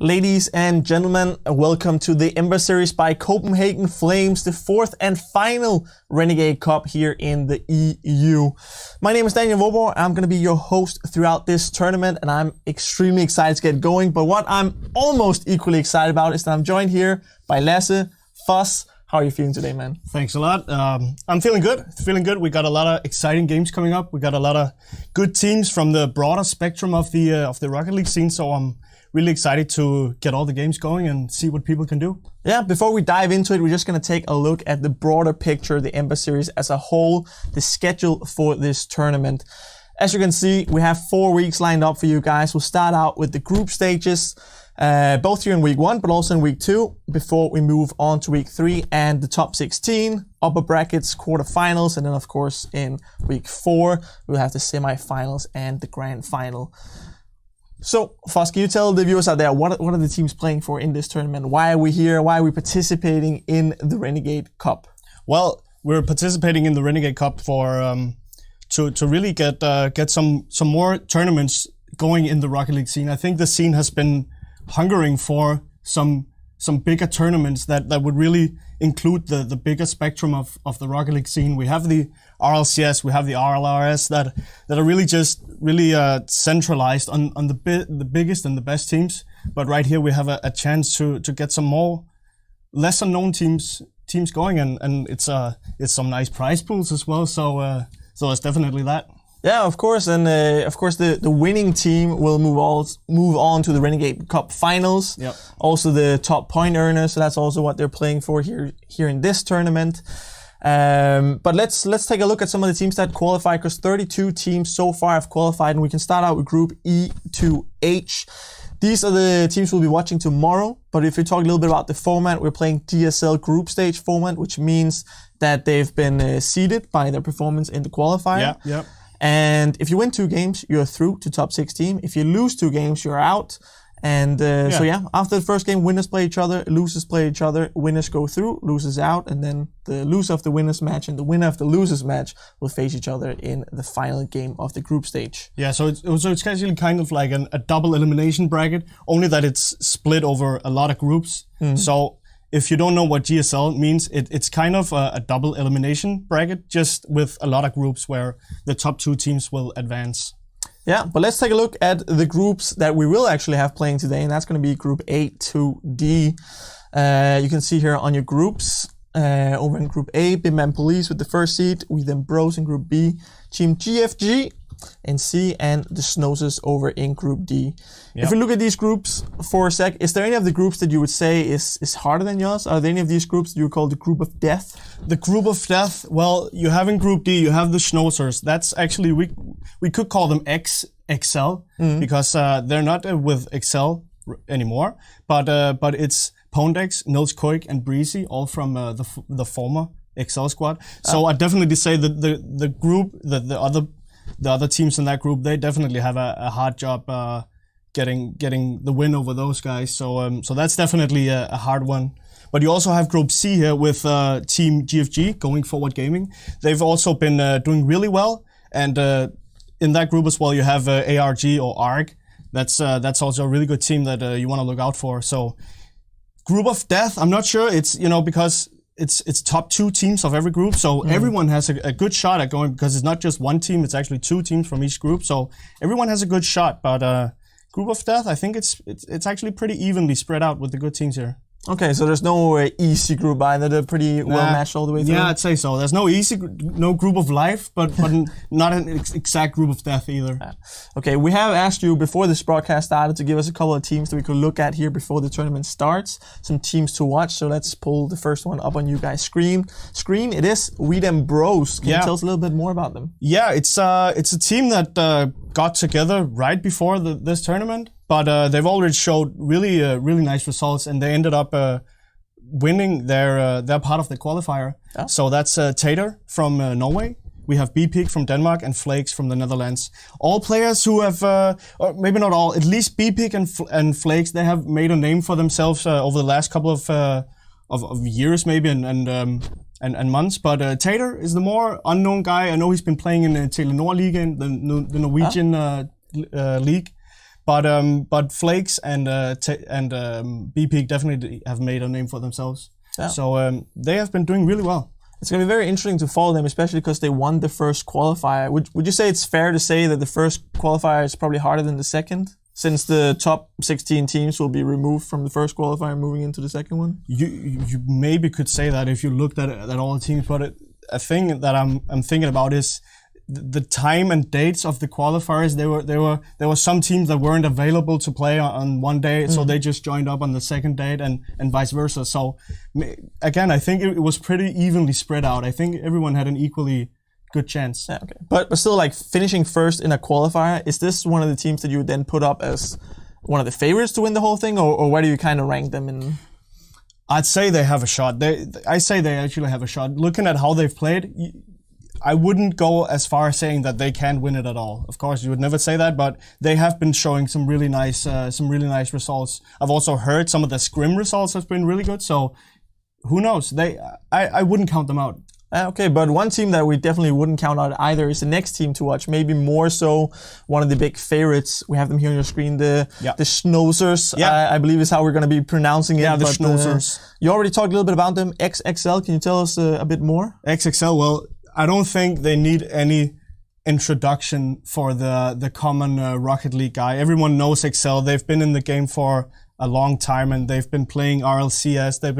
Ladies and gentlemen, welcome to the Ember Series by Copenhagen Flames, the fourth and final Renegade Cup here in the EU. My name is Daniel Voborg. I'm going to be your host throughout this tournament, and I'm extremely excited to get going. But what I'm almost equally excited about is that I'm joined here by Lasse Foss. How are you feeling today, man? Thanks a lot. I'm feeling good. We got a lot of exciting games coming up. We got a lot of good teams from the broader spectrum of the Rocket League scene. So I'm really excited to get all the games going and see what people can do. Yeah, before we dive into it, we're just going to take a look at the broader picture, the Ember Series as a whole, the schedule for this tournament. As you can see, we have 4 weeks lined up for you guys. We'll start out with the group stages, both here in week 1, but also in week 2, before we move on to week 3 and the top 16, upper brackets, quarterfinals, and then of course in week 4, we'll have the semifinals and the grand final. So, Foss, can you tell the viewers out there, what are the teams playing for in this tournament? Why are we here? Why are we participating in the Renegade Cup? Well, we're participating in the Renegade Cup for to really get some more tournaments going in the Rocket League scene. I think the scene has been hungering for some bigger tournaments that would really include the bigger spectrum of the Rocket League scene. We have the RLCS, we have the RLRS that are really centralized on the biggest and the best teams. But right here we have a chance to get some more lesser known teams going, and it's some nice prize pools as well. So it's definitely that. Yeah, of course, and of course the winning team will move on to the Renegade Cup finals. Yep. Also the top point earners, so that's also what they're playing for here in this tournament. But let's take a look at some of the teams that qualified, because 32 teams so far have qualified, and we can start out with Group E to H. These are the teams we'll be watching tomorrow. But if we talk a little bit about the format, we're playing DSL group stage format, which means that they've been seeded by their performance in the qualifier. Yeah. And if you win 2 games, you're through to top 16. If you lose 2 games, you're out. And so after the first game, winners play each other, losers play each other, winners go through, losers out, and then the loser of the winners match and the winner of the losers match will face each other in the final game of the group stage. Yeah, so it's actually kind of like a double elimination bracket, only that it's split over a lot of groups. Mm-hmm. So if you don't know what GSL means, it's kind of a double elimination bracket, just with a lot of groups where the top 2 teams will advance. Yeah, but let's take a look at the groups that we will actually have playing today, and that's going to be Group A to D. You can see here on your groups, over in Group A, Big Man Police with the first seed, we then Bros in Group B, Team GFG in C, and the Snoses over in Group D. Yep. If we look at these groups for a sec, is there any of the groups that you would say is harder than yours? Are there any of these groups that you would call the Group of Death? The Group of Death, well, you have in Group D, you have the Schnosers. That's actually, we could call them XXL, because they're not with Excel anymore, but it's Pondex, Nils Koik, and Breezy, all from the former Excel squad. So I definitely say that the group, the other teams in that group, they definitely have a hard job getting the win over those guys. So that's definitely a hard one. But you also have Group C here with Team GFG, Going Forward Gaming. They've also been doing really well, and in that group as well, you have ARG or ARG. That's also a really good team that you want to look out for. So Group of Death, I'm not sure. It's because it's top 2 teams of every group, so everyone has a good shot at going, because it's not just one team, it's actually 2 teams from each group, so everyone has a good shot. But Group of Death, I think it's actually pretty evenly spread out with the good teams here. Okay, so there's no easy group either. They're pretty well matched all the way through. Yeah, I'd say so. There's no group of life, but not an exact group of death either. Okay, we have asked you before this broadcast started to give us a couple of teams that we could look at here before the tournament starts. Some teams to watch. So let's pull the first one up on you guys' screen. It is We Them Bros. Can you tell us a little bit more about them? Yeah, it's a team that got together right before this tournament. But they've already showed really nice results, and they ended up winning their part of the qualifier. Oh. So that's Tater from Norway. We have B-Pig from Denmark and Flakes from the Netherlands. All players who have, or maybe not all, at least B-Pig and Flakes, they have made a name for themselves over the last couple of years maybe and months. But Tater is the more unknown guy. I know he's been playing in the Telenor League, the Norwegian league. But Flakes and BP definitely have made a name for themselves. Yeah. So they have been doing really well. It's going to be very interesting to follow them, especially because they won the first qualifier. Would you say it's fair to say that the first qualifier is probably harder than the second, since the top 16 teams will be removed from the first qualifier moving into the second one? You maybe could say that if you looked at all the teams, but a thing that I'm thinking about is the time and dates of the qualifiers. There were some teams that weren't available to play on one day, so they just joined up on the second date, and vice versa. So again, I think it was pretty evenly spread out. I think everyone had an equally good chance. Yeah, okay. But still, like, finishing first in a qualifier, is this one of the teams that you would then put up as one of the favorites to win the whole thing, or where do you kind of rank them in? I'd say they have a shot. I say they actually have a shot. Looking at how they've played, I wouldn't go as far as saying that they can't win it at all. Of course, you would never say that, but they have been showing some really nice results. I've also heard some of the scrim results have been really good. So who knows? I wouldn't count them out. Okay, but one team that we definitely wouldn't count out either is the next team to watch. Maybe more so one of the big favorites. We have them here on your screen, the Schnozzers, I believe is how we're going to be pronouncing it. Yeah, the Schnozzers. You already talked a little bit about them. XXL, can you tell us a bit more? XXL, well, I don't think they need any introduction for the common Rocket League guy. Everyone knows XL. They've been in the game for a long time, and they've been playing RLCS. They've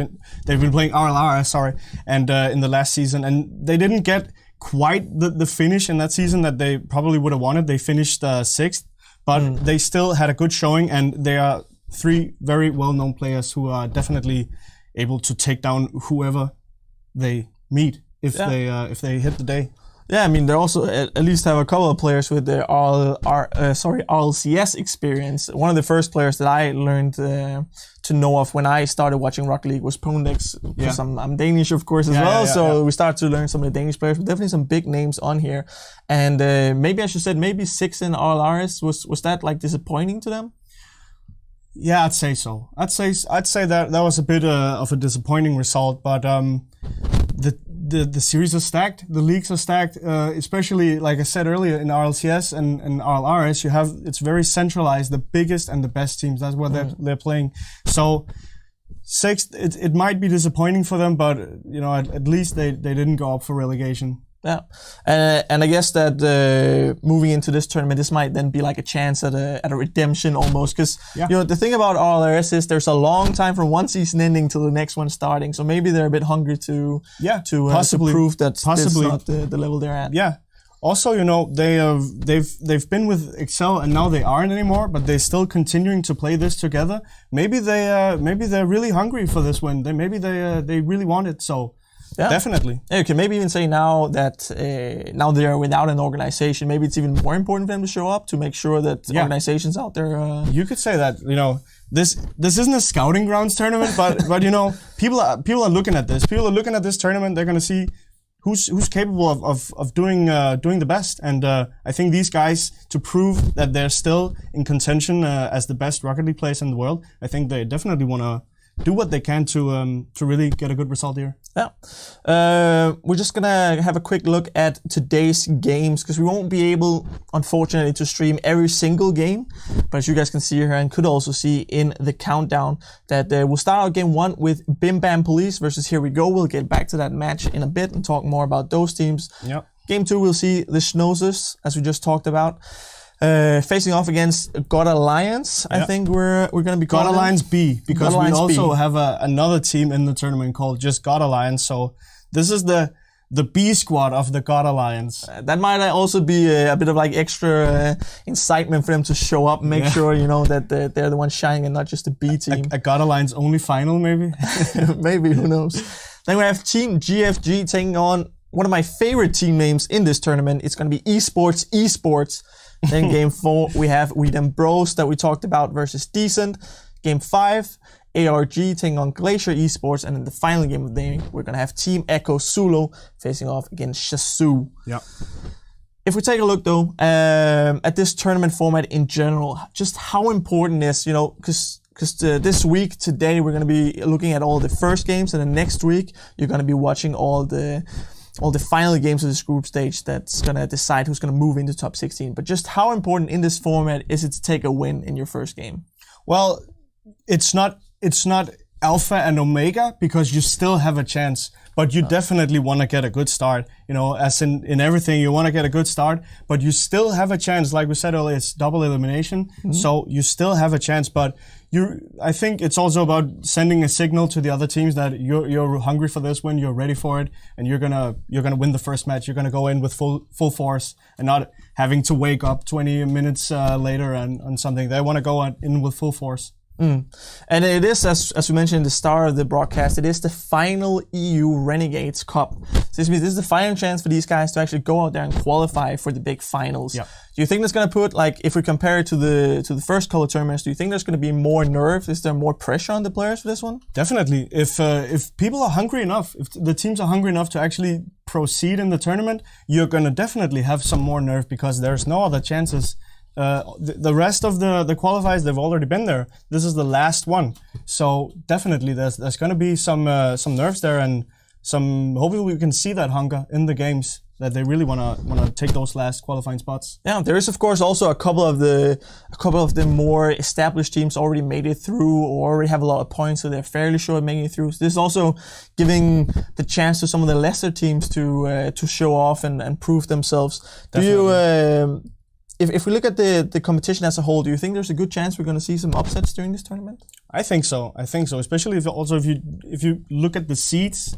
been playing RLRS, sorry, and in the last season, and they didn't get quite the finish in that season that they probably would have wanted. They finished 6th, but they still had a good showing, and they are 3 very well-known players who are definitely able to take down whoever they meet if they hit the day. Yeah, I mean, they also at least have a couple of players with the RLCS experience. One of the first players that I learned to know of when I started watching Rocket League was Pondex, because I'm Danish, of course, as well. So we started to learn some of the Danish players, but definitely some big names on here. And maybe I should say maybe 6 in RLRS. Was that like disappointing to them? Yeah, I'd say so. I'd say that was a bit of a disappointing result, but the series are stacked, the leagues are stacked, especially like I said earlier in RLCS and RLRS, it's very centralized, the biggest and the best teams, that's what they're playing. So 6th, it might be disappointing for them, but you know, at least they didn't go up for relegation. Yeah, and I guess that moving into this tournament, this might then be like a chance at a redemption almost, because you know, the thing about RLRS is there's a long time from one season ending to the next one starting, so maybe they're a bit hungry to prove that this is not the level they're at. Yeah. Also, you know, they've been with Excel and now they aren't anymore, but they're still continuing to play this together. Maybe they're really hungry for this win. Maybe they really want it. So. Yeah. Definitely. Yeah, you can maybe even say now that now they're without an organization, maybe it's even more important for them to show up to make sure that organizations out there. You could say that, you know, this isn't a scouting grounds tournament, but you know, people are looking at this. People are looking at this tournament. They're going to see who's capable of doing the best. And I think these guys, to prove that they're still in contention as the best Rocket League players in the world, I think they definitely want to do what they can to really get a good result here. Yeah. We're just gonna have a quick look at today's games, because we won't be able, unfortunately, to stream every single game. But as you guys can see here and could also see in the countdown, that we'll start out game 1 with Bim Bam Police versus Here We Go. We'll get back to that match in a bit and talk more about those teams. Yep. Game 2, we'll see the Schnozzers, as we just talked about. Facing off against God Alliance, I think we're going to be God Alliance B, because we also B. have another team in the tournament called just God Alliance. So this is the B squad of the God Alliance. That might also be a bit of like extra incitement for them to show up and make sure, you know, that they're the ones shining and not just the B team. A God Alliance only final, maybe? Maybe, who knows. Then we have Team GFG taking on one of my favorite team names in this tournament. It's going to be Esports. Then game 4, we have We Them Bros that we talked about versus Decent. Game 5, ARG taking on Glacier Esports. And in the final game of the day, we're going to have Team Echo Sulu facing off against Shasu. Yeah. If we take a look, though, at this tournament format in general, just how important it is, you know, because this week, today, we're going to be looking at all the first games, and then next week, you're going to be watching all the all the final games of this group stage that's going to decide who's going to move into top 16. But just how important in this format is it to take a win in your first game? Well, it's not alpha and omega because you still have a chance, but you definitely want to get a good start. You know, as in everything, you want to get a good start, but you still have a chance. Like we said earlier, it's double elimination, so you still have a chance. But I think it's also about sending a signal to the other teams that you're hungry for this win, you're ready for it, and you're gonna win the first match. You're gonna go in with full force and not having to wake up 20 minutes later on something. They want to go in with full force. And it is, as we mentioned in the start of the broadcast, it is the final EU Renegades Cup. So this means this is the final chance for these guys to actually go out there and qualify for the big finals. Yeah. Do you think that's going to put, like, if we compare it to the first color tournaments, do you think there's going to be more nerves? Is there more pressure on the players for this one? Definitely. If people are hungry enough, if the teams are hungry enough to actually proceed in the tournament, you're going to definitely have some more nerve because there's no other chances. The rest of the qualifiers, they've already been there. This is the last one, so definitely there's going to be some nerves there, and hopefully we can see that hunger in the games that they really want to take those last qualifying spots. Yeah, there is of course also a couple of the more established teams already made it through or already have a lot of points, so they're fairly sure of making it through. So this is also giving the chance to some of the lesser teams to show off and prove themselves. Definitely. Do you? If we look at the competition as a whole, do you think there's a good chance we're going to see some upsets during this tournament? I think so. Especially if you look at the seeds,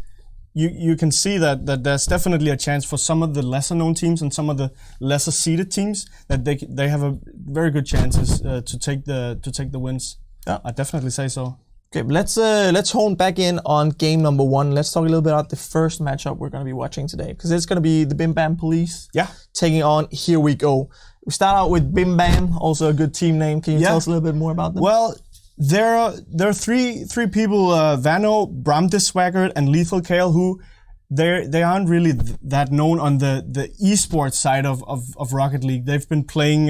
you can see that there's definitely a chance for some of the lesser known teams and some of the lesser seeded teams that they have a very good chances to take the wins. Yeah, I definitely say so. Okay, but let's hone back in on game number 1. Let's talk a little bit about the first matchup we're going to be watching today, because it's going to be the Bim Bam Police taking on Here We Go. We start out with Bim Bam, also a good team name. Can you tell us a little bit more about them? Well, there are three people, Vano, Bramdiswagger, and Lethal Kale, who they aren't really that known on the esports side of Rocket League. They've been playing.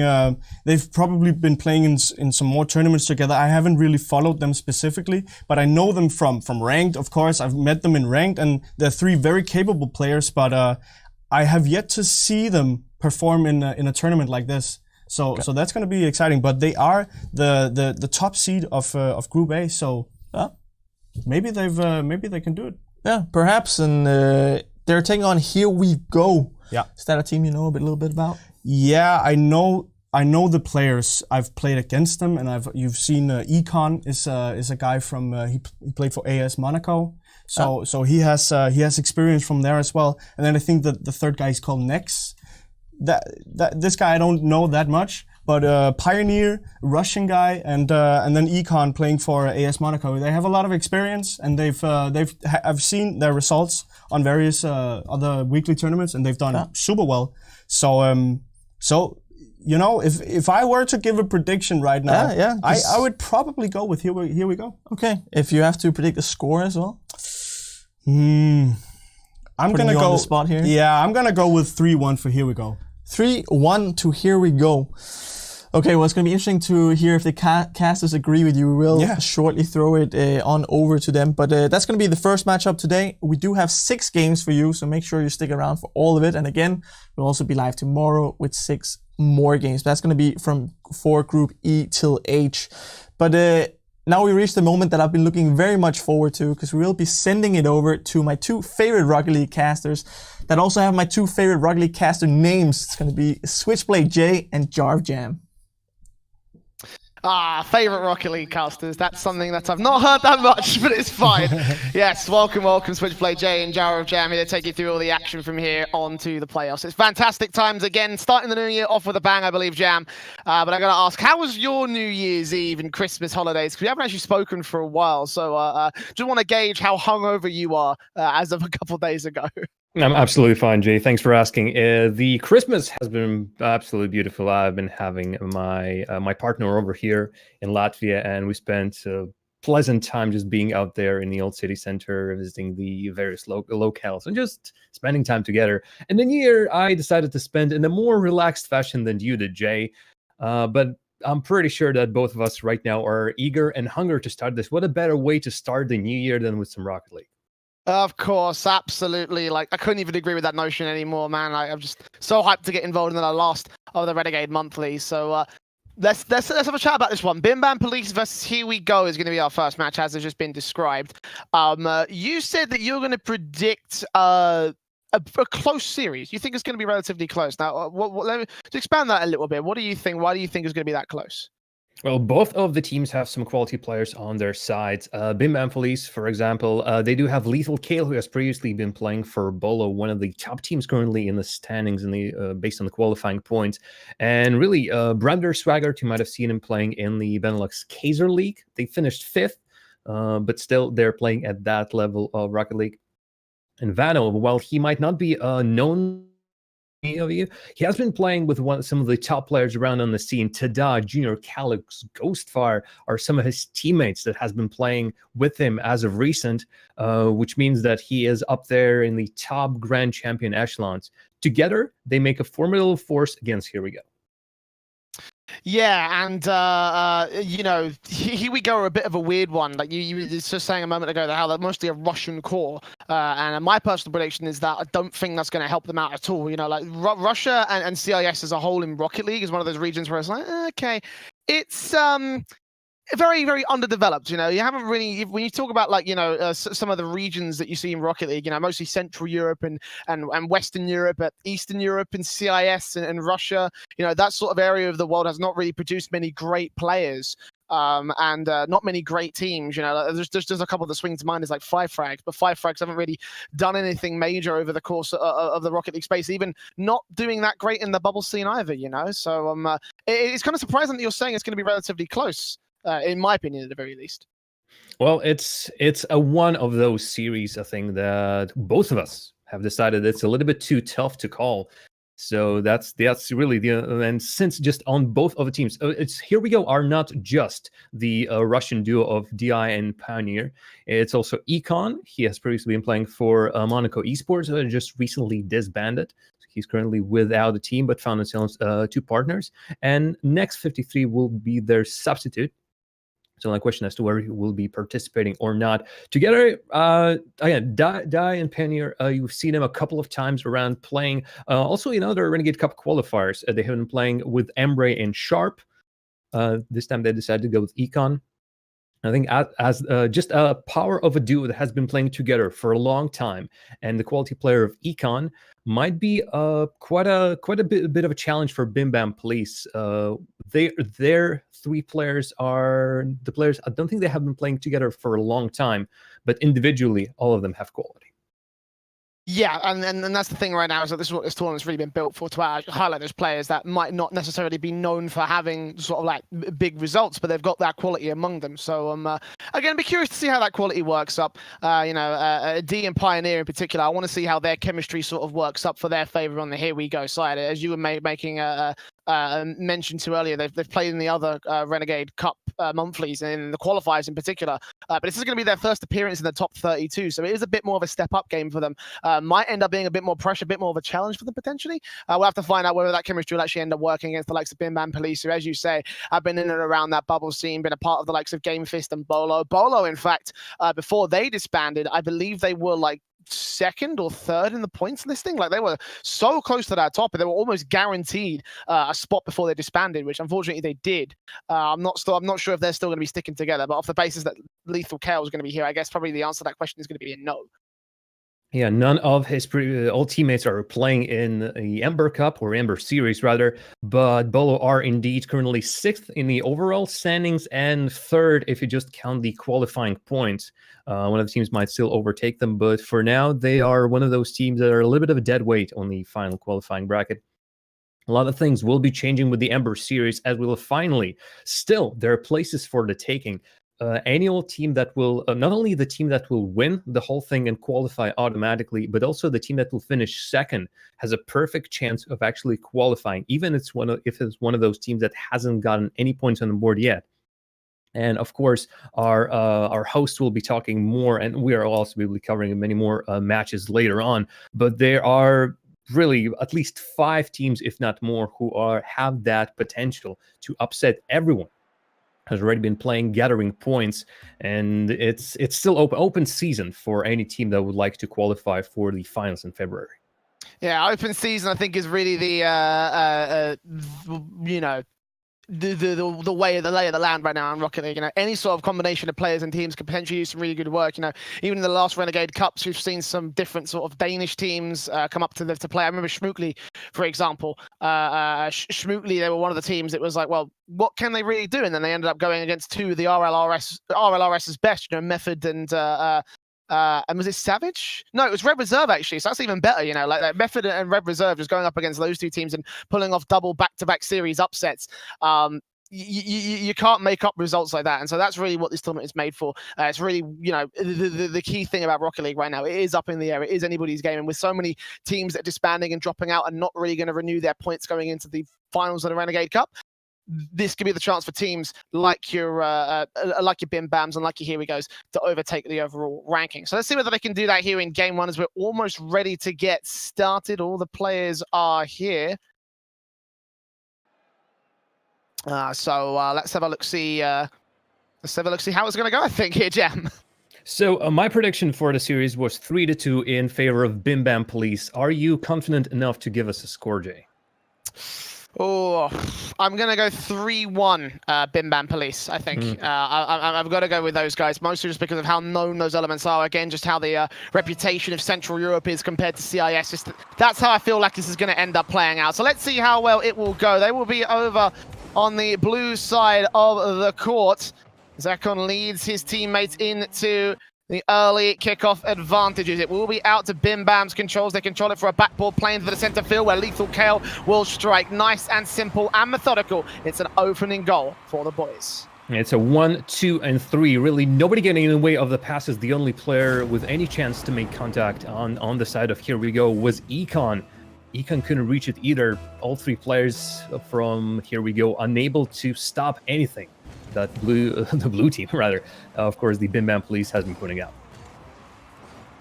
They've probably been playing in some more tournaments together. I haven't really followed them specifically, but I know them from ranked. Of course, I've met them in ranked, and they're 3 very capable players. But I have yet to see them perform in a tournament like this. So that's going to be exciting. But they are the top seed of Group A. So maybe they can do it. Yeah, perhaps. And they're taking on Here We Go. Yeah. Is that a team you know a little bit about? Yeah, I know the players. I've played against them, and you've seen Econ is a guy from he played for AS Monaco. So he has experience from there as well. And then I think that the third guy is called Nex. This guy I don't know that much, but Pioneer, Russian guy, and then Econ playing for AS Monaco. They have a lot of experience, and I've seen their results on various other weekly tournaments, and they've done super well. So you know, if I were to give a prediction right now, I would probably go with Here We Go. Okay, if you have to predict a score as well. I'm gonna go on the spot here. Yeah, I'm gonna go with 3-1 for Here We Go. 3-1 to Here We Go. Okay, well, it's going to be interesting to hear if the casters agree with you. We will shortly throw it on over to them. But that's going to be the first matchup today. We do have 6 games for you, so make sure you stick around for all of it. And again, we'll also be live tomorrow with 6 more games. That's going to be for Group E till H. But now we reached the moment that I've been looking very much forward to, because we will be sending it over to my 2 favorite Rocket League casters that also have my 2 favorite Rocket League caster names. It's going to be Switchblade J and Jarv Jam. Favorite Rocket League casters. That's something that I've not heard that much, but it's fine. Yes, welcome, Switchblade J and Jarv Jam here to take you through all the action from here on to the playoffs. It's fantastic times again, starting the new year off with a bang, I believe, Jam. But I got to ask, how was your New Year's Eve and Christmas holidays? Because we haven't actually spoken for a while, so just want to gauge how hungover you are as of a couple of days ago. I'm absolutely fine, Jay. Thanks for asking. The Christmas has been absolutely beautiful. I've been having my partner over here in Latvia, and we spent a pleasant time just being out there in the old city center, visiting the various locales, and just spending time together. And the New Year, I decided to spend in a more relaxed fashion than you did, Jay. But I'm pretty sure that both of us right now are eager and hungry to start this. What a better way to start the New Year than with some Rocket League? Of course, absolutely. Like, I couldn't even agree with that notion anymore, man. I'm just so hyped to get involved in the last of the Renegade Monthly. So let's have a chat about this one. Bim Bam Police versus Here We Go is going to be our first match, as has just been described. You said that you're going to predict a close series. You think it's going to be relatively close. Now, let me to expand that a little bit. What do you think? Why do you think it's going to be that close? Well, both of the teams have some quality players on their sides. Bim Bam Police, for example, they do have Lethal Kale, who has previously been playing for Bolo, one of the top teams currently in the standings in the based on the qualifying points. And really, Brander Swaggart, you might have seen him playing in the Benelux Kaiser League. They finished 5th, but still they're playing at that level of Rocket League. And Vano, while he might not be known of you, he has been playing with some of the top players around on the scene. Tada, Junior, Calix, Ghostfire are some of his teammates that has been playing with him as of recent, which means that he is up there in the top Grand Champion echelons. Together, they make a formidable force against Here We Go. Yeah, and Here We Go are a bit of a weird one. Like you were just saying a moment ago, that how they're mostly a Russian core. And my personal prediction is that I don't think that's going to help them out at all. Like Russia and CIS as a whole in Rocket League is one of those regions where it's like, okay, it's very, very underdeveloped. You haven't really, when you talk about some of the regions that you see in Rocket League, mostly Central Europe and Western Europe, Eastern Europe and CIS and Russia, that sort of area of the world has not really produced many great players. And not many great teams. There's a couple that swing to mind is like Five Frags, but Five Frags haven't really done anything major over the course of the Rocket League space, even not doing that great in the bubble scene either. So it's kind of surprising that you're saying it's going to be relatively close. In my opinion, at the very least. Well, it's a one of those series, I think, that both of us have decided it's a little bit too tough to call. So that's really and since just on both of the teams, it's Here We Go are not just the Russian duo of DI and Pioneer. It's also Econ. He has previously been playing for Monaco Esports, just recently disbanded. He's currently without a team, but found himself 2 partners. And Next 53 will be their substitute. So my question as to whether he will be participating or not. Together, again, Die and Pioneer, you've seen him a couple of times around playing. Also, their Renegade Cup qualifiers. They have been playing with Ember and Sharp. This time they decided to go with Econ. I think as just a power of a duo that has been playing together for a long time, and the quality player of Econ might be quite a bit of a challenge for Bim Bam Police. Their 3 players are the players. I don't think they have been playing together for a long time, but individually, all of them have quality. Yeah, and that's the thing right now, is that this is what this tournament's really been built for, to highlight those players that might not necessarily be known for having sort of like big results, but they've got that quality among them. So again, be curious to see how that quality works up. D and Pioneer in particular, I want to see how their chemistry sort of works up for their favor on the Here We Go side. As you were making mentioned to earlier, they've played in the other Renegade Cup monthlies and in the qualifiers in particular, but this is going to be their first appearance in the top 32, so it is a bit more of a step up game for them. Might end up being a bit more pressure, a bit more of a challenge for them potentially. We'll have to find out whether that chemistry will actually end up working against the likes of Bim Bam Police, who, as you say, have been in and around that bubble scene, been a part of the likes of Game Fist and Bolo. In fact, before they disbanded, I believe they were like 2nd or 3rd in the points listing. Like, they were so close to that top, and they were almost guaranteed a spot before they disbanded, which unfortunately they did. I'm not sure if they're still going to be sticking together, but off the basis that Lethal Kale is going to be here, I guess probably the answer to that question is going to be a no. Yeah, none of his old teammates are playing in the Ember Cup, or Ember Series rather, but Bolo are indeed currently 6th in the overall standings and 3rd if you just count the qualifying points. One of the teams might still overtake them, but for now they are one of those teams that are a little bit of a dead weight on the final qualifying bracket. A lot of things will be changing with the Ember Series, as we will finally, still, there are places for the taking. Annual team that will not only the team that will win the whole thing and qualify automatically, but also the team that will finish 2nd has a perfect chance of actually qualifying, even if it's one of those teams that hasn't gotten any points on the board yet. And of course, our host will be talking more, and we are also will be covering many more matches later on. But there are really at least 5 teams, if not more, who have that potential to upset everyone has already been playing, gathering points, and it's still open season for any team that would like to qualify for the finals in February. Yeah, open season I think is really the you know, the way of the lay of the land right now in Rocket League. You know, any sort of combination of players and teams could potentially use some really good work. You know, even in the last Renegade Cups, we've seen some different sort of Danish teams come up to play. I remember Schmookly, for example. Schmookly, they were one of the teams that was like, well, what can they really do? And then they ended up going against two of the RLRS's best, you know, Method and was it Savage? No, it was Red Reserve actually. So that's even better, you know, like Method and Red Reserve just going up against those two teams and pulling off double back-to-back series upsets. You can't make up results like that, and so that's really what this tournament is made for. It's really, you know, the key thing about Rocket League right now. It is up in the air. It is anybody's game, and with so many teams that are disbanding and dropping out and not really going to renew their points going into the finals of the Renegade Cup, this could be the chance for teams like your Bim Bams and like your Here We Goes to overtake the overall ranking. So let's see whether they can do that here in game one as we're almost ready to get started. All the players are here. So let's have a look. See how it's going to go. I think here, Jam. So my prediction for the series was 3-2 in favor of Bim Bam Police. Are you confident enough to give us a score, Jay? Oh, I'm going to go 3-1 Bim Bam Police, I think. I've got to go with those guys, mostly just because of how known those elements are. Again, just how the reputation of Central Europe is compared to CIS. Just, that's how I feel like this is going to end up playing out. So let's see how well it will go. They will be over on the blue side of the court. Zekon leads his teammates into the early kickoff advantages. It will be out to Bim Bam's controls. They control it for a backboard playing to the center field where Lethal Kale will strike. Nice and simple and methodical. It's an opening goal for the boys. It's a 1, 2, and 3. Really, nobody getting in the way of the passes. The only player with any chance to make contact on the side of Here We Go was Econ. Econ couldn't reach it either. All three players from Here We Go unable to stop anything that the blue team, rather, of course, the Bim Bam Police has been putting out.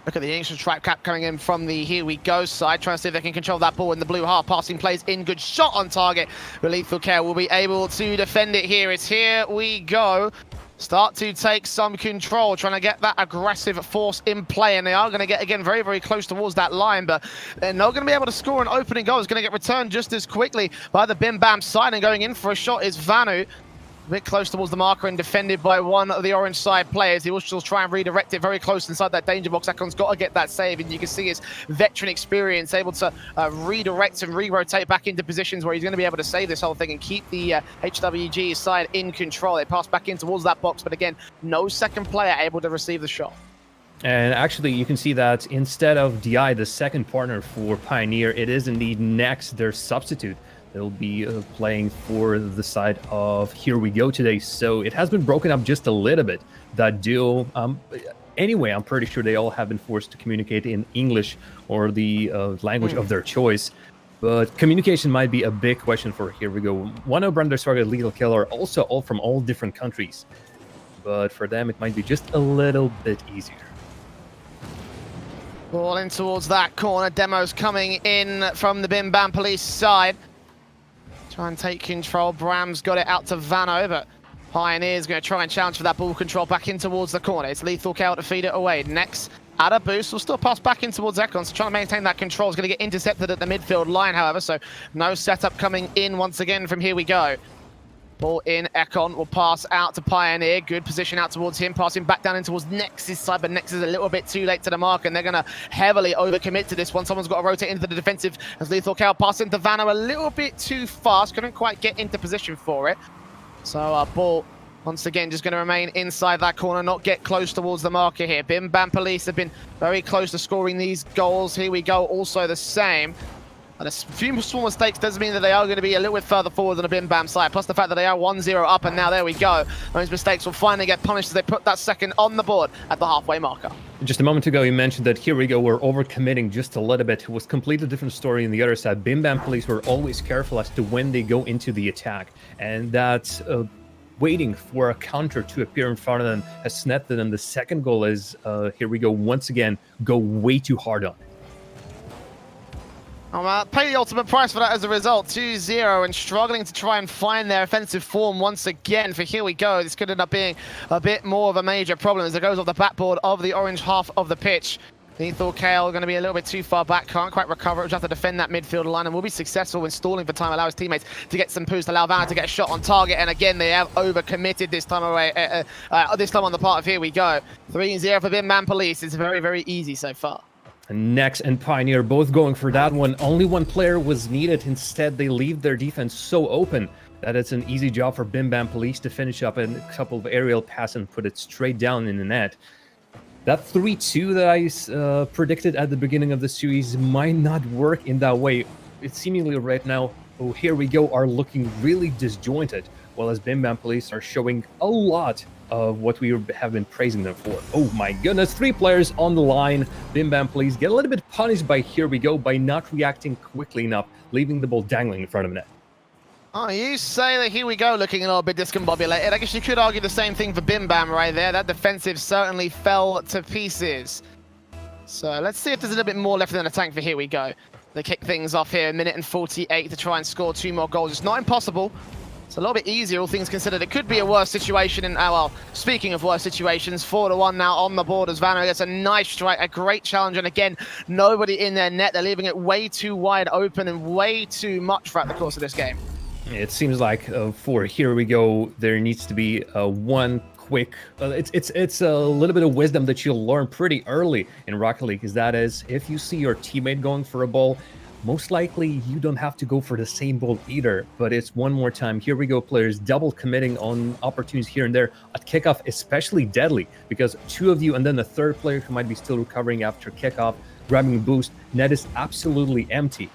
Look at the ancient trap cap coming in from the Here We Go side, trying to see if they can control that ball in the blue half. Passing plays in, good shot on target. But Lethal Care will be able to defend it here. It's Here We Go. Start to take some control, trying to get that aggressive force in play, and they are going to get, again, very, very close towards that line, but they're not going to be able to score an opening goal. It's going to get returned just as quickly by the Bim Bam side, and going in for a shot is Vanu. A bit close towards the marker and defended by one of the orange side players. He will still try and redirect it very close inside that danger box. Akon's got to get that save, and you can see his veteran experience able to redirect and re-rotate back into positions where he's going to be able to save this whole thing and keep the HWG side in control. They pass back in towards that box, but again, no second player able to receive the shot. And actually, you can see that instead of DI, the second partner for Pioneer, it is indeed Nex, their substitute. They'll be playing for the side of Here We Go today. So it has been broken up just a little bit, that duo. Anyway, I'm pretty sure they all have been forced to communicate in English or the language of their choice. But communication might be a big question for Here We Go. One of Brandon Target, Lethal Kill are also all from all different countries. But for them, it might be just a little bit easier. Ball in towards that corner. Demos coming in from the Bim Bam Police side. Try and take control. Bram's got it out to Vano, but Pioneer's going to try and challenge for that ball control back in towards the corner. It's Lethal Kale to feed it away. Next, at a boost, will still pass back in towards Ekon, so trying to maintain that control. Is going to get intercepted at the midfield line, however, so no setup coming in once again from Here We Go. Ball in, Ekon will pass out to Pioneer. Good position out towards him, passing back down in towards Nex's side, but Nex is a little bit too late to the mark, and they're going to heavily overcommit to this one. Someone's got to rotate into the defensive as Lethal Kale passes into Vanna a little bit too fast. Couldn't quite get into position for it. So ball, once again, just going to remain inside that corner, not get close towards the marker here. Bim Bam Police have been very close to scoring these goals. Here We Go, also the same. And a few small mistakes does mean that they are going to be a little bit further forward than a Bim Bam side, plus the fact that they are 1-0 up, and now there we go. Those mistakes will finally get punished as they put that second on the board at the halfway marker. Just a moment ago, you mentioned that Here We Go were overcommitting just a little bit. It was a completely different story on the other side. Bim Bam Police were always careful as to when they go into the attack, and that waiting for a counter to appear in front of them has snapped them. The second goal is Here We Go once again go way too hard on it. Pay the ultimate price for that as a result, 2-0, and struggling to try and find their offensive form once again. For here we go, this could end up being a bit more of a major problem as it goes off the backboard of the orange half of the pitch. Lethal Kale going to be a little bit too far back, can't quite recover. We'll have to defend that midfield line and will be successful in stalling for time, allow his teammates to get some boost, allow Vanna to get a shot on target. And again, they have overcommitted this time away. This time on the part of here we go. 3-0 for Bim Bam Police. It's very, very easy so far. Next and Pioneer both going for that one. Only one player was needed. Instead, they leave their defense so open that it's an easy job for Bim Bam Police to finish up a couple of aerial passes and put it straight down in the net. That 3-2 that I predicted at the beginning of the series might not work in that way. It's seemingly right now, oh, here we go, are looking really disjointed, while as Bim Bam Police are showing a lot of what we have been praising them for. Oh my goodness, 3 players on the line. Bim Bam Police get a little bit punished by here we go by not reacting quickly enough, leaving the ball dangling in front of net. Oh, you say that here we go looking a little bit discombobulated. I guess you could argue the same thing for Bim Bam right there. That defensive certainly fell to pieces. So let's see if there's a little bit more left in the tank for here we go. They kick things off here, 1:48 to try and score 2 more goals. It's not impossible. It's a little bit easier, all things considered. It could be a worse situation in, well, speaking of worse situations, 4-1 now on the board as Vano gets a nice strike, a great challenge, and again, nobody in their net. They're leaving it way too wide open and way too much throughout the course of this game. It seems like for here we go, there needs to be one quick. It's a little bit of wisdom that you'll learn pretty early in Rocket League. Is that is if you see your teammate going for a ball, most likely you don't have to go for the same ball either. But it's one more time. Here we go, players double committing on opportunities here and there at kickoff, especially deadly because 2 of you and then the 3rd player who might be still recovering after kickoff, grabbing a boost. Net is absolutely empty.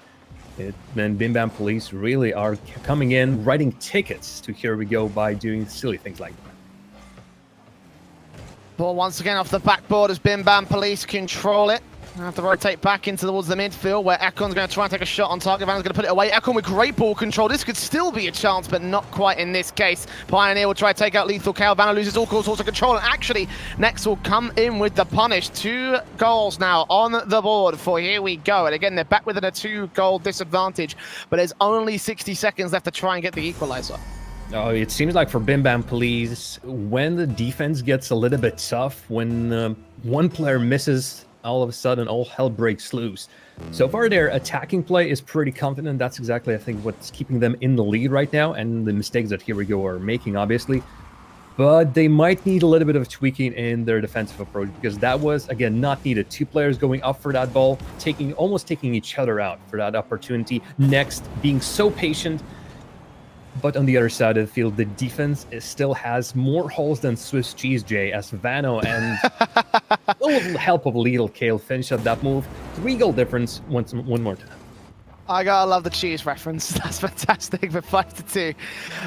And Bim Bam Police really are coming in, writing tickets to here we go by doing silly things like that. Ball once again off the backboard as Bim Bam Police control it. Have to rotate back into towards the midfield where Ekon's going to try and take a shot on target. Van's going to put it away. Ekon with great ball control. This could still be a chance, but not quite in this case. Pioneer will try to take out Lethal Kale. Vanna loses all sorts of control. And actually, Next will come in with the punish. 2 goals now on the board for here we go. And again, they're back within a 2-goal disadvantage. But there's only 60 seconds left to try and get the equalizer. Oh, it seems like for Bim Bam Police, when the defense gets a little bit tough, when one player misses, all of a sudden all hell breaks loose. So far their attacking play is pretty confident. That's exactly, I think, what's keeping them in the lead right now, and the mistakes that here we go are making, obviously. But they might need a little bit of tweaking in their defensive approach because that was, again, not needed. 2 players going up for that ball, almost taking each other out for that opportunity. Next, being so patient. But on the other side of the field, the defense still has more holes than Swiss cheese, Jay, as Vano and a little help of Lethal Kale finish up that move. 3-goal difference one more time. I gotta love the cheese reference. That's fantastic for 5-2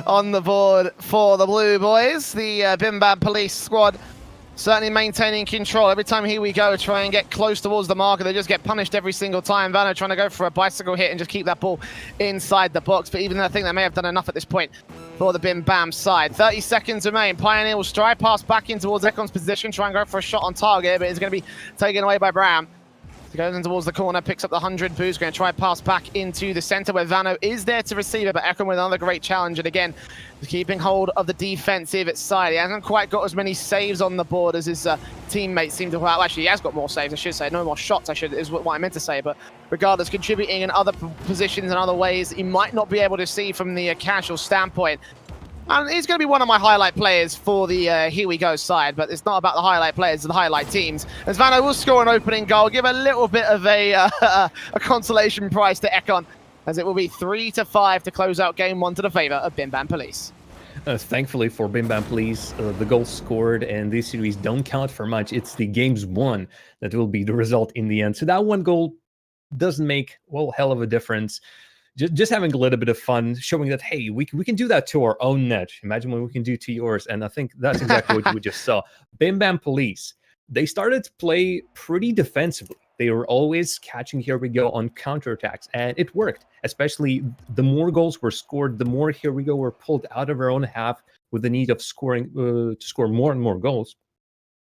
on the board for the Blue Boys. The Bim Bam Police squad certainly maintaining control. Every time here we go, try and get close towards the marker. They just get punished every single time. Vano trying to go for a bicycle hit and just keep that ball inside the box. But even though I think they may have done enough at this point for the Bim Bam side. 30 seconds remain. Pioneer will stride past back in towards Ekon's position, try and go for a shot on target, but it's going to be taken away by Bram. He goes in towards the corner, picks up the 100 boost, going to try and pass back into the center where Vano is there to receive it, but Ekon with another great challenge. And again, keeping hold of the defensive side. He hasn't quite got as many saves on the board as his teammates seem to have. Well, actually, he has got more saves, I should say. No more shots, is what I meant to say. But regardless, contributing in other positions and other ways, he might not be able to see from the casual standpoint. And he's going to be one of my highlight players for the Here We Go side, but it's not about the highlight players, it's the highlight teams. As Vano will score an opening goal, give a little bit of a consolation prize to Ekon, as it will be 3-5 to close out game 1 to the favor of Bim Bam Police. Thankfully for Bim Bam Police, the goals scored and this series don't count for much. It's the games won that will be the result in the end. So that 1 goal doesn't make, well, hell of a difference. Just having a little bit of fun, showing that, hey, we can do that to our own net. Imagine what we can do to yours. And I think that's exactly what we just saw. Bim Bam Police, they started to play pretty defensively. They were always catching here we go on counterattacks, and it worked. Especially the more goals were scored, the more here we go were pulled out of our own half with the need of scoring to score more and more goals.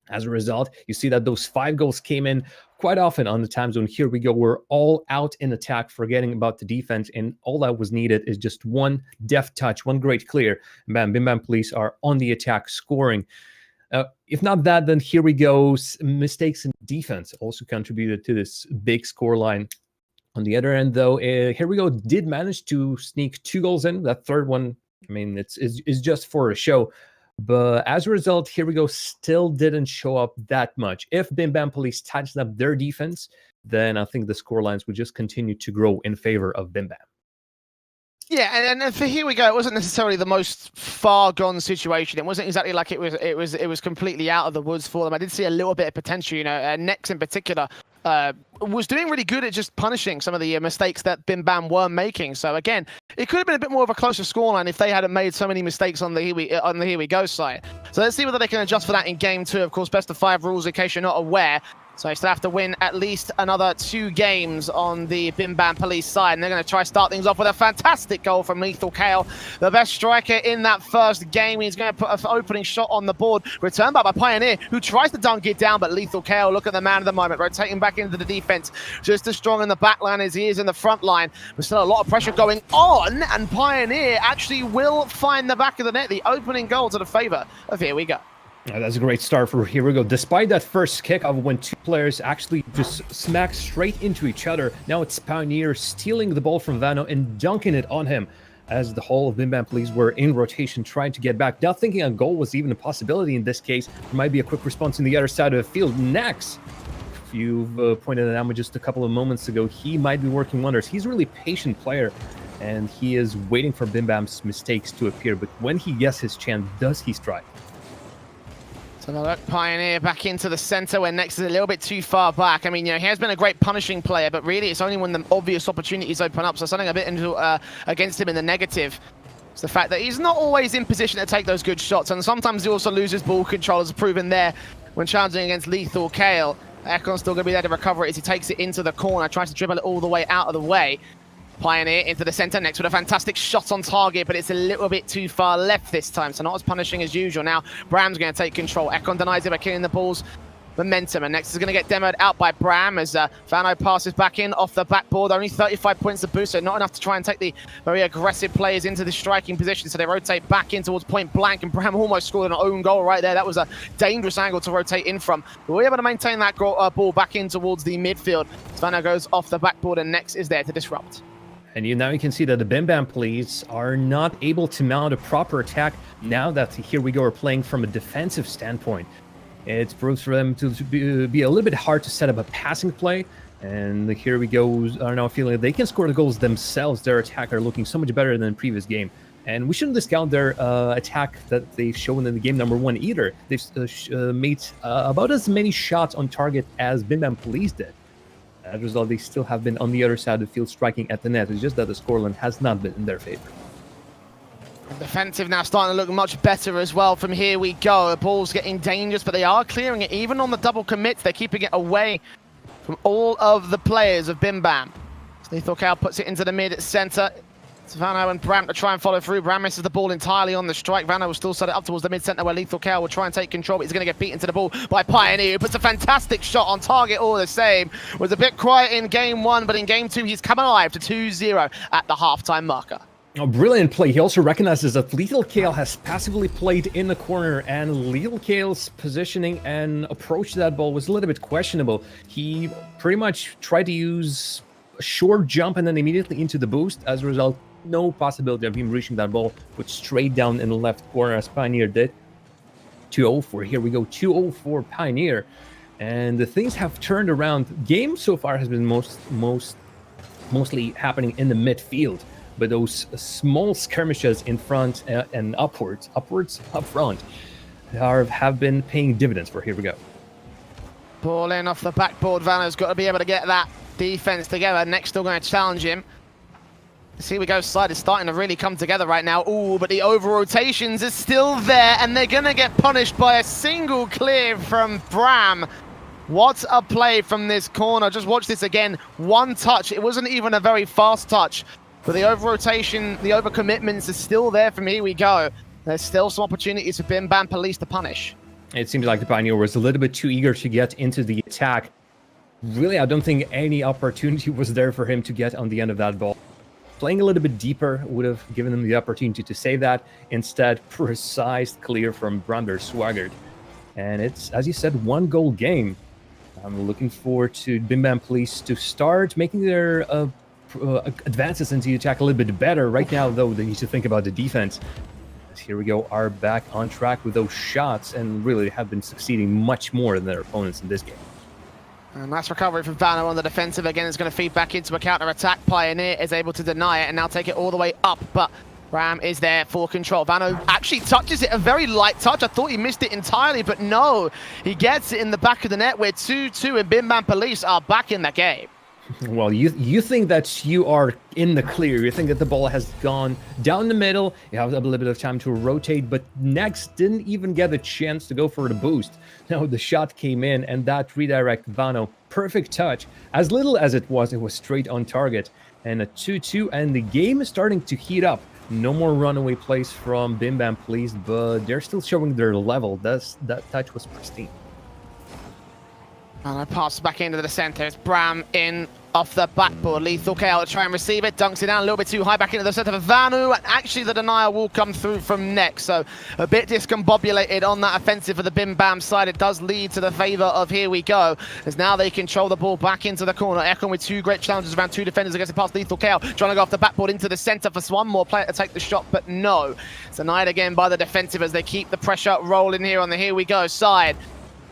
As a result, you see that those 5 goals came in quite often on the time zone. Here we go. We're all out in attack, forgetting about the defense, and all that was needed is just one deft touch, one great clear. And bam, Bim Bam Police are on the attack, scoring. If not that, then here we go. Mistakes in defense also contributed to this big score line. On the other end, though, here we go. Did manage to sneak 2 goals in. That third one, I mean, it's just for a show. But as a result, here we go, still didn't show up that much. If Bim Bam Police tightens up their defense, then I think the score lines would just continue to grow in favor of Bim Bam. Yeah, and for here we go, it wasn't necessarily the most far gone situation. It wasn't exactly like it was completely out of the woods for them. I did see a little bit of potential, you know. Nex in particular was doing really good at just punishing some of the mistakes that Bim Bam were making. So again, it could have been a bit more of a closer scoreline if they hadn't made so many mistakes on the Here We Go side. So let's see whether they can adjust for that in game 2. Of course, best of 5 rules in case you're not aware. So they still have to win at least another 2 games on the Bim Bam Police side. And they're going to try to start things off with a fantastic goal from Lethal Kale, the best striker in that first game. He's going to put an opening shot on the board. Returned back by Pioneer, who tries to dunk it down, but Lethal Kale, look at the man of the moment, rotating back into the defense. Just as strong in the back line as he is in the front line. But still a lot of pressure going on, and Pioneer actually will find the back of the net. The opening goal to the favor of Here We Go. That's a great start for Here We Go. Despite that first kickoff when 2 players actually just smack straight into each other, now it's Pioneer stealing the ball from Vano and dunking it on him as the whole of Bim Bam Police were in rotation trying to get back. Not thinking a goal was even a possibility in this case. There might be a quick response on the other side of the field. Next, you've pointed it out just a couple of moments ago, he might be working wonders. He's a really patient player, and he is waiting for Bim Bam's mistakes to appear. But when he gets his chance, does he strike? So look, Pioneer back into the center where Nex is a little bit too far back. I mean, you know, he has been a great punishing player, but really it's only when the obvious opportunities open up. So something a bit against him in the negative. It's the fact that he's not always in position to take those good shots, and sometimes he also loses ball control, as proven there when challenging against Lethal Kale. Ekon's still going to be there to recover it as he takes it into the corner, tries to dribble it all the way out of the way. Pioneer into the center, Next with a fantastic shot on target, but it's a little bit too far left this time, so not as punishing as usual. Now, Bram's going to take control. Ekon denies it by killing the ball's momentum, and Next is going to get demoed out by Bram as Vano passes back in off the backboard. Only 35 points to boost, so not enough to try and take the very aggressive players into the striking position, so they rotate back in towards point blank, and Bram almost scored an own goal right there. That was a dangerous angle to rotate in from. But we're able to maintain that ball back in towards the midfield. Vano goes off the backboard, and Next is there to disrupt. And now you can see that the Bim Bam Police are not able to mount a proper attack now that Here We Go are playing from a defensive standpoint. It proves for them to be a little bit hard to set up a passing play, and Here We Go are now feeling that they can score the goals themselves. Their attack are looking so much better than the previous game. And we shouldn't discount their attack that they've shown in the game number 1 either. They've made about as many shots on target as Bim Bam Police did. As a result, they still have been on the other side of the field striking at the net. It's just that the scoreline has not been in their favor. Defensive now starting to look much better as well from Here We Go. The ball's getting dangerous, but they are clearing it. Even on the double commits, they're keeping it away from all of the players of Bim Bam. Lethal Kale puts it into the mid-center. It's Vano and Bram to try and follow through. Bram misses the ball entirely on the strike. Vano will still set it up towards the mid-center where Lethal Kale will try and take control, but he's going to get beaten to the ball by Pioneer, who puts a fantastic shot on target all the same. Was a bit quiet in game 1, but in game 2, he's come alive to 2-0 at the halftime marker. A brilliant play. He also recognizes that Lethal Kale has passively played in the corner, and Lethal Kale's positioning and approach to that ball was a little bit questionable. He pretty much tried to use a short jump and then immediately into the boost. As a result, no possibility of him reaching that ball, put straight down in the left corner as Pioneer did. 2-0 Here We Go. 2-0 for Pioneer. And the things have turned around. Game so far has been mostly happening in the midfield. But those small skirmishes in front and upwards, up front, have been paying dividends for Here We Go. Ball in off the backboard. Vano's got to be able to get that defense together. Next, still going to challenge him. Here We Go side is starting to really come together right now. Ooh, but the over-rotations is still there, and they're going to get punished by a single clear from Bram. What a play from this corner. Just watch this again. One touch. It wasn't even a very fast touch. But the over-rotation, the over-commitments is still there from Here We Go. There's still some opportunities for Bim Bam Police to punish. It seems like the Pioneer was a little bit too eager to get into the attack. Really, I don't think any opportunity was there for him to get on the end of that ball. Playing a little bit deeper would have given him the opportunity to save that. Instead, precise clear from Brander Swaggart. And it's, as you said, 1-goal game. I'm looking forward to Bim Bam Police to start making their advances into the attack a little bit better. Right now, though, they need to think about the defense. Here we go, are back on track with those shots and really have been succeeding much more than their opponents in this game. And nice recovery from Vano on the defensive. Again, it's going to feed back into a counter-attack. Pioneer is able to deny it and now take it all the way up. But Bram is there for control. Vano actually touches it, a very light touch. I thought he missed it entirely, but no. He gets it in the back of the net where 2-2 and Bim Bam Police are back in the game. Well, you think that you are in the clear. You think that the ball has gone down the middle. You have a little bit of time to rotate, but Next didn't even get a chance to go for the boost. No, the shot came in, and that redirect Vano, perfect touch. As little as it was straight on target. And a 2-2, and the game is starting to heat up. No more runaway plays from Bim Bam Police, but they're still showing their level. That touch was pristine. And I pass back into the center. It's Bram in off the backboard. Lethal KO to try and receive it. Dunks it down a little bit too high back into the center for Vanu. And actually the denial will come through from Next. So a bit discombobulated on that offensive for the Bim Bam side. It does lead to the favor of Here We Go, as now they control the ball back into the corner. Ekon with 2 great challenges around 2 defenders against it past Lethal KO. Trying to go off the backboard into the center for one more player to take the shot, but no. It's denied again by the defensive as they keep the pressure rolling here on the Here We Go side.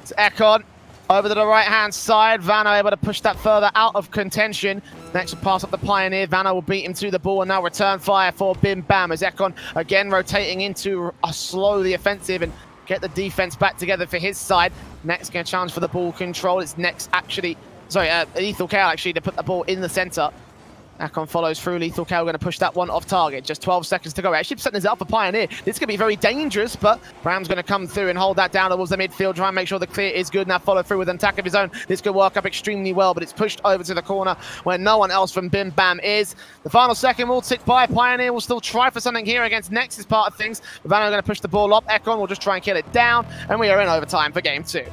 It's Ekon. Over to the right-hand side, Vano able to push that further out of contention. Next will pass up the Pioneer. Vano will beat him to the ball and now return fire for Bim Bam as Ekon again rotating into a slow the offensive and get the defense back together for his side. Next going to challenge for the ball control. It's Next actually, sorry, Lethal Cow actually to put the ball in the center. Akon follows through. Lethal Cow going to push that one off target. Just 12 seconds to go. Actually setting this up for Pioneer. This could be very dangerous, but Bram's going to come through and hold that down towards the midfield. Try and make sure the clear is good. Now follow through with an attack of his own. This could work up extremely well, but it's pushed over to the corner where no one else from Bim Bam is. The final second will tick by. Pioneer will still try for something here against Nexus part of things. Vano going to push the ball up. Ekon will just try and kill it down, and we are in overtime for game 2.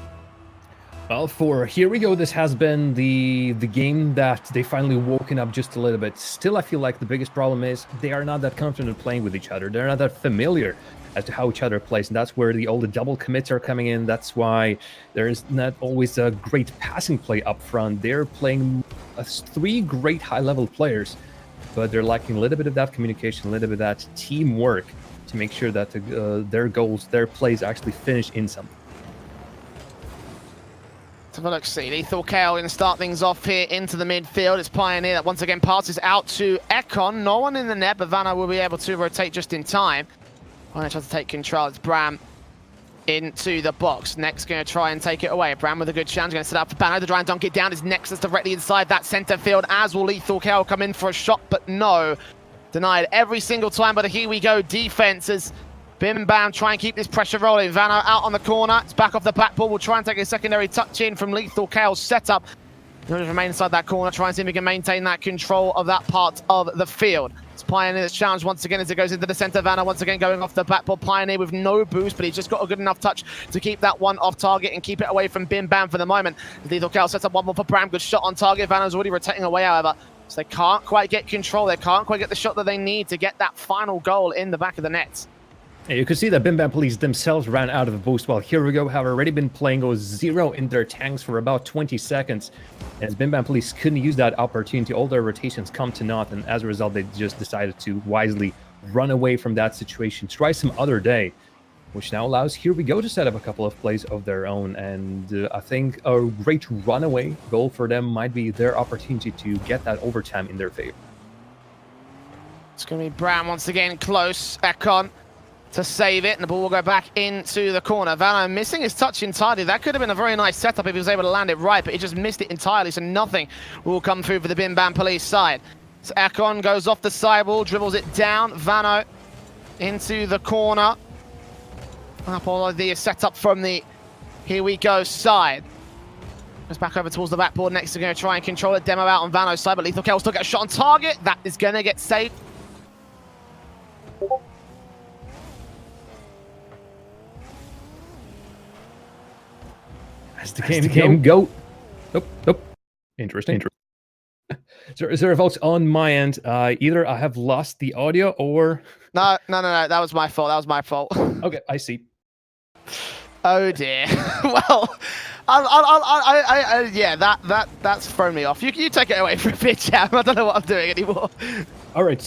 Well, for Here We Go, this has been the game that they finally woken up just a little bit. Still, I feel like the biggest problem is they are not that confident playing with each other. They're not that familiar as to how each other plays, and that's where all the double commits are coming in. That's why there is not always a great passing play up front. They're playing 3 great high-level players, but they're lacking a little bit of that communication, a little bit of that teamwork to make sure that their goals, their plays actually finish in something. Let's have a look, see. Lethal KO going to start things off here into the midfield. It's Pioneer that once again passes out to Ekon. No one in the net, but Vano will be able to rotate just in time. Pioneer tries to take control. It's Bram into the box. Next going to try and take it away. Bram with a good challenge. Going to set up for Bano to try and dunk it down. His Nexus directly inside that center field, as will Lethal KO come in for a shot, but no. Denied every single time by the Here We Go defense as Bim Bam try and keep this pressure rolling. Vano out on the corner. It's back off the back ball. We'll try and take a secondary touch in from Lethal KO's setup. He'll just remain inside that corner. Try and see if we can maintain that control of that part of the field. It's Pioneer that's challenged once again as it goes into the center. Vano once again going off the back ball. Pioneer with no boost, but he's just got a good enough touch to keep that one off target and keep it away from Bim Bam for the moment. Lethal KO sets up one more for Bram. Good shot on target. Vano's already rotating away, however. So they can't quite get control. They can't quite get the shot that they need to get that final goal in the back of the net. Yeah, you could see that Bim Bam Police themselves ran out of the boost, while Here We Go have already been playing 0 in their tanks for about 20 seconds. As Bim Bam Police couldn't use that opportunity, all their rotations come to naught, and as a result, they just decided to wisely run away from that situation, try some other day, which now allows Here We Go to set up a couple of plays of their own. And I think a great runaway goal for them might be their opportunity to get that overtime in their favor. It's going to be Bram once again close. Ekon to save it, and the ball will go back into the corner. Vano missing his touch entirely. That could have been a very nice setup if he was able to land it right, but he just missed it entirely, so nothing will come through for the Bim Bam Police side. So Ekon goes off the sidewall, dribbles it down. Vano into the corner. Up all of the setup from the Here We Go side. Goes back over towards the backboard. Next, they're going to try and control it. Demo out on Vano's side, but Lethal Kell still get a shot on target. That is going to get saved. as the game go. Nope. Interesting. So is there votes on my end? Either I have lost the audio or... No. That was my fault. Okay, I see. Oh dear. Well, yeah, that's thrown me off. You take it away for a bit, Jam. I don't know what I'm doing anymore. All right.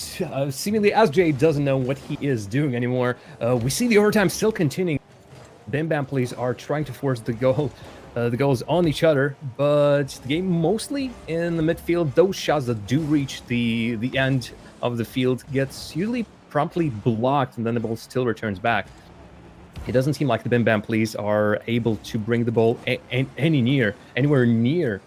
Seemingly, as Jay doesn't know what he is doing anymore, we see the overtime still continuing. Bim Bam Police are trying to force the goals on each other, but the game mostly in the midfield. Those shots that do reach the end of the field gets usually promptly blocked, and then the ball still returns back. It doesn't seem like the Bim Bam Police are able to bring the ball anywhere near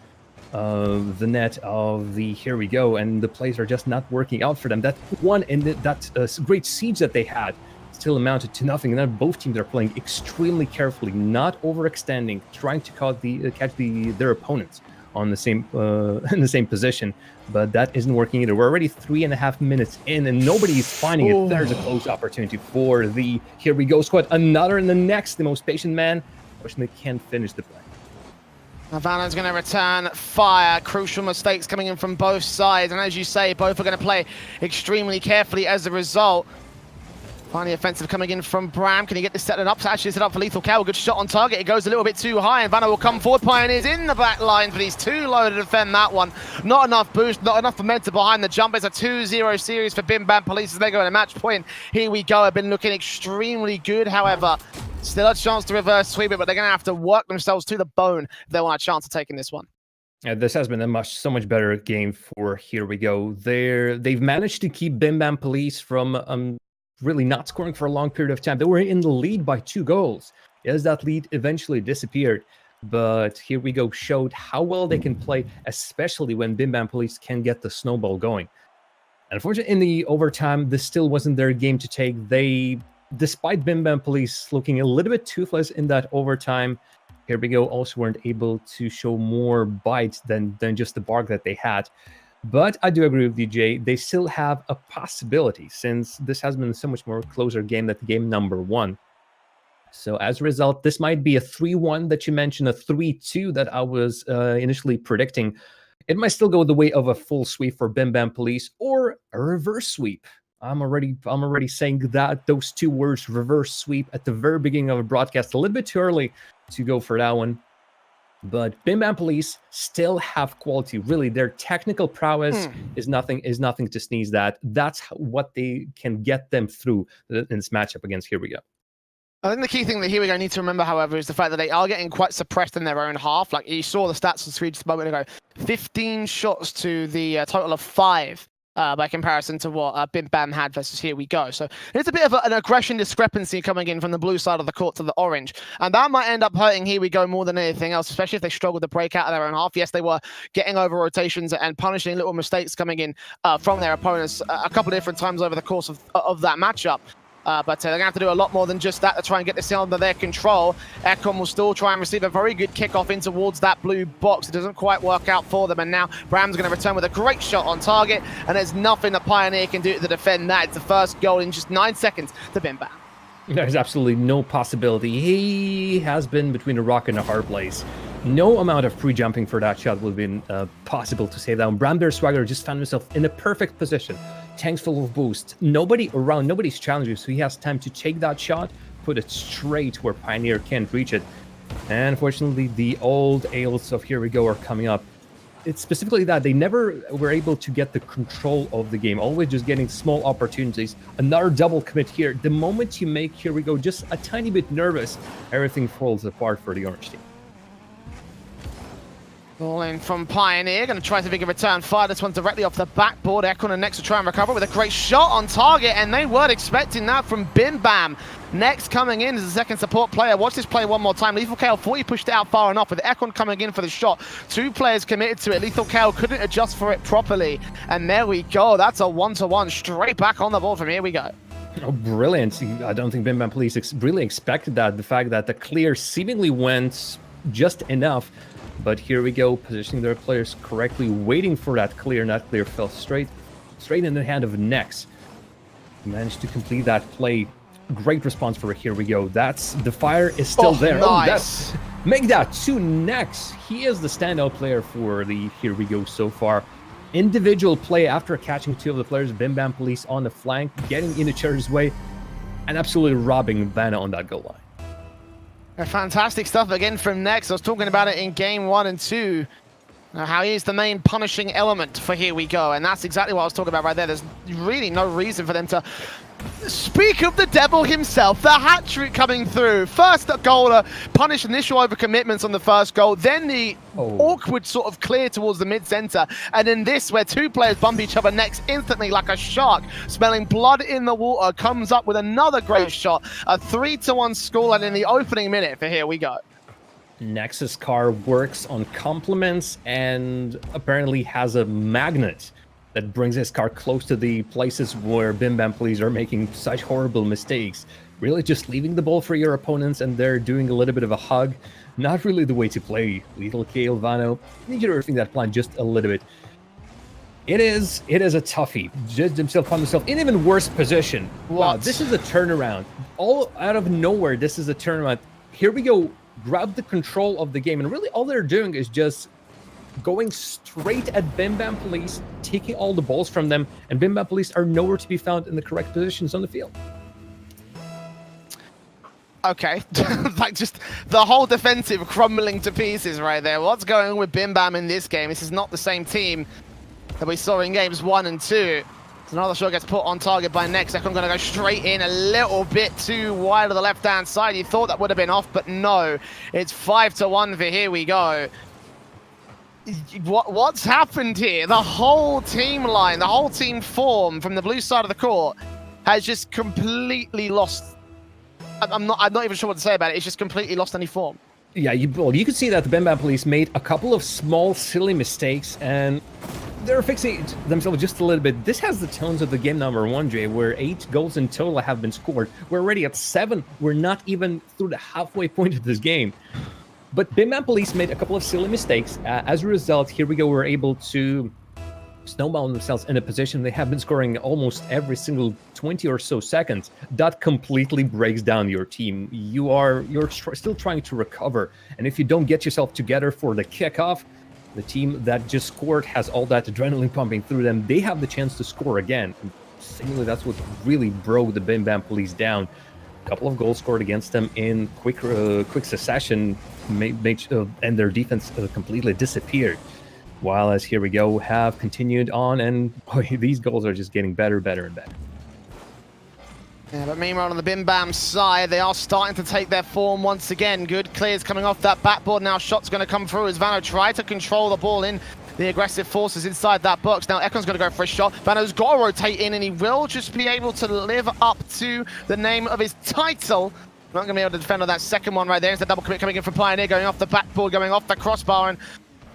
the net of the Here We Go, and the plays are just not working out for them. That one and that great siege that they had still amounted to nothing. And then both teams are playing extremely carefully, not overextending, trying to catch their opponents on the same in the same position. But that isn't working either. We're already 3.5 minutes in, and nobody's finding it. There's a close opportunity for the Here We Go squad. Another in the next, the most patient man. Unfortunately, can't finish the play. Havana's going to return fire. Crucial mistakes coming in from both sides. And as you say, both are going to play extremely carefully as a result. Finally offensive coming in from Bram. Can he get this set up? Actually set up for Lethal Cow. Good shot on target. It goes a little bit too high, and Vanna will come forward. Pioneers in the back line, but he's too low to defend that one. Not enough boost, not enough momentum behind the jump. It's a 2-0 series for Bim Bam Police as they go at a match point. Here we go. Have been looking extremely good, however. Still a chance to reverse sweep it, but they're going to have to work themselves to the bone if they want a chance of taking this one. This has been so much better game for Here We Go. They've managed to keep Bim Bam Police from really not scoring for a long period of time. They were in the lead by 2 goals. Yes, that lead eventually disappeared, but Here We Go showed how well they can play, especially when Bim Bam Police can get the snowball going. And unfortunately, in the overtime, this still wasn't their game to take. Despite Bim Bam Police looking a little bit toothless in that overtime, Here We Go also weren't able to show more bite than just the bark that they had. But I do agree with DJ. They still have a possibility, since this has been a so much more closer game than game number 1. So as a result, this might be a 3-1 that you mentioned, a 3-2 that I was initially predicting. It might still go the way of a full sweep for Bim Bam Police, or a reverse sweep. I'm already saying that those 2 words, reverse sweep, at the very beginning of a broadcast. A little bit too early to go for that one. But Bim Bam Police still have quality. Really, their technical prowess is nothing to sneeze at. That's what they can get them through in this matchup against Here We Go. I think the key thing that Here We Go need to remember, however, is the fact that they are getting quite suppressed in their own half. Like you saw the stats on screen just a moment ago. 15 shots to the total of 5. By comparison to what Bim Bam had versus Here We Go. So it's a bit of an aggression discrepancy coming in from the blue side of the court to the orange. And that might end up hurting Here We Go more than anything else, especially if they struggle to break out of their own half. Yes, they were getting over rotations and punishing little mistakes coming in from their opponents a couple of different times over the course of that matchup. But they're going to have to do a lot more than just that to try and get this under their control. Ekon will still try and receive a very good kickoff in towards that blue box. It doesn't quite work out for them. And now Bram's going to return with a great shot on target. And there's nothing the Pioneer can do to defend that. It's the first goal in just 9 seconds to Bim Bam. There's absolutely no possibility. He has been between a rock and a hard place. No amount of pre-jumping for that shot would have been possible to save down. Bram Der Swagger just found himself in a perfect position. Tanks full of boost. Nobody around, nobody's challenging, so he has time to take that shot, put it straight where Pioneer can't reach it. And unfortunately, the old ales of Here We Go are coming up. It's specifically that they never were able to get the control of the game, always just getting small opportunities. Another double commit here. The moment you make Here We Go just a tiny bit nervous, everything falls apart for the orange team. Ball in from Pioneer, going to try to make a return fire. This one directly off the backboard. Ekon and Next to try and recover with a great shot on target, and they weren't expecting that from Bim Bam. Next coming in is the second support player. Watch this play one more time. Lethal Kale thought he pushed it out far enough with Ekon coming in for the shot. 2 players committed to it. Lethal Kale couldn't adjust for it properly, and there we go. That's a 1-to-1 straight back on the ball from Here We Go. Oh, brilliant. I don't think Bim Bam Police really expected that. The fact that the clear seemingly went just enough. But Here We Go, positioning their players correctly, waiting for that clear, and that clear fell straight in the hand of Nex. Managed to complete that play. Great response for Here We Go. The fire is still there. Nice. Make that 2 next. He is the standout player for the Here We Go so far. Individual play after catching 2 of the players, Bim Bam Police on the flank, getting in each other's way, and absolutely robbing Vanna on that goal line. Fantastic stuff again from Next. I was talking about it in game 1 and 2. How he is the main punishing element for Here We Go, and that's exactly what I was talking about right there. There's really no reason for them to speak of the devil himself. The hat-trick coming through. First goal, punish initial overcommitments on the first goal, then the awkward sort of clear towards the mid-center, and then this where 2 players bump each other next instantly like a shark, smelling blood in the water, comes up with another great shot. A 3-1 scoreline in the opening minute for Here We Go. Nexus car works on compliments and apparently has a magnet that brings his car close to the places where Bim Bam Police are making such horrible mistakes. Really just leaving the ball for your opponents, and they're doing a little bit of a hug. Not really the way to play. Lethal Kale, Vano, need you to rethink that plan just a little bit. It is a toughie. Just himself found himself in even worse position. Wow, this is a turnaround. All out of nowhere, this is a turnaround. Here We Go grab the control of the game, and really all they're doing is just going straight at Bim Bam Police, taking all the balls from them, and Bim Bam Police are nowhere to be found in the correct positions on the field. Okay, like just the whole defensive crumbling to pieces right there. What's going on with Bim Bam in this game? This is not the same team that we saw in games 1 and 2. Another shot gets put on target by Next. Ekon going to go straight in a little bit too wide to the left-hand side. You thought that would have been off, but no. It's 5-1 for Here We Go. What's happened here? The whole team line, the whole team form from the blue side of the court has just completely lost. I'm not even sure what to say about it. It's just completely lost any form. Yeah, you could see that the Bim Bam Police made a couple of small, silly mistakes, and they're fixing themselves just a little bit. This has the tones of the game number 1, Jay, where 8 goals in total have been scored. We're already at 7. We're not even through the halfway point of this game. But Bim Bam Police made a couple of silly mistakes. As a result, Here We Go were able to snowball themselves in a position they have been scoring almost every single 20 or so seconds. That completely breaks down your team. You're still trying to recover, and if you don't get yourself together for the kickoff, the team that just scored has all that adrenaline pumping through them. They have the chance to score again. And seemingly that's what really broke the Bim Bam Police down. A couple of goals scored against them in quick succession, and their defense completely disappeared. While as Here We Go have continued on, and boy, these goals are just getting better, better, and better. Yeah, but meanwhile on the Bim Bam side, they are starting to take their form once again. Good clears coming off that backboard. Now shots going to come through as Vano try to control the ball in the aggressive forces inside that box. Now Ekon's going to go for a shot. Vano's got to rotate in, and he will just be able to live up to the name of his title. Not going to be able to defend on that second one right there. It's the double commit coming in from Pioneer, going off the backboard, going off the crossbar, and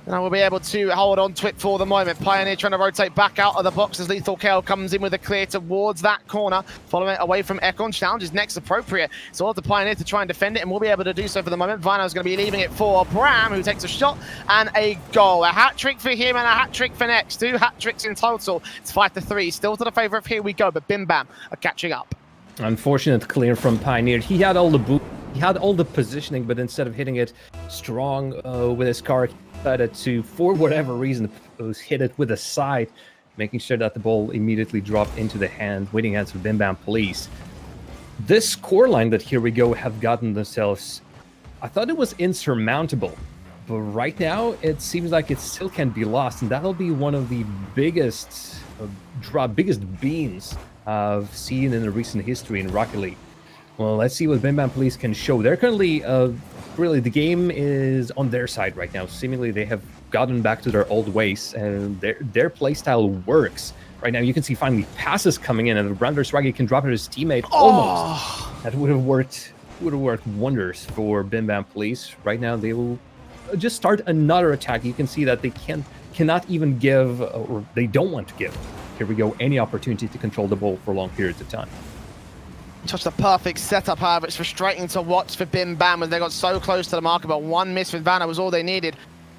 we'll be able to hold on to it for the moment. Pioneer trying to rotate back out of the box as Lethal Kale comes in with a clear towards that corner, following it away from Ekon. Challenge is next appropriate. It's all to Pioneer to try and defend it, and we'll be able to do so for the moment. Vino's going to be leaving it for Bram, who takes a shot and a goal. A hat-trick for him and a hat-trick for Next. 2 hat-tricks in total. It's 5-3, still to the favour of Here We Go, but Bim Bam are catching up. Unfortunate clear from Pioneer. He had all the positioning, but instead of hitting it strong with his car, decided to, for whatever reason, hit it with a side, making sure that the ball immediately dropped into the waiting hands of Bim Bam Police. This score line that Here We Go have gotten themselves, I thought it was insurmountable, but right now it seems like it still can be lost, and that'll be one of the biggest beans I've seen in the recent history in Rocket League. Well, let's see what Bim Bam Police can show. They're currently, really, the game is on their side right now. Seemingly, they have gotten back to their old ways, and their playstyle works. Right now, you can see finally passes coming in, and Brander Swaggy can drop it his teammate. Almost. That would have worked wonders for Bim Bam Police. Right now, they will just start another attack. You can see that they cannot even give, or they don't want to give, Here We Go, any opportunity to control the ball for long periods of time. Just a perfect setup, however, it's frustrating to watch for Bim Bam as they got so close to the marker, but one miss with Vanna was all they needed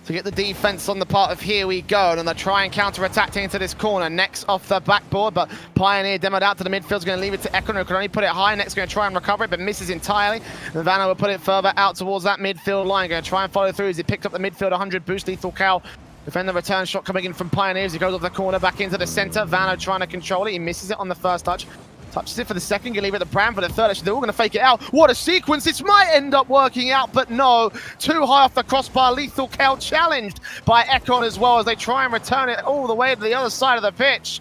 to get the defense on the part of Here We Go, and they'll try and counter-attack into this corner. Next off the backboard, but Pioneer demoed out to the midfield, is going to leave it to Ekon, who can only put it high. Next going to try and recover it, but misses entirely. And Vanna will put it further out towards that midfield line, going to try and follow through as he picked up the midfield 100 boost. Lethal Cow defend the return shot coming in from Pioneers. He goes off the corner back into the center. Vanna trying to control it. He misses it on the first touch. Touches it for the second, gonna leave it to Bram for the third. Actually, they're all gonna fake it out. What a sequence! This might end up working out, but no. Too high off the crossbar. Lethal Cow challenged by Ekon as well as they try and return it all the way to the other side of the pitch.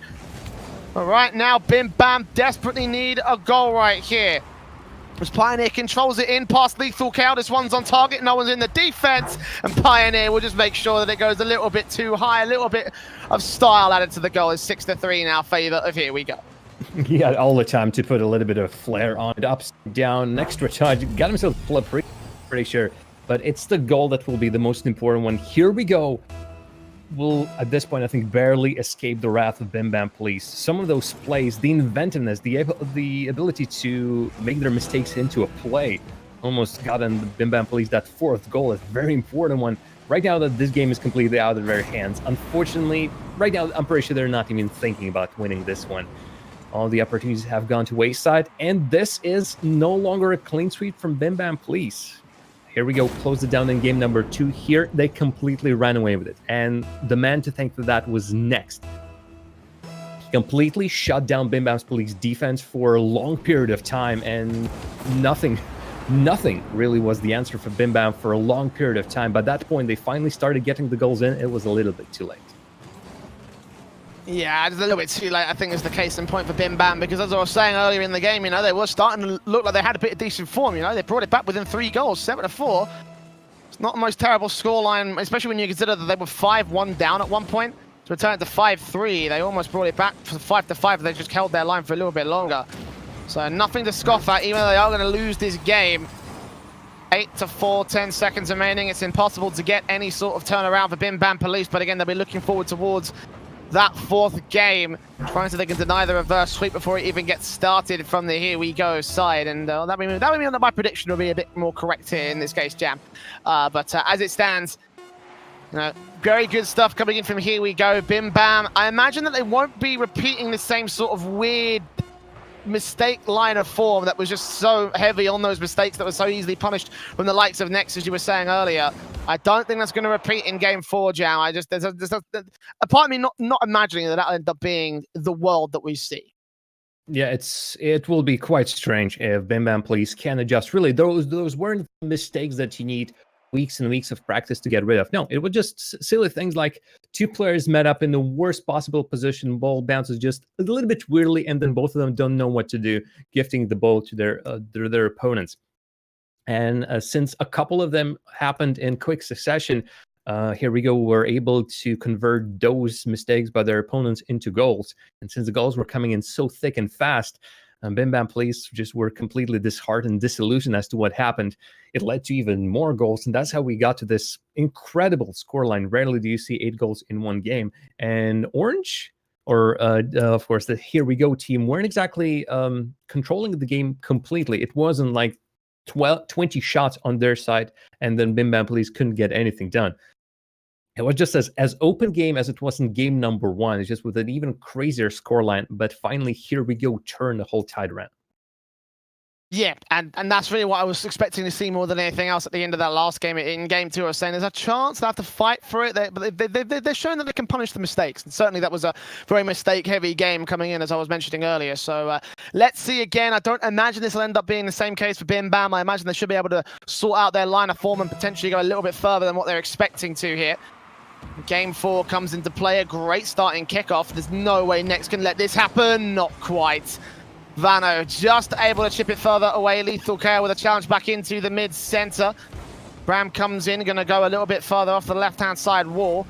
But right now, Bim Bam desperately need a goal right here. As Pioneer controls it in past Lethal Cow. This one's on target, no one's in the defense, and Pioneer will just make sure that it goes a little bit too high. A little bit of style added to the goal. It's 6-3 now, favor of Here We Go. Yeah, all the time to put a little bit of flair on it. Upside down, extra charge. Got himself pretty sure. But it's the goal that will be the most important one. Here We Go will, at this point, I think, barely escape the wrath of Bim Bam Police. Some of those plays, the inventiveness, the ability to make their mistakes into a play, almost got in the Bim Bam Police. That fourth goal is a very important one. Right now that this game is completely out of their hands. Unfortunately, right now, I'm pretty sure they're not even thinking about winning this one. All the opportunities have gone to wayside, and this is no longer a clean sweep from Bim Bam Police. Here We Go closed it down in game number 2. Here, they completely ran away with it, and the man to thank for that was Next. He completely shut down Bim Bam Police defense for a long period of time, and nothing really was the answer for Bim Bam for a long period of time. By that point, they finally started getting the goals in. It was a little bit too late. Yeah, it's a little bit too late, I think, is the case in point for Bim Bam, because as I was saying earlier in the game, you know, they were starting to look like they had a bit of decent form, you know. They brought it back within 3 goals, 7-4. It's not the most terrible scoreline, especially when you consider that they were 5-1 down at one point. To return it to 5-3, they almost brought it back for 5-5. They just held their line for a little bit longer. So nothing to scoff at, even though they are going to lose this game. 8-4, 10 seconds remaining. It's impossible to get any sort of turnaround for Bim Bam Police, but again, they'll be looking forward towards that 4th game, trying so they can deny the reverse sweep before it even gets started from the Here We Go side. And that would mean that my prediction will be a bit more correct here in this case, Jam. But as it stands, you know, very good stuff coming in from Here We Go. Bim Bam, I imagine that they won't be repeating the same sort of weird mistake line of form that was just so heavy on those mistakes that were so easily punished from the likes of Next, as you were saying earlier. I don't think that's going to repeat in game 4, Jam. There's a part of me not imagining that that'll end up being the world that we see. Yeah, it will be quite strange if Bim Bam Police can adjust. Really, those weren't mistakes that you need weeks and weeks of practice to get rid of. No, it was just silly things like 2 players met up in the worst possible position, ball bounces just a little bit weirdly, and then both of them don't know what to do, gifting the ball to their opponents. And since a couple of them happened in quick succession, Here We Go were able to convert those mistakes by their opponents into goals. And since the goals were coming in so thick and fast, Bim Bam Police just were completely disheartened, disillusioned as to what happened. It led to even more goals, and that's how we got to this incredible scoreline. Rarely do you see 8 goals in one game. And Orange, or of course the Here We Go team, weren't exactly controlling the game completely. It wasn't like 20 shots on their side, and then Bim Bam Police couldn't get anything done. It was just as open game as it was in game number 1. It's just with an even crazier scoreline. But finally, Here We Go turned the whole tide around. Yeah, and that's really what I was expecting to see more than anything else at the end of that last game. In game 2, I was saying there's a chance they have to fight for it. They're showing that they can punish the mistakes. And certainly that was a very mistake-heavy game coming in, as I was mentioning earlier. So let's see again. I don't imagine this will end up being the same case for Bim Bam. I imagine they should be able to sort out their line of form and potentially go a little bit further than what they're expecting to here. Game 4 comes into play. A great starting kickoff. There's no way Next can let this happen. Not quite. Vano just able to chip it further away. Lethal Care with a challenge back into the mid-center. Bram comes in, going to go a little bit further off the left-hand side wall.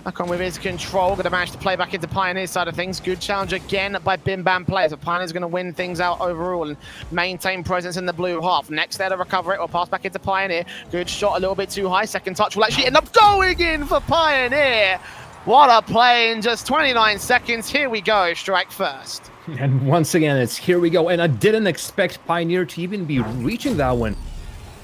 Back on with his control, going to manage to play back into Pioneer's side of things. Good challenge again by Bim Bam players. So Pioneer's going to win things out overall and maintain presence in the blue half. Next there to recover it, or pass back into Pioneer. Good shot, a little bit too high. Second touch will actually end up going in for Pioneer. What a play in just 29 seconds. Here we go, strike first. And once again, it's Here We Go. And I didn't expect Pioneer to even be reaching that one.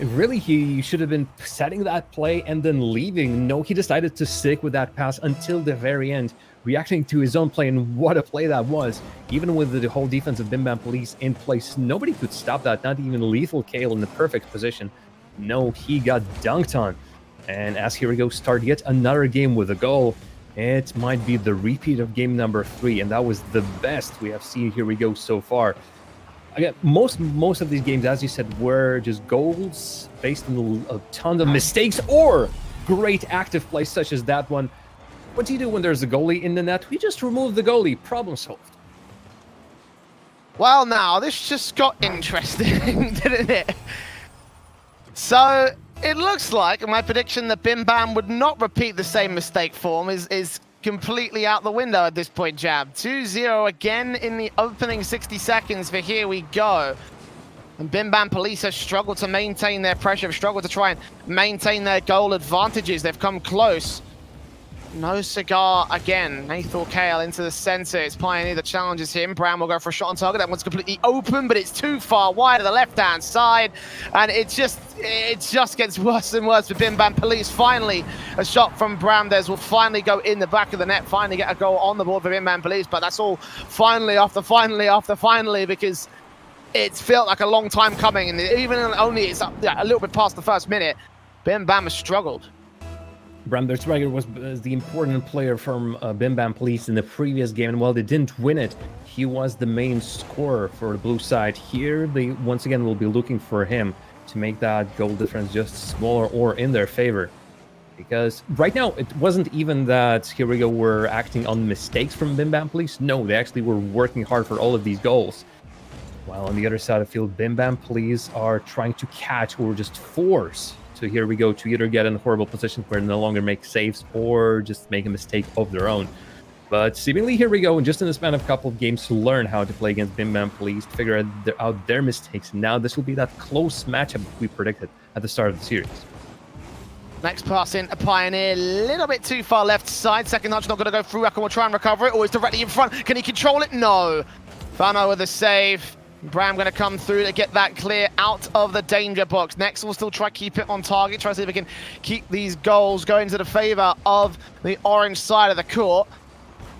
Really, he should have been setting that play and then leaving. No, he decided to stick with that pass until the very end, reacting to his own play, and what a play that was. Even with the whole defense of Bim Bam Police in place, nobody could stop that, not even Lethal Kale in the perfect position. No, he got dunked on. And as Here We Go start yet another game with a goal, it might be the repeat of game number 3, and that was the best we have seen Here We Go so far. Again, most of these games, as you said, were just goals based on a ton of mistakes or great active play, such as that one. What do you do when there's a goalie in the net? We just remove the goalie. Problem solved. Well, now, this just got interesting, didn't it? So, it looks like my prediction that Bim Bam would not repeat the same mistake form is completely out the window at this point, Jab. 2-0 again in the opening 60 seconds for Here We Go. And Bim Bam Police have struggled to maintain their pressure, have struggled to try and maintain their goal advantages. They've come close. No cigar again. Nathal Kale into the center. It's Pioneer that challenges him. Brown will go for a shot on target. That one's completely open, but it's too far wide to the left-hand side. And it just gets worse and worse for Bim Bam Police. Finally, a shot from Bramdes will finally go in the back of the net. Finally get a goal on the board for Bim Bam Police. But that's all finally after finally, because it's felt like a long time coming. And even only it's a little bit past the first minute, Bim Bam has struggled. Bramdes was the important player from Bim Bam Police in the previous game, and while they didn't win it, he was the main scorer for the blue side. Here, they once again will be looking for him to make that goal difference just smaller or in their favor. Because right now, it wasn't even that Here We Go were acting on mistakes from Bim Bam Police. No, they actually were working hard for all of these goals. While on the other side of the field, Bim Bam Police are trying to catch or just force. So Here We Go to either get in a horrible position where they no longer make saves or just make a mistake of their own. But seemingly Here We Go, and just in the span of a couple of games, to learn how to play against Bim Bam Police, to figure out their mistakes. Now this will be that close matchup we predicted at the start of the series. Next pass in, a Pioneer, a little bit too far left side. Second nudge not going to go through. Ekon will try and recover it, or is directly in front. Can he control it? No. Fano with a save. Bram going to come through to get that clear out of the danger box. Next, we'll still try to keep it on target, try to see if we can keep these goals going to the favor of the orange side of the court.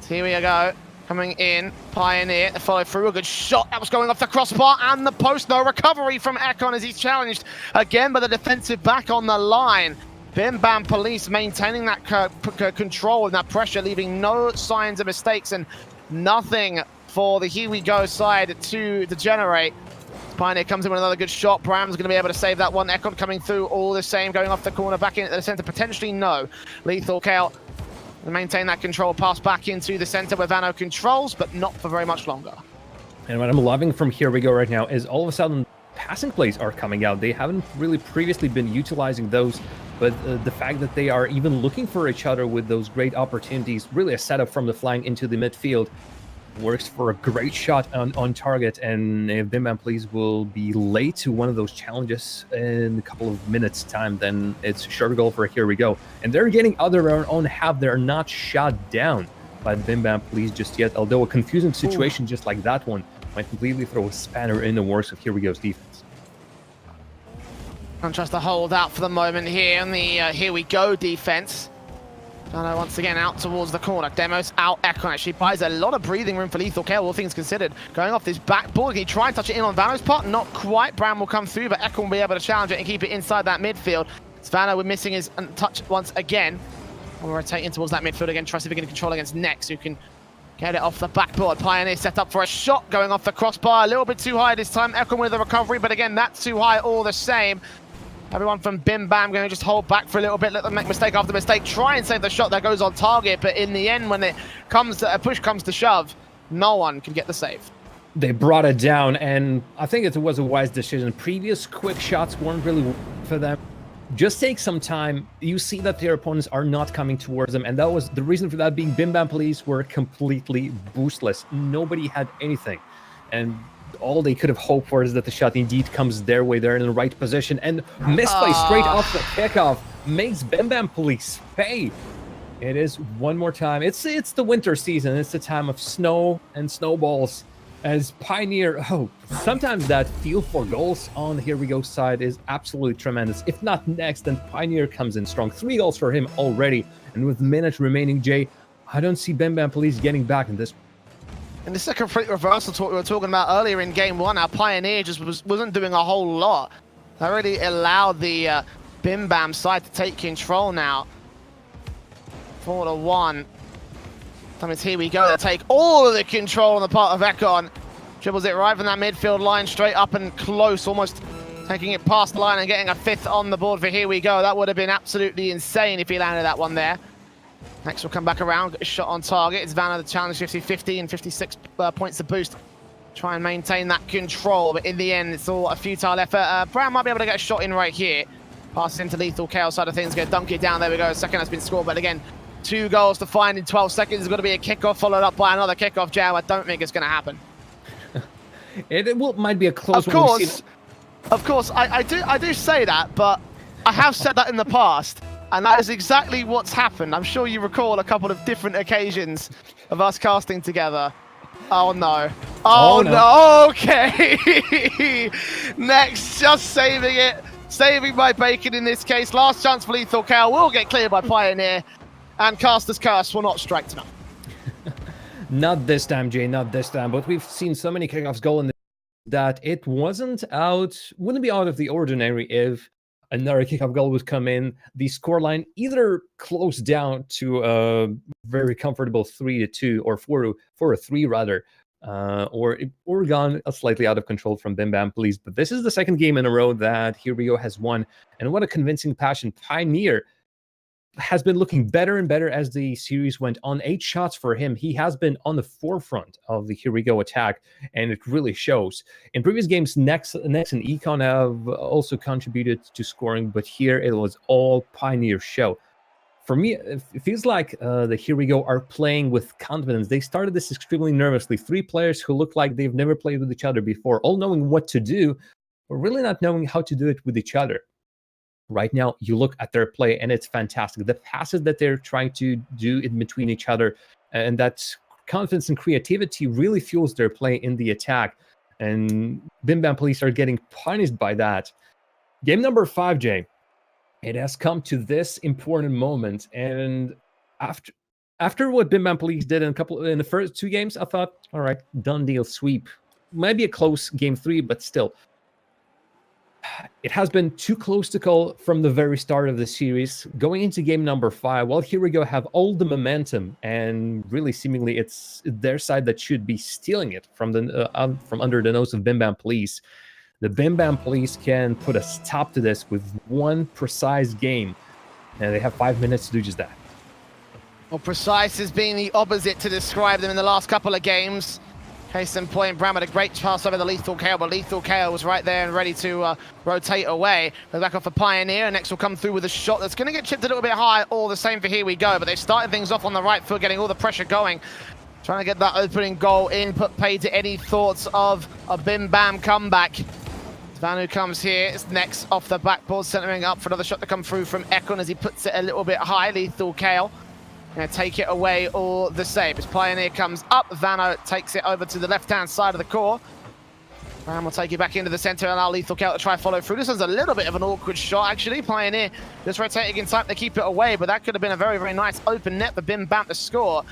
So here we go, coming in, Pioneer, the follow through, a good shot. That was going off the crossbar and the post. No recovery from Ekon as he's challenged again by the defensive back on the line. Bim Bam Police maintaining that control and that pressure, leaving no signs of mistakes and nothing for the Here We Go side to degenerate. Pioneer comes in with another good shot. Bram's going to be able to save that one. Ekon coming through all the same, going off the corner, back in at the center, potentially no. Lethal Kale maintain that control, pass back into the center where Vano controls, but not for very much longer. And what I'm loving from Here We Go right now is all of a sudden passing plays are coming out. They haven't really previously been utilizing those, but the fact that they are even looking for each other with those great opportunities, really a setup from the flank into the midfield, works for a great shot on target. And if Bim Bam Police will be late to one of those challenges in a couple of minutes time, then it's a sure goal for Here We Go. And they're getting out of their own half. They're not shot down by Bim Bam Police just yet, although a confusing situation just like that one might completely throw a spanner in the works of Here We Go's defense. And just a hold out for the moment here in the Here We Go defense. Dano once again out towards the corner. Demos out. Ekon actually buys a lot of breathing room for Lethal Kale, all things considered. Going off this backboard. Can he try and touch it in on Vano's part? Not quite. Bram will come through, but Ekon will be able to challenge it and keep it inside that midfield. Vano with missing his touch once again. We're rotating towards that midfield again. Try to see if we can control against Nex, who can get it off the backboard. Pioneer set up for a shot going off the crossbar. A little bit too high this time. Ekon with the recovery, but again, that's too high all the same. Everyone from Bim Bam going to just hold back for a little bit, let them make mistake after mistake, try and save the shot that goes on target, but in the end, when it comes to, a push comes to shove, no one can get the save. They brought it down, and I think it was a wise decision. Previous quick shots weren't really for them. Just take some time. You see that their opponents are not coming towards them, and that was the reason for that being Bim Bam Police were completely boostless. Nobody had anything, and all they could have hoped for is that the shot indeed comes their way. They're in the right position, and misplay straight off the kickoff makes Bim Bam Police pay. It is one more time. It's the winter season. It's the time of snow and snowballs. as Pioneer, sometimes that feel for goals on the Here We Go side is absolutely tremendous. If not next, then Pioneer comes in strong. 3 goals for him already, and with minutes remaining, Jay, I don't see Bim Bam Police getting back in this. And this is a complete reversal to what we were talking about earlier in game 1. Our Pioneer just wasn't doing a whole lot. That really allowed the Bim Bam side to take control now. 4-1. Sometimes Here We Go. They take all of the control on the part of Ekon. Dribbles it right from that midfield line, straight up and close, almost taking it past the line and getting a 5th on the board for Here We Go. That would have been absolutely insane if he landed that one there. Next will come back around, get a shot on target. It's Vanna the challenge, 50-50 and 56 points to boost. Try and maintain that control, but in the end, it's all a futile effort. Brown might be able to get a shot in right here. Pass into Lethal Chaos side of things, go dunk it down. There we go, a second has been scored, but again, 2 goals to find in 12 seconds. There's got to be a kickoff followed up by another kickoff jam. I don't think it's going to happen. Might be a close one. Of course, I do say that, but I have said that in the past. And that is exactly what's happened. I'm sure you recall a couple of different occasions of us casting together. Oh no. Oh no, okay. Next, just saving it. Saving my bacon in this case. Last chance for Lethal Cow will get cleared by Pioneer. And Caster's Curse will not strike tonight. Not this time, Jay, not this time. But we've seen so many kickoffs go in this that it wouldn't be out of the ordinary if another kickoff goal would come in. The scoreline either closed down to a very comfortable 3-2 or 4-3 rather, or gone slightly out of control from Bim Bam Police. But this is the second game in a row that Here We Go has won, and what a convincing passion. Pioneer has been looking better and better as the series went on. 8 shots for him. He has been on the forefront of the Here We Go attack, and it really shows. In previous games, Nex and Econ have also contributed to scoring, but here it was all Pioneer show. For me, it feels like the Here We Go are playing with confidence. They started this extremely nervously. 3 players who look like they've never played with each other before, all knowing what to do, but really not knowing how to do it with each other. Right now, you look at their play, and it's fantastic. The passes that they're trying to do in between each other, and that confidence and creativity really fuels their play in the attack. And Bim Bam Police are getting punished by that. Game number 5, Jay. It has come to this important moment, and after what Bim Bam Police did in the first 2 games, I thought, all right, done deal, sweep. Might be a close game 3, but still. It has been too close to call from the very start of the series. Going into game number 5, well, Here We Go have all the momentum, and really seemingly it's their side that should be stealing it from under the nose of Bim Bam Police. The Bim Bam Police can put a stop to this with one precise game, and they have 5 minutes to do just that. Well, precise has been the opposite to describe them in the last couple of games. Case in point, Brown had a great pass over the Lethal KO, but Lethal KO was right there and ready to rotate away. Goes back off for Pioneer, and next will come through with a shot that's going to get chipped a little bit high. All the same for Here We Go, but they've started things off on the right foot, getting all the pressure going. Trying to get that opening goal in, put paid to any thoughts of a Bim Bam comeback. Vanu comes here, it's next off the backboard, centering up for another shot to come through from Ekon as he puts it a little bit high. Lethal KO. Gonna take it away all the same. As Pioneer comes up, Vano takes it over to the left-hand side of the core. And we'll take it back into the center and allow Lethal Cow to try follow through. This one's a little bit of an awkward shot, actually. Pioneer just rotating in time to keep it away, but that could have been a very, very nice open net for Bim Bam to score.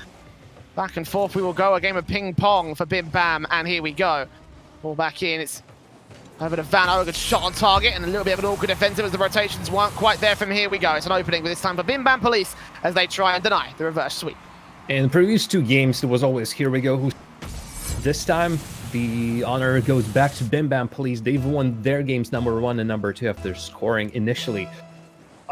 Back and forth we will go, a game of ping-pong for Bim Bam, and Here We Go. Ball back in, it's over to Vano, a good shot on target, and a little bit of an awkward defensive as the rotations weren't quite there from Here We Go. It's an opening, but this time for Bim Bam Police as they try and deny the reverse sweep. In the previous 2 games, it was always Here We Go. This time, the honor goes back to Bim Bam Police. They've won their games number 1 and number 2 after scoring initially.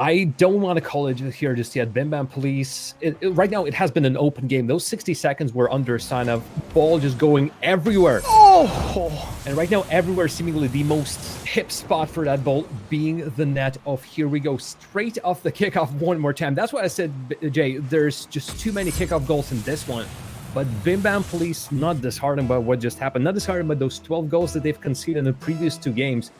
I don't want to call it here just yet. Bim Bam Police, right now it has been an open game. Those 60 seconds were under a sign of ball just going everywhere. Oh! And right now, everywhere seemingly the most hip spot for that ball being the net of Here We Go. Straight off the kickoff one more time. That's why I said, Jay, there's just too many kickoff goals in this one. But Bim Bam Police not disheartened by what just happened. Not disheartened by those 12 goals that they've conceded in the previous 2 games.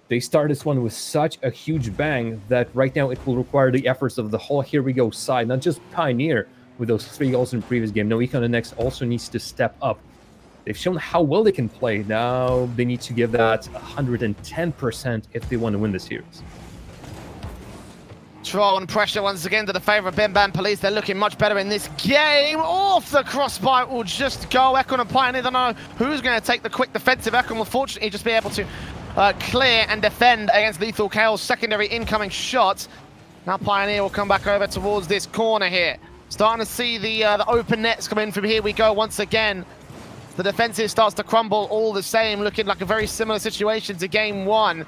They start this one with such a huge bang that right now it will require the efforts of the whole Here We Go side, not just Pioneer with those 3 goals in the previous game. No, Econ and Next also needs to step up. They've shown how well they can play. Now they need to give that 110% if they want to win the series. Troll and pressure once again to the favour of Bim Bam Police. They're looking much better in this game. Off the crossbite will just go. Ekon and Pioneer don't know who's going to take the quick defensive. Ekon will fortunately just be able to clear and defend against Lethal Chaos' secondary incoming shot. Now Pioneer will come back over towards this corner here. Starting to see the open nets come in from here we go once again. The defensive starts to crumble all the same, looking like a very similar situation to game 1.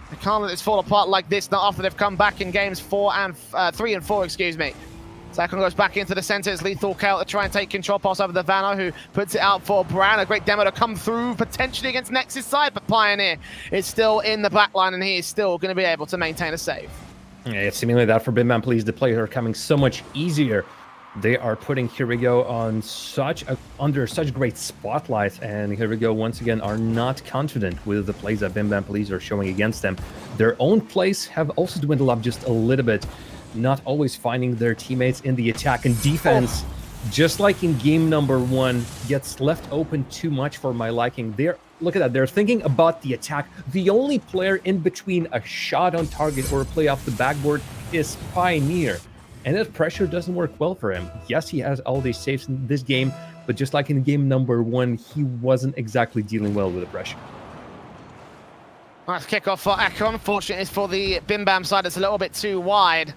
They can't let this fall apart like this, not after they've come back in games 3 and 4, excuse me. Sakon goes back into the center. It's Lethal Chaos to try and take control, pass over the Vano, who puts it out for Bran. A great demo to come through, potentially against Nexus side, but Pioneer is still in the back line, and he is still going to be able to maintain a save. Yeah, it's seemingly that for Bim Bam Police, the plays are coming so much easier. They are putting Here We Go on under such great spotlight, and Here We Go once again are not confident with the plays that Bim Bam Police are showing against them. Their own plays have also dwindled up just a little bit, not always finding their teammates in the attack and defense. Just like in game number 1, gets left open too much for my liking. Look at that, they're thinking about the attack. The only player in between a shot on target or a play off the backboard is Pioneer. And that pressure doesn't work well for him. Yes, he has all these saves in this game, but just like in game number 1, he wasn't exactly dealing well with the pressure. Nice kickoff for Ekon. Unfortunately, for the Bim Bam side, it's a little bit too wide.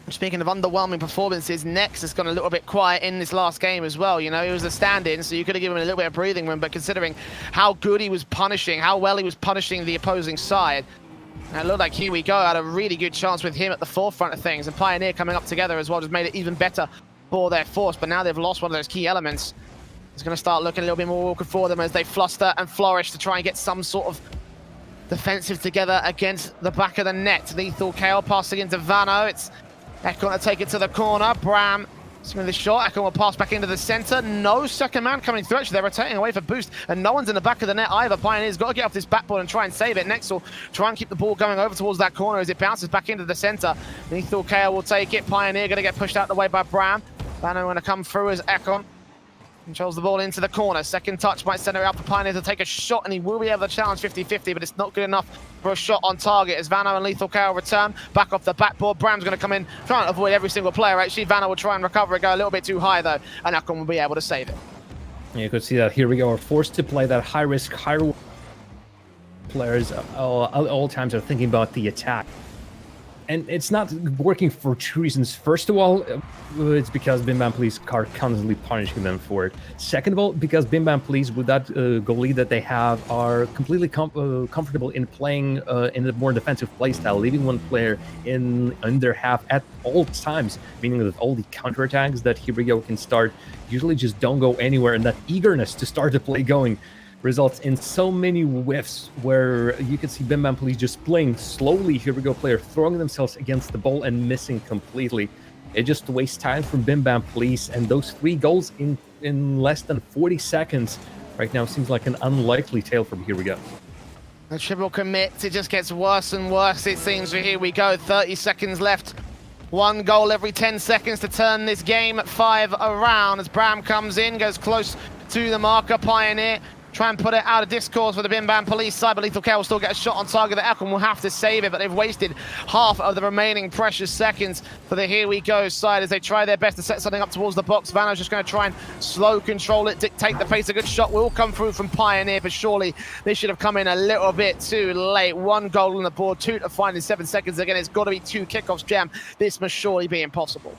Speaking of underwhelming performances, Nex has gone a little bit quiet in this last game as well. You know, he was a stand-in, so you could have given him a little bit of breathing room, but considering how good he was punishing, how well he was punishing the opposing side, and it looked like Here We Go had a really good chance with him at the forefront of things, and Pioneer coming up together as well just made it even better for their force, but now they've lost one of those key elements. It's going to start looking a little bit more awkward for them as they fluster and flourish to try and get some sort of defensive together against the back of the net. Lethal Chaos passing into Vano. It's Ekon to take it to the corner. Bram swinging the shot. Ekon will pass back into the center. No second man coming through. Actually, they're rotating away for boost, and no one's in the back of the net either. Pioneer's got to get off this backboard and try and save it. Next will try and keep the ball going over towards that corner as it bounces back into the center. Lethal Chaos will take it. Pioneer going to get pushed out the way by Bram. Banner going to come through as Ekon controls the ball into the corner. Second touch might send it out for Pioneer to take a shot, and he will be able to challenge 50-50, but it's not good enough for a shot on target as Vano and Lethal Chaos return back off the backboard. Bram's going to come in, trying to avoid every single player. Actually, Vano will try and recover it, go a little bit too high though, and Ekon will be able to save it. You could see that Here We Go are forced to play that high risk, high reward. Players at all times are thinking about the attack. And it's not working for 2 reasons. First of all, it's because Bim Bam Police are constantly punishing them for it. Second of all, because Bim Bam Police, with that goalie that they have, are completely comfortable in playing in a more defensive play style, leaving one player in their half at all times, meaning that all the counterattacks that Here We Go can start usually just don't go anywhere, and that eagerness to start the play going results in so many whiffs where you can see Bim Bam Police just playing slowly. Here We Go player throwing themselves against the ball and missing completely. It just wastes time from Bim Bam Police, and those 3 goals in less than 40 seconds right now seems like an unlikely tale from Here We Go. The triple commit, it just gets worse and worse, it seems, for Here We Go. 30 seconds left. 1 goal every 10 seconds to turn this game at 5 around as Bram comes in, goes close to the marker. Pioneer try and put it out of discourse for the Bim Bam Police side, but Lethal Chaos will still get a shot on target. The Ekon will have to save it, but they've wasted half of the remaining precious seconds for the Here We Go side as they try their best to set something up towards the box. Vano's just going to try and slow control it, dictate the pace. A good shot will come through from Pioneer, but surely this should have come in a little bit too late. 1 goal on the board, 2 to find in 7 seconds. Again, it's got to be 2 kickoffs, Jam. This must surely be impossible.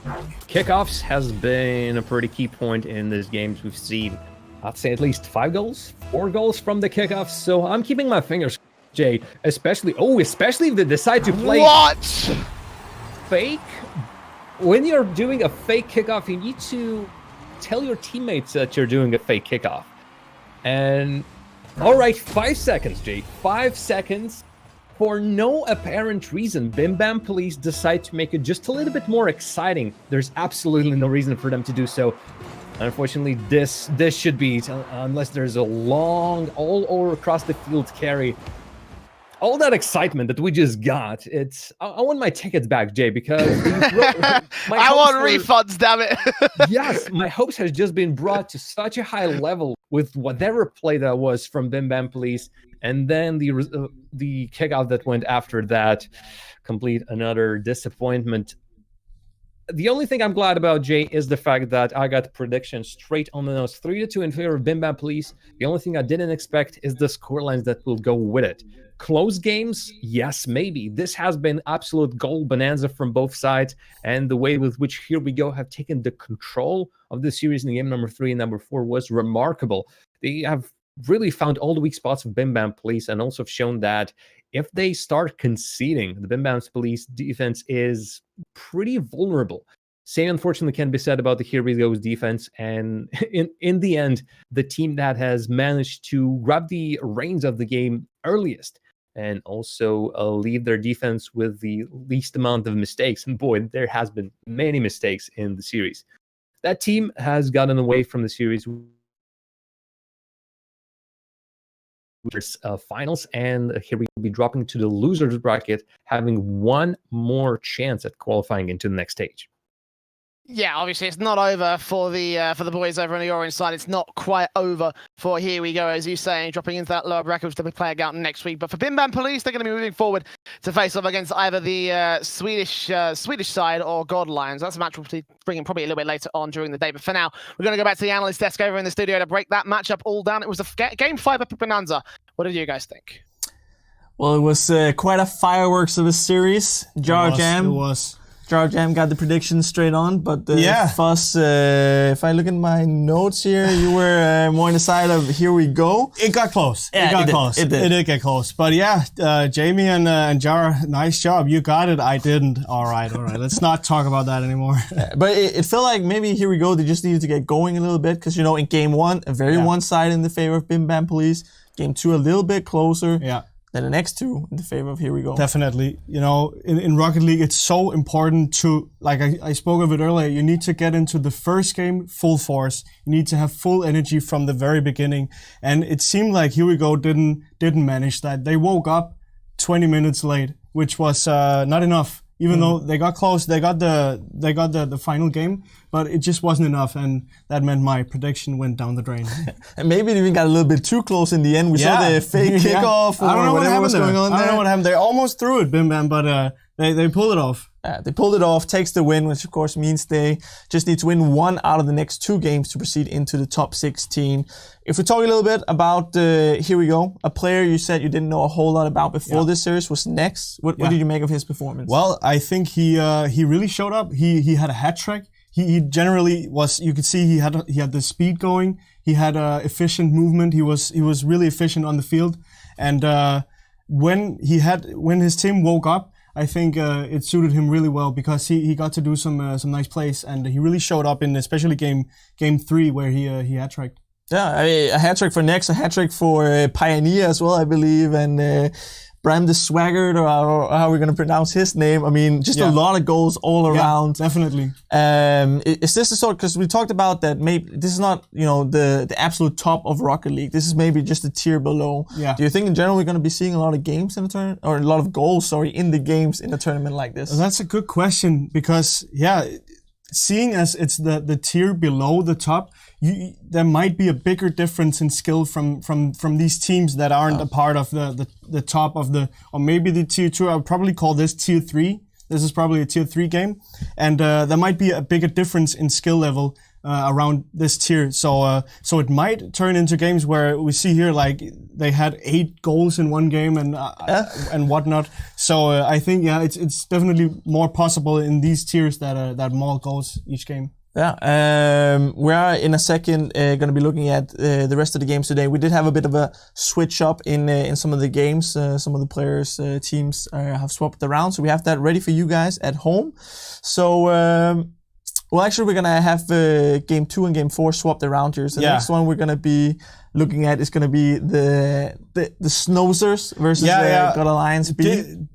Kickoffs has been a pretty key point in these games. We've seen, I'd say, at least 5 goals, 4 goals from the kickoffs. So I'm keeping my fingers, Jay, especially if they decide to play fake. When you're doing a fake kickoff, you need to tell your teammates that you're doing a fake kickoff. And all right, 5 seconds, Jay, 5 seconds. For no apparent reason, Bim Bam Police decide to make it just a little bit more exciting. There's absolutely no reason for them to do so. Unfortunately, this should be, unless there's a long all over across the field carry, all that excitement that we just got, I want my tickets back, Jay, because I want refunds, damn it. Yes, my hopes has just been brought to such a high level with whatever play that was from Bim Bam Police, and then the kickoff that went after that, complete another disappointment. The only thing I'm glad about, Jay, is the fact that I got predictions straight on the nose, 3-2 in favor of Bim Bam Police. The only thing I didn't expect is the scorelines that will go with it. Close games, yes, maybe. This has been absolute goal bonanza from both sides, and the way with which Here We Go have taken the control of the series in game number 3 and number 4 was remarkable. They have really found all the weak spots of Bim Bam Police, and also have shown that if they start conceding, the Bim Bam Police defense is pretty vulnerable. Same, unfortunately, can be said about the Here We Go's defense. And in the end, the team that has managed to grab the reins of the game earliest and also leave their defense with the least amount of mistakes. And boy, there has been many mistakes in the series. That team has gotten away from the series finals, and here we will be dropping to the losers bracket, having one more chance at qualifying into the next stage. Yeah, obviously it's not over for the boys over on the orange side. It's not quite over for Here We Go, as you say, dropping into that lower bracket, which they'll be playing out next week. But for Bim Bam Police, they're going to be moving forward to face off against either the Swedish side or God Lions. That's a match we'll be bringing probably a little bit later on during the day. But for now, we're going to go back to the analyst desk over in the studio to break that matchup all down. It was a game 5 epic bonanza. What did you guys think? Well, it was quite a fireworks of a series. Jar Jam. It was. Jar Jam got the predictions straight on, but Fuss, if I look at my notes here, you were more on the side of Here We Go. It got close. Yeah, it got close. It did. It did get close. But yeah, Jamie and Jar, nice job. You got it. I didn't. All right. Let's not talk about that anymore. But it felt like maybe Here We Go, they just needed to get going a little bit because, you know, in game 1, a very one-sided in the favor of Bim Bam Police. Game 2, a little bit closer. Yeah. Then the next 2 in the favor of Here We Go. Definitely. You know, in Rocket League, it's so important to, like I spoke of it earlier, you need to get into the first game full force. You need to have full energy from the very beginning. And it seemed like Here We Go didn't manage that. They woke up 20 minutes late, which was not enough. Even though they got close, they got the final game, but it just wasn't enough, and that meant my prediction went down the drain. And maybe it even got a little bit too close in the end. We saw the fake kickoff I don't know or whatever was going on there. I don't know what happened. They almost threw it, Bim Bam, but they pulled it off. They pulled it off, takes the win, which of course means they just need to win 1 out of the next 2 games to proceed into the top 16. If we talk a little bit about Here We Go, a player you said you didn't know a whole lot about before this series was Nex. What did you make of his performance? Well, I think he really showed up. He had a hat trick. He generally was. You could see he had the speed going. He had efficient movement. He was really efficient on the field. And when his team woke up, I think it suited him really well because he got to do some nice plays, and he really showed up in especially game 3 where he hat-tricked. Yeah, I mean, a hat-trick for Nex, a hat-trick for Pioneer as well, I believe, and Bram the Swaggart, or how we're going to pronounce his name. I mean, just a lot of goals all around. Definitely. Is this the sort, because we talked about that maybe this is not, you know, the absolute top of Rocket League. This is maybe just a tier below. Yeah. Do you think in general we're going to be seeing a lot of games in the tournament, or a lot of goals, in the games in a tournament like this? That's a good question because, seeing as it's the tier below the top, there might be a bigger difference in skill from these teams that aren't a part of the top of or maybe the tier 2. I would probably call this tier 3. This is probably a tier 3 game, and there might be a bigger difference in skill level around this tier. So it might turn into games where we see here like they had 8 goals in one game and whatnot. So I think it's definitely more possible in these tiers that more goals each game. Yeah, we are in a second going to be looking at the rest of the games today. We did have a bit of a switch up in some of the games. Some of the players' teams have swapped around, so we have that ready for you guys at home. So, actually, we're going to have game 2 and game 4 swapped around here. So the next one we're going to be looking at is going to be the Snoozers versus God Alliance B.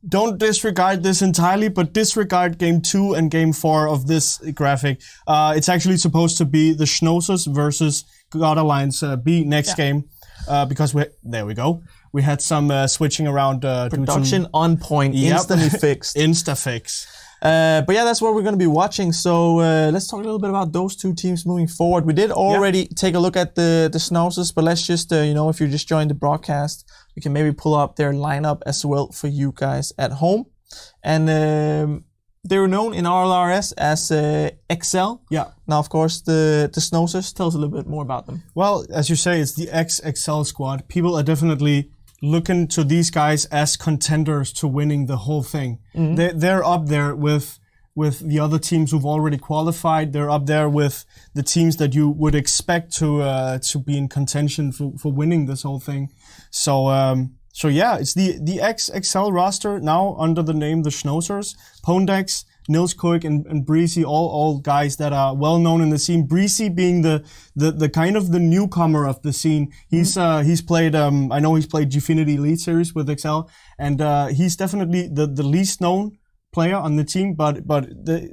Don't disregard this entirely, but disregard game 2 and game 4 of this graphic. It's actually supposed to be the Schnozzers versus God Alliance B next game, because there we go. We had some switching around. Production on point, instantly fixed. Insta-fix. But yeah, that's what we're going to be watching. So let's talk a little bit about those two teams moving forward. We did already take a look at the Schnauzers, but let's just, if you just joined the broadcast, we can maybe pull up their lineup as well for you guys at home. And they were known in RLRS as XL. Yeah. Now, of course, the Schnauzers. Tell us a little bit more about them. Well, as you say, it's the XXL squad. People are definitely looking to these guys as contenders to winning the whole thing. Mm-hmm. They're up there with the other teams who've already qualified. They're up there with the teams that you would expect to be in contention for winning this whole thing. So yeah, it's the XXL roster now under the name the Schnauzers. Pondex, Nils Koik and Breezy, all guys that are well known in the scene. Breezy being the kind of the newcomer of the scene. He's played I know he's played Gfinity Elite Series with XL, and he's definitely the least known player on the team, but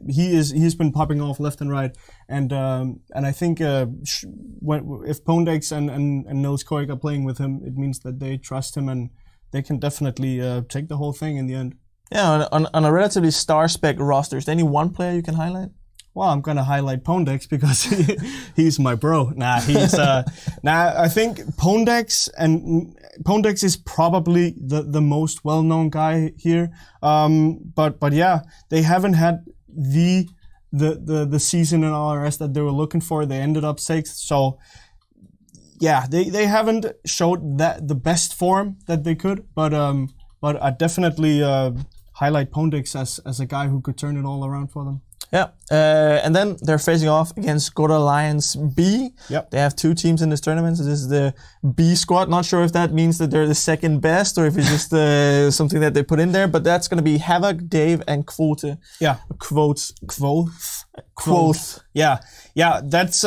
he's been popping off left and right, and I think if Pondex and Nils Koik are playing with him, it means that they trust him and they can definitely take the whole thing in the end. Yeah, on a relatively star-spec roster, is there any one player you can highlight? Well, I'm gonna highlight Pondex because he's my bro. I think Pondex is probably the most well-known guy here. But yeah, they haven't had the season in RS that they were looking for. They ended up 6th. So yeah, they haven't showed that the best form that they could. But I definitely highlight Pondex as a guy who could turn it all around for them. Yeah, and then they're facing off against God Alliance B. Yep. They have 2 teams in this tournament, so this is the B squad. Not sure if that means that they're the second best or if it's just something that they put in there, but that's going to be Havoc, Dave, and Quote. Yeah. Quote. Yeah, that's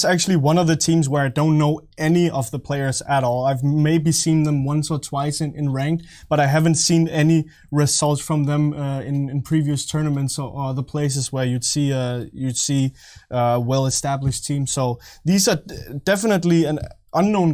actually one of the teams where I don't know any of the players at all. I've maybe seen them once or twice in ranked, but I haven't seen any results from them in previous tournaments or the places where you'd see well-established teams. So these are definitely an unknown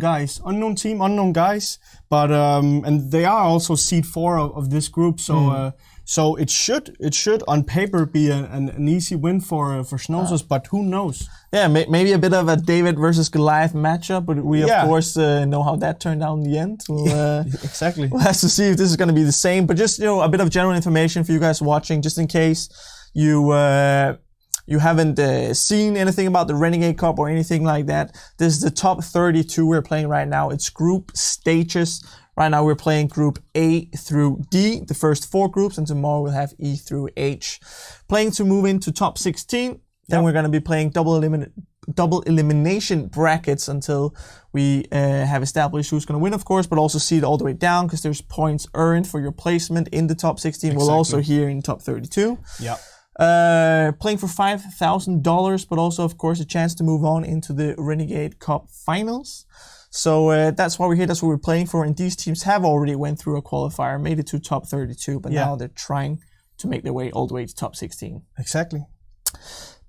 team, unknown guys, but and they are also seed 4 of this group. So. So it should on paper be an easy win for Schnauzers, but who knows? Yeah, maybe a bit of a David versus Goliath matchup, but we of course know how that turned out in the end. We'll, exactly. We'll have to see if this is going to be the same. But just a bit of general information for you guys watching, just in case you haven't seen anything about the Renegade Cup or anything like that. This is the top 32 we're playing right now. It's group stages. Right now we're playing group A through D, the first 4 groups, and tomorrow we'll have E through H. Playing to move into top 16, then we're going to be playing double elimination brackets until we have established who's going to win, of course, but also seed all the way down because there's points earned for your placement in the top 16. Exactly. We'll also here in top 32. Yeah. Playing for $5,000, but also, of course, a chance to move on into the Renegade Cup finals. So that's why we're here. That's what we're playing for. And these teams have already went through a qualifier, made it to top 32, but now they're trying to make their way all the way to top 16. Exactly.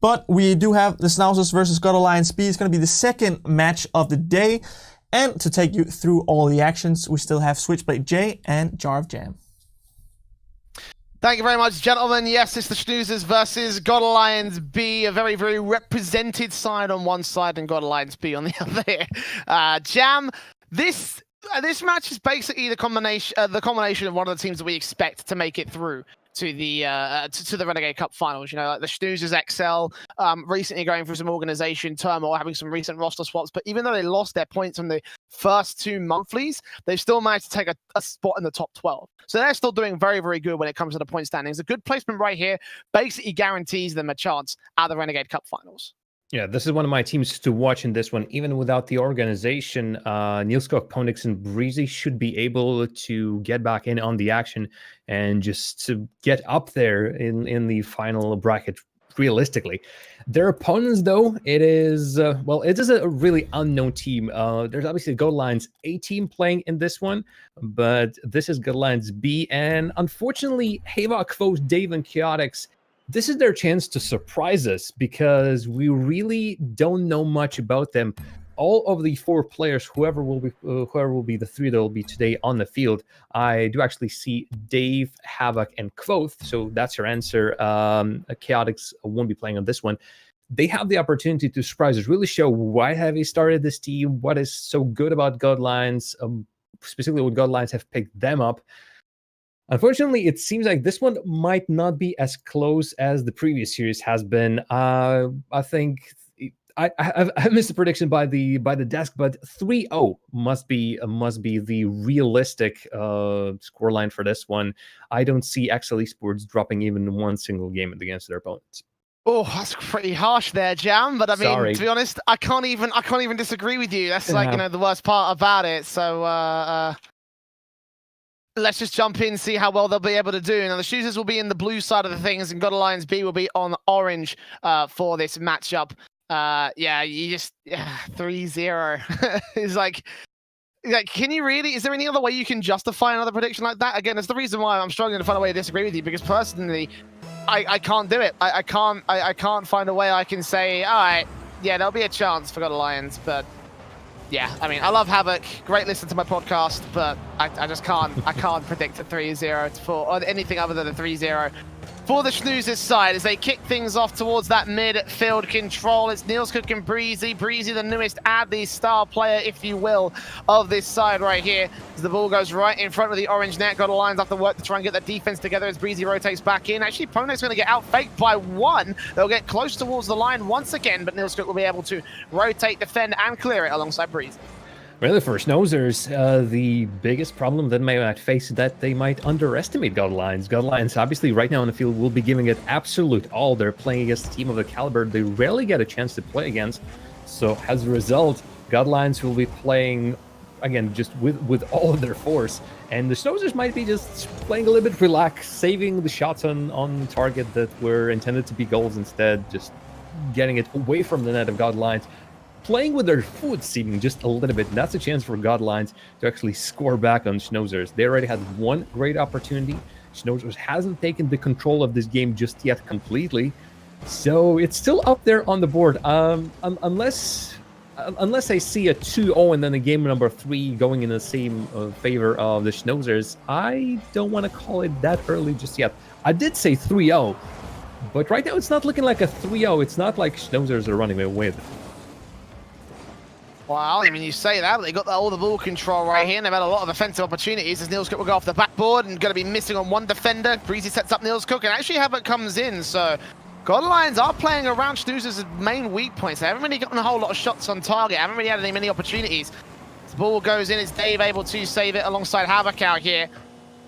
But we do have the Schnauzers versus God Alliance B. It's going to be the second match of the day. And to take you through all the actions, we still have Switchblade J and Jar of Jam. Thank you very much, gentlemen. Yes, it's the Schnauzers versus God Alliance B, a very, very represented side on one side and God Alliance B on the other here. Jam, this match is basically the combination of one of the teams that we expect to make it through to the Renegade Cup finals. Like the Schnauzers XL recently going through some organization turmoil, having some recent roster swaps, but even though they lost their points from the first 2 monthlies, they've still managed to take a spot in the top 12. So they're still doing very, very good when it comes to the point standings. A good placement right here basically guarantees them a chance at the Renegade Cup finals. Yeah, this is one of my teams to watch in this one. Even without the organization, Nils Koik, Pondex, and Breezy should be able to get back in on the action and just to get up there in the final bracket realistically. Their opponents, though, it is a really unknown team. There's obviously God Alliance A team playing in this one, but this is God Alliance B, and unfortunately, Hava, Quote, Dave, and Chaotix, this is their chance to surprise us because we really don't know much about them all of the 4 players, whoever will be the 3 that will be today on the field, I do actually see Dave, Havoc, and Quoth. So that's your answer. Chaotix won't be playing on this one. They have the opportunity to surprise us, really show why have they started this team, what is so good about Godlines, specifically what Godlines have picked them up. Unfortunately, it seems like this one might not be as close as the previous series has been. I think I missed the prediction by the desk, but 3-0 must be the realistic scoreline for this one. I don't see XL Esports dropping even one single game against their opponents. Oh, that's pretty harsh there, Jam. But I mean, Sorry. to be honest, I can't even disagree with you. That's like, the worst part about it. So let's just jump in, see how well they'll be able to do. Now, the Shooters will be in the blue side of the things, and God Alliance B will be on orange for this matchup. Yeah, you just 3-0 is like, can you really? Is there any other way you can justify another prediction like that? Again, it's the reason why I'm struggling to find a way to disagree with you, because personally, I can't do it. I can't find a way I can say, all right, yeah, there'll be a chance for God Alliance, but yeah, I mean, I love Havoc. Great listen to my podcast, but I just can't. I can't predict a 3-0 or anything other than a 3-0 for the Schnoozers side as they kick things off towards that midfield control. It's Niels Cook and Breezy. Breezy, the newest Adley star player, if you will, of this side right here. As the ball goes right in front of the orange net. Got a lines off the work to try and get that defense together as Breezy rotates back in. Actually, Ponek's going to get out faked by 1. They'll get close towards the line once again, but Niels Cook will be able to rotate, defend, and clear it alongside Breezy. Really, for Schnoozers, the biggest problem that they might face is that they might underestimate Godlines. Godlines, obviously, right now on the field, will be giving it absolute all. They're playing against a team of the caliber they rarely get a chance to play against. So, as a result, Godlines will be playing, again, just with all of their force. And the Schnoozers might be just playing a little bit relaxed, saving the shots on target that were intended to be goals instead, just getting it away from the net of Godlines. Playing with their foot seeming just a little bit. That's a chance for Godlines to actually score back on Schnoozers. They already had one great opportunity. Schnoozers hasn't taken the control of this game just yet completely. So it's still up there on the board. Unless I see a 2-0 and then a game number 3 going in the same favor of the Schnoozers, I don't want to call it that early just yet. I did say 3-0, but right now it's not looking like a 3-0. It's not like Schnoozers are running away with it. Well, I mean, you say that, but they got all the ball control right here, and they've had a lot of offensive opportunities as Niels Cook will go off the backboard and going to be missing on one defender. Breezy sets up Niels Cook, and actually Havoc comes in, so Godlines are playing around Schnoozers' main weak points. They haven't really gotten a whole lot of shots on target, haven't really had many opportunities. The ball goes in, is Dave able to save it alongside Havoc out here.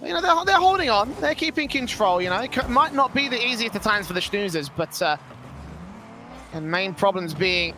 You know, they're holding on, they're keeping control, you know. It might not be the easiest of times for the Schnoozers, but the main problems being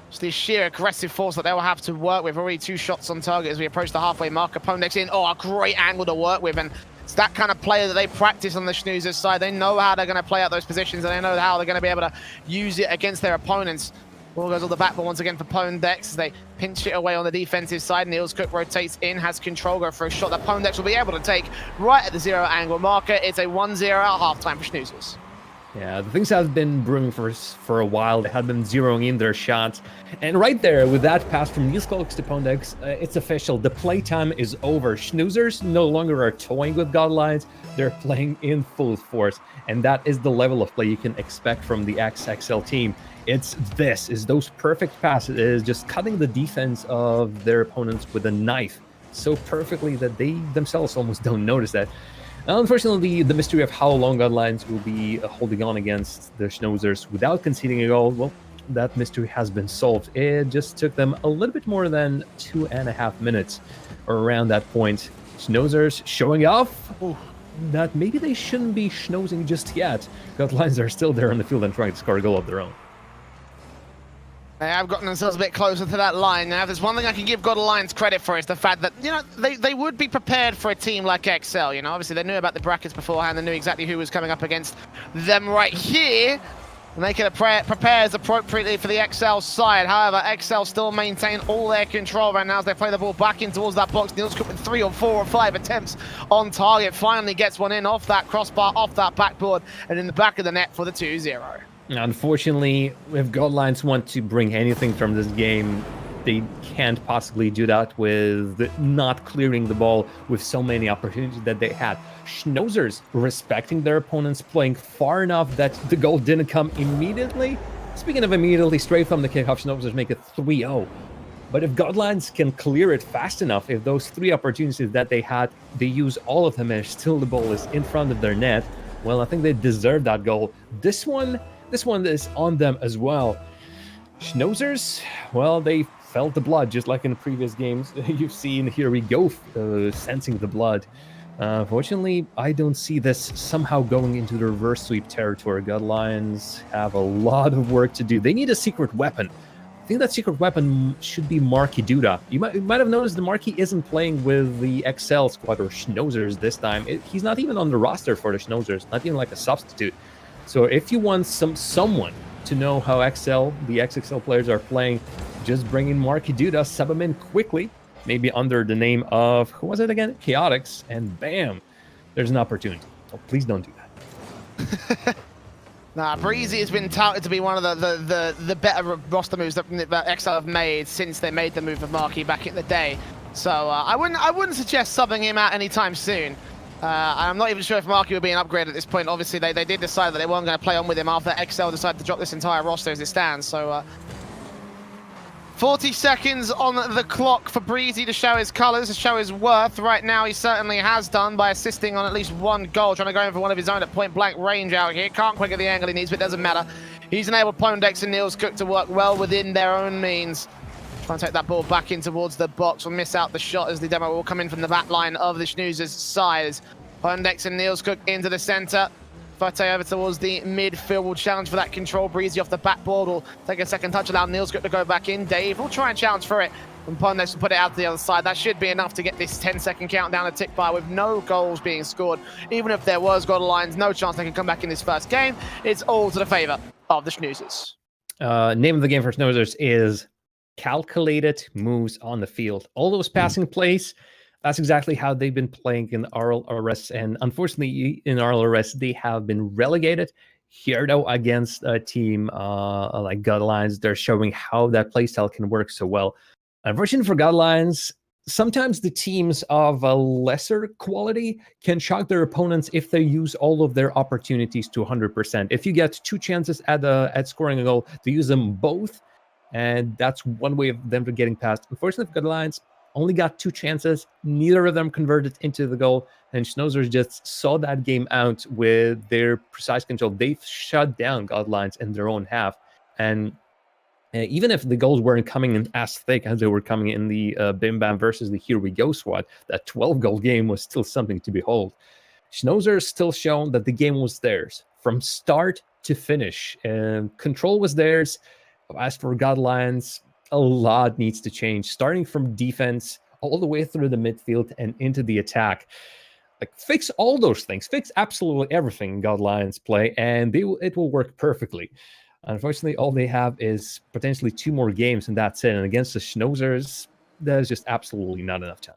just the sheer aggressive force that they will have to work with. Already 2 shots on target as we approach the halfway marker. Ponek's in. Oh, a great angle to work with. And it's that kind of player that they practice on the Schnoozers side. They know how they're going to play out those positions, and they know how they're going to be able to use it against their opponents. Ball goes on the backboard once again for Pondex as they pinch it away on the defensive side. Niels Cook rotates in, has control, go for a shot that Pondex will be able to take right at the 0 angle marker. It's a 1-0 at halftime for Schnoozers. Yeah, the things have been brewing for a while. They had been zeroing in their shots. And right there, with that pass from Niels Cook to Pondex, it's official. The playtime is over. Schnoozers no longer are toying with Godlines. They're playing in full force. And that is the level of play you can expect from the XXL team. It's those perfect passes. It is just cutting the defense of their opponents with a knife so perfectly that they themselves almost don't notice that. Unfortunately, the mystery of how long Godlines will be holding on against the Schnoozers without conceding a goal, well, that mystery has been solved. It just took them a little bit more than 2.5 minutes around that point. Schnoozers showing off that maybe they shouldn't be schnoozing just yet. Godlines are still there on the field and trying to score a goal of their own. They have gotten themselves a bit closer to that line. Now, if there's one thing I can give God Alliance credit for, is the fact that, you know, they would be prepared for a team like XL. You know, obviously they knew about the brackets beforehand. They knew exactly who was coming up against them right here. And they can prepare appropriately for the XL side. However, XL still maintain all their control right now as they play the ball back in towards that box. Niels Cook with 3 or 4 or 5 attempts on target. Finally gets one in off that crossbar, off that backboard, and in the back of the net for the 2-0. Unfortunately, if Godlines want to bring anything from this game, they can't possibly do that with not clearing the ball with so many opportunities that they had. Schnauzers respecting their opponents, playing far enough that the goal didn't come immediately. Speaking of immediately, straight from the kickoff, Schnauzers make it 3-0. But if Godlands can clear it fast enough, if those 3 opportunities that they had, they use all of them and still the ball is in front of their net, well, I think they deserve that goal. This one is on them as well. Schnauzers, well, they felt the blood, just like in the previous games. You've seen, here we go, sensing the blood. Fortunately, I don't see this somehow going into the reverse sweep territory. Godlions have a lot of work to do. They need a secret weapon. I think that secret weapon should be Marky Duda. You might have noticed the Marky isn't playing with the XL squad or Schnauzers this time. He's not even on the roster for the Schnauzers, not even like a substitute. So if you want someone to know how the XXL players are playing, just bring in Marky Duda, sub him in quickly, maybe under the name of, who was it again? Chaotix, and bam, there's an opportunity. Oh, please don't do that. Nah, Breezy has been touted to be one of the better roster moves that XL have made since they made the move of Marky back in the day. So I wouldn't suggest subbing him out anytime soon. I'm not even sure if Marky would be an upgrade at this point. Obviously, they did decide that they weren't going to play on with him after XL decided to drop this entire roster as it stands. So 40 seconds on the clock for Breezy to show his colours, to show his worth. Right now, he certainly has done by assisting on at least 1 goal, trying to go in for one of his own at point-blank range out here. Can't quite get the angle he needs, but it doesn't matter. He's enabled Pondex and Niels Cook to work well within their own means. Trying to take that ball back in towards the box. Will miss out the shot as the demo will come in from the back line of the Schnauzers' side. Pondex and Niels Cook into the centre. Fate over towards the midfield, will challenge for that control. Breezy off the backboard will take a second touch, allow Niels Cook to go back in. Dave will try and challenge for it, and Pondex will put it out to the other side. That should be enough to get this 10-second countdown to tick by with no goals being scored. Even if there was Godlines, no chance they can come back in this first game. It's all to the favour of the Schnauzers. Name of the game for Schnauzers is calculated moves on the field. All those passing plays, that's exactly how they've been playing in RLRS, and unfortunately in RLRS they have been relegated. Here though, against a team like Godlines, they're showing how that playstyle can work so well. Unfortunately for Godlines, sometimes the teams of a lesser quality can shock their opponents if they use all of their opportunities to 100%. If you get 2 chances at scoring a goal, they use them both, and that's one way of them getting past. Unfortunately for Godlines, only got 2 chances, neither of them converted into the goal, and Schnauzers just saw that game out with their precise control. They've shut down Godlines in their own half, and even if the goals weren't coming in as thick as they were coming in the Bim Bam versus the Here We Go squad, that 12-goal game was still something to behold. Schnauzers still shown that the game was theirs from start to finish, and control was theirs. As for Godlines, a lot needs to change, starting from defense all the way through the midfield and into the attack. Like, fix all those things, fix absolutely everything Godlines play, and it will work perfectly. Unfortunately, all they have is potentially 2 more games, and that's it. And against the Schnauzers, there's just absolutely not enough time.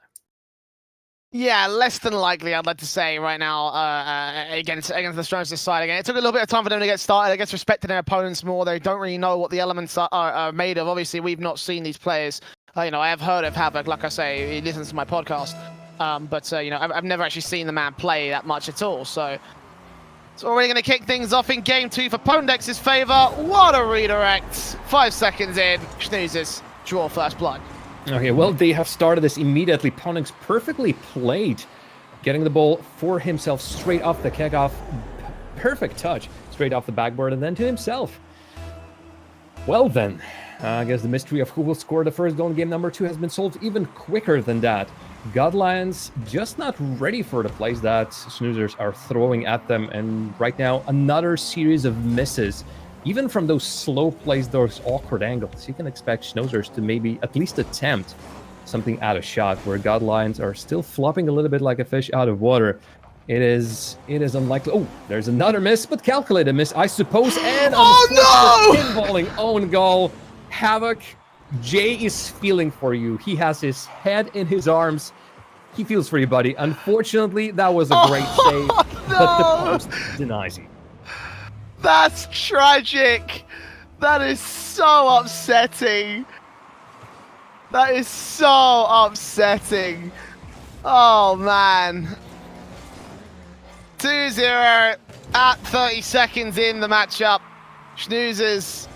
Yeah, less than likely, I'd like to say right now, against the Schnauzers side again. It took a little bit of time for them to get started. I guess respecting their opponents more. They don't really know what the elements are made of. Obviously, we've not seen these players. I have heard of Havoc. Like I say, he listens to my podcast. But I've never actually seen the man play that much at all. So it's already going to kick things off in game 2 for Pondex's favour. What a redirect. 5 seconds in, Schnauzers draw first blood. Okay, well, they have started this immediately. Pondex perfectly played, getting the ball for himself straight off the kickoff. Perfect touch, straight off the backboard, and then to himself. Well then, I guess the mystery of who will score the first goal in game number 2 has been solved even quicker than that. Godlions just not ready for the plays that Schnauzers are throwing at them, and right now, another series of misses. Even from those slow plays, those awkward angles, you can expect Schnauzers to maybe at least attempt something at a shot, where Godlions are still flopping a little bit like a fish out of water. It is unlikely. Oh, there's another miss, but calculated miss, I suppose. And pinballing own goal. Havoc, Jay is feeling for you. He has his head in his arms. He feels for you, buddy. Unfortunately, that was a great save, but the post denies you. That's tragic. That is so upsetting. That is so upsetting. Oh, man. 2-0 at 30 seconds in the matchup. Schnoozers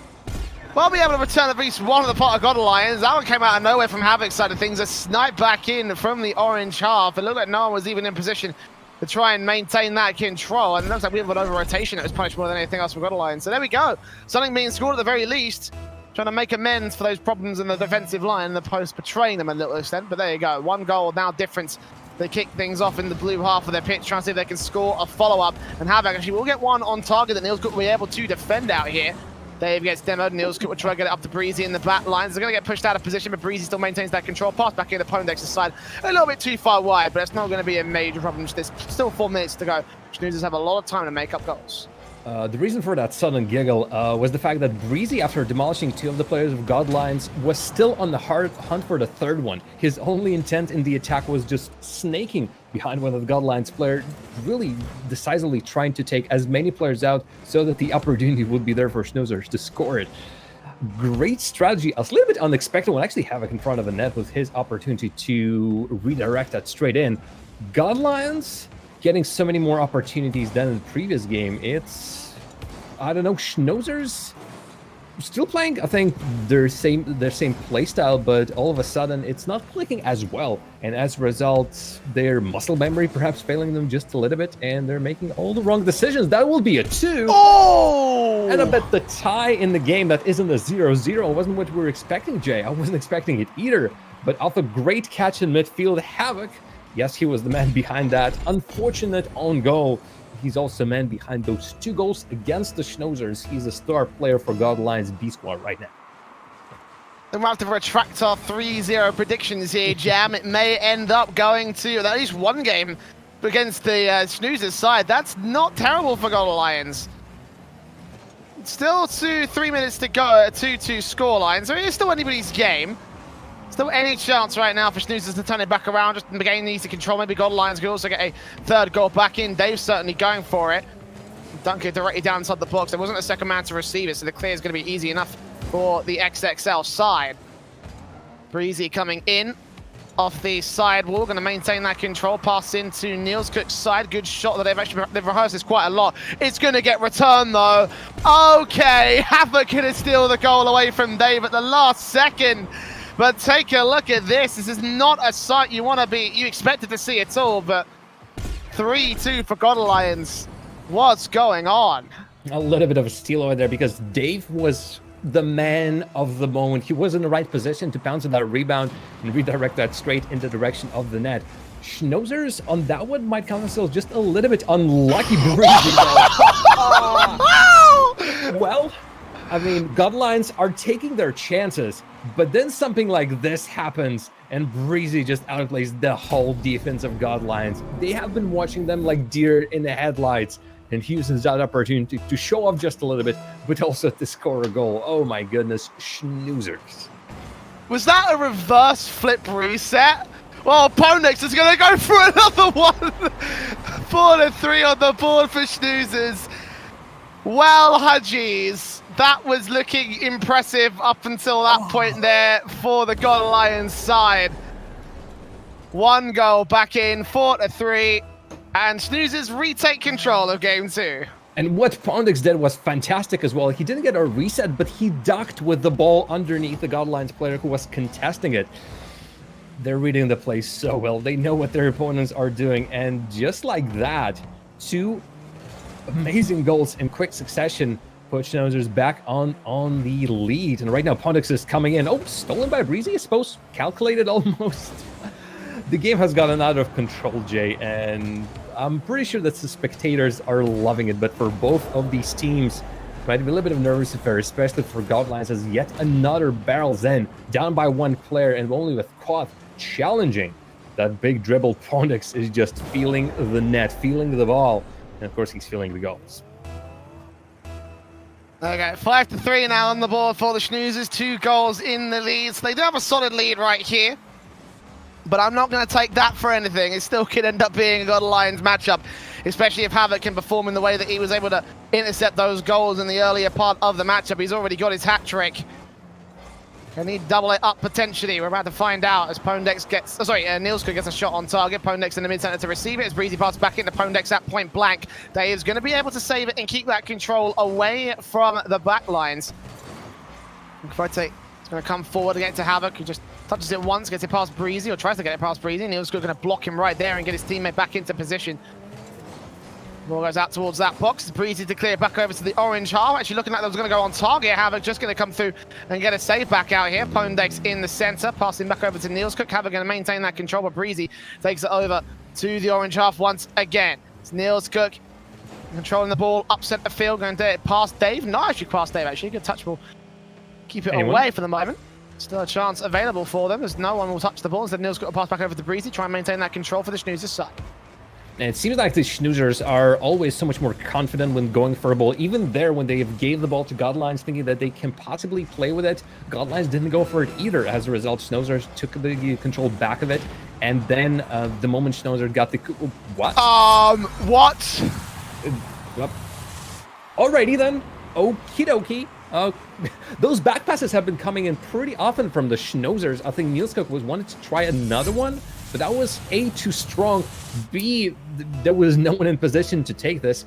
will be able to return at least one of the pot of God Alliance. That one came out of nowhere from Havoc's side of things. A snipe back in from the orange half. It looked like no one was even in position to try and maintain that control. And it looks like we have an over-rotation that was punished more than anything else from God Alliance. So there we go. Something being scored at the very least. Trying to make amends for those problems in the defensive line and the post betraying them a little extent. But there you go. 1 goal now difference. They kick things off in the blue half of their pitch, trying to see if they can score a follow-up. And Havoc actually will get one on target that Niels Cook will be able to defend out here. Dave gets demoed. Niels Cook will try to get it up to Breezy in the back lines. They're going to get pushed out of position, but Breezy still maintains that control. Pass back in the Pondex's side. A little bit too far wide, but it's not going to be a major problem. There's still 4 minutes to go. Schnoozers have a lot of time to make up goals. The reason for that sudden giggle was the fact that Breezy, after demolishing 2 of the players of Godlines, was still on the hunt for the 3rd one. His only intent in the attack was just snaking behind one of the Godlines players, really decisively trying to take as many players out so that the opportunity would be there for Schnoozers to score it. Great strategy, a little bit unexpected one. Actually Havoc in front of the net with his opportunity to redirect that straight in. Godlines getting so many more opportunities than in the previous game. It's, I don't know, Schnoozers still playing, I think, their same play style, but all of a sudden it's not clicking as well. And as a result, their muscle memory perhaps failing them just a little bit, and they're making all the wrong decisions. That will be a 2. Oh! And I bet the tie in the game that isn't a 0-0 wasn't what we were expecting, Jay. I wasn't expecting it either. But off a great catch in midfield, Havoc, yes, he was the man behind that unfortunate own goal. He's also the man behind those 2 goals against the Schnoozers. He's a star player for Godline's B squad right now. Then we'll have to retract our 3-0 predictions here, Jam. It may end up going to at least 1 game against the Schnoozers side. That's not terrible for God Alliance. Still 3 minutes to go at 2-2 scoreline, so it is still anybody's game. Still any chance right now for Schnoozers to turn it back around. Just again needs to control. Maybe God Lions could also get a 3rd goal back in. Dave's certainly going for it. Dunk it directly down inside the box. There wasn't a second man to receive it, so the clear is going to be easy enough for the XXL side. Breezy coming in off the side wall, going to maintain that control. Pass into Niels Cook's side. Good shot that they've rehearsed this quite a lot. It's going to get returned though. Okay, Havoc going to steal the goal away from Dave at the last second. But take a look at this. This is not a sight you expected to see at all, but 3-2 for God Alliance. What's going on? A little bit of a steal over there because Dave was the man of the moment. He was in the right position to pounce on that rebound and redirect that straight in the direction of the net. Schnoozers on that one might count themselves just a little bit unlucky. Well, I mean, Godlines are taking their chances, but then something like this happens, and Breezy just outplays the whole defense of Godlines. They have been watching them like deer in the headlights, and he uses that opportunity to show off just a little bit, but also to score a goal. Oh my goodness, Schnoozers. Was that a reverse flip reset? Well, Ponex is going to go for another one. 4-3 on the board for Schnoozers. Well, Hudgies, that was looking impressive up until that point there for the God Alliance side. 1 goal back in, 4-3, and Schnoozers retake control of game 2. And what Pondix did was fantastic as well. He didn't get a reset, but he ducked with the ball underneath the God Alliance player who was contesting it. They're reading the play so well. They know what their opponents are doing, and just like that, 2 amazing goals in quick succession put Schnoozers back on the lead. And right now Pondix is coming in. Oh, stolen by Breezy, I suppose. Calculated almost. The game has gotten out of control, Jay, and I'm pretty sure that the spectators are loving it. But for both of these teams, might be a little bit of nervous affair, especially for Godlines, as yet another barrels in, down by 1 player, and only with Koth challenging that big dribble. Pondix is just feeling the net, feeling the ball. And of course, he's feeling the goals. Okay, 5-3 now on the board for the Schnoozers. 2 goals in the lead. So they do have a solid lead right here. But I'm not going to take that for anything. It still could end up being a God Alliance matchup, especially if Havoc can perform in the way that he was able to intercept those goals in the earlier part of the matchup. He's already got his hat trick. Gonna need double it up potentially. We're about to find out as Pondex gets, Nielska gets a shot on target. Pondex in the mid center to receive it as Breezy passes back into Pondex at point blank. Dave's gonna be able to save it and keep that control away from the back lines. Kvote is gonna come forward and get to Havoc, who just touches it once, gets it past Breezy, or tries to get it past Breezy. Nielska gonna block him right there and get his teammate back into position. Ball goes out towards that box. It's Breezy to clear back over to the orange half. Actually looking like that was going to go on target. Havoc just going to come through and get a save back out here. Pondex in the center, passing back over to Niels Cook. Havoc going to maintain that control, but Breezy takes it over to the orange half once again. It's Niels Cook controlling the ball up center field, going to past Dave. Not actually past Dave, actually. Good touch ball. Keep it away for the moment. Still a chance available for them as no one will touch the ball. Instead, Niels Cook will pass back over to Breezy, try and maintain that control for the Schnoozers side. And it seems like the Schnoozers are always so much more confident when going for a ball. Even there, when they gave the ball to Godlines, thinking that they can possibly play with it, Godlines didn't go for it either. As a result, Schnoozers took the control back of it. And then the moment Schnoozer got the... What? What? Yep. Alrighty then. Okie dokie. Those back passes have been coming in pretty often from the Schnoozers. I think Niels Cook wanted to try another one, but that was A, too strong, B, there was no one in position to take this.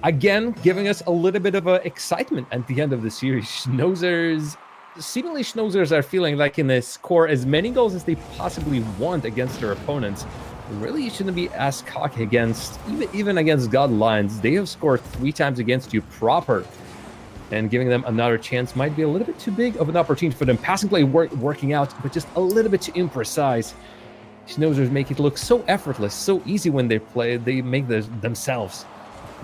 Again, giving us a little bit of excitement at the end of the series. Seemingly Schnoozers are feeling like in they score as many goals as they possibly want against their opponents. Really, you shouldn't be as cocky against, even against Godlines. They have scored 3 times against you proper. And giving them another chance might be a little bit too big of an opportunity for them. Passing play working out, but just a little bit too imprecise. Schnoozers make it look so effortless, so easy when they play. They make this themselves.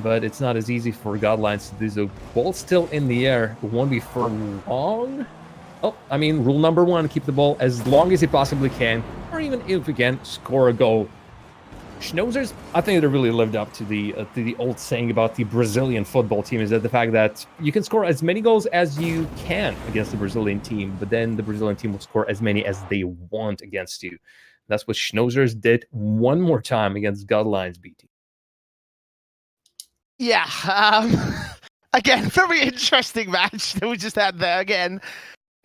But it's not as easy for Godlines to do so. Ball still in the air. It won't be for long. Oh, I mean, rule number 1, keep the ball as long as you possibly can. Or even if you can, score a goal. Schnoozers, I think they really lived up to the old saying about the Brazilian football team, is that the fact that you can score as many goals as you can against the Brazilian team, but then the Brazilian team will score as many as they want against you. That's what Schnoozers did one more time against Godlines BT. Yeah, again, very interesting match that we just had there. Again,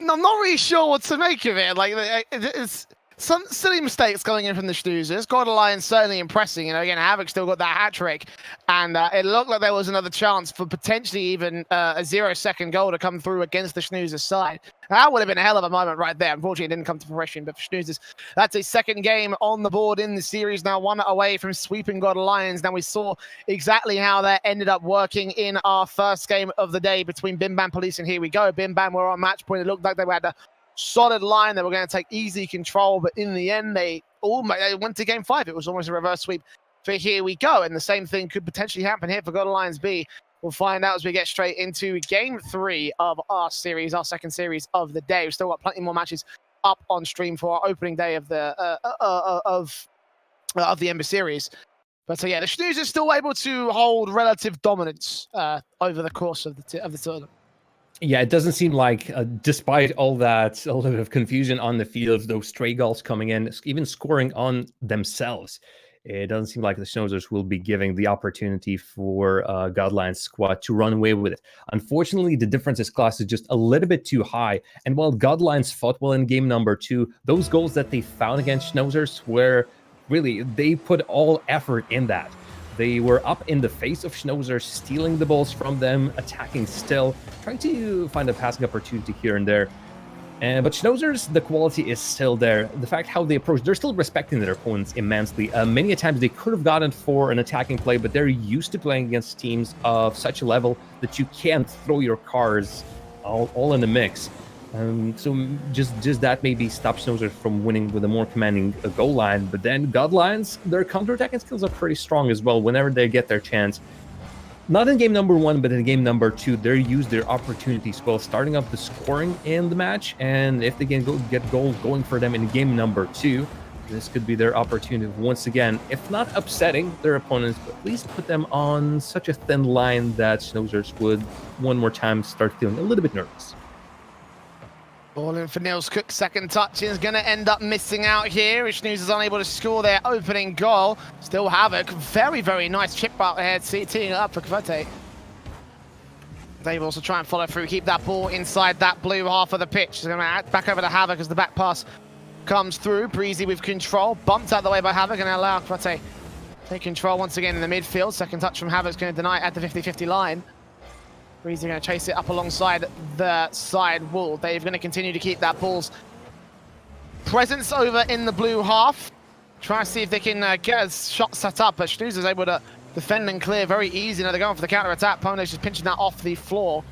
I'm not really sure what to make of it. Like, it's some silly mistakes going in from the Schnoozers. Godlines certainly impressing. You know, again, Havoc still got that hat trick, and it looked like there was another chance for potentially even a 0-second goal to come through against the Schnoozers side. That would have been a hell of a moment right there. Unfortunately, it didn't come to fruition, but for Schnoozers, that's a second game on the board in the series now, 1 away from sweeping Godlines. Now, we saw exactly how that ended up working in our first game of the day between Bim Bam Police and Here We Go. Bim Bam were on match point. It looked like they had a solid line. They were going to take easy control, but in the end, they went to game 5. It was almost a reverse sweep for Here We Go, and the same thing could potentially happen here for Godlines B. We'll find out as we get straight into game 3 of our series, our second series of the day. We've still got plenty more matches up on stream for our opening day of the Ember Series. But so yeah, the Schnoozers still able to hold relative dominance over the course of the tournament. Yeah, it doesn't seem like, despite all that, a little bit of confusion on the field, those stray goals coming in, even scoring on themselves, it doesn't seem like the Schnoozers will be giving the opportunity for Godline's squad to run away with it. Unfortunately, the differences class is just a little bit too high. And while Godlines fought well in game number 2, those goals that they found against Schnoozers were really, they put all effort in that. They were up in the face of Schnoozers, stealing the balls from them, attacking still, trying to find a passing opportunity here and there. But Schnoozers, the quality is still there. The fact how they approach, they're still respecting their opponents immensely. Many a times they could have gotten for an attacking play, but they're used to playing against teams of such a level that you can't throw your cars all in the mix. So just that maybe stops Schnoozers from winning with a more commanding goal line. But then Godlines, their counterattacking skills are pretty strong as well whenever they get their chance. Not in game number 1, but in game number 2, they use their opportunities well, starting up the scoring in the match. And if they can get goals going for them in game number 2, this could be their opportunity once again, if not upsetting their opponents, but at least put them on such a thin line that Schnoozers would one more time start feeling a little bit nervous. Ball in for Niels Cook. Second touch is going to end up missing out here. Schnoozers unable to score their opening goal. Still Havoc. Very, very nice chip out ahead, teeing it up for Kvote. They will also try and follow through, keep that ball inside that blue half of the pitch. They're going to back over to Havoc as the back pass comes through. Breezy with control, bumped out the way by Havoc, and allow Kwate take control once again in the midfield. Second touch from Havoc's going to deny it at the 50-50 line. Breezy going to chase it up alongside the side wall. They're going to continue to keep that ball's presence over in the blue half. Try to see if they can get a shot set up, but Schnoozer's able to defend and clear very easy. Now they're going for the counter-attack. Pone's just pinching that off the floor.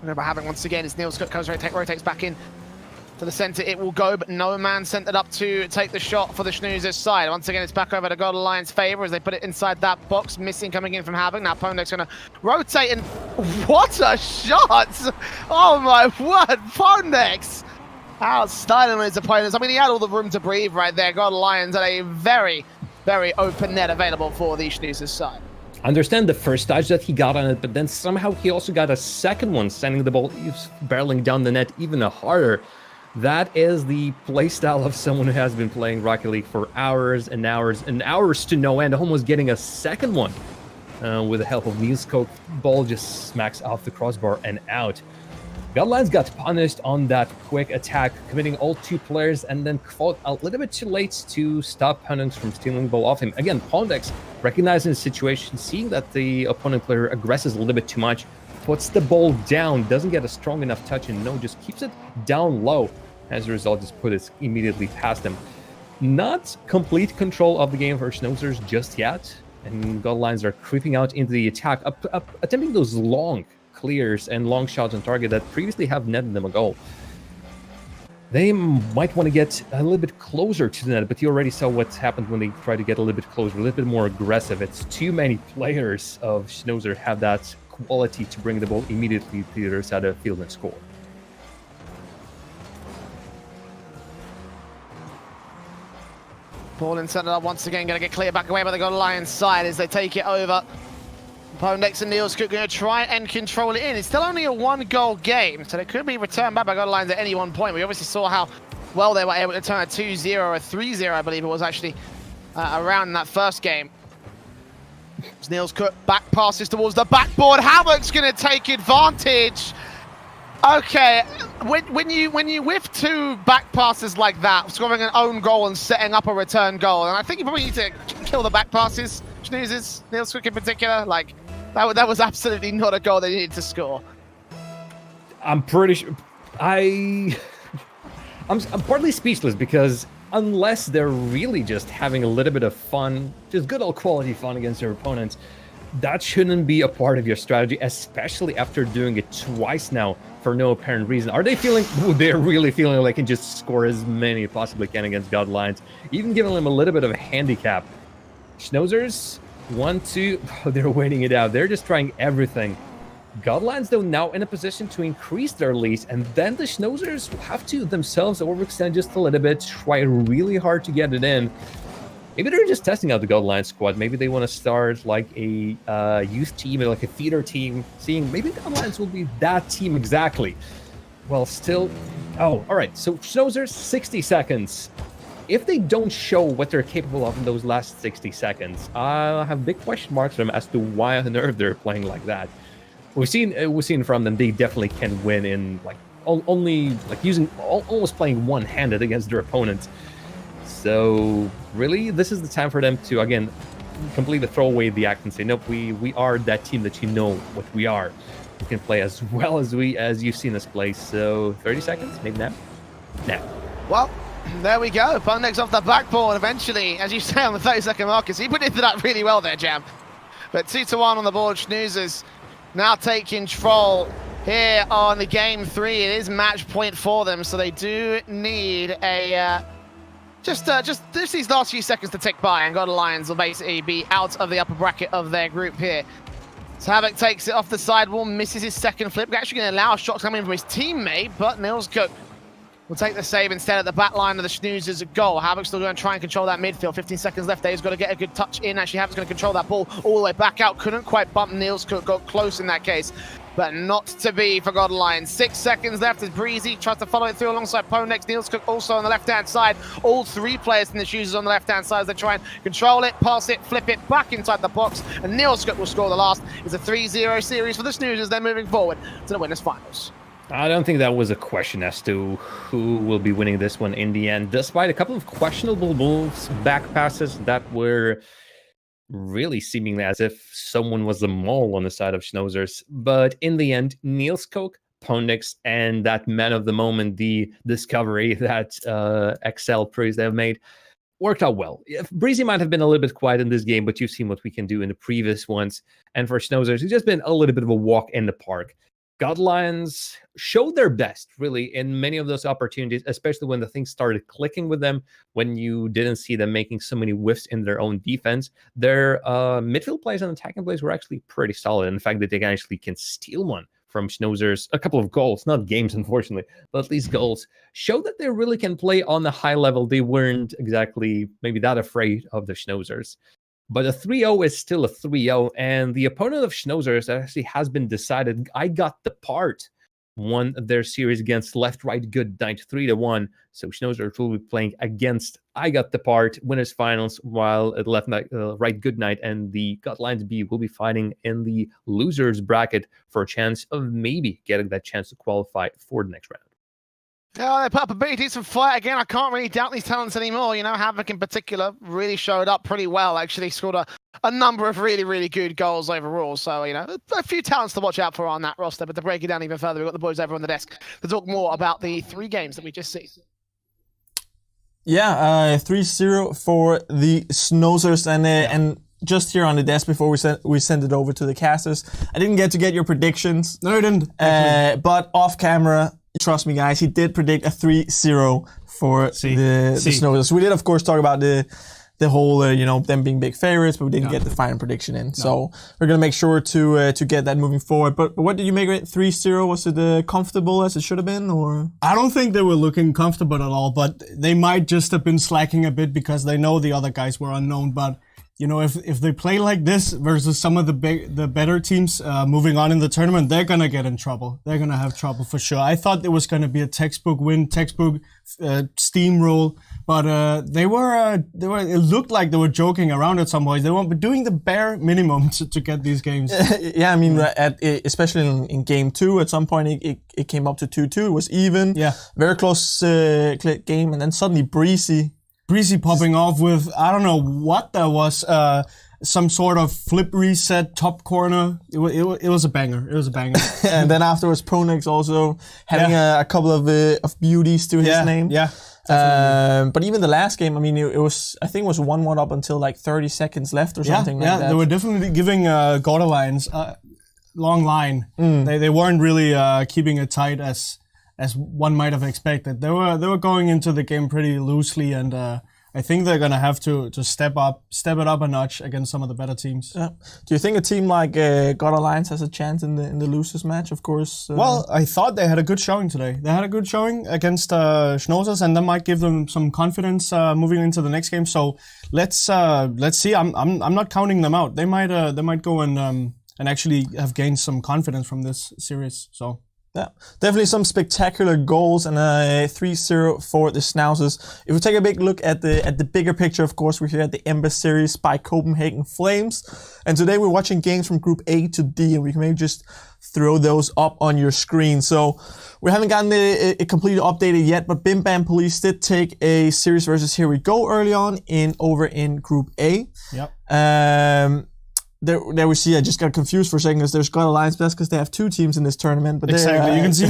Remember having once again as Niels Cook comes rotates back in to the center. It will go, but no man sent it up to take the shot for the Schnoozer's side. Once again, it's back over to Golden Lion's favor as they put it inside that box. Missing coming in from Havoc. Now Pone's going to rotate, and what a shot! Oh my word, Ponex! Outstyling his opponents. I mean, he had all the room to breathe right there. Golden Lions had a very open net available for the Schnoozer's side. Understand the first touch that he got on it, but then somehow he also got a second one, sending the ball barreling down the net even harder. That is the playstyle of someone who has been playing Rocket League for hours and hours and hours to no end, almost getting a second one with the help of Niels Cook. Ball just smacks off the crossbar and out. Godlines got punished on that quick attack, committing all two players, and then fought a little bit too late to stop Ponex from stealing the ball off him. Again, Ponex, recognizing the situation, seeing that the opponent player aggresses a little bit too much, puts the ball down, doesn't get a strong enough touch, and just keeps it down low. As a result, just put it immediately past him. Not complete control of the game for Schnoozers just yet, and Godlines are creeping out into the attack, attempting those long clears and long shots on target that previously have netted them a goal. They might want to get a little bit closer to the net, but you already saw what happened when they try to get a little bit closer, a little bit more aggressive. It's too many players of Schnoozer have that quality to bring the ball immediately to the other side of the field and score. Ball in center once again, going to get cleared back away by the Golden Lions side as they take it over. Ponex and Niels Cook going to try and control it in. It's still only a one-goal game, so it could be returned back by Golden Lions at any one point. We obviously saw how well they were able to turn a 2-0 or a 3-0, I believe it was actually, around that first game. As Niels Cook back passes towards the backboard. Havoc's going to take advantage. Okay, when you whiff two back passes like that, scoring an own goal and setting up a return goal, and I think you probably need to kill the back passes. Schnoozers, Niels Cook in particular, like that was absolutely not a goal they needed to score. I'm pretty sure I'm partly speechless because unless they're really just having a little bit of fun, just good old quality fun against their opponents, that shouldn't be a part of your strategy, especially after doing it twice now for no apparent reason. Are they feeling, they're really feeling like they can just score as many as possibly can against God Lions, even giving them a little bit of a handicap. Schnoozers, 1-2, they're waiting it out. They're just trying everything. Godlands, though, now in a position to increase their lead, and then the Schnoozers will have to themselves overextend just a little bit, try really hard to get it in. Maybe they're just testing out the Godlands squad. Maybe they want to start like a youth team, or like a feeder team, seeing maybe Godlands will be that team exactly. Well, still, oh, all right. So Schnoozers, 60 seconds. If they don't show what they're capable of in those last 60 seconds, I have big question marks for them as to why on earth they're playing like that. We've seen from them they definitely can win in like only like using almost playing one-handed against their opponents. So really, this is the time for them to again completely throw away the act and say, nope, we are that team that you know what we are. We can play as well as you've seen us play. So 30 seconds, maybe now. Now. Well, there we go. Ponex off the backboard eventually, as you say, on the 30-second marker. So he put into that really well there, Jam. But 2-1 on the board. Schnoozers now take control here on the game 3. It is match point for them, so they do need a just these last few seconds to tick by, and God Lions will basically be out of the upper bracket of their group here. So Havoc takes it off the sidewall, misses his second flip. We're actually going to allow a shot coming from his teammate, but Niels Cook will take the save instead at the back line of the Schnoozers a goal. Havoc's still going to try and control that midfield. 15 seconds left there. He's got to get a good touch in. Actually, Havoc's going to control that ball all the way back out. Couldn't quite bump Niels Cook. Got close in that case. but not to be for Godline. 6 seconds left as Breezy tries to follow it through alongside Ponex. Niels Cook also on the left-hand side. All 3 players in the shoes on the left-hand side as they try and control it, pass it, flip it back inside the box, and Niels Cook will score the last. It's a 3-0 series for the Snoozers. They're moving forward to the winners' finals. I don't think that was a question as to who will be winning this one in the end, despite a couple of questionable moves, back passes that were really seemingly as if someone was the mole on the side of Schnozzers. But in the end, Niels Cook, Ponix, and that man of the moment, the discovery that Excel Praise they have made, worked out well. Breezy might have been a little bit quiet in this game, but you've seen what we can do in the previous ones. And for Schnozzers, it's just been a little bit of a walk in the park. Godlions showed their best, really, in many of those opportunities, especially when the things started clicking with them, when you didn't see them making so many whiffs in their own defense. Their midfield plays and attacking plays were actually pretty solid. In fact, that they actually can steal one from Schnozzers. A couple of goals, not games, unfortunately, but at least goals, show that they really can play on a high level. They weren't exactly maybe that afraid of the Schnozzers. But a 3-0 is still a 3-0, and the opponent of Schnozzers actually has been decided. I Got the Part won their series against Left Right Good Night 3-1. So Schnozzers will be playing against I Got the Part winners finals, while at Right Good Night and the Godlines B will be fighting in the losers bracket for a chance of maybe getting that chance to qualify for the next round. Yeah, they put up a pretty decent fight again. I can't really doubt these talents anymore. You know, Havoc in particular really showed up pretty well. Actually scored a number of really, really good goals overall. So, you know, a few talents to watch out for on that roster. But to break it down even further, we've got the boys over on the desk to talk more about the 3 games that we just see. Yeah, 3-0 for the Schnozzers, and just here on the desk before we send it over to the casters, I didn't get to get your predictions. No, you didn't. But off camera, trust me, guys, he did predict a 3-0 for the Schnozzers. We did, of course, talk about the whole, them being big favorites, but we didn't get the final prediction in. No. So we're going to make sure to get that moving forward. But what did you make it 3-0? Was it comfortable as it should have been? Or I don't think they were looking comfortable at all, but they might just have been slacking a bit because they know the other guys were unknown. But you know, if they play like this versus some of the better teams moving on in the tournament, they're gonna get in trouble. They're gonna have trouble for sure. I thought it was gonna be a textbook win, textbook steamroll, but they were. It looked like they were joking around at some point. They were doing the bare minimum to get these games. Yeah, I mean, especially in game 2, at some point it came up to 2-2. It was even. Yeah, very close game, and then suddenly Breezy popping off with, I don't know what that was, some sort of flip reset top corner. It was a banger. It was a banger. And then afterwards, Pronex also having a couple of beauties to his name. Yeah. But even the last game, I mean, it was, I think it was 1-1 up until like 30 seconds left or something like that. Yeah, they were definitely giving Gorda Lions long line. They weren't really keeping it tight as one might have expected. They were going into the game pretty loosely, and I think they're gonna have to step it up a notch against some of the better teams. Yeah. Do you think a team like God Alliance has a chance in the losers match? Of course. Well, I thought they had a good showing today. They had a good showing against Schnozzers, and that might give them some confidence moving into the next game. So let's see. I'm not counting them out. They might go and actually have gained some confidence from this series. So. Yeah, definitely some spectacular goals, and a 3-0 for the Schnozzers. If we take a big look at the bigger picture, of course, we're here at the Ember Series by Copenhagen Flames. And today we're watching games from Group A to D, and we can maybe just throw those up on your screen. So we haven't gotten it completely updated yet, but Bim Bam Police did take a series versus Here We Go early on over in Group A. Yep. There we see, I just got confused for a second because there's God Alliance, but that's because they have 2 teams in this tournament. But exactly, you can see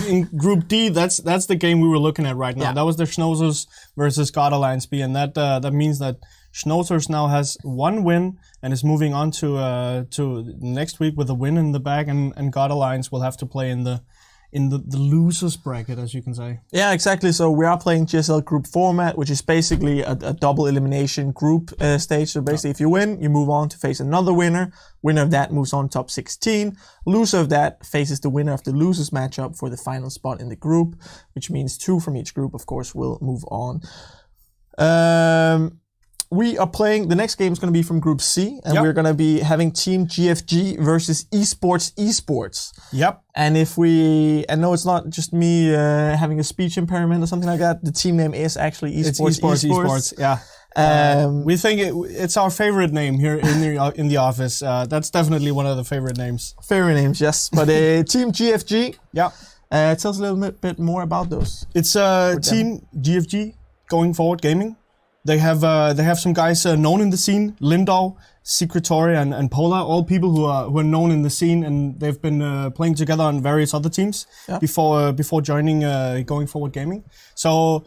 in Group D, that's the game we were looking at right now. Yeah. That was the Schnozzers versus God Alliance B, and that means that Schnozzers now has 1 win and is moving on to next week with a win in the bag, and God Alliance will have to play in the losers bracket, as you can say. Yeah, exactly. So we are playing GSL group format, which is basically a double elimination group stage. So basically, if you win, you move on to face another winner. Winner of that moves on top 16. Loser of that faces the winner of the losers matchup for the final spot in the group, which means 2 from each group, of course, will move on. we are playing. The next game is going to be from Group C, and we're going to be having Team GFG versus Esports. Yep. And I know it's not just me having a speech impairment or something like that. The team name is actually Esports. Yeah. We think it's our favorite name here in the office. That's definitely one of the favorite names. Favorite names, yes. But Team GFG. Yeah. Tell us a little bit more about those. It's Team GFG Going Forward Gaming. They have some guys known in the scene: Lindau, Secretory, and Polar. All people who are known in the scene, and they've been playing together on various other teams before joining Going Forward Gaming. So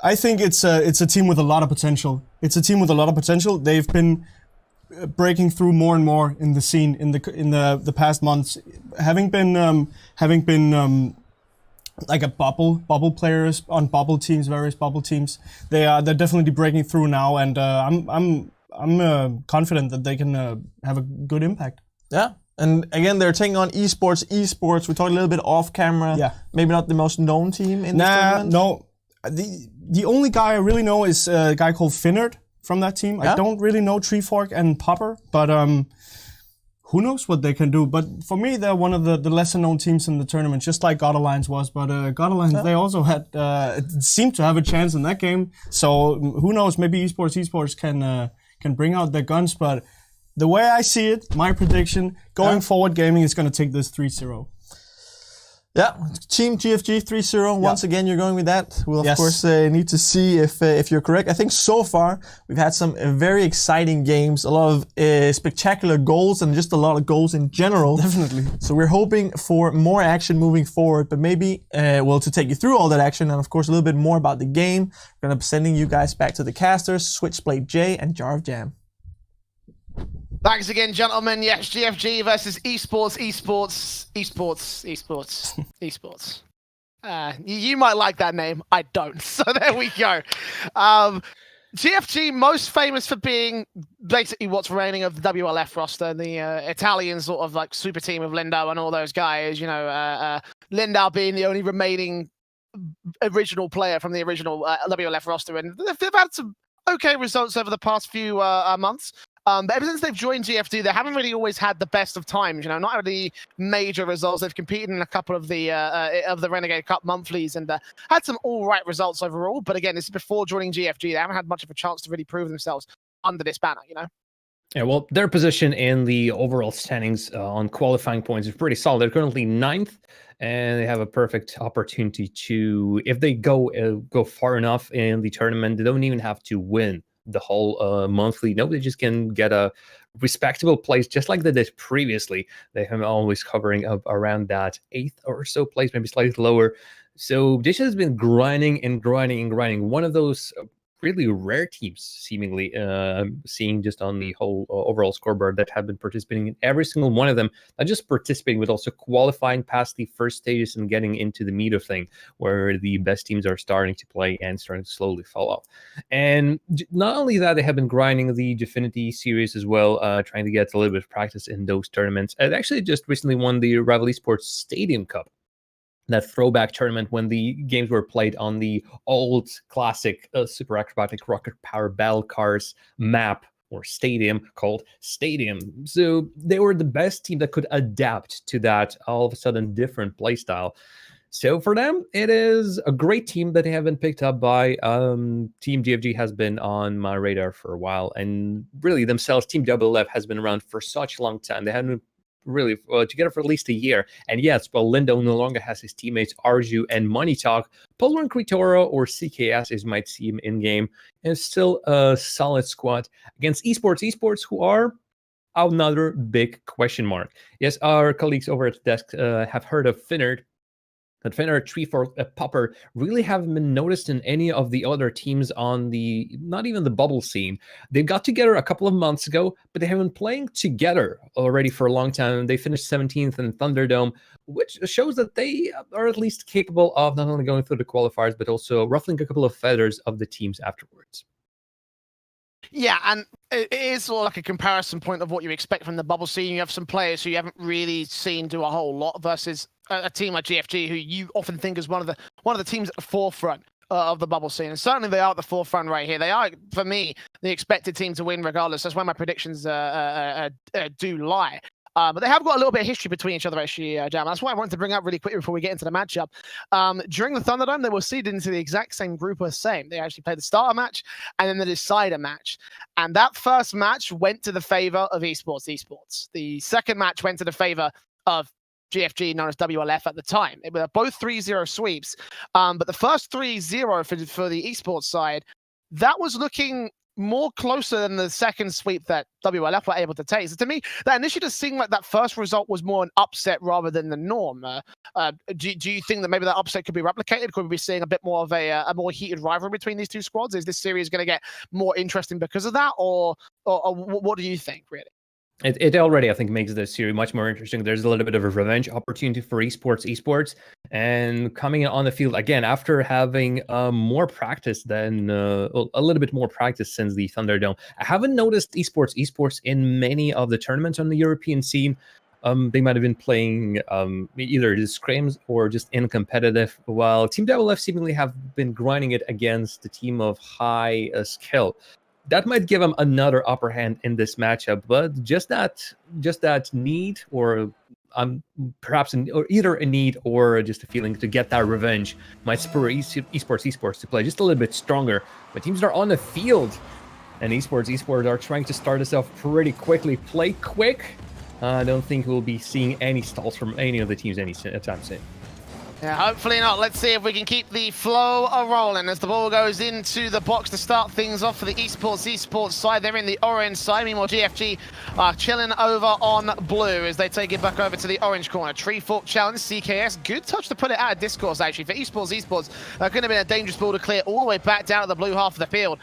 I think it's a team with a lot of potential. They've been breaking through more and more in the scene in the past months, having been like a bubble players on various bubble teams. They're definitely breaking through now, and I'm confident that they can have a good impact. Yeah. And again, they're taking on Esports. We talked a little bit off camera. Yeah. Maybe not the most known team in this tournament. No. The only guy I really know is a guy called Finnard from that team. Yeah? I don't really know Treefork and Popper, but who knows what they can do. But for me, they're one of the lesser known teams in the tournament, just like God Alliance was. But God Alliance, they also had seemed to have a chance in that game. So who knows? Maybe Esports can bring out their guns. But the way I see it, my prediction, Going Forward Gaming is going to take this 3-0. Yeah, Team GFG 3-0. Once again, you're going with that. We'll, of course, need to see if you're correct. I think so far, we've had some very exciting games, a lot of spectacular goals, and just a lot of goals in general. Definitely. So we're hoping for more action moving forward, but maybe, to take you through all that action, and of course, a little bit more about the game, we're going to be sending you guys back to the casters, Switchblade J and Jar of Jam. Thanks again, gentlemen. Yes, GFG versus Esports. You might like that name. I don't. So there we go. GFG, most famous for being basically what's remaining of the WLF roster, the Italian sort of like super team of Lindau and all those guys. You know, Lindau being the only remaining original player from the original WLF roster. And they've had some okay results over the past few months. But ever since they've joined GFD, they haven't really always had the best of times. You know, not really major results. They've competed in a couple of the Renegade Cup monthlies and had some all right results overall. But again, this is before joining GFG. They haven't had much of a chance to really prove themselves under this banner. You know. Yeah, well, their position in the overall standings on qualifying points is pretty solid. They're currently 9th, and they have a perfect opportunity to, if they go far enough in the tournament, they don't even have to win the whole monthly. No, they just can get a respectable place, just like they did previously. They have always hovering up around that 8th or so place, maybe slightly lower. So this has been grinding and grinding and grinding. One of those really rare teams, seemingly, seeing just on the whole overall scoreboard, that have been participating in every single one of them, not just participating, but also qualifying past the first stages and getting into the meat of thing, where the best teams are starting to play and starting to slowly fall off. And not only that, they have been grinding the Definity series as well, trying to get a little bit of practice in those tournaments. And actually just recently won the Rival Esports Stadium Cup, that throwback tournament when the games were played on the old classic super acrobatic rocket power battle cars map or stadium called Stadium. So they were the best team that could adapt to that all of a sudden different playstyle. So for them, it is a great team that they have been picked up by. Team GFG has been on my radar for a while, and really themselves, Team WLF has been around for such a long time. They haven't really together for at least a year. And yes, well, Lindo no longer has his teammates Arju and Money Talk. Polar and Kritoro, or CKS as you might see him in game, is still a solid squad against Esports, who are another big question mark. Yes, our colleagues over at the desk have heard of Finnard. That Finnard, Treefork, Popper really haven't been noticed in any of the other teams on the, not even the bubble scene. They got together a couple of months ago, but they have been playing together already for a long time. They finished 17th in Thunderdome, which shows that they are at least capable of not only going through the qualifiers, but also ruffling a couple of feathers of the teams afterwards. Yeah, and it is sort of like a comparison point of what you expect from the bubble scene. You have some players who you haven't really seen do a whole lot versus a team like GFG, who you often think is one of the teams at the forefront of the bubble scene. And certainly they are at the forefront right here. They are, for me, the expected team to win regardless. That's where my predictions do lie. But they have got a little bit of history between each other, actually, Jam. That's why I wanted to bring up really quickly before we get into the matchup. During the Thunderdome, they were seeded into the exact same group as same. They actually played the starter match and then the decider match. And that first match went to the favor of esports. The second match went to the favor of GFG, known as WLF at the time. They were both 3-0 sweeps. But the first 3-0 for the esports side, that was looking more closer than the second sweep that WLF were able to take. So to me, that initially just seemed like that first result was more an upset rather than the norm. Do you think that maybe that upset could be replicated? Could we be seeing a bit more of a more heated rivalry between these two squads? Is this series going to get more interesting because of that, or what do you think, really? It already, I think, makes this series much more interesting. There's a little bit of a revenge opportunity for esports, and coming on the field again after having more practice than a little bit more practice since the Thunderdome. I haven't noticed esports in many of the tournaments on the European scene. They might have been playing either the scrims or just in competitive, while Team WLF seemingly have been grinding it against the team of high skill. That might give them another upper hand in this matchup, but just that need, or perhaps either a need or just a feeling to get that revenge might spur esports to play just a little bit stronger. But teams are on the field, and esports are trying to start us off pretty quickly. Play quick. I don't think we'll be seeing any stalls from any of the teams anytime soon. Yeah, hopefully not. Let's see if we can keep the flow rolling as the ball goes into the box to start things off for the esports side. They're in the orange side. Meanwhile, GFG are chilling over on blue as they take it back over to the orange corner. Tree Fork challenge, CKS. Good touch to put it out of discourse, actually. For esports, could have been a dangerous ball to clear all the way back down to the blue half of the field.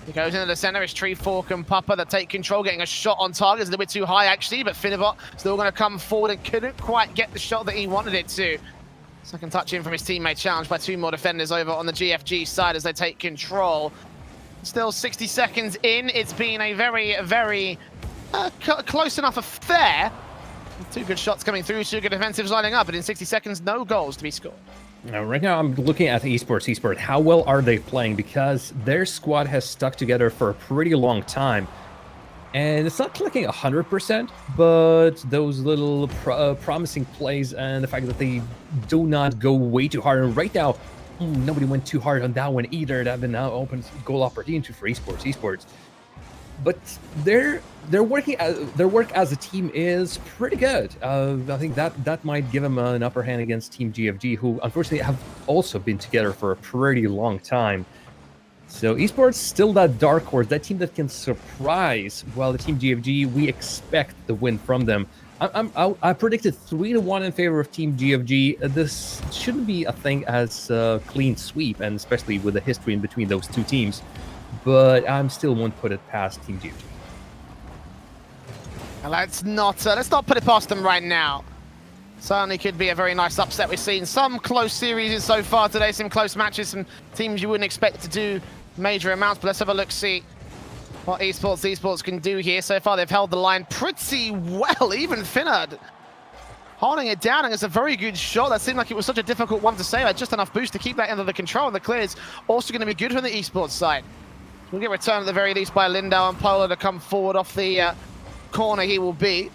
He goes into the center. It's Tree Fork and Papa that take control, getting a shot on target. It's a little bit too high, actually, but Finnebot still going to come forward and couldn't quite get the shot that he wanted it to. Second touch in from his teammate, challenged by two more defenders over on the GFG side as they take control. Still 60 seconds in. It's been a very, very close enough affair. Two good shots coming through, two good defensives lining up, but in 60 seconds, no goals to be scored. Now, right now, I'm looking at the esports. How well are they playing? Because their squad has stuck together for a pretty long time. And it's not clicking 100%, but those little promising plays and the fact that they do not go way too hard. And right now, nobody went too hard on that one either. That been now open goal opportunity for esports. But their work as a team is pretty good. I think that might give them an upper hand against Team GFG, who unfortunately have also been together for a pretty long time. So esports still that dark horse, that team that can surprise, while the Team GFG, we expect the win from them. I predicted 3-1 in favor of Team GFG. This shouldn't be a thing as a clean sweep, and especially with the history in between those two teams. But I'm still won't put it past Team GFG. Let's not put it past them right now. Certainly could be a very nice upset. We've seen some close series so far today, some close matches, some teams you wouldn't expect to do major amounts, but let's have a look, see what esports can do here. So far, they've held the line pretty well, even Finnard holding it down, and it's a very good shot. That seemed like it was such a difficult one to save. Just enough boost to keep that under the control, and the clear is also going to be good from the esports side. We'll get returned at the very least by Lindau and Polo to come forward off the corner he will be.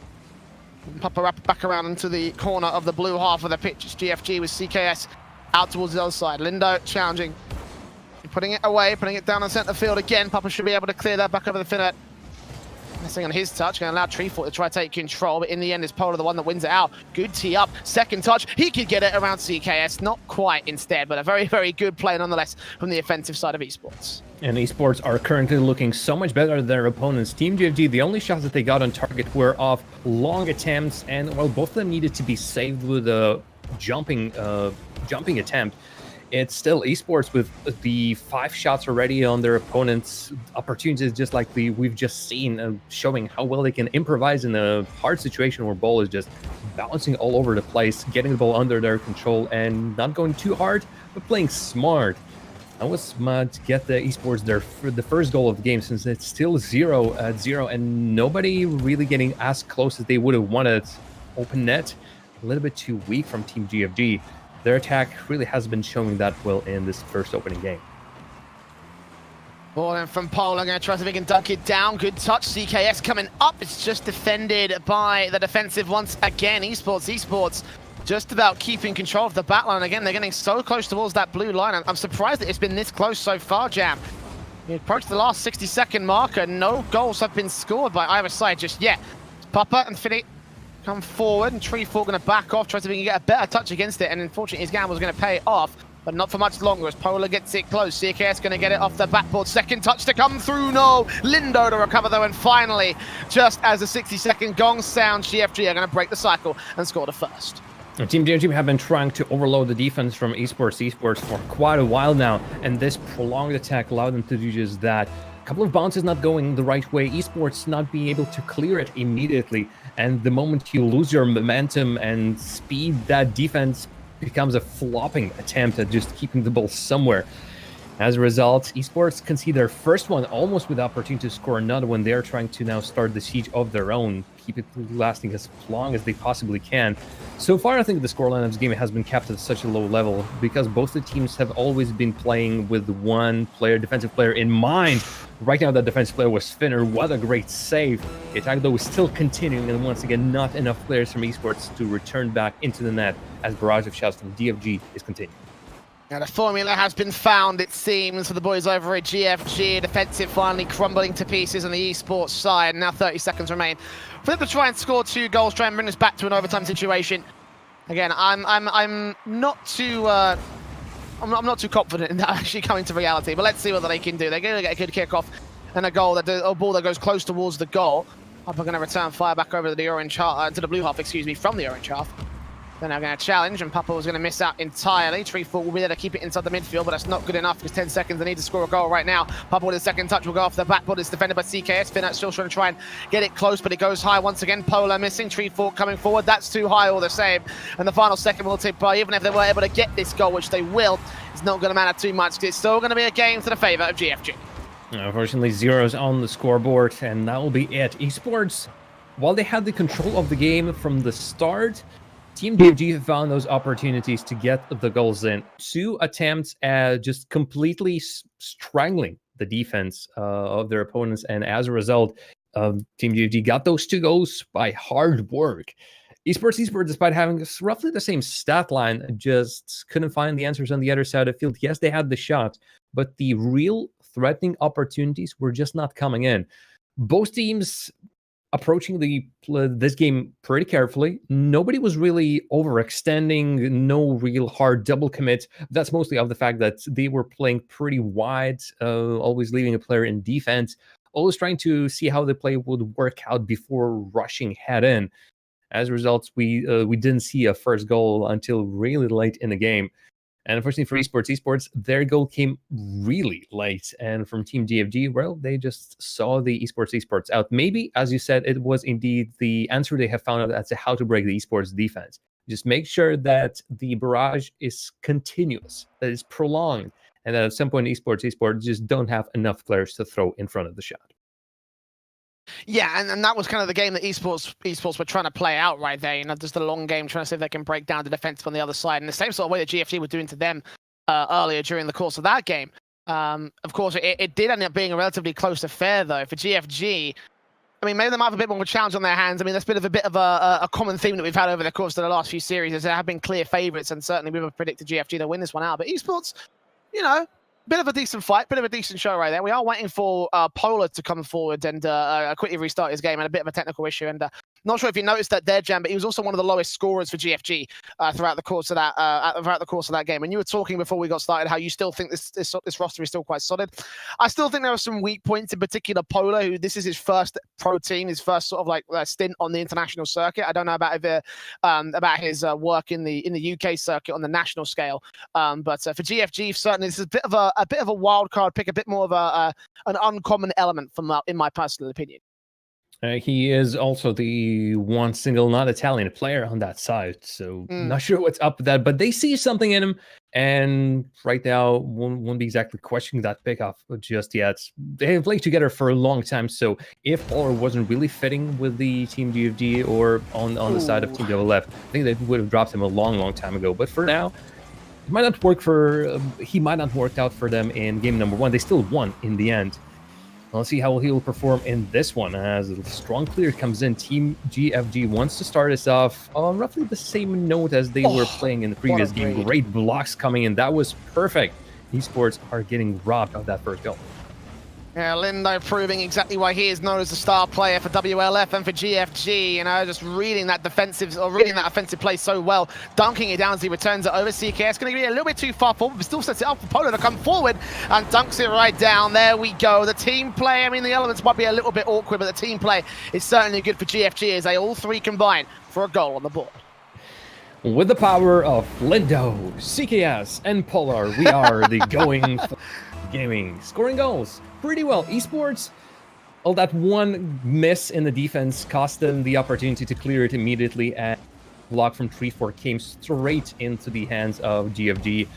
Papa wrap back around into the corner of the blue half of the pitch. It's GFG with CKS out towards the other side. Lindo challenging, putting it away, putting it down on center field again. Papa should be able to clear that back over the Finnet. Missing on his touch, going to allow Treefort to try to take control, but in the end, it's Polar the one that wins it out. Good tee up, second touch. He could get it around CKS, not quite instead, but a very, very good play nonetheless from the offensive side of esports. And esports are currently looking so much better than their opponents. Team GFG, the only shots that they got on target were off long attempts, and well, both of them needed to be saved with a jumping attempt. It's still esports with the 5 shots already on their opponents' opportunities, just like we've just seen, showing how well they can improvise in a hard situation where ball is just bouncing all over the place, getting the ball under their control and not going too hard, but playing smart. That was smart to get the esports the first goal of the game, since it's still 0-0 and nobody really getting as close as they would have wanted. Open net, a little bit too weak from Team GFG. their attack really has been showing that well in this first opening game. Ball in from Polar, going to try to see if he can dunk it down. Good touch, CKS coming up. It's just defended by the defensive once again. Esports just about keeping control of the back line. Again, they're getting so close towards that blue line. I'm surprised that it's been this close so far, Jam. We approached the last 60-second marker. No goals have been scored by either side just yet. Papa and Philly come forward, and Treefort going to back off, try to see if he can get a better touch against it, and unfortunately his gamble is going to pay off, but not for much longer as Polar gets it close. CKS going to get it off the backboard. Second touch to come through, no! Lindo to recover though, and finally, just as the 60-second gong sounds, GFG are going to break the cycle and score the first. Team DMG have been trying to overload the defense from Esports for quite a while now, and this prolonged attack allowed them to do just that. A couple of bounces not going the right way, Esports not being able to clear it immediately, and the moment you lose your momentum and speed, that defense becomes a flopping attempt at just keeping the ball somewhere. As a result, Esports concede their first one almost with the opportunity to score another one. They're trying to now start the siege of their own, keep it lasting as long as they possibly can. So far, I think the scoreline of this game has been kept at such a low level because both the teams have always been playing with one player, defensive player in mind. Right now, that defensive player was Finner. What a great save. The attack, though, is still continuing, and once again, not enough players from Esports to return back into the net as barrage of shots from DFG is continuing. Now the formula has been found, it seems, for the boys over at GFG. Defensive finally crumbling to pieces on the Esports side. Now 30 seconds remain for them to try and score 2 goals, try and bring us back to an overtime situation. Again, I'm not too I'm not too confident in that actually coming to reality, but let's see what they can do. They're going to get a good kickoff and a ball that goes close towards the goal. We're going to return fire back over to the orange half, to the blue half, excuse me, from the orange half. They're now going to challenge, and Papa was going to miss out entirely. Treefort will be there to keep it inside the midfield, but that's not good enough because 10 seconds, they need to score a goal right now. Papa with a second touch will go off the backboard. It's defended by CKS. Finna still trying to try and get it close, but it goes high once again. Polar missing. Treefort coming forward. That's too high all the same. And the final second will tip by. Even if they were able to get this goal, which they will, it's not going to matter too much because it's still going to be a game to the favor of GFG. Unfortunately, zeros on the scoreboard, and that will be it. Esports, while they had the control of the game from the start, Team DFG found those opportunities to get the goals in. 2 attempts at just completely strangling the defense of their opponents, and as a result, Team DFG got those 2 goals by hard work. Esports, despite having roughly the same stat line, just couldn't find the answers on the other side of the field. Yes, they had the shot, but the real threatening opportunities were just not coming in. Both teams approaching this game pretty carefully. Nobody was really overextending, no real hard double commits. That's mostly of the fact that they were playing pretty wide, always leaving a player in defense, always trying to see how the play would work out before rushing head in. As a result, we didn't see a first goal until really late in the game. And unfortunately for Esports, their goal came really late. And from Team DFG, well, they just saw the Esports out. Maybe, as you said, it was indeed the answer they have found out as to how to break the Esports defense. Just make sure that the barrage is continuous, that it's prolonged, and that at some point Esports just don't have enough players to throw in front of the shot. Yeah, and that was kind of the game that esports were trying to play out right there. You know, just the long game, trying to see if they can break down the defense on the other side, and the same sort of way that GFG were doing to them earlier during the course of that game. Of course, it did end up being a relatively close affair, though, for GFG. I mean, maybe they might have a bit more of a challenge on their hands. I mean, that's been a bit of a common theme that we've had over the course of the last few series, as there have been clear favourites, and certainly we would have predicted GFG to win this one out. But esports, you know, bit of a decent fight, bit of a decent show right there. We are waiting for Polar to come forward and quickly restart his game, and a bit of a technical issue. And not sure if you noticed that there, Jam, but he was also one of the lowest scorers for GFG throughout the course of that game. And you were talking before we got started how you still think this roster is still quite solid. I still think there are some weak points, in particular Polar, who this is his first pro team, his first sort of like stint on the international circuit. I don't know about his work in the UK circuit on the national scale, but for GFG, certainly this is a bit of a wild card pick, a bit more of an uncommon element in my personal opinion. He is also the one single non-Italian player on that side, so not sure what's up with that, but they see something in him, and right now won't be exactly questioning that pickoff just yet. They have played together for a long time, so if Polar wasn't really fitting with the Team GFG or on the side of Team WLF, I think they would have dropped him a long time ago. But for now, it might not work for he might not work out for them in game number 1. They still won in the end. Let's see how he will perform in this one. As a strong clear comes in, Team GFG wants to start us off on roughly the same note as they were playing in the previous game. Great blocks coming in. That was perfect. Esports are getting robbed of that first goal. Yeah, Lindo proving exactly why he is known as the star player for WLF and for GFG. You know, just reading that offensive play so well, dunking it down as he returns it over. CKS going to be a little bit too far forward, but still sets it up for Polo to come forward and dunks it right down. There we go. The team play, I mean, the elements might be a little bit awkward, but the team play is certainly good for GFG as they all three combine for a goal on the board. With the power of Lindo, CKS, and Polar, we are the going gaming, scoring goals pretty well. Esports, that one miss in the defense cost them the opportunity to clear it immediately, and block from 3-4 came straight into the hands of GFG.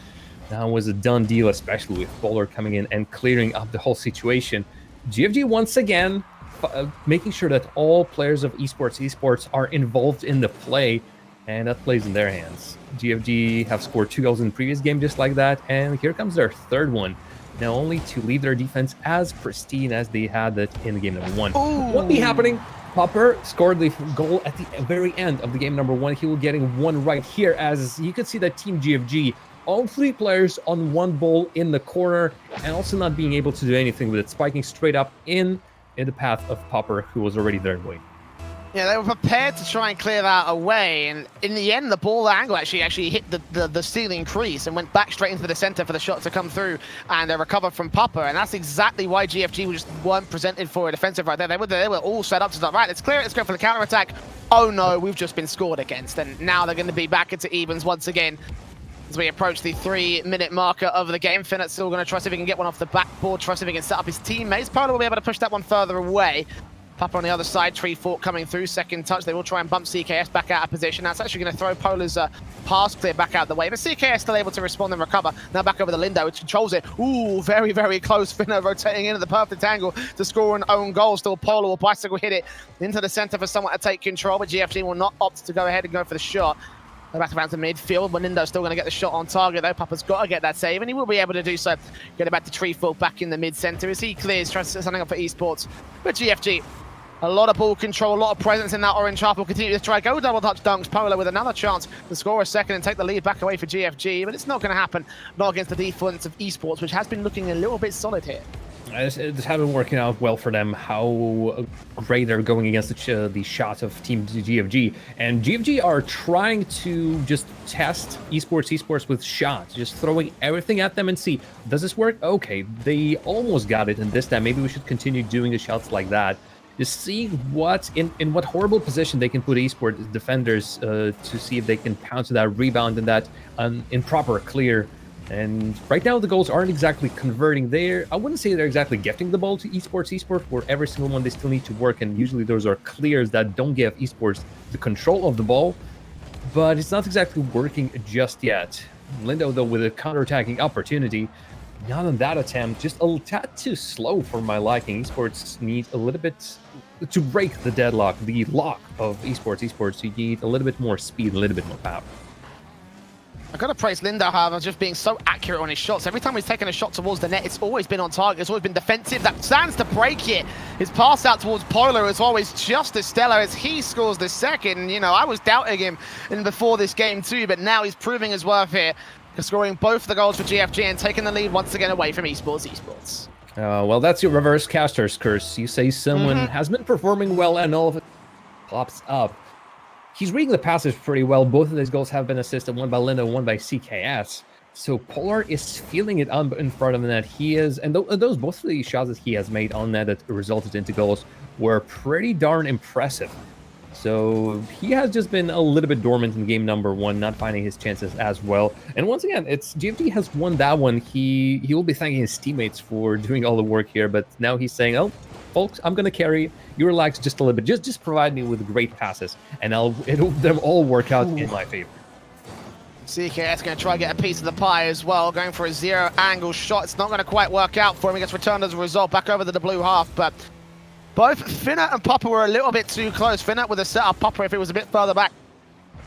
That was a done deal, especially with Polar coming in and clearing up the whole situation. GFG once again making sure that all players of esports are involved in the play, and that plays in their hands. GFG have scored 2 goals in the previous game just like that, and here comes their third one. Now only to leave their defense as pristine as they had it in the game number 1. Won't be happening. Popper scored the goal at the very end of the game number 1. He will getting one right here, as you can see that Team GFG, all 3 players on one ball in the corner, and also not being able to do anything with it, spiking straight up in the path of Popper, who was already their way. Yeah, they were prepared to try and clear that away, and in the end, the ball angle actually hit the ceiling crease and went back straight into the center for the shot to come through, and they recovered from Popper, and that's exactly why GFG just weren't presented for a defensive right there. They were all set up to start, right, let's clear it, let's go for the counter-attack. Oh no, we've just been scored against, and now they're going to be back into evens once again. As we approach the 3-minute marker of the game, Finnett's still going to try to see if he can get one off the backboard, try to see if he can set up his teammates. Polo will be able to push that one further away. Papa on the other side, Tree Fork coming through, second touch. They will try and bump CKS back out of position. That's actually going to throw Polar's pass clear back out the way, but CKS still able to respond and recover. Now back over the Lindo, which controls it. Ooh, very, very close. Finna rotating in at the perfect angle to score an own goal. Still Polar will bicycle hit it into the center for someone to take control, but GFG will not opt to go ahead and go for the shot. They're back around to midfield, but Lindo's still going to get the shot on target, though. Papa's got to get that save, and he will be able to do so. Get it back to Tree Fork back in the mid-center as he clears, tries to set something up for esports. But GFG, a lot of ball control, a lot of presence in that orange half. Will continue to try go double touch dunks. Polo with another chance to score a second and take the lead back away for GFG, but it's not going to happen. Not against the defense of esports, which has been looking a little bit solid here. It's haven't working out well for them. How great they're going against the shot of Team GFG, and GFG are trying to just test esports with shots, just throwing everything at them and see, does this work? Okay, they almost got it, and this time maybe we should continue doing the shots like that. Just see what in what horrible position they can put esports defenders to see if they can pounce that rebound and that improper clear. And right now the goals aren't exactly converting there. I wouldn't say they're exactly gifting the ball to esports where every single one they still need to work, and usually those are clears that don't give esports the control of the ball, but it's not exactly working just yet. Lindo though with a counter-attacking opportunity, not on that attempt, just a tad too slow for my liking. Esports need a little bit to break the deadlock, the lock of esports. You need a little bit more speed, a little bit more power. I've got to praise Lindo, however, just being so accurate on his shots. Every time he's taken a shot towards the net, it's always been on target. It's always been defensive. That stands to break it. His pass out towards Polar is always just as stellar as he scores the second. You know, I was doubting him before this game too, but now he's proving his worth here, scoring both the goals for GFG and taking the lead once again away from esports. Well, that's your reverse caster's curse. You say someone has been performing well and all of it pops up. He's reading the passage pretty well. Both of these goals have been assisted, one by Lindo, one by CKS. So Polar is feeling it in front of the net. He is, and those both of the shots that he has made on net that resulted into goals were pretty darn impressive. So he has just been a little bit dormant in game number 1, not finding his chances as well. And once again, it's GFG has won that one. He will be thanking his teammates for doing all the work here, but now he's saying, oh, folks, I'm gonna carry. You relax just a little bit. Just provide me with great passes, and they'll all work out in my favor. CKS going to try and get a piece of the pie as well, going for a zero angle shot. It's not going to quite work out for him. He gets returned as a result back over to the blue half, but both Finna and Papa were a little bit too close. Finna with a setup, Papa, if it was a bit further back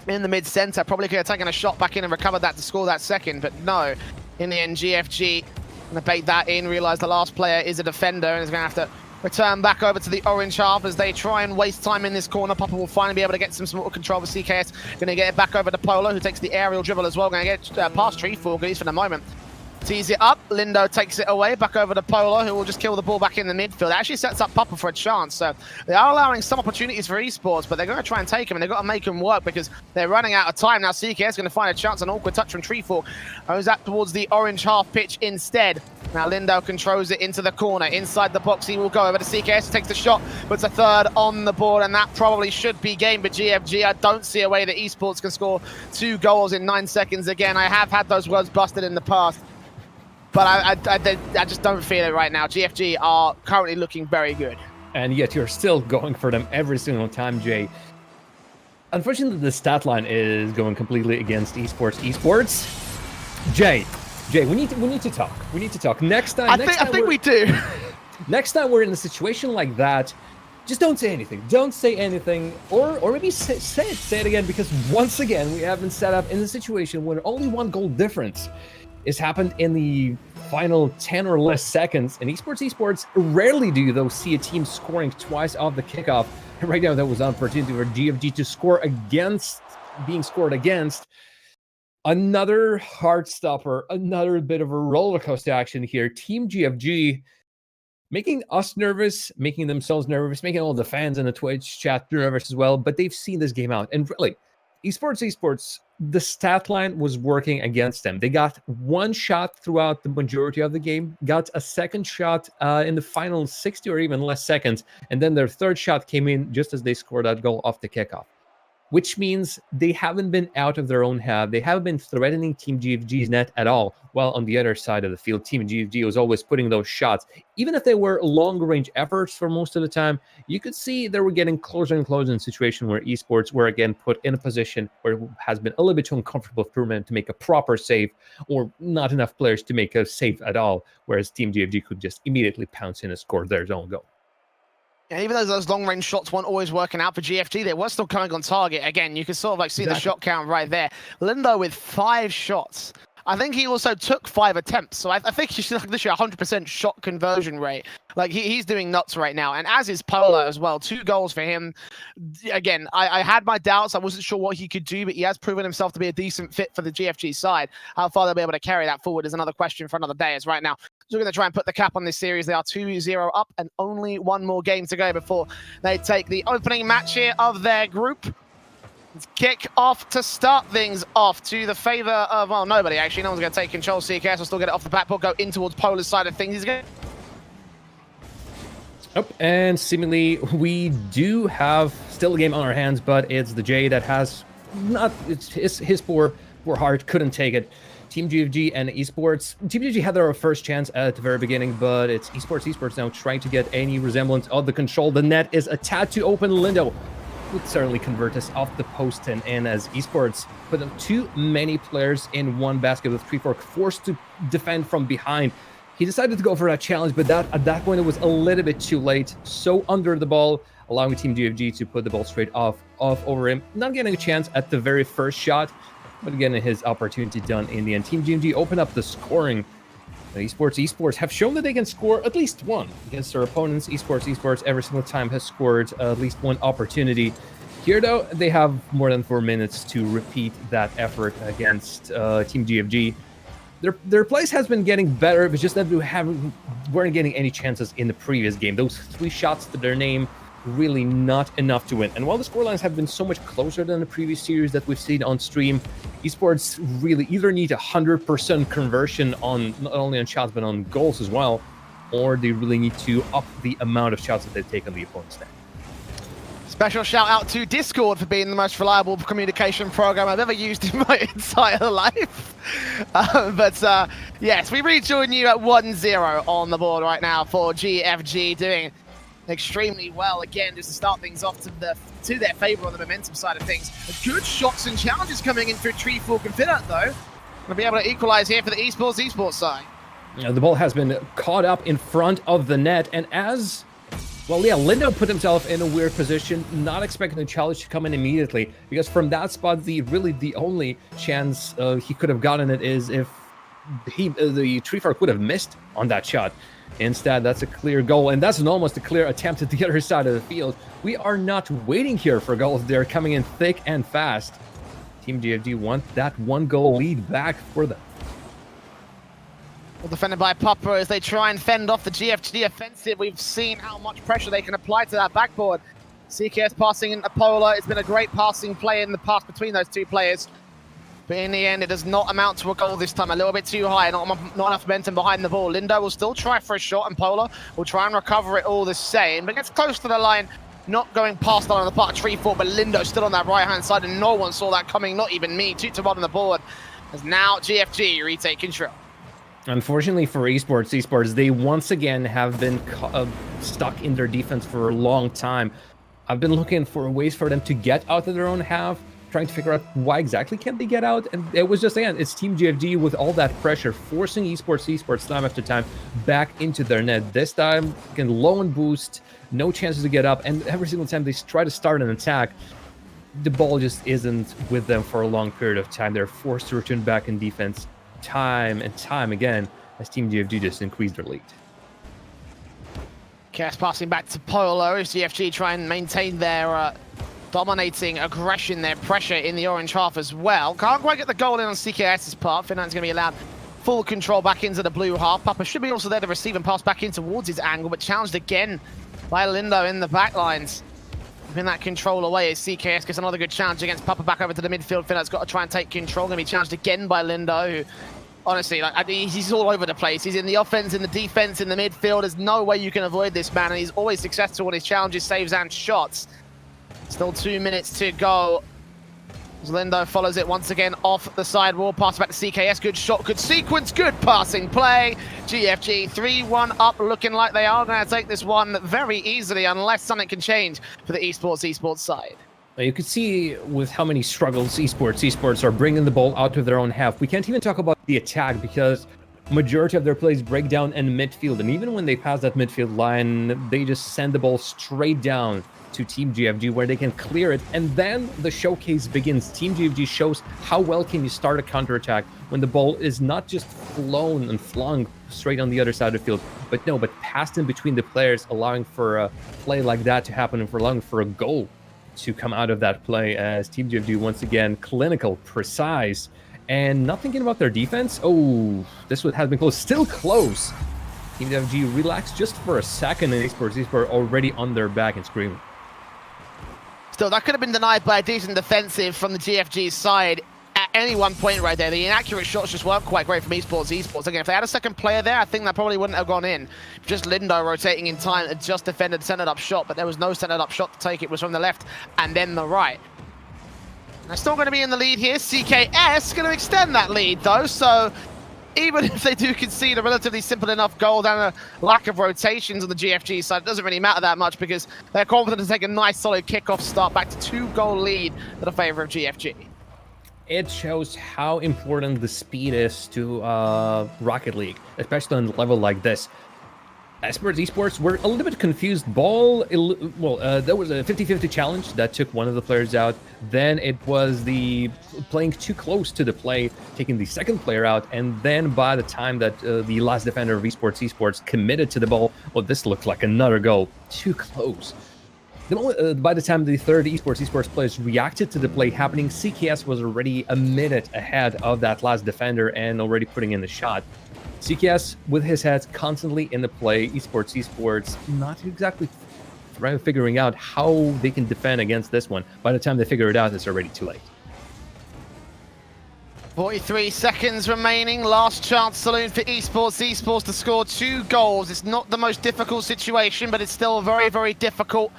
in the mid-center, probably could have taken a shot back in and recovered that to score that second, but no. In the end, GFG going to bait that in, realize the last player is a defender and is going to have to return back over to the orange half as they try and waste time in this corner. Papa will finally be able to get some small control with CKS. Going to get it back over to Polo, who takes the aerial dribble as well. Going to get past Treefork, at least for the moment. Tees it up. Lindo takes it away. Back over to Polo, who will just kill the ball back in the midfield. It actually sets up Papa for a chance. So they are allowing some opportunities for esports, but they're going to try and take them, and they've got to make them work because they're running out of time. Now CKS is going to find a chance, an awkward touch from Treefork. Goes up towards the orange half pitch instead. Now Lindo controls it into the corner. Inside the box, he will go over to CKS, takes the shot, puts a third on the board, and that probably should be game. But GFG, I don't see a way that esports can score 2 goals in 9 seconds again. I have had those words busted in the past, but I just don't feel it right now. GFG are currently looking very good. And yet you're still going for them every single time, Jay. Unfortunately, the stat line is going completely against esports. Jay, we need to talk. We need to talk. Next time, I think we do. Next time we're in a situation like that, just don't say anything. Don't say anything, or maybe say it again, because once again we have been set up in a situation where only 1 goal difference is happened in the final 10 or less seconds. And esports rarely do you though see a team scoring twice off the kickoff. And right now that was an opportunity for GFG to score against being scored against. Another heart stopper, another bit of a roller coaster action here. Team GFG making us nervous, making themselves nervous, making all the fans in the Twitch chat nervous as well. But they've seen this game out, and really, esports, the stat line was working against them. They got 1 shot throughout the majority of the game, got a second shot in the final 60 or even less seconds, and then their third shot came in just as they scored that goal off the kickoff. Which means they haven't been out of their own half. They haven't been threatening Team GFG's net at all. While on the other side of the field, Team GFG was always putting those shots. Even if they were long-range efforts for most of the time, you could see they were getting closer and closer in a situation where esports were again put in a position where it has been a little bit too uncomfortable for them to make a proper save, or not enough players to make a save at all, whereas Team GFG could just immediately pounce in and score their own goal. And even though those long-range shots weren't always working out for GFG, they were still coming on target. Again, you can sort of like see the shot count right there. Lindo with 5 shots. I think he also took 5 attempts. So I think he's literally 100% shot conversion rate. Like he's doing nuts right now. And as is Polo as well. 2 goals for him. Again, I had my doubts. I wasn't sure what he could do, but he has proven himself to be a decent fit for the GFG side. How far they'll be able to carry that forward is another question for another day. As right now, so we're going to try and put the cap on this series. They are 2-0 up and only 1 more game to go before they take the opening match here of their group. Let's kick off to start things off to the favor of, well, nobody actually. No one's going to take control. CKS will still get it off the backboard, go in towards Polar's side of things. He's going to... Oh, and seemingly we do have still a game on our hands, but it's the J that has not, it's his poor heart couldn't take it. Team GFG and esports. Team GFG had their first chance at the very beginning, but it's esports now trying to get any resemblance of the control. The net is a tad too open. Lindo would certainly convert this off the post and in, as esports put too many players in one basket with Treefork forced to defend from behind. He decided to go for that challenge, but that at that point it was a little bit too late. So under the ball, allowing Team GFG to put the ball straight off over him. Not getting a chance at the very first shot, but getting his opportunity done in the end. Team GFG opened up the scoring. Esports have shown that they can score at least 1 against their opponents. Esports every single time has scored at least 1 opportunity. Here, though, they have more than 4 minutes to repeat that effort against Team GFG. Their place has been getting better, but just that they weren't getting any chances in the previous game. Those 3 shots to their name, really not enough to win. And while the scorelines have been so much closer than the previous series that we've seen on stream, esports really either need 100% conversion on not only on shots but on goals as well, or they really need to up the amount of shots that they take on the opponent's net. Special shout out to Discord for being the most reliable communication program I've ever used in my entire life. Yes, we rejoin you at 1-0 on the board right now for GFG, doing extremely well. Again, just to start things off to their favor on the momentum side of things. Good shots and challenges coming in through Tree Fork and Finite, though. Gonna be able to equalize here for the esports side. The ball has been caught up in front of the net, and as well, yeah, Lindo put himself in a weird position, not expecting the challenge to come in immediately, because from that spot, the only chance he could have gotten it is if the Tree Fork would have missed on that shot. Instead, that's a clear goal, and that's almost a clear attempt at the other side of the field. We are not waiting here for goals. They're coming in thick and fast. Team GFG want that 1-goal lead back for them. Well, defended by Papa as they try and fend off the GFG offensive. We've seen how much pressure they can apply to that backboard. CKS passing into Polar. It's been a great passing play in the past between those two players. But in the end, it does not amount to a goal this time. A little bit too high, not enough momentum behind the ball. Lindo will still try for a shot, and Polar will try and recover it all the same. But gets close to the line, not going past on the part of Tree Fork, but Lindo still on that right-hand side, and no one saw that coming, not even me. 2 to 1 on the board, as now GFG retake control. Unfortunately for esports, they once again have been stuck in their defense for a long time. I've been looking for ways for them to get out of their own half, trying to figure out why exactly can't they get out, and it was just, again, it's Team GFG with all that pressure, forcing esports time after time back into their net. This time, again, low and boost, no chances to get up, and every single time they try to start an attack, the ball just isn't with them for a long period of time. They're forced to return back in defense time and time again as Team GFG just increased their lead. Cass passing back to Polo as GFG try and maintain their dominating aggression, their pressure in the orange half as well. Can't quite get the goal in on CKS's part. Finland's going to be allowed full control back into the blue half. Papa should be also there to receive and pass back in towards his angle, but challenged again by Lindo in the back lines. Keeping that control away as CKS gets another good challenge against Papa back over to the midfield. Finland's got to try and take control. Going to be challenged again by Lindo, who honestly, like, he's all over the place. He's in the offense, in the defense, in the midfield. There's no way you can avoid this man, and he's always successful in his challenges, saves, and shots. Still 2 minutes to go. As Lindo follows it once again off the side wall. Pass back to CKS. Good shot, good sequence, good passing play. GFG 3-1 up, looking like they are going to take this one very easily unless something can change for the esports side. You could see with how many struggles esports are bringing the ball out of their own half. We can't even talk about the attack because majority of their plays break down in midfield. And even when they pass that midfield line, they just send the ball straight down to Team GFG where they can clear it. And then the showcase begins. Team GFG shows how well can you start a counterattack when the ball is not just flown and flung straight on the other side of the field, but passed in between the players, allowing for a play like that to happen and for allowing for a goal to come out of that play as Team GFG once again clinical, precise, and not thinking about their defense. Oh, this has been close, still close. Team GFG relaxed just for a second, and esports already on their back and screaming. Still, that could have been denied by a decent defensive from the GFG side at any one point right there. The inaccurate shots just weren't quite great from esports. Again, if they had a second player there, I think that probably wouldn't have gone in. Just Lindo rotating in time and just defended centered up shot, but there was no centered up shot to take. It was from the left and then the right. They're still going to be in the lead here. CKS going to extend that lead though, so even if they do concede a relatively simple enough goal and a lack of rotations on the GFG side, it doesn't really matter that much because they're confident to take a nice solid kickoff start back to 2-goal lead to the favor of GFG. It shows how important the speed is to Rocket League, especially on a level like this. As for esports, we're a little bit confused. There was a 50-50 challenge that took one of the players out. Then it was the playing too close to the play, taking the second player out. And then by the time that the last defender of esports committed to the ball, well, this looked like another goal. Too close. By the time the third esports players reacted to the play happening, CKS was already a minute ahead of that last defender and already putting in the shot. CKS with his head constantly in the play, esports not exactly figuring out how they can defend against this one. By the time they figure it out, it's already too late. 43 seconds remaining. Last chance saloon for esports to score 2 goals. It's not the most difficult situation, but it's still very, very difficult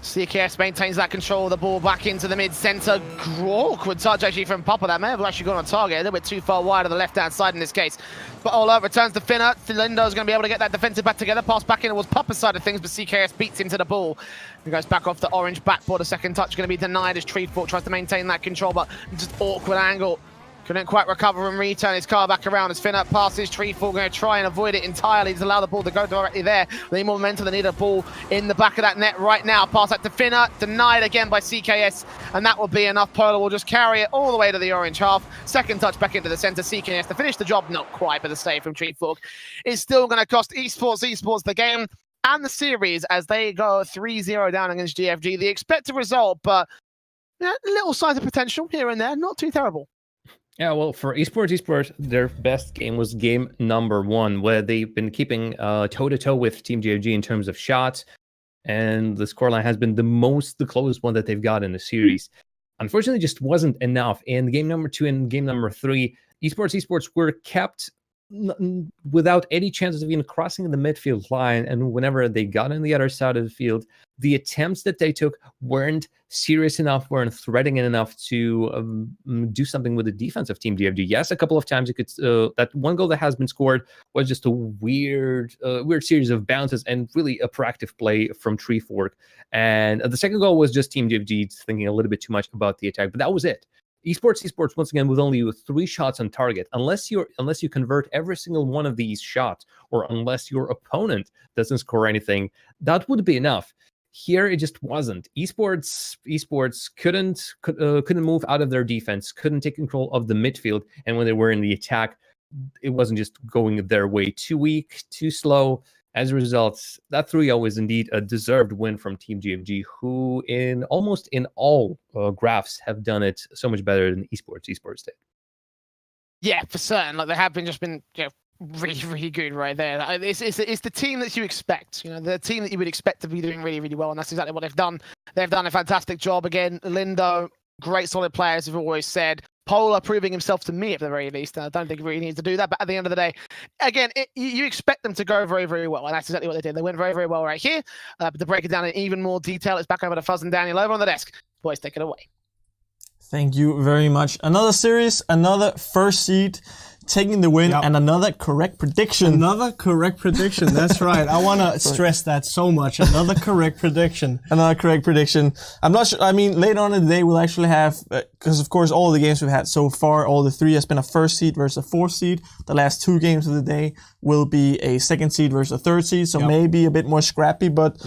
CKS maintains that control of the ball back into the mid-center. Awkward touch actually from Papa. That may have actually gone on target. A little bit too far wide of the left-hand side in this case. But Ola returns to Finna. Lindo's going to be able to get that defensive back together. Pass back in towards Papa's side of things, but CKS beats him to the ball. He goes back off the orange backboard. A second touch going to be denied as Treefort tries to maintain that control, but just awkward angle. Couldn't quite recover and return his car back around as Finna passes. Treefort going to try and avoid it entirely. Just allow the ball to go directly there. They need more momentum. They need a ball in the back of that net right now. Pass that to Finna. Denied again by CKS. And that will be enough. Polar will just carry it all the way to the orange half. Second touch back into the center. CKS to finish the job. Not quite, but the save from Treefort is still going to cost Esports the game and the series as they go 3-0 down against GFG. The expected result, but little signs of potential here and there. Not too terrible. Yeah, well, for Esports, their best game was game number 1, where they've been keeping toe-to-toe with Team GFG in terms of shots, and the scoreline has been the closest one that they've got in the series. Unfortunately, just wasn't enough. In game number 2 and game number 3, Esports were kept without any chances of even crossing the midfield line, and whenever they got on the other side of the field, the attempts that they took weren't serious enough, weren't threatening enough to do something with the defense of Team GFG. Yes, a couple of times you could that one goal that has been scored was just a weird series of bounces and really a proactive play from Treefort. And the second goal was just Team GFG thinking a little bit too much about the attack, but that was it. Esports once again with only 3 shots on target. Unless you convert every single one of these shots, or unless your opponent doesn't score anything, that would be enough. Here it just wasn't. Esports couldn't move out of their defense, couldn't take control of the midfield, and when they were in the attack, it wasn't just going their way. Too weak, too slow. As a result, that 3-0 is indeed a deserved win from Team GFG, who in almost in all graphs have done it so much better than Esports did. Yeah, for certain. Like they have just been really, really good right there. It's the team that you expect. The team that you would expect to be doing really, really well, and that's exactly what they've done. They've done a fantastic job again. Lindo, great solid players, as we've always said. Polar proving himself to me at the very least. I don't think he really needs to do that, but at the end of the day, again, you expect them to go very, very well, and that's exactly what they did. They went very, very well right here. But to break it down in even more detail, it's back over to Fuzz and Daniel over on the desk. Boys, take it away. Thank you very much. Another series, another first seed taking the win, and another correct prediction. Another correct prediction, that's right. I want to stress that so much. Another correct prediction. Another correct prediction. I'm not sure, later on in the day we'll actually have, because of course all the games we've had so far, all the 3 has been a first seed versus a 4th seed. The last 2 games of the day will be a 2nd seed versus a 3rd seed, so maybe a bit more scrappy, but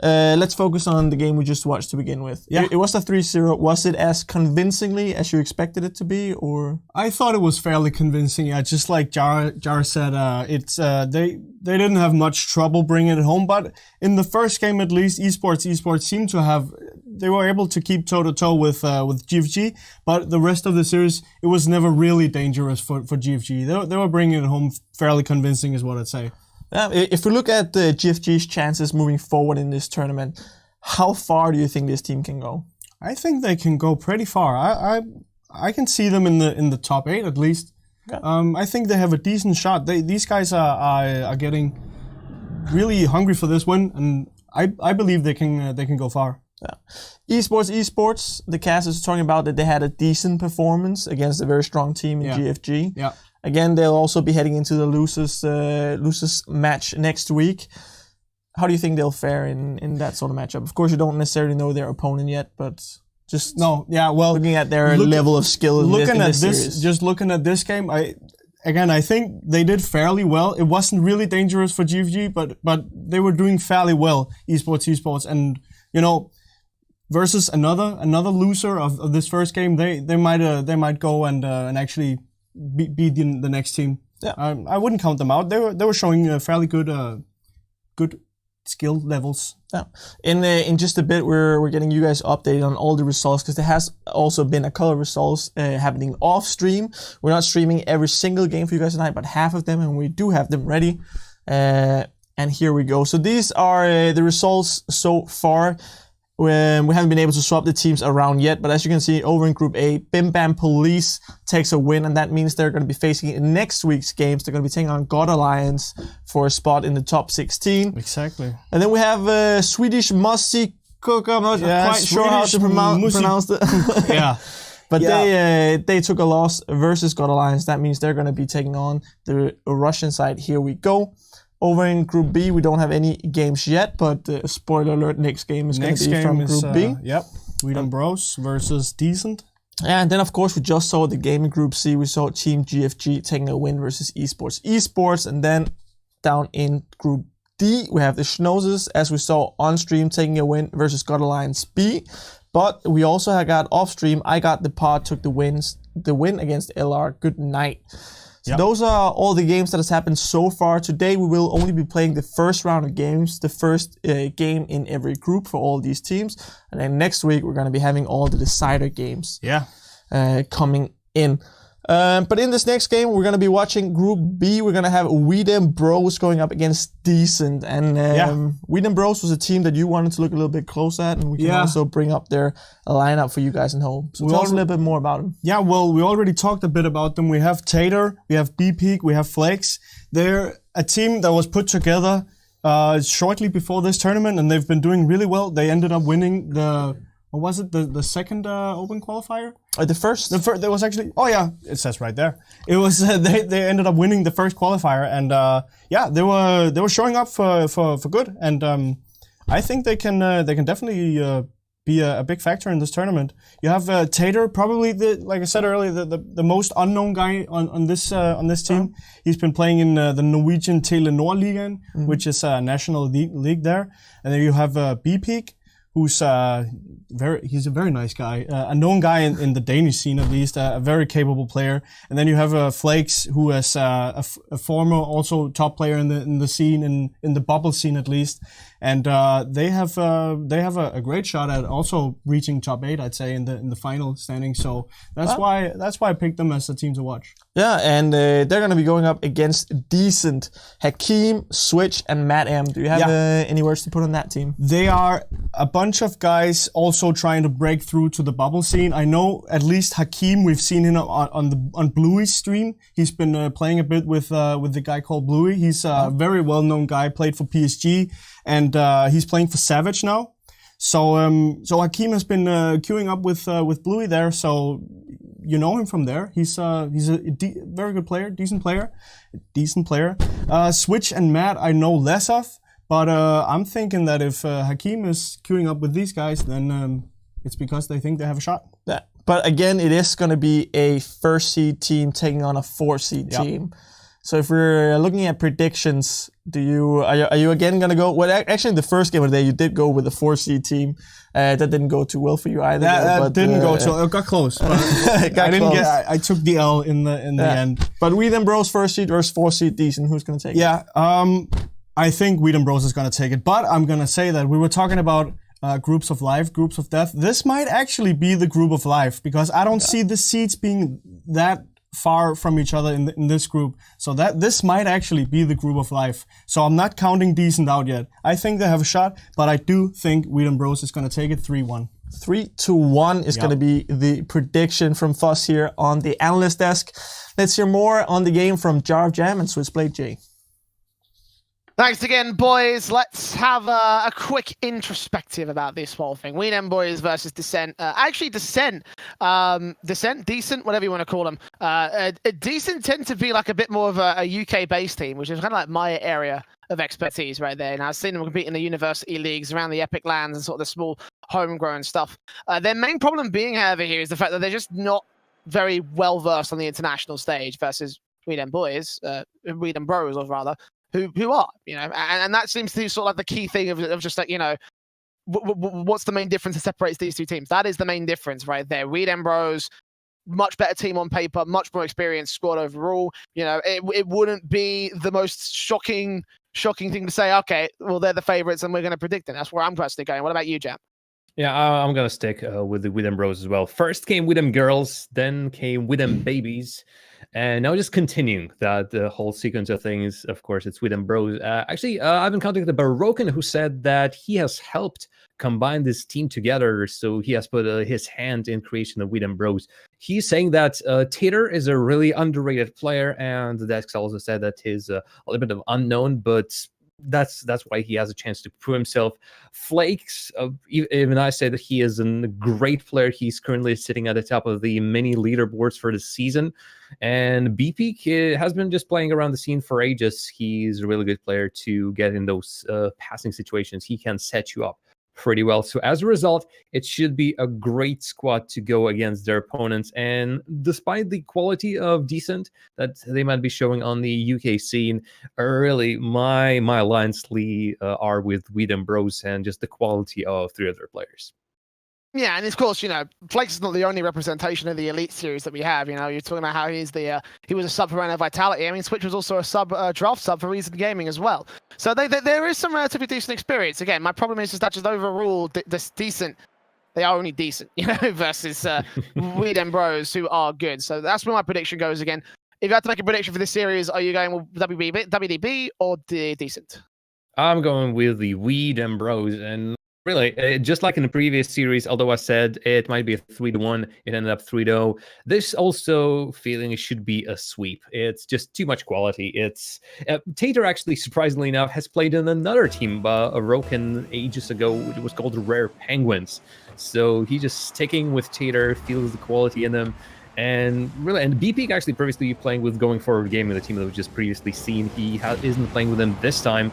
let's focus on the game we just watched to begin with. It was a 3-0. Was it as convincingly as you expected it to be, or? I thought it was fairly convincing. Just like Jar said, they didn't have much trouble bringing it home. But in the first game, at least, Esports seemed to have. They were able to keep toe-to-toe with GFG, but the rest of the series, it was never really dangerous for GFG. They were bringing it home fairly convincing, is what I'd say. If we look at the GFG's chances moving forward in this tournament, how far do you think this team can go? I think they can go pretty far. I can see them in the top 8 at least. Okay. I think they have a decent shot. These guys are getting really hungry for this win, and I believe they can go far. Yeah. Esports. The cast is talking about that they had a decent performance against a very strong team in GFG. Yeah. Again, they'll also be heading into the losers match next week. How do you think they'll fare in that sort of matchup? Of course, you don't necessarily know their opponent yet, but just looking at their level of skill in this series. Just looking at this game, I think they did fairly well. It wasn't really dangerous for GFG, but they were doing fairly well. Esports, and versus another loser of this first game, they might go and actually beat the next team. Yeah. I wouldn't count them out. They were showing fairly good skill levels. Yeah. In just a bit, we're getting you guys updated on all the results, because there has also been a couple of results happening off stream. We're not streaming every single game for you guys tonight, but half of them, and we do have them ready. And here we go. So these are the results so far. We haven't been able to swap the teams around yet, but as you can see, over in Group A, Bim Bam Police takes a win, and that means they're going to be facing in next week's games. They're going to be taking on God Alliance for a spot in the top 16. Exactly. And then we have Swedish Musty Cook, I'm not Yeah, quite sure how to Swedish pronounce it. Yeah. But Yeah. they took a loss versus God Alliance. That means they're going to be taking on the Russian side. Here we go. Over in Group B, we don't have any games yet, but spoiler alert, next game is going to be from Group B. Yep. Weedon Bros versus Decent. And then, of course, we just saw the game in Group C. We saw Team GFG taking a win versus Esports. And then down in Group D, we have the Schnozzes, as we saw on stream, taking a win versus God Alliance B. But we also got off stream. I got the pod, took the win against LR. Good night. So those are all the games that has happened so far. Today we will only be playing the first round of games, the first game in every group for all these teams. And then next week we're going to be having all the decider games coming in. But in this next game, we're going to be watching Group B. We're going to have Weedem Bros going up against Decent. And Weedem Bros was a team that you wanted to look a little bit close at. And we can also bring up their lineup for you guys in home. So tell us a little bit more about them. Yeah, well, we already talked a bit about them. We have Tater, we have B-Peak, we have Flakes. They're a team that was put together shortly before this tournament, and they've been doing really well. They ended up winning the second open qualifier? The first? There was actually, oh yeah, it says right there. It was, they ended up winning the first qualifier, and they were showing up for good, and I think they can definitely be a big factor in this tournament. You have Tater, probably like I said earlier, the most unknown guy on this team. He's been playing in the Norwegian Telenor Ligaen, which is a national league there, and then you have B-Peak, who's he's a very nice guy, a known guy in the Danish scene at least, a very capable player. And then you have Flakes, who is a former also top player in the scene, in the bubble scene at least. And they have a great shot at also reaching top 8, I'd say, in the final standing. So that's why I picked them as a team to watch. Yeah, and they're going to be going up against Decent, Hakeem, Switch, and Matt M. Do you have any words to put on that team? They are a bunch of guys also trying to break through to the bubble scene. I know at least Hakeem, we've seen him on Bluey's stream. He's been playing a bit with the guy called Bluey. He's a very well-known guy, played for PSG, and he's playing for Savage now. So Hakeem has been queuing up with Bluey there. So you know him from there. He's a very good player, decent player. Switch and Matt I know less of, but I'm thinking that if Hakeem is queuing up with these guys, then it's because they think they have a shot. Yeah. But again, it is going to be a first seed team taking on a 4-seed team. So if we're looking at predictions, are you again going to go? Well, actually, the first game of the day, you did go with a 4-seed team. That didn't go too well for you either. That didn't go too. It got close. But I took the L in the end. But Weedem Bros 1st seed versus 4-seed Decent. Who's going to take it? Yeah. I think Weedem Bros is going to take it. But I'm going to say that we were talking about groups of life, groups of death. This might actually be the group of life, because I don't see the seeds being that far from each other in this group. So that this might actually be the group of life. So I'm not counting Decent out yet. I think they have a shot, but I do think Weedem Bros is going to take it 3-1. 3-1 is going to be the prediction from Fuss here on the analyst desk. Let's hear more on the game from Jar of Jam and Switchblade J. Thanks again, boys. Let's have a quick introspective about this whole thing. Weedem Boys versus Descent. Decent, whatever you want to call them. Decent tend to be like a bit more of a UK-based team, which is kind of like my area of expertise right there. And I've seen them compete in the university leagues around the Epic Lands and sort of the small homegrown stuff. Their main problem being, however, here is the fact that they're just not very well-versed on the international stage versus Weedem Boys, Weedem Bros, or rather, who are, and that seems to be sort of like the key thing of just like, what's the main difference that separates these two teams? That is the main difference right there. Weedem Bros, much better team on paper, much more experienced squad overall. It wouldn't be the most shocking thing to say, okay, well, they're the favorites and we're going to predict it. That's where I'm personally going. What about you, Jam? Yeah, I'm going to stick with the Weedem Bros as well. First came Weedem Girls, then came Weedem Babies. And now just continuing the whole sequence of things, of course, it's Weedem Bros. I've been contacted by Roken, who said that he has helped combine this team together. So he has put his hand in creation of Weedem Bros. He's saying that Tater is a really underrated player, and Dex also said that he's a little bit of unknown, but that's why he has a chance to prove himself. Flakes, even I say that he is a great player. He's currently sitting at the top of the mini leaderboards for the season. And BP has been just playing around the scene for ages. He's a really good player to get in those passing situations. He can set you up pretty well. So as a result, it should be a great squad to go against their opponents. And despite the quality of Decent that they might be showing on the UK scene, really my alliance are with Weedham Bros and just the quality of 3 of their players. Yeah, and of course, you know, Flakes is not the only representation of the Elite Series that we have. You know, you're talking about how he was a sub for Renault Vitality. I mean, Switch was also a draft sub for Reason Gaming as well. So there is some relatively decent experience. Again, my problem is that just overall, this decent, they are only decent, you know, versus Weed Bros who are good. So that's where my prediction goes again. If you had to make a prediction for this series, are you going with WDB or the decent? I'm going with the Weed Bros, and really, just like in the previous series, although I said it might be a 3-1, it ended up 3-0. This also feeling it should be a sweep. It's just too much quality. It's Tater, actually, surprisingly enough, has played in another team, a Roken ages ago. It was called Rare Penguins. So he just sticking with Tater, feels the quality in them. And really, and BP actually previously playing with Going Forward Gaming, the team that we've just previously seen. He isn't playing with them this time.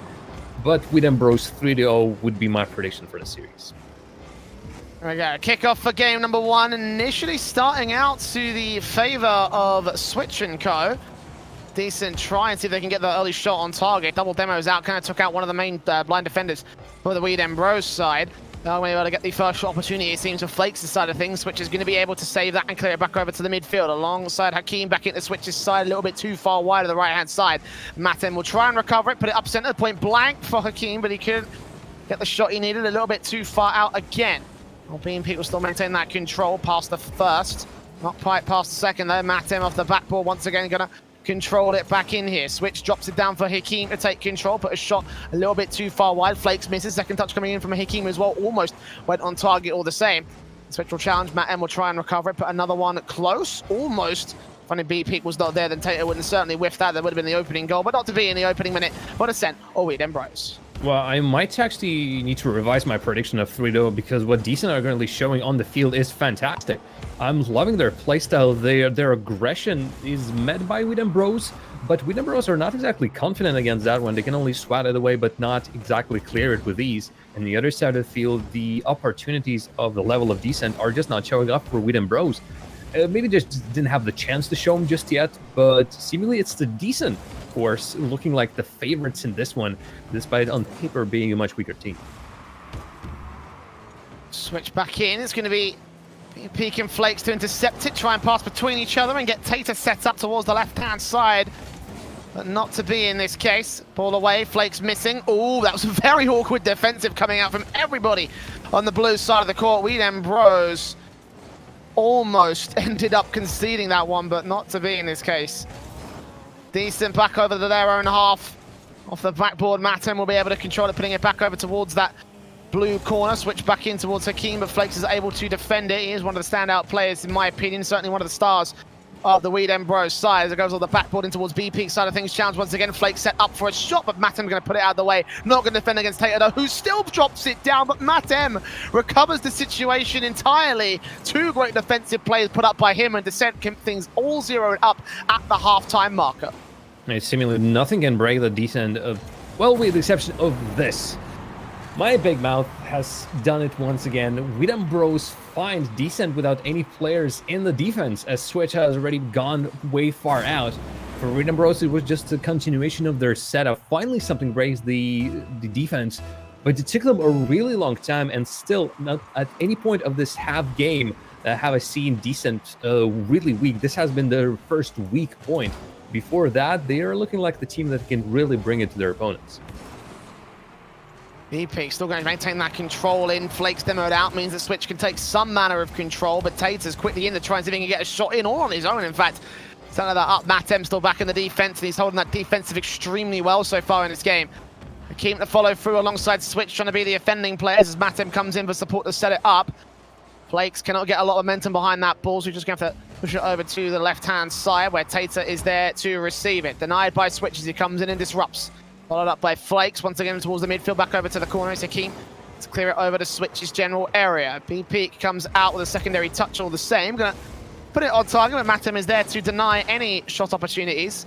But Weedham Bros 3-0 would be my prediction for the series. There we go. Kickoff for game number 1. Initially starting out to the favor of Switch & Co. Decent try and see if they can get the early shot on target. Double demos out, kind of took out one of the main blind defenders for the Weedham Bros side. They're able to get the first shot opportunity, it seems, for Flakes' side of things. Switch is going to be able to save that and clear it back over to the midfield alongside Hakeem back into Switch's side, a little bit too far wide of the right-hand side. Matem will try and recover it, put it up center, point blank for Hakeem, but he couldn't get the shot he needed, a little bit too far out again. Bean Peak will still maintain that control past the first, not quite past the second though. Matem off the backboard once again, going to control it back in here. Switch drops it down for Hakeem to take control, put a shot a little bit too far wide. Flakes misses, second touch coming in from Hakeem as well, almost went on target all the same. Switch will challenge, Matt M will try and recover it, put another one close, almost. Funny B Peak was not there, then Tater wouldn't certainly whiff that. That would have been the opening goal, but not to be in the opening minute. What a sent, Weed Bros. Well, I might actually need to revise my prediction of 3-0 because what Decent are currently showing on the field is fantastic. I'm loving their playstyle. Their aggression is met by Weedham Bros, but Weedham Bros are not exactly confident against that one. They can only swat it away, but not exactly clear it with ease. And the other side of the field, the opportunities of the level of Decent are just not showing up for Weedham Bros. Maybe they just didn't have the chance to show them just yet, but seemingly it's the Decent force looking like the favorites in this one, despite on paper being a much weaker team. Switch back in. It's going to be Peak and Flakes to intercept it, try and pass between each other and get Tater set up towards the left-hand side. But not to be in this case. Ball away, Flakes missing. Oh, that was a very awkward defensive coming out from everybody on the blue side of the court. Weedham Bros almost ended up conceding that one, but not to be in this case. Decent back over to their own half. Off the backboard, Matem will be able to control it, putting it back over towards that blue corner. Switch back in towards Hakeem, but Flakes is able to defend it. He is one of the standout players, in my opinion, certainly one of the stars of the Weedham Bros side. As it goes on the backboard in towards B Peak side of things. Challenge once again. Flakes set up for a shot, but Matem going to put it out of the way. Not going to defend against Tater, though, who still drops it down, but Matem recovers the situation entirely. 2 great defensive players put up by him, and Descent kept things all zeroed up at the halftime marker. Seemingly nothing can break the Decent, well, with the exception of this. My big mouth has done it once again. Weedham Bros find Decent without any players in the defense, as Switch has already gone way far out. For Weedham Bros, it was just a continuation of their setup. Finally, something breaks the defense, but it took them a really long time, and still, not at any point of this half game have I seen Decent really weak. This has been their first weak point. Before that, they are looking like the team that can really bring it to their opponents. B-Pick still going to maintain that control in. Flakes demoed out, means that Switch can take some manner of control, but Tater's quickly in to try and see if he can get a shot in, or on his own, in fact. Setting that up, Matem still back in the defense, and he's holding that defensive extremely well so far in this game. Hakeem to follow through alongside Switch, trying to be the offending players as Matem comes in for support to set it up. Flakes cannot get a lot of momentum behind that ball, so he's just going to have to push it over to the left-hand side, where Tater is there to receive it. Denied by Switch as he comes in and disrupts Followed up by Flakes, once again towards the midfield, back over to the corner. It's Hakeem to clear it over to Switch's general area. BP comes out with a secondary touch all the same. Gonna put it on target, but Matem is there to deny any shot opportunities,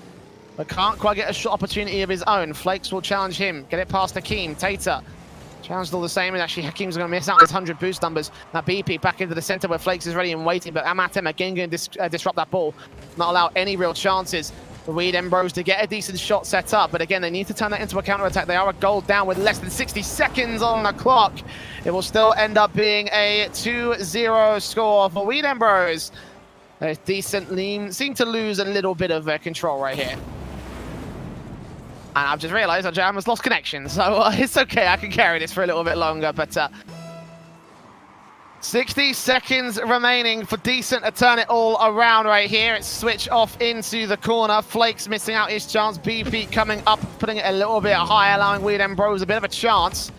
but can't quite get a shot opportunity of his own. Flakes will challenge him, get it past Hakeem. Tater challenged all the same, and actually Hakeem's going to miss out on his 100 boost numbers. Now BP back into the center where Flakes is ready and waiting, but Matem again going to disrupt that ball, not allow any real chances for Weed Embros to get a decent shot set up. But again, they need to turn that into a counter-attack. They are a goal down with less than 60 seconds on the clock. It will still end up being a 2-0 score for Weed Embros. A decent lean, seem to lose a little bit of control right here. And I've just realized our jam has lost connection, so it's okay, I can carry this for a little bit longer, but 60 seconds remaining for Decent to turn it all around right here. It's switch off into the corner. Flakes missing out his chance. BP coming up, putting it a little bit high, allowing Weird Bros a bit of a chance.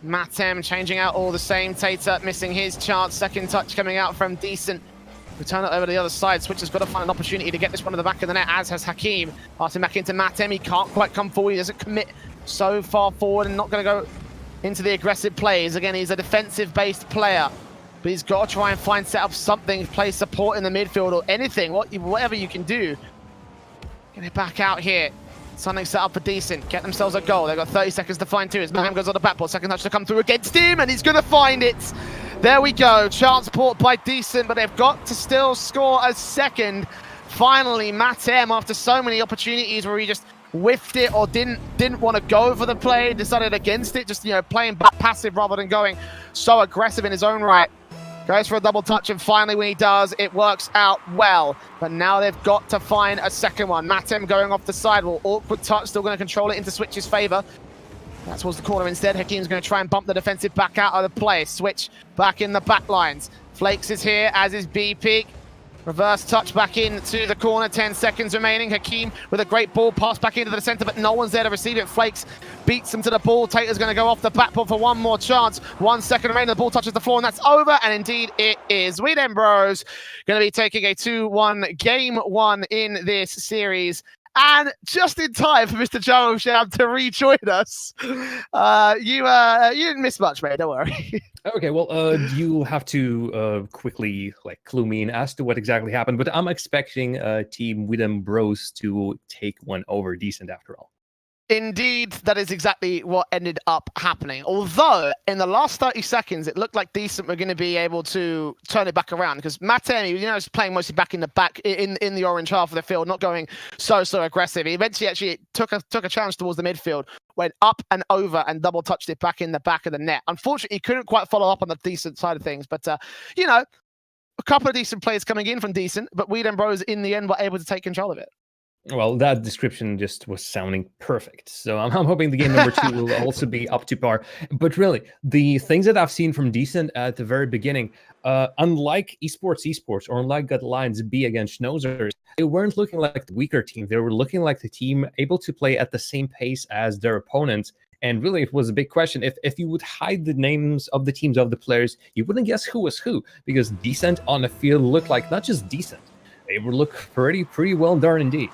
Matem changing out all the same. Tater missing his chance. Second touch coming out from Decent. Return it over to the other side. Switch has got to find an opportunity to get this one to the back of the net, as has Hakeem. Passing back into Matem. He can't quite come forward. He doesn't commit so far forward and not going to go into the aggressive plays. Again, he's a defensive-based player, but he's got to try and set up something, play support in the midfield or anything, whatever you can do. Get it back out here. Something set up for Decent. Get themselves a goal. They've got 30 seconds to find two. As Maham goes on the backboard. Second touch to come through against him, and he's going to find it. There we go. Chance port by Decent, but they've got to still score a second. Finally, Matem, after so many opportunities where he just whiffed it or didn't want to go for the play, decided against it, just playing back passive rather than going so aggressive in his own right. Goes for a double touch, and finally when he does, it works out well. But now they've got to find a second one. Matem going off the sidewall. Awkward touch, still going to control it into Switch's favor. That towards the corner instead. Hakeem's going to try and bump the defensive back out of the play. Switch back in the back lines. Flakes is here, as is BP. Reverse touch back into the corner, 10 seconds remaining. Hakeem with a great ball pass back into the center, but no one's there to receive it. Flakes beats him to the ball. Tater's going to go off the backboard for one more chance. 1 second remaining, the ball touches the floor, and that's over, and indeed it is. Weed Bros going to be taking a 2-1 game one in this series. And just in time for Mr. Joe Sham to rejoin us. You didn't miss much, mate. Don't worry. Okay, well, you'll have to quickly clue me in as to what exactly happened. But I'm expecting Team Widem Bros to take one over Decent after all. Indeed, that is exactly what ended up happening. Although, in the last 30 seconds, it looked like Decent were going to be able to turn it back around, because Matem, is playing mostly back in the back, in the orange half of the field, not going so aggressive. He eventually actually took a challenge towards the midfield, went up and over and double touched it back in the back of the net. Unfortunately, he couldn't quite follow up on the Decent side of things, but, a couple of decent players coming in from Decent, but Weed Bros in the end were able to take control of it. Well, that description just was sounding perfect. So I'm hoping the game number 2 will also be up to par. But really, the things that I've seen from Decent at the very beginning, unlike esports or unlike Gut Lions B against Schnozzers, they weren't looking like the weaker team. They were looking like the team able to play at the same pace as their opponents. And really, it was a big question. If you would hide the names of the teams of the players, you wouldn't guess who was who, because Decent on the field looked like not just decent. They would look pretty well done indeed.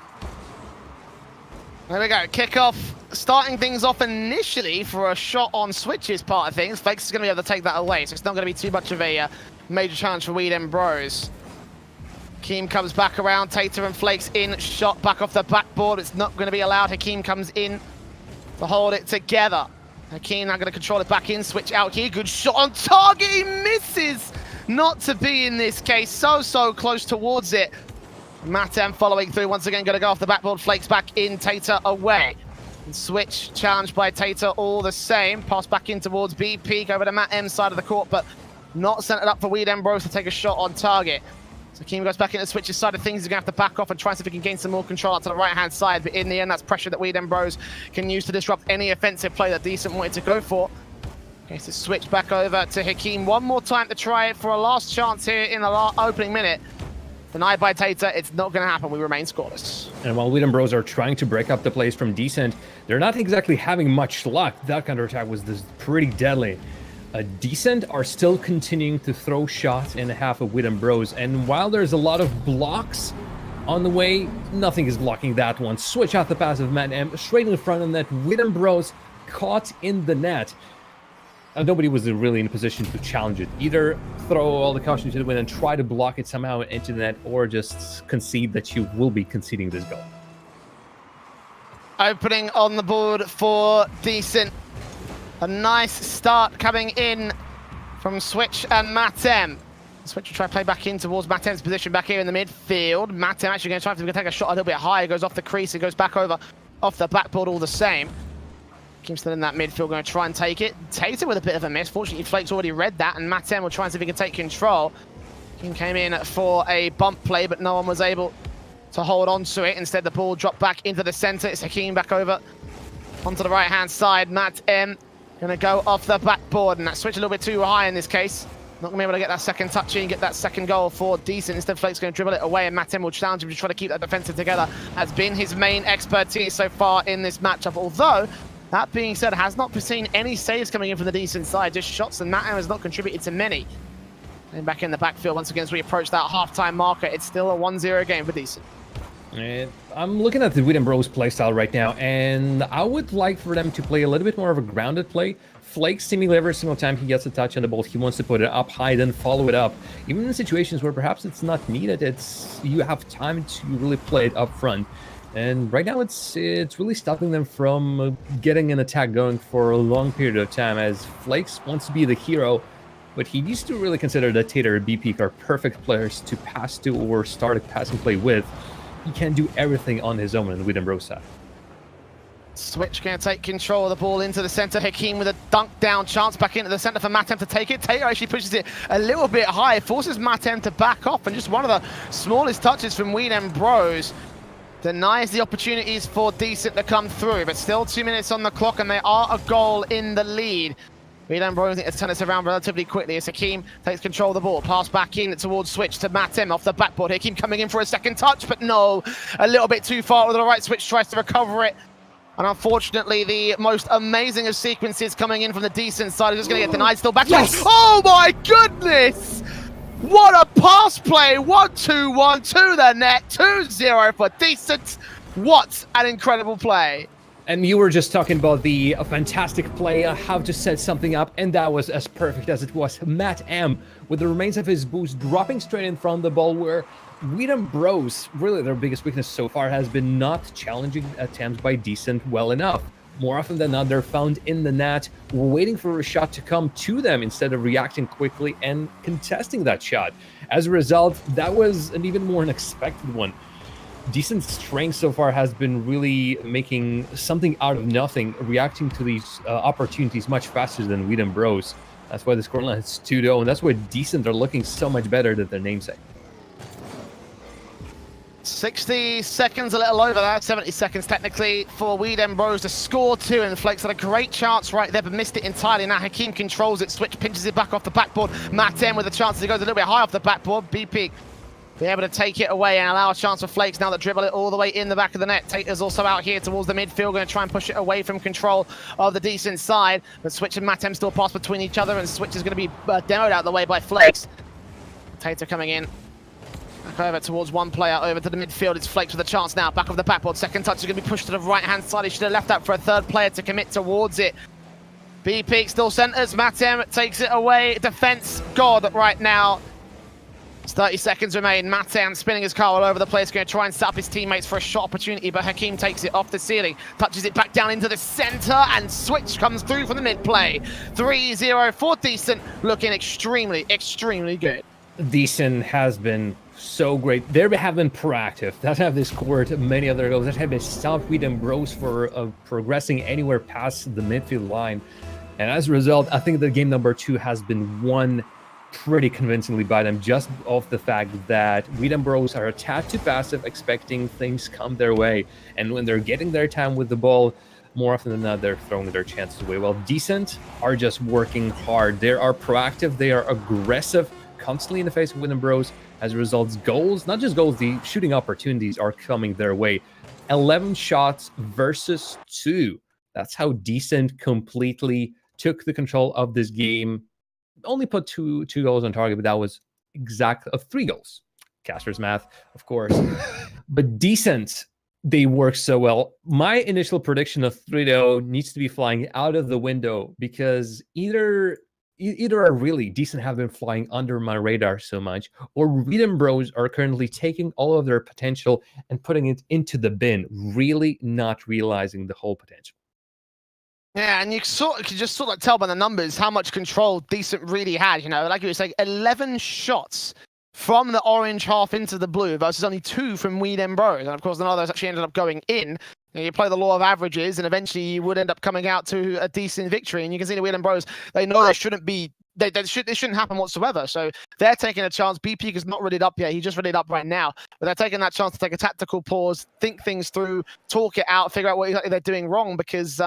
There we go, kickoff, starting things off initially for a shot on Switch's part of things. Flakes is going to be able to take that away, so it's not going to be too much of a major challenge for Weed Bros. Hakeem comes back around, Tater and Flakes in, shot back off the backboard. It's not going to be allowed. Hakeem comes in to hold it together. Hakeem now going to control it back in, Switch out here, good shot on target, he misses! Not to be in this case, so close towards it. Matem following through, once again going to go off the backboard, Flakes back in, Tater away. And Switch challenged by Tater all the same. Pass back in towards BP, over to Matt M's side of the court, but not sent it up for Weed Bros to take a shot on target. So Hakeem goes back into Switch's side of things. He's going to have to back off and try and see if he can gain some more control out to the right-hand side. But in the end, that's pressure that Weed Bros can use to disrupt any offensive play that Decent wanted to go for. Okay, so switch back over to Hakeem. One more time to try it for a last chance here in the opening minute. Denied by Tater, it's not going to happen. We remain scoreless. And while Widem Bros are trying to break up the plays from Decent, they're not exactly having much luck. That counterattack was pretty deadly. Decent are still continuing to throw shots in the half of Widem Bros, and while there's a lot of blocks, On the way, nothing is blocking that one. Switch out the pass of Matt M, straight in front of the net. Widom Bros caught in the net. And nobody was really in a position to challenge it. Either throw all the caution to the wind and try to block it somehow into the net, or just concede that you will be conceding this goal. Opening on the board for Decent. A nice start coming in from Switch and Matt M. Switch will try to play back in towards Matt M's position back here in the midfield. Matt M actually going to try to take a shot a little bit higher. Goes off the crease and goes back over off the backboard all the same. Keeps still in that midfield, going to try and take it. Takes it with a bit of a miss. Fortunately, Flake's already read that, and Matt M will try and see if he can take control. King came in for a bump play, but no one was able to hold on to it. Instead, the ball dropped back into the center. It's Hakeem back over onto the right-hand side. Matt M going to go off the backboard, and that switch a little bit too high in this case. Not going to be able to get that second touch in, get that second goal for Decent. Instead, Flake's going to dribble it away, and Matt M will challenge him to try to keep that defensive together. Has been his main expertise so far in this matchup, although, that being said, has not seen any saves coming in from the Decent side, just shots, and Matt M has not contributed to many. And back in the backfield once again as we approach that half-time marker. It's still a 1-0 game for Decent. I'm looking at the Widom Bros playstyle right now, and I would like for them to play a little bit more of a grounded play. Flake seemingly every single time he gets a touch on the ball, he wants to put it up high, then follow it up. Even in situations where perhaps it's not needed, you have time to really play it up front. And right now it's really stopping them from getting an attack going for a long period of time, as Flakes wants to be the hero, but he needs to really consider that Tater and BP are perfect players to pass to or start a passing play with. He can't do everything on his own in the Widom Bros side. Switch going to take control of the ball into the center. Hakeem with a dunk down chance back into the center for Matem to take it. Tater actually pushes it a little bit high, forces Matem to back off, and just one of the smallest touches from Widom Bros denies the opportunities for Decent to come through, but still 2 minutes on the clock and they are a goal in the lead. Widom Bros need to turn this around relatively quickly as Hakeem takes control of the ball. Pass back in towards Switch to Matem off the backboard. Hakeem coming in for a second touch, but no, a little bit too far with the right. Switch tries to recover it. And unfortunately, the most amazing of sequences coming in from the Decent side is just going to get denied. Still back. Yes! Oh my goodness! What a pass play! 1-2-1 to the net. 2-0 for Decent. What an incredible play. And you were just talking about the fantastic play, how to set something up, and that was as perfect as it was. Matt M, with the remains of his boost, dropping straight in front of the ball, where Widom Bros, really their biggest weakness so far has been not challenging attempts by Decent well enough. More often than not, they're found in the net, waiting for a shot to come to them instead of reacting quickly and contesting that shot. As a result, that was an even more unexpected one. Decent's strength so far has been really making something out of nothing, reacting to these opportunities much faster than Widom Bros. That's why the scoreline is 2-0, and that's why Decent are looking so much better than their namesake. 60 seconds, a little over that, 70 seconds technically for Widom Bros to score two, and Flakes had a great chance right there, but missed it entirely. Now Hakeem controls it, Switch pinches it back off the backboard. Matt M with a chance, he goes a little bit high off the backboard. BP be able to take it away and allow a chance for Flakes now that dribble it all the way in the back of the net. Tater's also out here towards the midfield, going to try and push it away from control of the Decent side, but Switch and Matem still pass between each other, and Switch is going to be demoed out of the way by Flakes. Tater coming in. Back over towards one player, over to the midfield. It's Flakes with a chance now. Back of the backboard. Second touch is going to be pushed to the right-hand side. He should have left that for a third player to commit towards it. BP still centers. Matem takes it away. Defense God right now. 30 seconds remain. Matem spinning his car all over the place. Going to try and set up his teammates for a shot opportunity, but Hakeem takes it off the ceiling. Touches it back down into the center, and Switch comes through for the mid-play. 3-0 for Decent. Looking extremely, extremely good. Decent has been so great. They have been proactive. That have they scored many other goals. That have been stopped Widom Bros for progressing anywhere past the midfield line. And as a result, I think the game number 2 has been won pretty convincingly by them, just off the fact that Widom Bros are a tad too passive, expecting things come their way. And when they're getting their time with the ball, more often than not, they're throwing their chances away. Well, Decent are just working hard. They are proactive. They are aggressive, constantly in the face of Widom Bros. As a result, goals, not just goals, the shooting opportunities are coming their way. 11 shots versus 2. That's how Decent completely took the control of this game. Only put two goals on target, but that was exact of 3 goals. caster's math, of course. But Decent, they work so well. My initial prediction of 3-0 needs to be flying out of the window, because either are really Decent have been flying under my radar so much, or Reed Bros are currently taking all of their potential and putting it into the bin, really not realizing the whole potential. Yeah, and you can just sort of tell by the numbers how much control Decent really had. You know, like you were saying, 11 shots from the orange half into the blue versus only 2 from Weed and Bros. And of course, none of those actually ended up going in. You play the law of averages, and eventually you would end up coming out to a decent victory. And you can see the Weed and Bros, they know they shouldn't be. It shouldn't happen whatsoever. So they're taking a chance. BP is not readied up yet. He just readied up right now. But they're taking that chance to take a tactical pause, think things through, talk it out, figure out what exactly they're doing wrong, because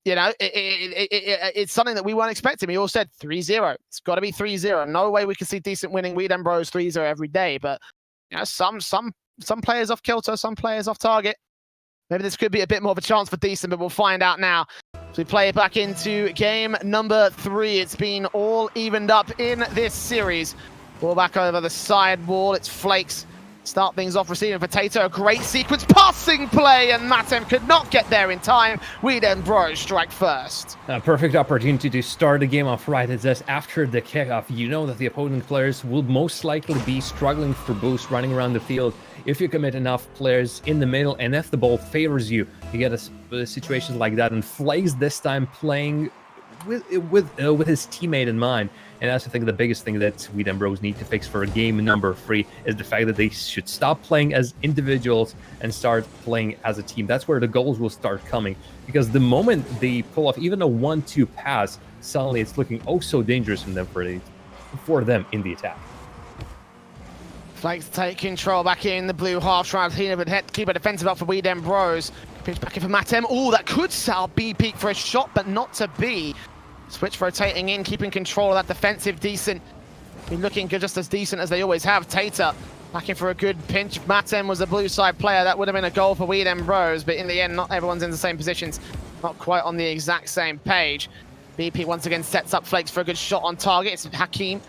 you know, it's something that we weren't expecting. We all said 3-0. It's got to be 3-0. No way we can see Decent winning Weed and Bros 3-0 every day. But you know, some players off kilter, some players off target. Maybe this could be a bit more of a chance for Decent, but we'll find out now. So we play it back into game number 3. It's been all evened up in this series. Ball back over the side wall. It's Flakes. Start things off receiving Potato. A great sequence passing play, and Matem could not get there in time. Weed and Bros strike first. A perfect opportunity to start the game off right. It's just after the kickoff, you know that the opponent players will most likely be struggling for boost running around the field. If you commit enough players in the middle, and if the ball favors you, you get a situation like that. And Flakes this time playing with his teammate in mind. And that's, I think, the biggest thing that Weed and Bros need to fix for game number 3 is the fact that they should stop playing as individuals and start playing as a team. That's where the goals will start coming, because the moment they pull off even a 1-2 pass, suddenly it's looking oh so dangerous for them in the attack. Flakes take control back in the blue half, trying to keep a defensive up for Weed and Bros. Pitch back in for Matem. Oh, that could sell B peak for a shot, but not to be. Switch rotating in, keeping control of that defensive. Decent. Been looking good, just as decent as they always have. Tater back in for a good pinch. If Matem was a blue side player, that would have been a goal for Weed and Bros, but in the end, not everyone's in the same positions. Not quite on the exact same page. BP once again sets up Flakes for a good shot on target. It's Hakeem.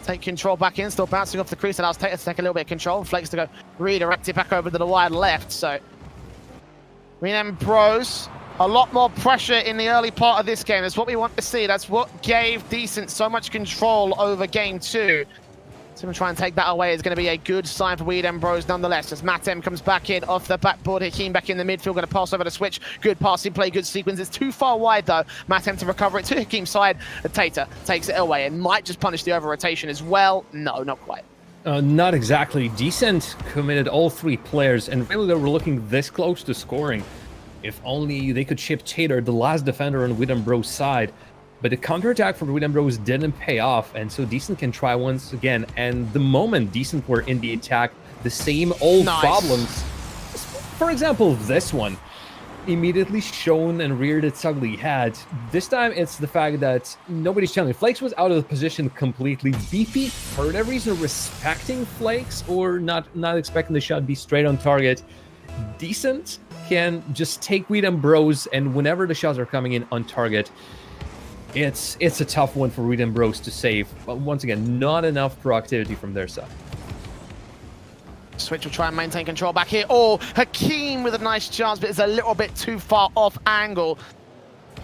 Take control back in, still bouncing off the crease. Allows Tater to take a little bit of control. Flakes to go redirect it back over to the wide left. So, Weed and Bros, a lot more pressure in the early part of this game. That's what we want to see. That's what gave Decent so much control over game 2. So try and take that away is going to be a good sign for Weed and Bros nonetheless. As Matem comes back in off the backboard, Hakeem back in the midfield, going to pass over the switch. Good passing play, good sequence. It's too far wide though. Matem to recover it to Hakeem's side. Tater takes it away and might just punish the over-rotation as well. No, not quite. Not exactly. Decent committed all 3 players, and really they were looking this close to scoring. If only they could chip Tater, the last defender on Weed and Bros' side. But the counterattack for Weed and Bros didn't pay off, and so Decent can try once again. And the moment Decent were in the attack, the same old problems. For example, this one immediately shown and reared its ugly head. This time it's the fact that nobody's challenging. Flakes was out of the position completely. BP, for whatever reason, respecting Flakes or not expecting the shot to be straight on target. Decent can just take Weed and Bros, and whenever the shots are coming in on target, it's a tough one for Weed and Bros to save. But once again, not enough proactivity from their side. Switch will try and maintain control back here. Oh, Hakeem with a nice chance, but it's a little bit too far off angle.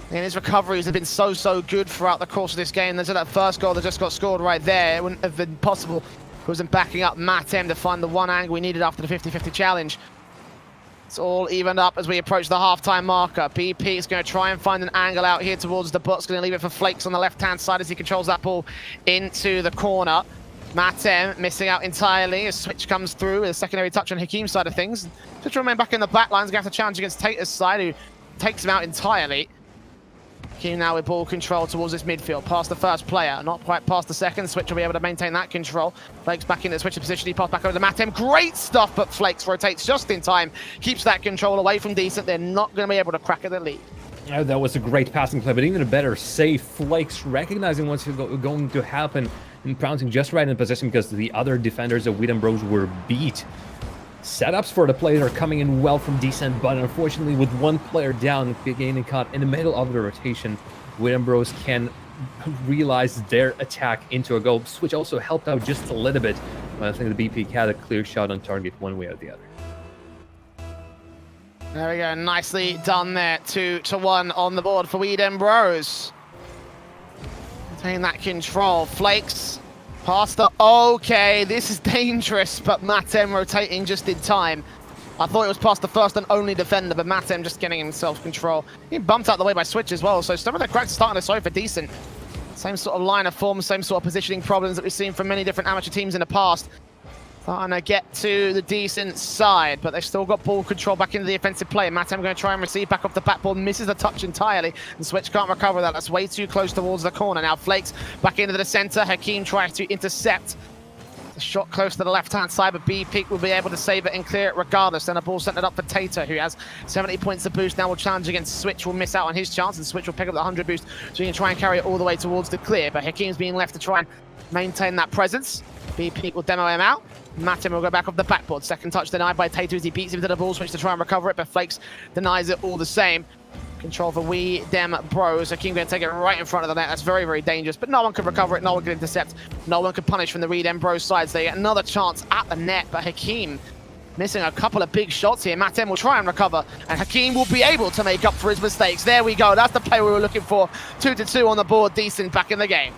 And his recoveries have been so good throughout the course of this game. There's that first goal that just got scored right there. It wouldn't have been possible if it wasn't backing up Matem to find the one angle we needed after the 50-50 challenge. It's all evened up as we approach the halftime marker. BP is going to try and find an angle out here towards the box. Going to leave it for Flakes on the left-hand side as he controls that ball into the corner. Matem missing out entirely. A switch comes through with a secondary touch on Hakeem's side of things. Just to remain back in the back lines, going to have to challenge against Tater's side, who takes him out entirely. Hakeem now with ball control towards this midfield, past the first player, not quite past the second. Switch will be able to maintain that control. Flakes back in the switch position, he passed back over to Matem. Great stuff, but Flakes rotates just in time, keeps that control away from Decent. They're not going to be able to crack at the lead. Oh, that was a great passing play, but even a better save. Flakes recognizing what's going to happen and pouncing just right in position because the other defenders of Weed and Bros were beat. Setups for the players are coming in well from Decent, but unfortunately with one player down, getting caught in the middle of the rotation, Weed and Bros can realize their attack into a goal. Switch also helped out just a little bit But I think the BP had a clear shot on target one way or the other. There we go, nicely done there. 2-1 on the board for Weedem Bros. Taking that control. Flakes, past the... Okay, this is dangerous, but Matem rotating just in time. I thought it was past the first and only defender, but Matem just getting himself control. He bumped out the way by Switch as well, so some of the cracks are starting to show for Decent. Same sort of line of form, same sort of positioning problems that we've seen from many different amateur teams in the past. Starting to get to the Decent side, but they've still got ball control back into the offensive play. Matem going to try and receive back off the backboard, misses the touch entirely, and Switch can't recover that. That's way too close towards the corner. Now Flakes back into the center. Hakeem tries to intercept. The shot close to the left-hand side, but B-Peak will be able to save it and clear it regardless. Then a ball sent it up for Tater, who has 70 points of boost. Now will challenge against Switch, will miss out on his chance, and Switch will pick up the 100 boost, so he can try and carry it all the way towards the clear. But Hakeem's being left to try and maintain that presence. B-Peak will demo him out. Matem will go back off the backboard. Second touch denied by Tater as he beats him to the ball switch to try and recover it, but Flakes denies it all the same. Control for Weedem Bros. Hakeem going to take it right in front of the net. That's very, very dangerous, but no one can recover it. No one can intercept. No one can punish from the Weedem Bros side. So they get another chance at the net, but Hakeem missing a couple of big shots here. Matem will try and recover, and Hakeem will be able to make up for his mistakes. There we go. That's the play we were looking for. 2-2 on the board. Decent back in the game.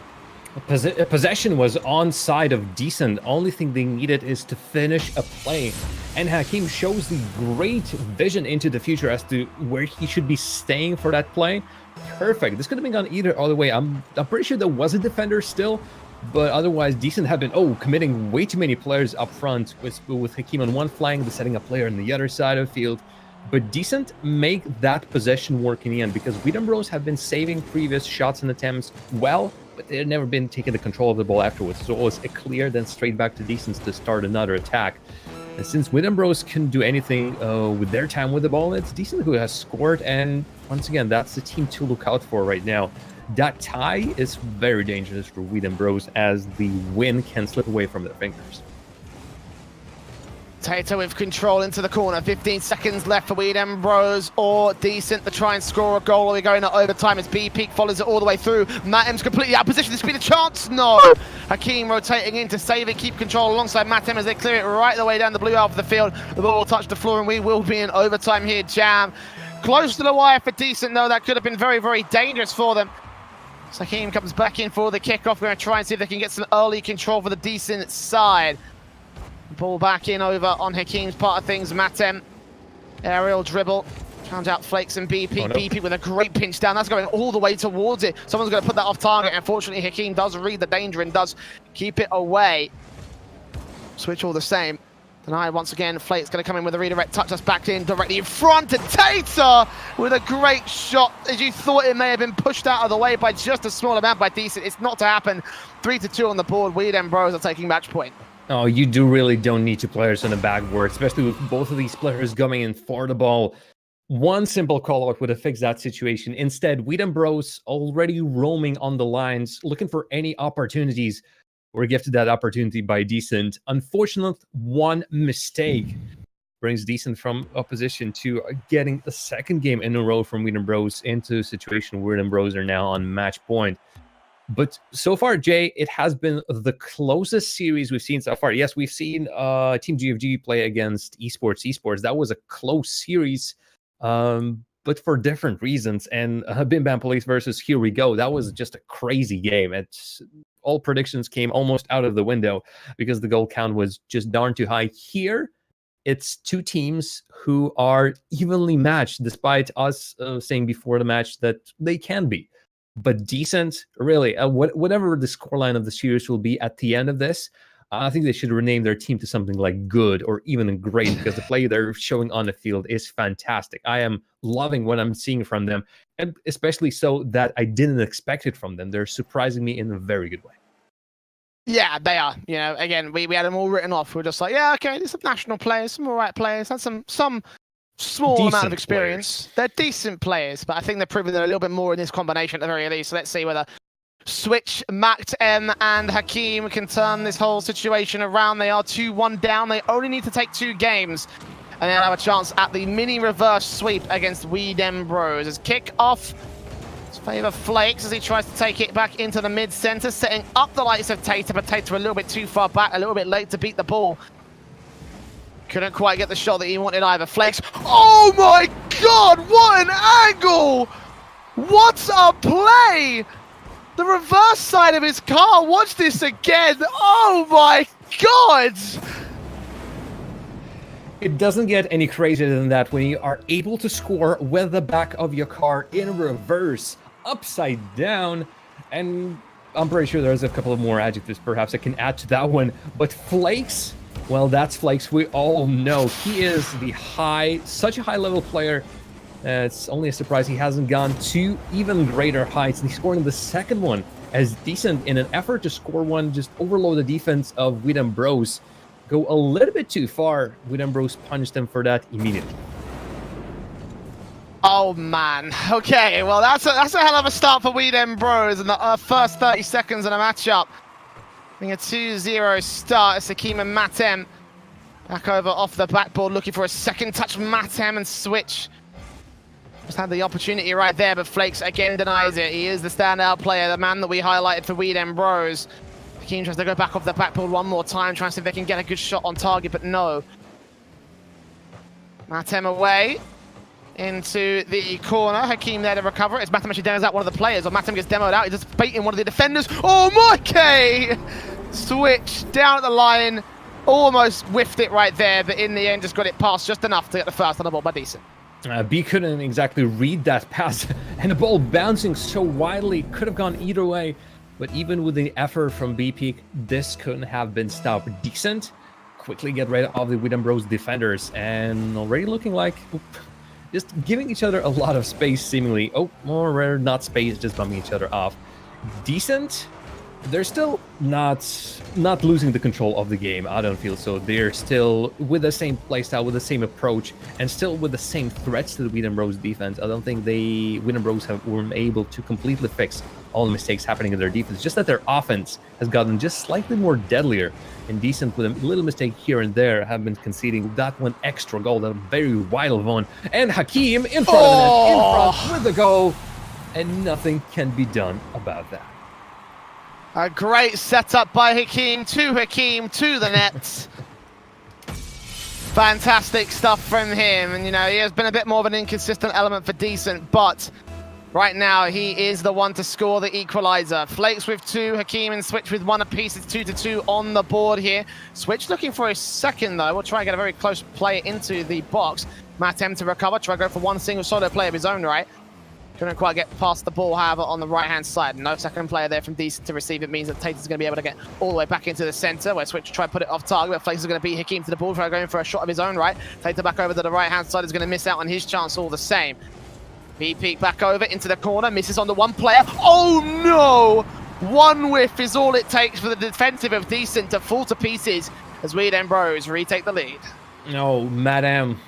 Possession was on side of Decent. Only thing they needed is to finish a play. And Hakeem shows the great vision into the future as to where he should be staying for that play. Perfect. This could have been gone either other way. I'm pretty sure there was a defender still, but otherwise Decent have been committing way too many players up front with Hakeem on one flank, the setting up player on the other side of the field. But Decent make that possession work in the end, because Weedem Bros have been saving previous shots and attempts well, but they've never been taking the control of the ball afterwards. It's always a clear, then straight back to Decent to start another attack. And since Weedem Bros can do anything with their time with the ball, it's Decent who has scored, and once again, that's the team to look out for right now. That tie is very dangerous for Weedem Bros, as the win can slip away from their fingers. Tater with control into the corner. 15 seconds left for Weedem Bros or Decent to try and score a goal. Are we going to overtime as B-Peak follows it all the way through? Matem's completely out of position. This could be the chance. No. Hakeem rotating in to save it, keep control alongside Matem as they clear it right the way down the blue half of the field. The ball will touch the floor and we will be in overtime here. Jam close to the wire for Decent, though. That could have been very, very dangerous for them. So Hakeem comes back in for the kickoff. We're going to try and see if they can get some early control for the Decent side. Ball back in over on Hakeem's part of things. Matem, aerial dribble, challenge out Flakes and BP. BP with a great pinch down. That's going all the way towards it. Someone's going to put that off target. Unfortunately, Hakeem does read the danger and does keep it away. Switch all the same. Denied once again. Flakes going to come in with a redirect touch. Us back in directly in front to Tater with a great shot. As you thought it may have been pushed out of the way by just a small amount by Decent. It's not to happen. 3-2 on the board. Weedem Bros are taking match point. Oh, you really don't need two players on the backboard, especially with both of these players going in for the ball. One simple call-out would have fixed that situation. Instead, Weedem Bros already roaming on the lines, looking for any opportunities. Were gifted that opportunity by Decent. Unfortunately, one mistake brings Decent from opposition to getting a second game in a row from Weedem Bros into a situation where Weedem Bros are now on match point. But so far, Jay, it has been the closest series we've seen so far. Yes, we've seen Team GFG play against Esports. That was a close series, but for different reasons. And Bim Bam Police versus Here We Go, that was just a crazy game. All predictions came almost out of the window because the goal count was just darn too high. Here, it's two teams who are evenly matched, despite us saying before the match that they can be. But Decent, really, whatever the scoreline of the series will be at the end of this, I think they should rename their team to something like good or even great, because the play they're showing on the field is fantastic. I am loving what I'm seeing from them, and especially so that I didn't expect it from them. They're surprising me in a very good way. Yeah, they are. You know, again, we had them all written off. We were just like, yeah, okay, there's some national players, some all right players, and some small decent amount of experience. They're decent players, but I think they're proving they're a little bit more in this combination at the very least. So let's see whether Switch, Matem, and Hakeem can turn this whole situation around. They are 2-1 down. They only need to take 2 games, and they'll have a chance at the mini reverse sweep against Weedem Bros. As kick off, Favor Flakes as he tries to take it back into the mid-center, setting up the likes of Tater, but Tater a little bit too far back, a little bit late to beat the ball. Couldn't quite get the shot that he wanted either. Flakes, oh my god, what an angle! What a play! The reverse side of his car, watch this again, oh my god! It doesn't get any crazier than that when you are able to score with the back of your car in reverse, upside down, and I'm pretty sure there's a couple of more adjectives perhaps I can add to that one, but Flakes, well, that's Flakes. We all know he is such a high-level player. It's only a surprise he hasn't gone to even greater heights, and he's scoring the second one as Decent in an effort to score one, just overload the defense of Widem Bros. Go a little bit too far. Widem Bros punished him for that immediately. Oh man, okay, well that's a hell of a start for Widem Bros in the first 30 seconds of the matchup. Being a 2-0 start as Hakeem and Matem back over off the backboard looking for a second touch. Matem and Switch just had the opportunity right there, but Flakes again denies it. He is the standout player, the man that we highlighted for Widem Bros. Hakeem tries to go back off the backboard one more time, trying to see if they can get a good shot on target, but no. Matem away into the corner. Hakeem there to recover it. As Matem actually demos out one of the players, or Matem gets demoed out. He's just baiting one of the defenders. Oh, Mikey! Switch down at the line. Almost whiffed it right there, but in the end just got it past just enough to get the first on the ball by Decent. B couldn't exactly read that pass, and the ball bouncing so widely could have gone either way. But even with the effort from B Peak, this couldn't have been stopped. Decent quickly get rid of the Widem Bros defenders, and already looking like just giving each other a lot of space, seemingly. Oh, more rare, not space, just bumping each other off. Decent, they're still not losing the control of the game, I don't feel so. They're still with the same playstyle, with the same approach, and still with the same threats to the Widem Bros defense. I don't think Widem Bros were able to completely fix all the mistakes happening in their defense. Just that their offense has gotten just slightly more deadlier, and Decent with a little mistake here and there have been conceding that one extra goal, that very vital one. And Hakeem in front of the net, in front with the goal, and nothing can be done about that. A great setup by Hakeem to the net. Fantastic stuff from him. And, you know, he has been a bit more of an inconsistent element for Decent, but right now he is the one to score the equalizer. Flakes with 2, Hakeem and Switch with 1 apiece. It's 2-2 on the board here. Switch looking for a second, though. We'll try and get a very close play into the box. Matem to recover, try to go for one single solo play of his own right. Couldn't quite get past the ball, however, on the right-hand side. No second player there from Decent to receive. It means that Tater's going to be able to get all the way back into the center, where Switch try to put it off target, but Flakes is going to beat Hakeem to the ball for going for a shot of his own right. Tater back over to the right-hand side is going to miss out on his chance all the same. B-Peak back over into the corner, misses on the one player. Oh no! One whiff is all it takes for the defensive of Decent to fall to pieces as Widem Bros retake the lead. No, Madame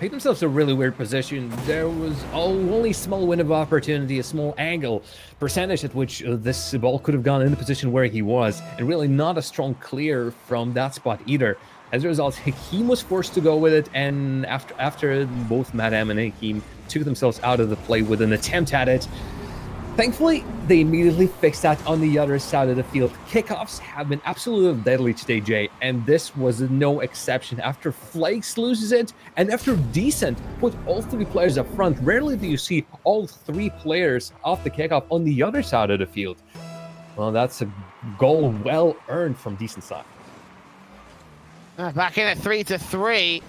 picked themselves a really weird position. There was only a small window of opportunity, a small angle percentage at which this ball could have gone in the position where he was, and really not a strong clear from that spot either. As a result, Hakeem was forced to go with it, and after both Madame and Hakeem took themselves out of the play with an attempt at it, thankfully, they immediately fixed that on the other side of the field. Kickoffs have been absolutely deadly today, Jay, and this was no exception. After Flakes loses it, and after Decent put all 3 players up front, rarely do you see all 3 players off the kickoff on the other side of the field. Well, that's a goal well earned from Decent side. Back in at 3-3.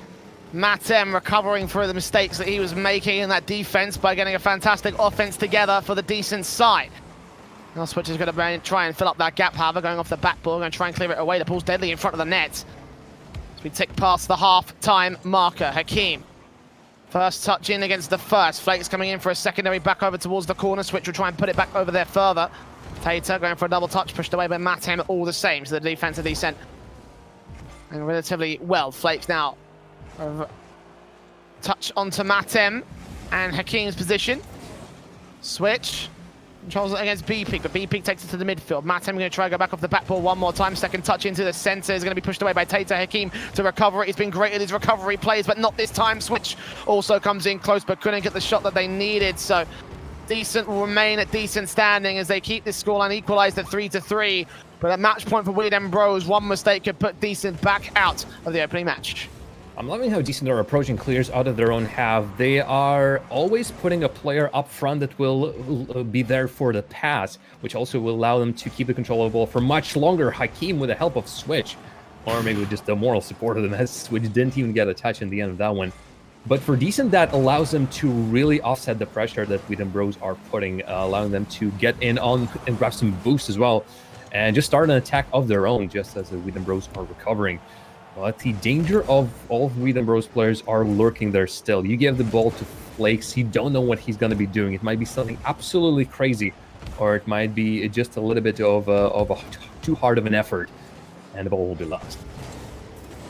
Matem recovering for the mistakes that he was making in that defense by getting a fantastic offense together for the Decent side. Now Switch is going to try and fill up that gap, however, going off the backboard, going to try and clear it away. The ball's deadly in front of the net. As we tick past the half-time marker, Hakeem. First touch in against the first. Flakes coming in for a secondary back over towards the corner. Switch will try and put it back over there further. Tater going for a double touch, pushed away by Matem, all the same. So the defense of Decent and relatively well. Flakes now touch onto Matem and Hakeem's position. Switch controls it against B-Peak, but B-Peak takes it to the midfield. Matem going to try to go back off the back ball one more time. Second touch into the center is going to be pushed away by Tater. Hakeem to recover it. He's been great at his recovery plays, but not this time. Switch also comes in close, but couldn't get the shot that they needed. So Decent will remain at decent standing as they keep this scoreline equalized at 3-3. But a match point for Weedem Bros. One mistake could put Decent back out of the opening match. I'm loving how Decent are approaching clears out of their own half. They are always putting a player up front that will be there for the pass, which also will allow them to keep the control of the ball for much longer. Hakeem with the help of Switch, or maybe just the moral support of them, as Switch didn't even get a touch in the end of that one. But for Decent, that allows them to really offset the pressure that Weedem Bros are putting, allowing them to get in on and grab some boost as well, and just start an attack of their own, just as the Weedem Bros are recovering. But the danger of all of Weedem Bros players are lurking there still. You give the ball to Flakes, you don't know what he's going to be doing. It might be something absolutely crazy, or it might be just a little bit of a too hard of an effort, and the ball will be lost.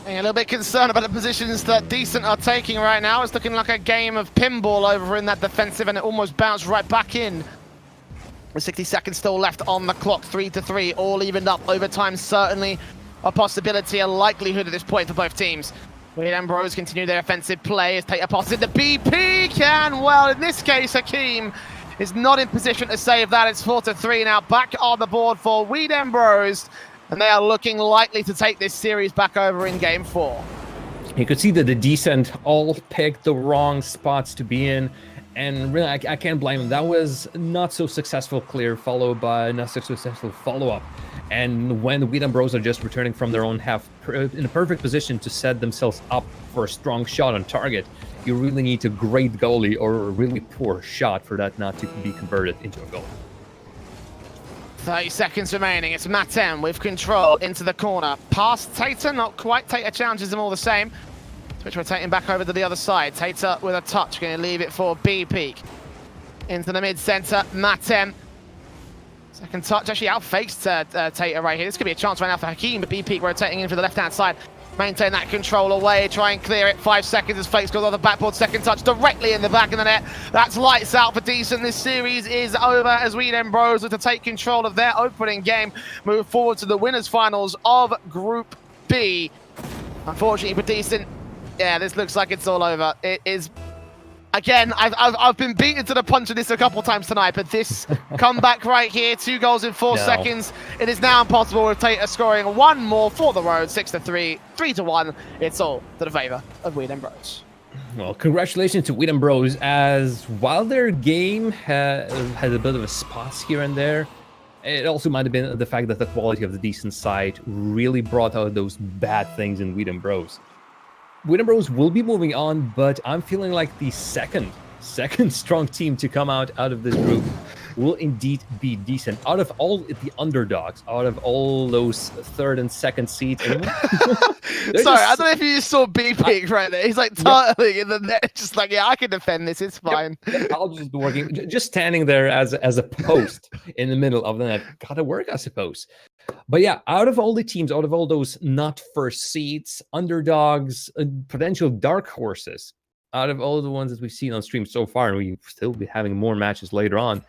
A little bit concerned about the positions that Decent are taking right now. It's looking like a game of pinball over in that defensive, and it almost bounced right back in. With 60 seconds still left on the clock, 3-3, all evened up. Overtime certainly a possibility, a likelihood at this point for both teams. Weedem Bros continue their offensive play as Tater passes into BP, can, well, in this case, Hakeem is not in position to save that. It's 4-3 now, back on the board for Weedem Bros. And they are looking likely to take this series back over in Game 4. You could see that the Decent all picked the wrong spots to be in. And really, I can't blame them. That was not so successful clear, followed by not so successful follow-up. And when the Weedem Bros are just returning from their own half in a perfect position to set themselves up for a strong shot on target, you really need a great goalie or a really poor shot for that not to be converted into a goal. 30 seconds remaining. It's Matem with control into the corner. Past Tater, not quite. Tater challenges them all the same. Switch rotating back over to the other side. Tater with a touch, going to leave it for B-Peak. Into the mid-center, Matem. Second touch, actually out-fakes Tater right here. This could be a chance right now for Hakeem, but B-Peak rotating in for the left-hand side. Maintain that control away, try and clear it. 5 seconds as Flakes goes on the backboard. Second touch directly in the back of the net. That's lights out for Decent. This series is over as Weedem Bros look to take control of their opening game. Move forward to the winners finals of Group B. Unfortunately for Decent, yeah, this looks like it's all over. It is. Again, I've been beaten to the punch of this a couple times tonight, but this comeback right here, 2 goals in 4 seconds, it is now impossible with Tater scoring one more for the road, 6-3, 3-1. It's all to the favor of Weedem Bros. Well, congratulations to Weedem Bros, as while their game had a bit of a spots here and there, it also might have been the fact that the quality of the Decent side really brought out those bad things in Weedem Bros. Weedem Bros will be moving on, but I'm feeling like the second strong team to come out of this group will indeed be Decent. Out of all the underdogs, out of all those third and second seeds. Sorry, I don't know if you just saw B-Peak right there. He's like turtling in the net, just like, yeah, I can defend this, it's fine. I'll just be working, just standing there as a post in the middle of the net. Gotta work, I suppose. But yeah, out of all the teams, out of all those not first seeds, underdogs, potential dark horses, out of all the ones that we've seen on stream so far, and we still be having more matches later on,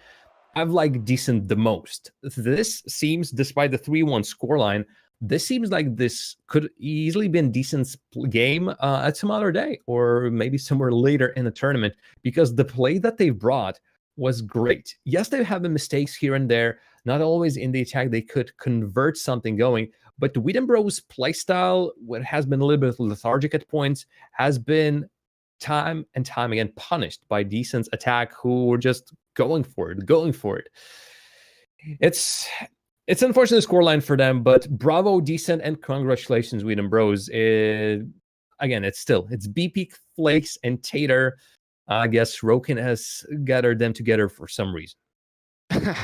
I've liked Decent the most. This seems, despite the 3-1 scoreline, this seems like this could easily been Decent's game at some other day, or maybe somewhere later in the tournament, because the play that they brought was great. Yes, they have been mistakes here and there. Not always in the attack they could convert something going, but the Weedem Bros playstyle, what has been a little bit lethargic at points, has been time and time again punished by Decent's attack, who were just going for it. It's unfortunate scoreline for them, but bravo Decent and congratulations Weedem Bros. Again, it's BP, Flakes, and Tater. I guess Roken has gathered them together for some reason.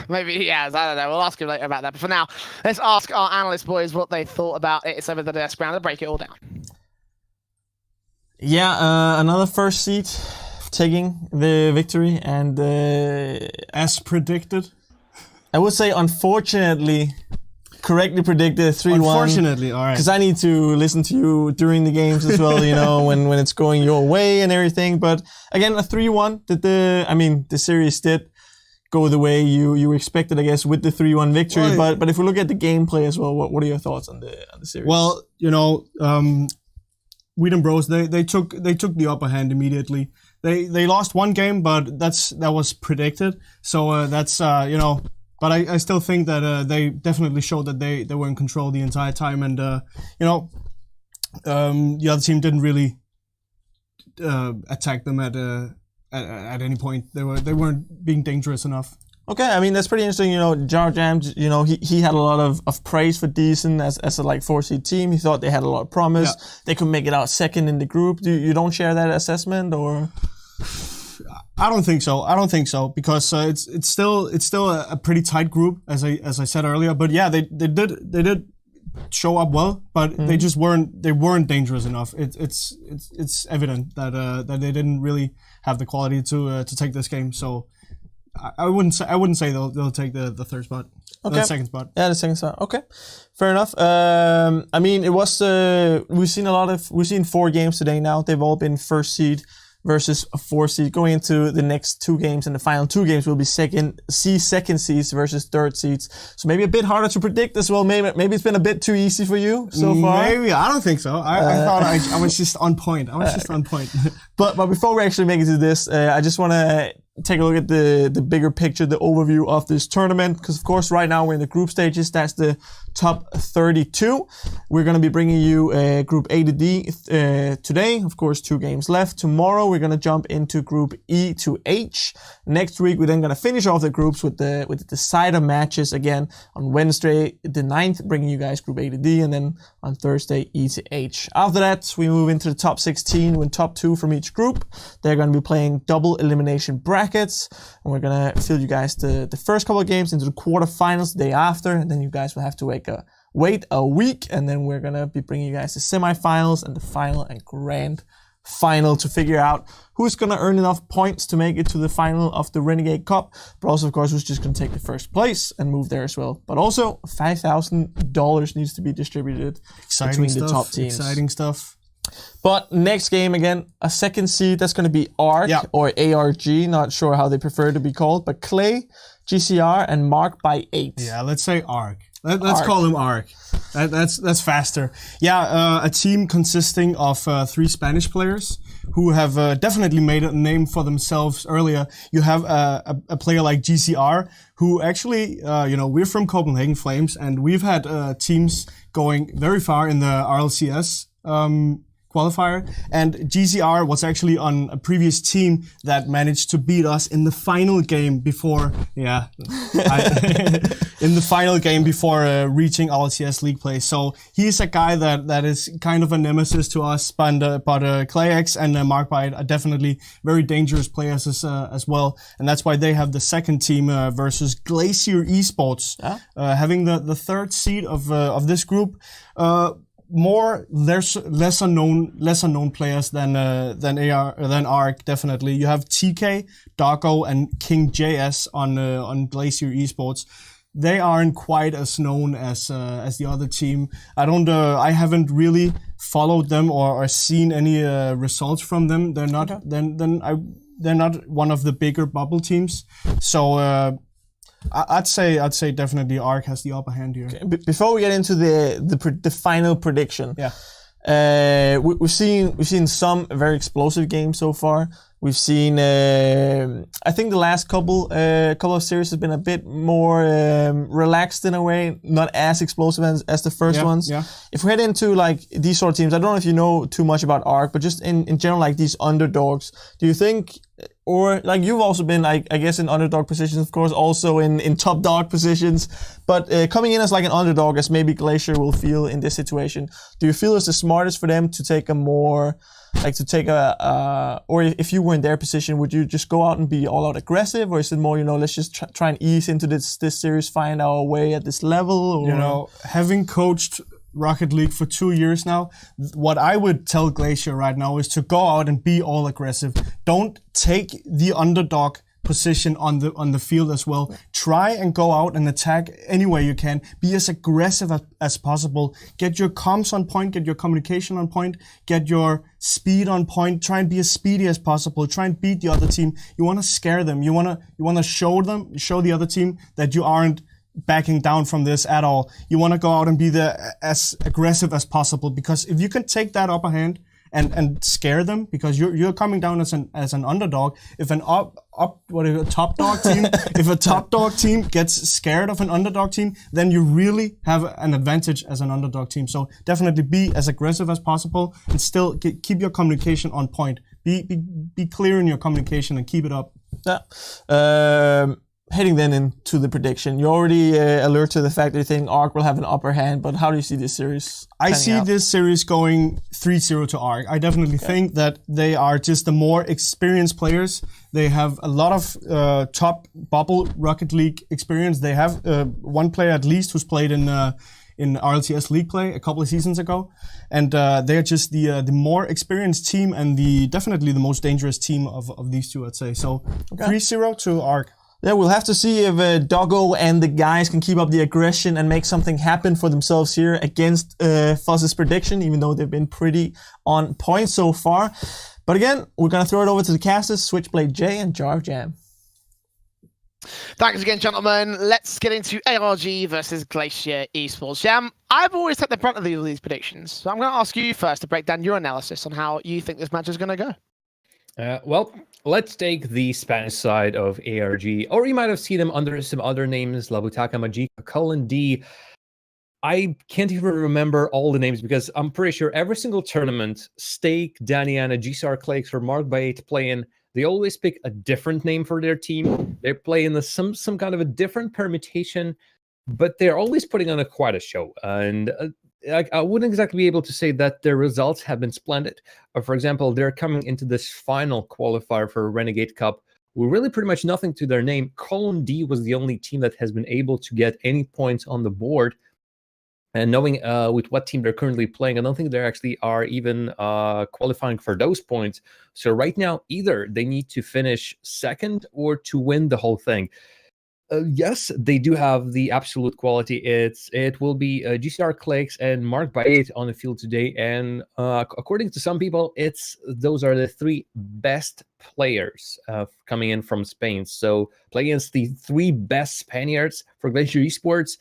Maybe he has, I don't know. We'll ask him later about that. But for now, let's ask our analyst boys what they thought about it. It's over the desk round to break it all down. Yeah, another first seed taking the victory, and as predicted. I would say, unfortunately, correctly predicted 3-1. Unfortunately, all right. Because I need to listen to you during the games as well, you know, when it's going your way and everything. But again, a 3-1. The series did go the way you expected, I guess, with the 3-1 victory. Well, but if we look at the gameplay as well, what are your thoughts on the series? Well, you know, Wheat and Bros, they took the upper hand immediately. They lost one game, but that was predicted. So that's you know. But I still think that they definitely showed that they were in control the entire time, and you know, the other team didn't really attack them at any point. They weren't being dangerous enough. Okay, I mean, that's pretty interesting. You know, Jar Jam, you know, he had a lot of praise for Decent as a like 4-seed team. He thought they had a lot of promise. Yeah. They could make it out second in the group. You don't share that assessment, or? I don't think so because it's still a pretty tight group as I said earlier. But yeah, they did show up well, but they just weren't dangerous enough. It's evident that they didn't really have the quality to take this game. So I wouldn't say they'll take the third spot. Okay. The second spot. Yeah, the second spot. Okay, fair enough. I mean, it was we've seen 4 games today now. They've all been first seed versus a 4 seed. Going into the next 2 games, and the final 2 games will be second seeds versus third seeds. So maybe a bit harder to predict as well. Maybe it's been a bit too easy for you so far. Maybe, I don't think so. I thought I was just on point. But before we actually make it to this, I just want to take a look at the bigger picture, the overview of this tournament, because of course right now we're in the group stages. That's the top 32. We're going to be bringing you Group A to D today. Of course, 2 games left. Tomorrow we're going to jump into Group E to H. Next week we're then going to finish off the groups with the decider matches again on Wednesday the 9th, bringing you guys Group A to D, and then on Thursday E to H. After that we move into the top 16 with top 2 from each group. They're going to be playing double elimination brackets, and we're going to fill you guys the first couple of games into the quarterfinals the day after, and then you guys will have to wait a week, and then we're going to be bringing you guys the semifinals and the final and grand final to figure out who's going to earn enough points to make it to the final of the Renegade Cup, but also of course who's just going to take the first place and move there as well. But also $5,000 needs to be distributed between the top teams. Exciting stuff. But next game again, a second seed, that's going to be ARC or ARG, not sure how they prefer to be called, but Clay, GCR, and Mark by 8. Yeah, let's say ARC. Let's call him ARC. That's faster. Yeah, a team consisting of 3 Spanish players who have definitely made a name for themselves earlier. You have a player like GCR who actually, you know, we're from Copenhagen Flames, and we've had teams going very far in the RLCS qualifier, and GCR was actually on a previous team that managed to beat us in the final game before, in the final game before reaching RLCS league play. So he's a guy that is kind of a nemesis to us, but Clayx and Mark Byte are definitely very dangerous players as well, and that's why they have the second team versus Glacier Esports, having the third seed of this group. Lesser known players than ARC, definitely. You have TK, Doggo, and King JS on Glacier Esports. They aren't quite as known as the other team. I haven't really followed them or seen any results from them. They're not they're not one of the bigger bubble teams. So I'd say definitely ARC has the upper hand here. Okay. Before we get into the final prediction, we've seen some very explosive games so far. We've seen, I think the last couple of series has been a bit more relaxed in a way, not as explosive as the first ones. Yeah. If we head into like these sort of teams, I don't know if you know too much about ARC, but just in general, like these underdogs, do you think, or like you've also been, like, I guess in underdog positions, of course, also in top dog positions, but coming in as like an underdog, as maybe Glacier will feel in this situation, do you feel it's the smartest for them to take a more, like to take or if you were in their position, would you just go out and be all out aggressive, or is it more, let's just try and ease into this series, find our way at this level? Or? Having coached Rocket League for 2 years now, what I would tell Glacier right now is to go out and be all aggressive. Don't take the underdog position on the field as well. Try and go out and attack any way you can. Be as aggressive as possible. Get your comms on point, get your communication on point, get your speed on point. Try and be as speedy as possible. Try and beat the other team. You want to scare them. You want to show the other team that you aren't backing down from this at all. You want to go out and be as aggressive as possible, because if you can take that upper hand and scare them, because you're coming down as an underdog. If an top dog team, if a top dog team gets scared of an underdog team, then you really have an advantage as an underdog team. So definitely be as aggressive as possible and still keep your communication on point. Be clear in your communication and keep it up. Yeah. Heading then into the prediction, you already alert to the fact that you think ARC will have an upper hand, but how do you see this series? I see this series going 3-0 to ARC. I definitely think that they are just the more experienced players. They have a lot of top bubble Rocket League experience. They have one player at least who's played in RLTS League play a couple of seasons ago, and they're just the more experienced team and definitely the most dangerous team of these two, I'd say. So 3-0 to ARC. Yeah, we'll have to see if Doggo and the guys can keep up the aggression and make something happen for themselves here against Fuzz's prediction, even though they've been pretty on point so far. But again, we're going to throw it over to the casters, Switchblade J and Jar of Jam. Thanks again, gentlemen. Let's get into ARG versus Glacier Esports. Jam, I've always taken the brunt of these predictions, so I'm going to ask you first to break down your analysis on how you think this match is going to go. Well, let's take the Spanish side of ARG, or you might have seen them under some other names, La Butaca Magica, Cullen D. I can't even remember all the names because I'm pretty sure every single tournament, Stake, Daniana, GCR Clake's, or Mark by 8 play in, they always pick a different name for their team. They play in some kind of a different permutation, but they're always putting on quite a show. And I wouldn't exactly be able to say that their results have been splendid. For example, they're coming into this final qualifier for Renegade Cup with really pretty much nothing to their name. Column D was the only team that has been able to get any points on the board. And knowing with what team they're currently playing, I don't think they actually are even qualifying for those points. So right now, either they need to finish second or to win the whole thing. Yes, they do have the absolute quality. It will be GCR Clake's and Mark by 8 on the field today, and according to some people, those are the three best players coming in from Spain. So play against the three best Spaniards for Glacier Esports.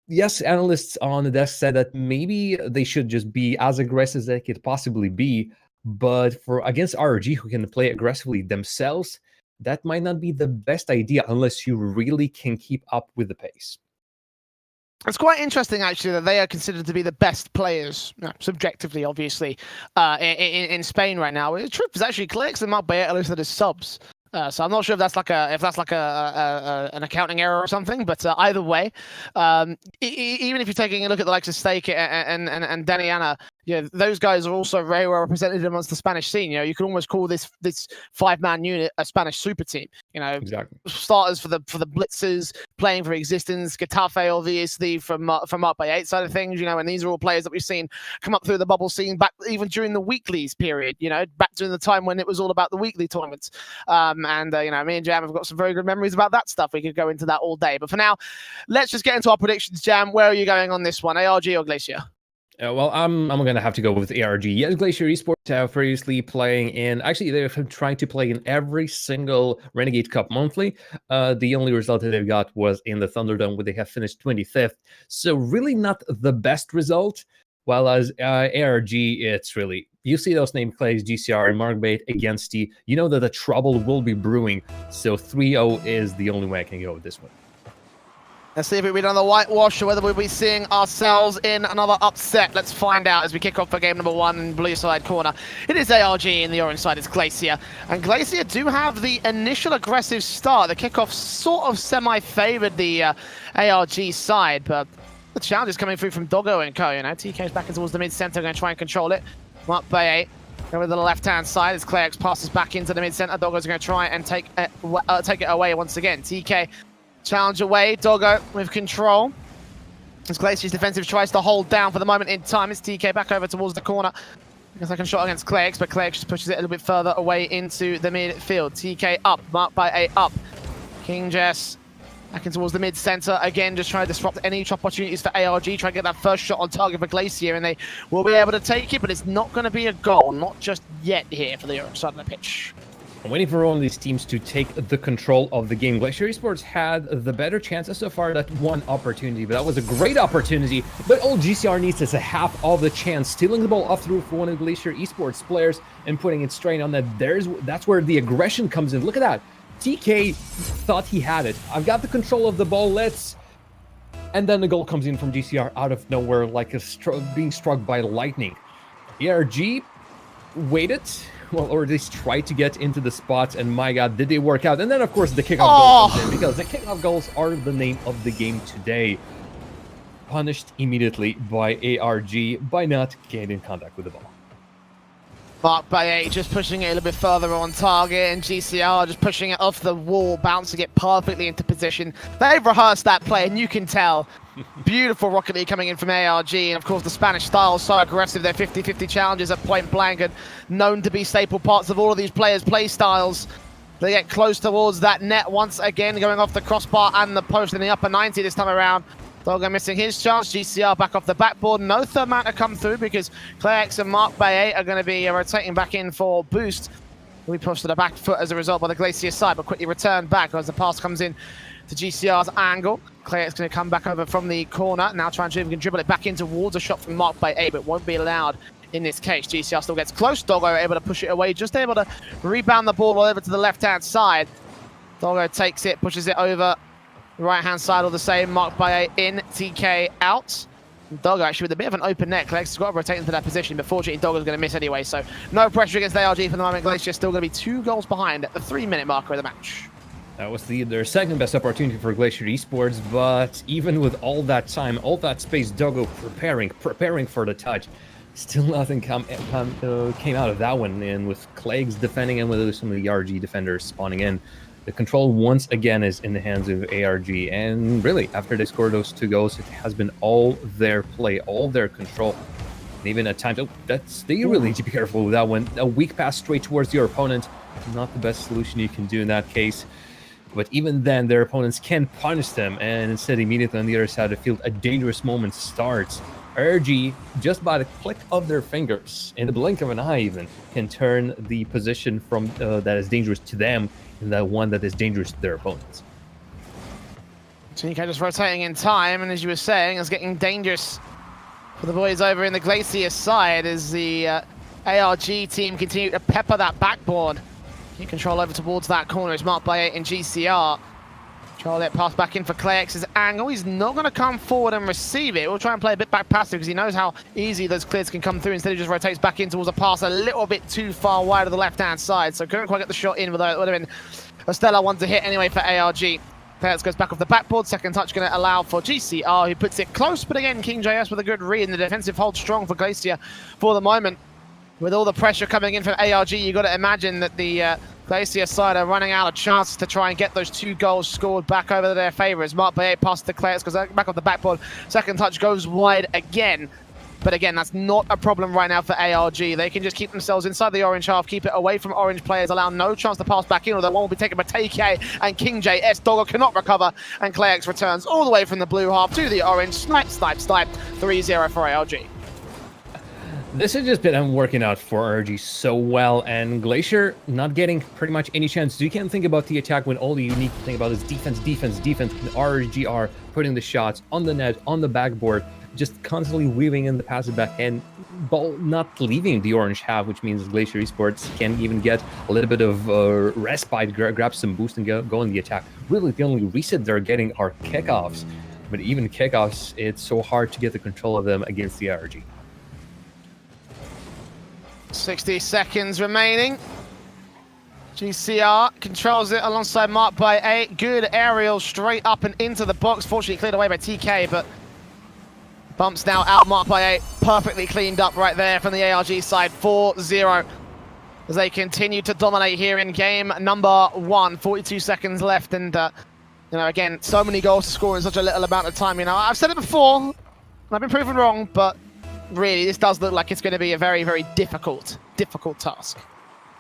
Yes, analysts on the desk said that maybe they should just be as aggressive as they could possibly be, but against RG, who can play aggressively themselves, that might not be the best idea unless you really can keep up with the pace. It's quite interesting, actually, that they are considered to be the best players, subjectively, obviously, in Spain right now. The truth is actually Clicks and Mark Bayet are listed as subs. So I'm not sure if that's like an accounting error or something, but either way, even if you're taking a look at the likes of Stake and Daniana, those guys are also very well represented amongst the Spanish scene. You can almost call this 5-man unit a Spanish super team. Exactly. Starters for the Blitzers, playing for Existence, Getafe obviously from Mark by 8 side of things. And these are all players that we've seen come up through the bubble scene back even during the weeklies period. Back during the time when it was all about the weekly tournaments. Me and Jam have got some very good memories about that stuff. We could go into that all day. But for now, let's just get into our predictions. Jam, where are you going on this one? ARG or Glacier? Well, I'm going to have to go with ARG. Yes, Glacier Esports previously playing in... Actually, they've tried to play in every single Renegade Cup monthly. The only result that they got was in the Thunderdome, where they have finished 25th. So really not the best result. While as ARG, it's really... You see those name plays, GCR and Markbait against T. You know that the trouble will be brewing. So 3-0 is the only way I can go with this one. Let's see if we've been on the whitewash or whether we'll be seeing ourselves in another upset. Let's find out as we kick off for game number 1 in blue side corner. It is ARG, in the orange side it's Glacier. And Glacier do have the initial aggressive start. The kickoff sort of semi-favoured the ARG side, but the challenge is coming through from Doggo and co. TK's back towards the mid-centre, going to try and control it. Mark by 8. Over the left-hand side as Clarex passes back into the mid-centre. Doggo's going to try and take it away once again. TK challenge away. Doggo with control. As Glacier's defensive tries to hold down for the moment in time. It's TK back over towards the corner. A second shot against Clarex, but Clarex just pushes it a little bit further away into the midfield. TK up. Mark by 8 up. King Jess back in towards the mid-centre. Again, just trying to disrupt any opportunities for ARG. Try to get that first shot on target for Glacier, and they will be able to take it, but it's not going to be a goal. Not just yet here for the orange side of the pitch. I'm waiting for one of these teams to take the control of the game. Glacier Esports had the better chances so far, that one opportunity, but that was a great opportunity. But all GCR needs is a half of the chance, stealing the ball off through for one of Glacier Esports players and putting it straight on that. That's where the aggression comes in. Look at that. TK thought he had it. I've got the control of the ball. And then the goal comes in from GCR out of nowhere, like being struck by lightning. ARG waited, well, or at least tried to get into the spots, and my god, did they work out. And then, of course, the kickoff goal comes in, because the kickoff goals are the name of the game today. Punished immediately by ARG by not getting in contact with the ball. Mark Baye just pushing it a little bit further on target, and GCR just pushing it off the wall, bouncing it perfectly into position. They've rehearsed that play, and you can tell. Beautiful Rocket League coming in from ARG, and of course the Spanish style is so aggressive. Their 50-50 challenges at point blank and known to be staple parts of all of these players' play styles. They get close towards that net once again, going off the crossbar and the post in the upper 90 this time around. Doggo missing his chance. GCR back off the backboard. No third man to come through because ClayX and Mark Baye are going to be rotating back in for boost. We pushed to the back foot as a result by the Glacier side, but quickly returned back as the pass comes in to GCR's angle. ClayX going to come back over from the corner. Now try and dribble it back in towards a shot from Mark Baye, but won't be allowed in this case. GCR still gets close. Doggo able to push it away, just able to rebound the ball over to the left-hand side. Doggo takes it, pushes it over. Right-hand side all the same. Mark Baye in, TK out. Doggo actually with a bit of an open net. ClayX has got to rotate into that position, but fortunately Doggo's going to miss anyway, so no pressure against ARG for the moment. Glacier still going to be 2 goals behind at the 3-minute marker of the match. That was their second best opportunity for Glacier Esports, but even with all that time, all that space, Doggo preparing for the touch, still nothing came out of that one. And with ClayX defending and with some of the RG defenders spawning in, the control once again is in the hands of ARG. And really, after they scored those 2 goals, it has been all their play, all their control. And even at times, they really need to be careful with that one. A weak pass straight towards your opponent, not the best solution you can do in that case. But even then, their opponents can punish them, and instead, immediately on the other side of the field, a dangerous moment starts. RG, just by the click of their fingers, in the blink of an eye even, can turn the position from that is dangerous to them and that one that is dangerous to their opponents. TK just rotating in time, and as you were saying, it's getting dangerous for the boys over in the Glacier side as the ARG team continue to pepper that backboard. You control over towards that corner. It's marked by 8 in GCR. Try that pass back in for ClayX's angle. He's not going to come forward and receive it. We'll try and play a bit back passive because he knows how easy those clears can come through. Instead, he just rotates back in towards a pass a little bit too far wide of the left-hand side. So couldn't quite get the shot in, although it would have been a stellar one to hit anyway for ARG. ClayX goes back off the backboard. Second touch going to allow for GCR, who puts it close. But again, King JS with a good read, and the defensive hold strong for Glacier for the moment. With all the pressure coming in from ARG, you've got to imagine that the Glacier side are running out of chances to try and get those 2 goals scored back over to their favour. As Mark Baye passes to ClayX, goes back off the backboard. Second touch goes wide again. But again, that's not a problem right now for ARG. They can just keep themselves inside the orange half, keep it away from orange players, allow no chance to pass back in, although one will be taken by TK and King JS. Doggo cannot recover, and ClayX returns all the way from the blue half to the orange. Snipe, snipe, snipe. 3-0 for ARG. This has just been working out for RG so well, and Glacier not getting pretty much any chance. You can't think about the attack when all you need to think about is defense, defense, defense. And RG are putting the shots on the net, on the backboard, just constantly weaving in the passive back and ball not leaving the orange half, which means Glacier Esports can even get a little bit of respite, grab some boost and go in the attack. Really, the only reset they're getting are kickoffs, but even kickoffs, it's so hard to get the control of them against the RG. 60 seconds remaining. GCR controls it alongside Mark Baye 8. Good aerial straight up and into the box. Fortunately cleared away by TK, but bumps now out Mark Baye 8. Perfectly cleaned up right there from the ARG side. 4-0 as they continue to dominate here in game number 1. 42 seconds left, and you know, again, so many goals to score in such a little amount of time. You know, I've said it before, and I've been proven wrong, but really, this does look like it's going to be a very, very difficult task.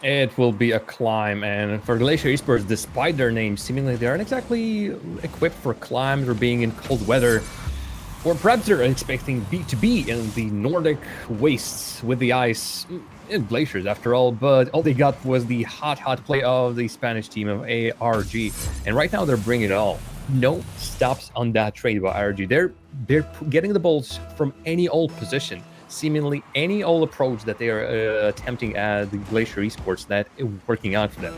It will be a climb, and for Glacier Esports, despite their name, seemingly they aren't exactly equipped for climbs or being in cold weather. Or perhaps they're expecting to be in the Nordic wastes with the ice in glaciers after all, but all they got was the hot play of the Spanish team of ARG. And right now they're bringing it all. No stops on that trade by ARG. They're getting the balls from any old position, seemingly any old approach that they are attempting at the Glacier Esports that is working out for them.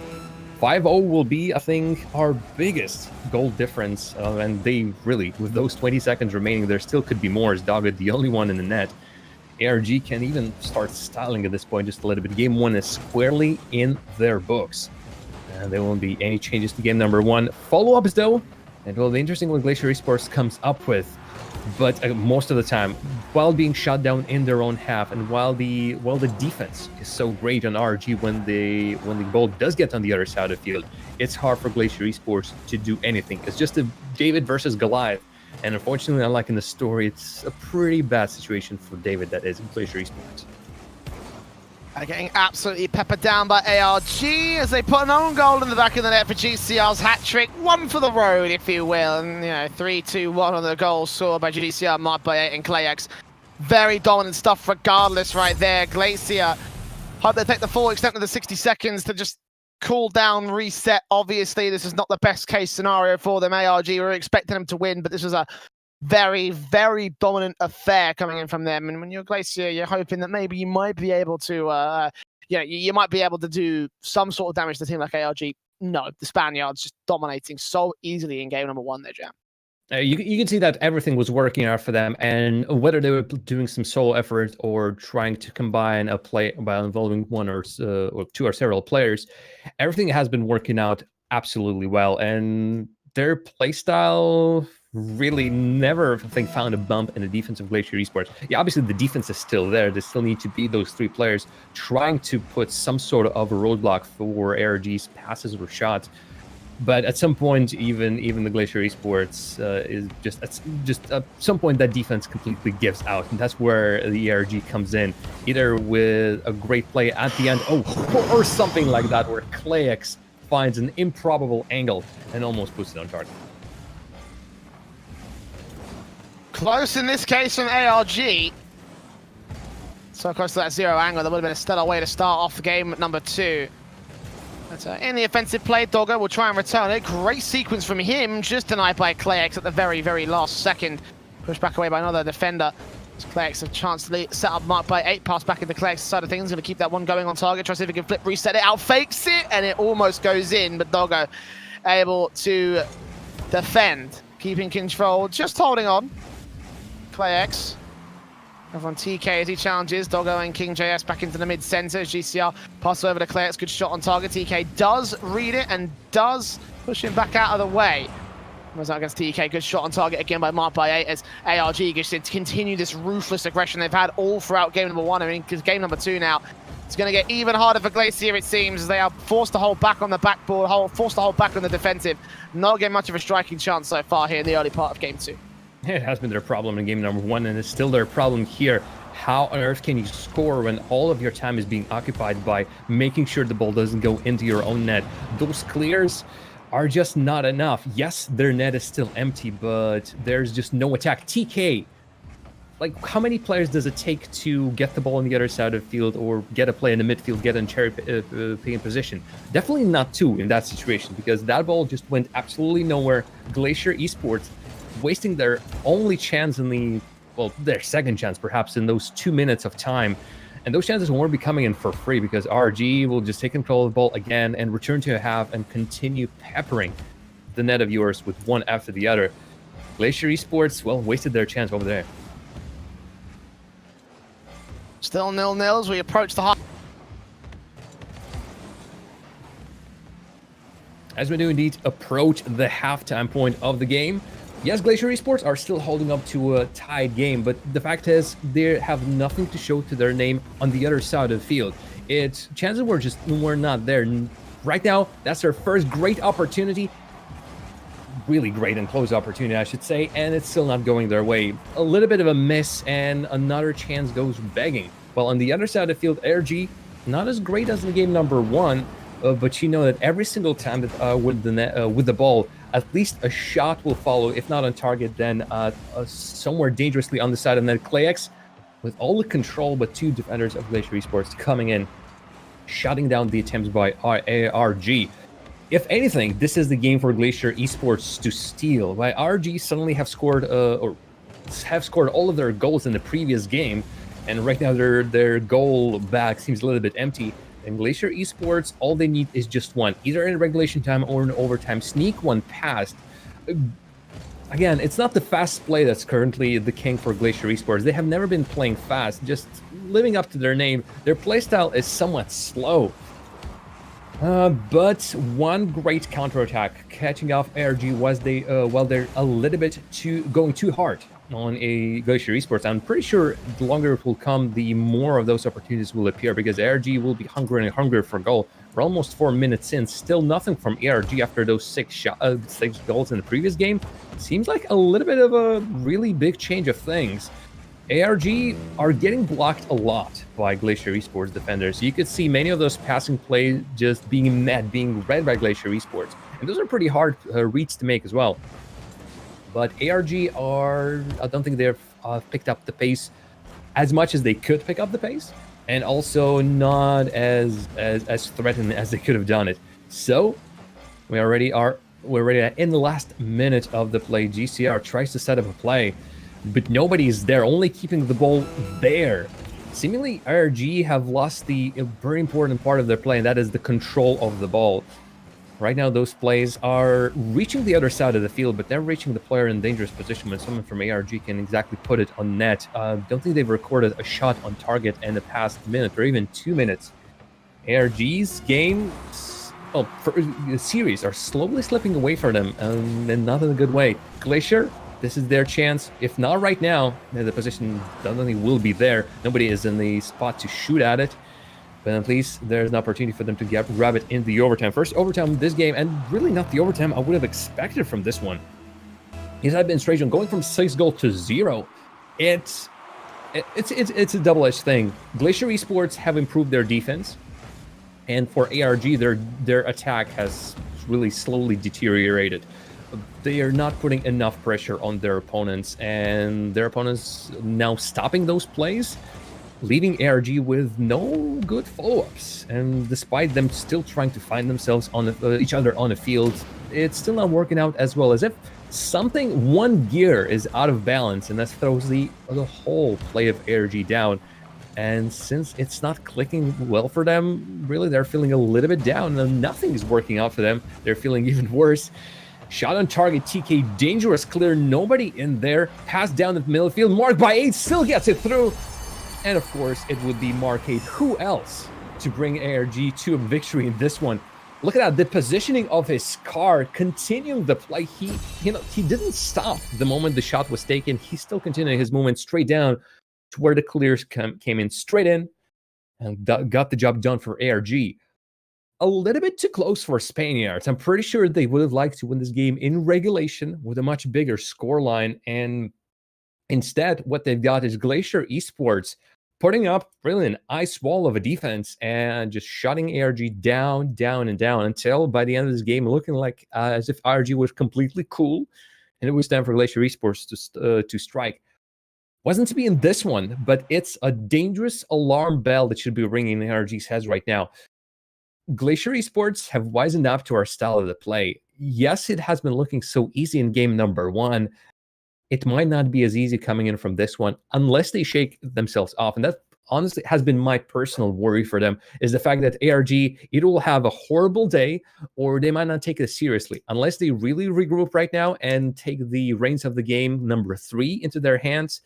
5-0 will be, I think, our biggest goal difference, and they really, with those 20 seconds remaining, there still could be more, as Dogged the only one in the net. ARG can even start styling at this point just a little bit. Game 1 is squarely in their books, and there won't be any changes to game number 1. Follow-ups, though, it will be interesting what Glacier Esports comes up with. But most of the time, while being shut down in their own half, and while the defense is so great on RG when the ball does get on the other side of the field, it's hard for Glacier Esports to do anything. It's just a David versus Goliath, and unfortunately, unlike in the story, it's a pretty bad situation for David that is Glacier Esports. Getting absolutely peppered down by ARG as they put an own goal in the back of the net for GCR's hat-trick. One for the road, if you will. And, 3-2-1 on the goal scored by GCR, marked by 8 and Clayx. Very dominant stuff regardless right there. Glacier, hope they take the full extent of the 60 seconds to just cool down, reset. Obviously, this is not the best case scenario for them. ARG were expecting them to win, but this was a very, very dominant affair coming in from them. And when you're Glacier, you're hoping that maybe you might be able to, you might be able to do some sort of damage to a team like ARG. No, the Spaniards just dominating so easily in game number 1 there, Jam. You can see that everything was working out for them, and whether they were doing some solo effort or trying to combine a play by involving one or two or several players, everything has been working out absolutely well. And their playstyle really never, I think, found a bump in the defense of Glacier Esports. Yeah, obviously the defense is still there. There still need to be those 3 players trying to put some sort of a roadblock for ARG's passes or shots. But at some point, even the Glacier Esports is just at some point that defense completely gives out, and that's where the ARG comes in, either with a great play at the end, or something like that, where Clayx finds an improbable angle and almost puts it on target. Close in this case from ARG. So close to that 0 angle. That would have been a stellar way to start off game number 2. But in the offensive play, Doggo will try and return it. Great sequence from him, just denied by Clayx at the very, very last second. Pushed back away by another defender. Clayx a chance to set up, marked by 8. Pass back into Clayx side of things. Going to keep that one going on target. Try to see if he can flip, reset it out, fakes it, and it almost goes in. But Doggo able to defend, keeping control, just holding on. Clayx. Over on TK as he challenges. Doggo and King JS back into the mid-center. GCR passes over to Clayx. Good shot on target. TK does read it and does push him back out of the way. Was out against TK. Good shot on target again by Mark by 8 as ARG gets to continue this ruthless aggression they've had all throughout game number 1. I mean, because game number 2 now, it's going to get even harder for Glacier, it seems, as they are forced to hold back on the backboard, forced to hold back on the defensive. Not getting much of a striking chance so far here in the early part of game 2. It has been their problem in game number 1, and it's still their problem here. How on earth can you score when all of your time is being occupied by making sure the ball doesn't go into your own net? Those clears are just not enough. Yes, their net is still empty, but there's just no attack. TK, like, how many players does it take to get the ball on the other side of the field or get a play in the midfield, get in cherry picking position? Definitely not 2 in that situation, because that ball just went absolutely nowhere. Glacier Esports wasting their only chance in their second chance perhaps in those 2 minutes of time, and those chances won't be coming in for free because RG will just take control of the ball again and return to a half and continue peppering the net of yours with one after the other. Glacier Esports, well, wasted their chance over there. Still 0-0 as we approach the half. As we do indeed approach the halftime point of the game, yes, Glacier Esports are still holding up to a tied game, but the fact is they have nothing to show to their name on the other side of the field. Its chances were not there. Right now, that's their first great opportunity. Really great and close opportunity, I should say, and it's still not going their way. A little bit of a miss, and another chance goes begging. Well, on the other side of the field, ARG, not as great as in game number 1, but you know that every single time that with the ball, at least a shot will follow. If not on target, then somewhere dangerously on the side of net. ClayX, with all the control, but 2 defenders of Glacier Esports coming in, shutting down the attempts by ARG. If anything, this is the game for Glacier Esports to steal. By RG suddenly have scored all of their goals in the previous game, and right now their goal bag seems a little bit empty. And Glacier Esports, all they need is just one, either in regulation time or in overtime. Sneak one past. Again, it's not the fast play that's currently the king for Glacier Esports. They have never been playing fast, just living up to their name. Their playstyle is somewhat slow. But one great counterattack catching off ARG was while they're a little bit going too hard on a Glacier Esports. I'm pretty sure the longer it will come, the more of those opportunities will appear, because ARG will be hungry for goal. We're almost 4 minutes in, still nothing from ARG after those 6 goals in the previous game. Seems like a little bit of a really big change of things. ARG are getting blocked a lot by Glacier Esports defenders. You could see many of those passing plays just being read by Glacier Esports. And those are pretty hard reads to make as well. But ARG I don't think they've picked up the pace as much as they could pick up the pace, and also not as threatening as they could have done it. So we're already in the last minute of the play. GCR tries to set up a play, but nobody is there, only keeping the ball there. Seemingly, ARG have lost the very important part of their play, and that is the control of the ball. Right now, those plays are reaching the other side of the field, but they're reaching the player in dangerous position when someone from ARG can exactly put it on net. Don't think they've recorded a shot on target in the past minute or even 2 minutes. ARG's game, the series are slowly slipping away from them, and not in a good way. Glacier, this is their chance. If not right now, the position definitely will be there. Nobody is in the spot to shoot at it. But at least there's an opportunity for them to grab it in the overtime. First overtime of this game, and really not the overtime I would have expected from this one. His administration going from 6 goals to 0. It's a double-edged thing. Glacier Esports have improved their defense, and for ARG, their attack has really slowly deteriorated. They are not putting enough pressure on their opponents, and their opponents now stopping those plays, leaving ARG with no good follow-ups. And despite them still trying to find themselves on each other on the field, it's still not working out as well. As if one gear is out of balance, and that throws the whole play of ARG down. And since it's not clicking well for them, really they're feeling a little bit down, and nothing is working out for them. They're feeling even worse. Shot on target, TK, dangerous clear, nobody in there. Pass down the middle field, marked by 8, still gets it through. And of course, it would be Marcade. Who else to bring ARG to a victory in this one? Look at that, the positioning of his car, continuing the play. He didn't stop the moment the shot was taken. He's still continuing his movement straight down to where the clears came in, straight in, and got the job done for ARG. A little bit too close for Spaniards. I'm pretty sure they would have liked to win this game in regulation with a much bigger scoreline, and instead, what they've got is Glacier Esports putting up really an ice wall of a defense and just shutting ARG down, and down until by the end of this game, looking like as if ARG was completely cool, and it was time for Glacier Esports to strike. Wasn't to be in this one, but it's a dangerous alarm bell that should be ringing in ARG's heads right now. Glacier Esports have wisened up to our style of the play. Yes, it has been looking so easy in game number 1. It might not be as easy coming in from this one unless they shake themselves off. And that honestly has been my personal worry for them, is the fact that ARG either will have a horrible day or they might not take it seriously. Unless they really regroup right now and take the reins of the game number 3 into their hands,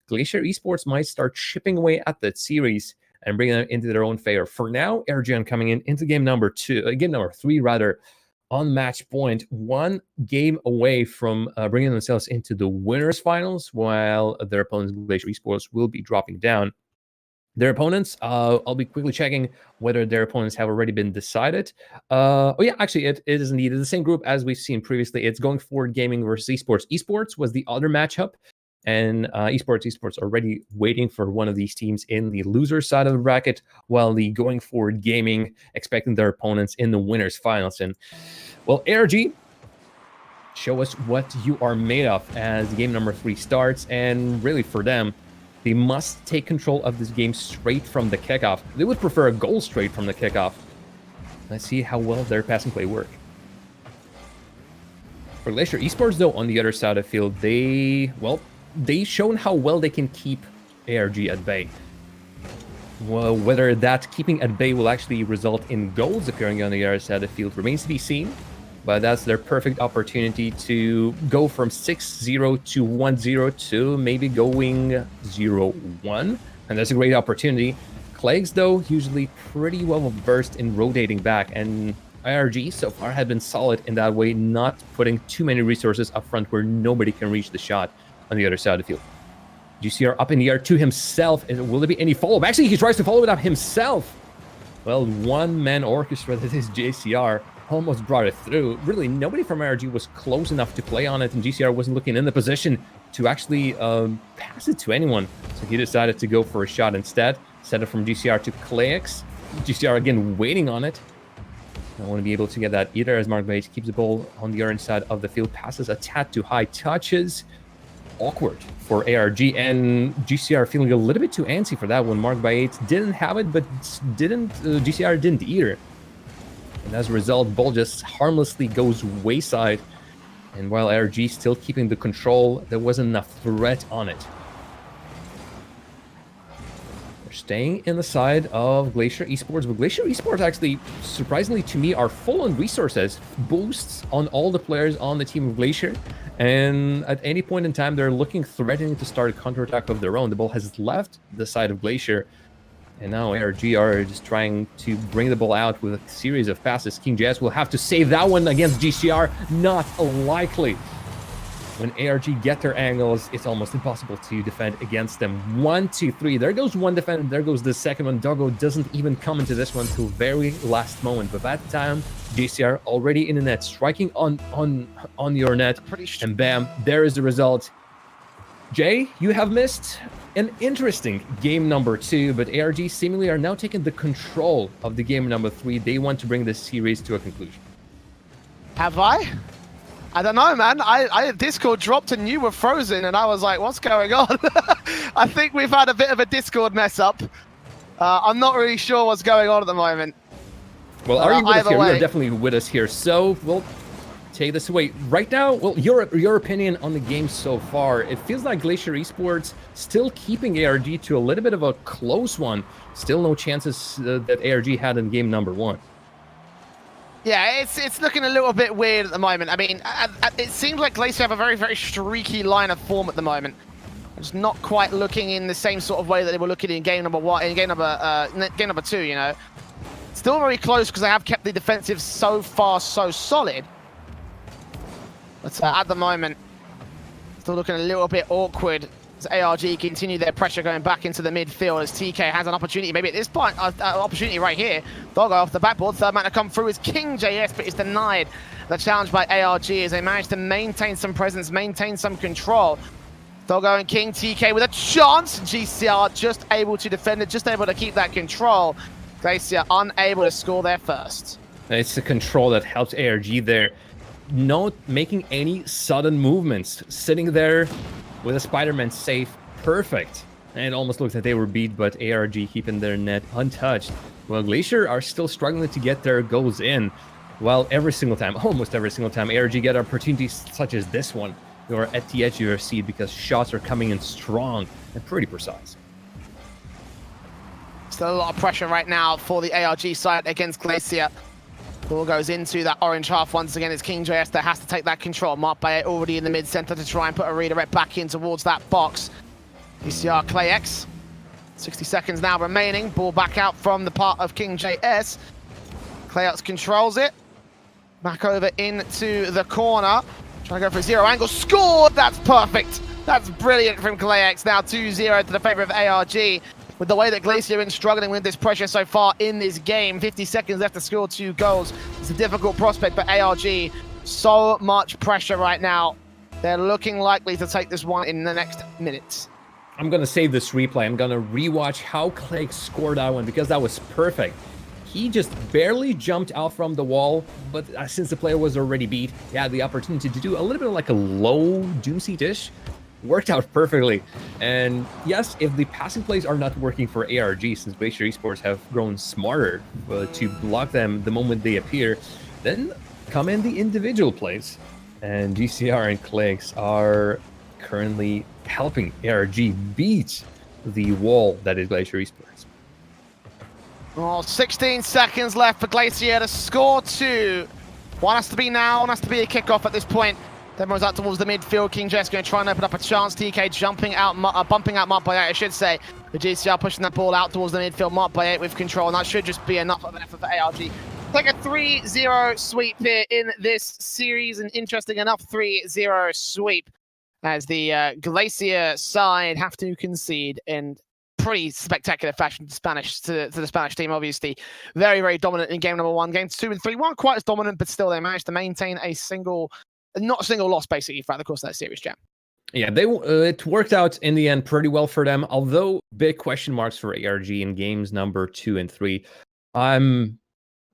Glacier Esports might start chipping away at that series and bringing them into their own favor. For now, ARG coming into game number 3 rather, on match point, 1 game away from bringing themselves into the winners finals, while their opponents, Glacier Esports, will be dropping down. Their opponents, I'll be quickly checking whether their opponents have already been decided. It is indeed the same group as we've seen previously. It's Going Forward Gaming versus Esports. Esports was the other matchup, and Esports already waiting for one of these teams in the loser side of the bracket, while the Going Forward Gaming expecting their opponents in the winners finals. And well, ARG show us what you are made of as game number 3 starts. And really for them, they must take control of this game straight from the kickoff. They would prefer a goal straight from the kickoff. Let's see how well their passing play work. For Glacier Esports, though, on the other side of the field, they've shown how well they can keep ARG at bay. Well, whether that keeping at bay will actually result in goals appearing on the other side of the field remains to be seen. But that's their perfect opportunity to go from 6-0 to 1-0 to maybe going 0-1. And that's a great opportunity. Clags, though, usually pretty well versed in rotating back. And IRG so far had been solid in that way, not putting too many resources up front where nobody can reach the shot on the other side of the field. GCR up in the air to himself. And will there be any follow-up? Actually, he tries to follow it up himself. Well, one-man orchestra that is JCR. Almost brought it through. Really, nobody from IRG was close enough to play on it, and GCR wasn't looking in the position to actually pass it to anyone. So he decided to go for a shot instead. Set it from GCR to Clax. GCR again waiting on it. I don't want to be able to get that either, as Mark Bates keeps the ball on the orange side of the field. Passes a tad too high, touches. Awkward for ARG, and GCR feeling a little bit too antsy for that one. Mark Bates didn't have it, but GCR didn't either. And as a result, ball just harmlessly goes wayside. And while ARG still keeping the control, there wasn't enough threat on it. They're staying in the side of Glacier Esports. But Glacier Esports actually, surprisingly to me, are full on resources. Boosts on all the players on the team of Glacier. And at any point in time, they're looking threatening to start a counterattack of their own. The ball has left the side of Glacier. And now ARG are just trying to bring the ball out with a series of passes. King JS will have to save that one against GCR. Not likely. When ARG get their angles, it's almost impossible to defend against them. 1, 2, 3. There goes one defender. There goes the second one. Doggo doesn't even come into this one till very last moment. But that time, GCR already in the net, striking on your net. And bam, there is the result. Jay, you have missed an interesting game number 2, but ARG seemingly are now taking the control of the game number 3. They want to bring this series to a conclusion. Have I? I don't know, man. Discord dropped and you were frozen, and I was like, what's going on? I think we've had a bit of a Discord mess up. I'm not really sure what's going on at the moment. Well, are you with us here? You're definitely with us here. So, we'll take this away. Right now, well, your opinion on the game so far, it feels like Glacier Esports still keeping ARG to a little bit of a close one. Still no chances that ARG had in game number 1. Yeah, it's looking a little bit weird at the moment. I mean, it seems like Glacier have a very, very streaky line of form at the moment. It's not quite looking in the same sort of way that they were looking in game number 1, in game number 2, you know. Still very close because they have kept the defensive so far so solid. But at the moment, still looking a little bit awkward as ARG continue their pressure going back into the midfield as TK has an opportunity, maybe at this point, opportunity right here. Doggo off the backboard, third man to come through is King JS, but is denied the challenge by ARG as they manage to maintain some presence, maintain some control. Doggo and King, TK with a chance. GCR just able to defend it, just able to keep that control. Glacier unable to score their first. It's the control that helps ARG there. Not making any sudden movements. Sitting there with a Spider-Man safe. Perfect. And it almost looks like they were beat, but ARG keeping their net untouched. Well, Glacier are still struggling to get their goals in. While every single time, almost every single time, ARG get opportunities such as this one, they are at the edge of your seat because shots are coming in strong and pretty precise. Still a lot of pressure right now for the ARG side against Glacier. Ball goes into that orange half once again. It's King JS that has to take that control. Mark Bayer already in the mid-center to try and put a redirect back in towards that box. ECR Clayx. 60 seconds now remaining. Ball back out from the part of King JS. Clayx controls it. Back over into the corner. Trying to go for a zero angle. Scored! That's perfect. That's brilliant from Clayx. Now 2-0 to the favor of ARG. With the way that Glacier have been struggling with this pressure so far in this game. 50 seconds left to score 2 goals. It's a difficult prospect, but ARG, so much pressure right now. They're looking likely to take this one in the next minutes. I'm going to save this replay. I'm going to rewatch how Clay scored that one because that was perfect. he just barely jumped out from the wall, but since the player was already beat, he had the opportunity to do a little bit of like a low Doomseat dish. Worked out perfectly. And yes, if the passing plays are not working for ARG, since Glacier Esports have grown smarter to block them the moment they appear, then come in the individual plays. And GCR and Clicks are currently helping ARG beat the wall that is Glacier Esports. Well, 16 seconds left for Glacier to score 2. One has to be now, one has to be a kickoff at this point. Everyone's out towards the midfield. King Jess going to try and open up a chance. TK jumping out, bumping out Mark by 8, I should say. The GCR pushing that ball out towards the midfield. Mark by 8 with control, and that should just be enough of an effort for ARG. Take a 3-0 sweep here in this series, an interesting enough 3-0 sweep as the Glacier side have to concede in pretty spectacular fashion to the Spanish team. Obviously very, very dominant in game number 1. Games 2 and 3 weren't quite as dominant, but still they managed to maintain not a single loss basically throughout the course of that series, Jam. Yeah, it worked out in the end pretty well for them, although big question marks for ARG in games number 2 and 3.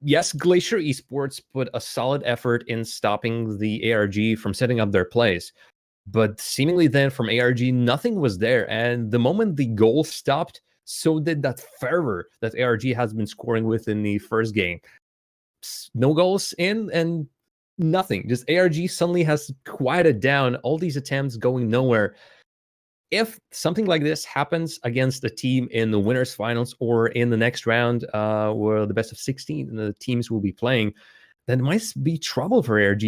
Yes, Glacier Esports put a solid effort in stopping the ARG from setting up their plays, but seemingly then from ARG, nothing was there. And the moment the goal stopped, so did that fervor that ARG has been scoring with in the first game. No goals in and nothing. Just ARG suddenly has quieted down, all these attempts going nowhere. If something like this happens against a team in the winners finals or in the next round where the best of 16 the teams will be playing, then it might be trouble for ARG.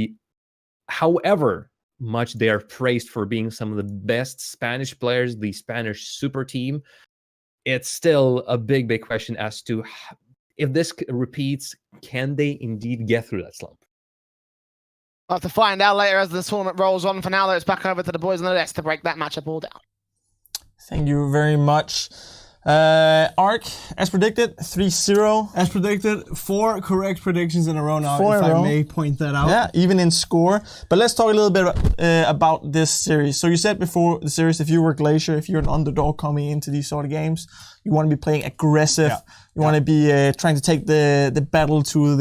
However much they are praised for being some of the best Spanish players, the Spanish super team, it's still a big, big question as to if this repeats, can they indeed get through that slump? We'll have to find out later as the tournament rolls on. For now, though, it's back over to the boys on the desk to break that matchup all down. Thank you very much. Arc, as predicted, 3-0. As predicted, 4 correct predictions in a row now, 4 if in a I row. may point that out. Yeah, even in score. But let's talk a little bit about this series. So you said before the series, if you were Glacier, if you're an underdog coming into these sort of games, you want to be playing aggressive. Yeah. You want to be trying to take the battle to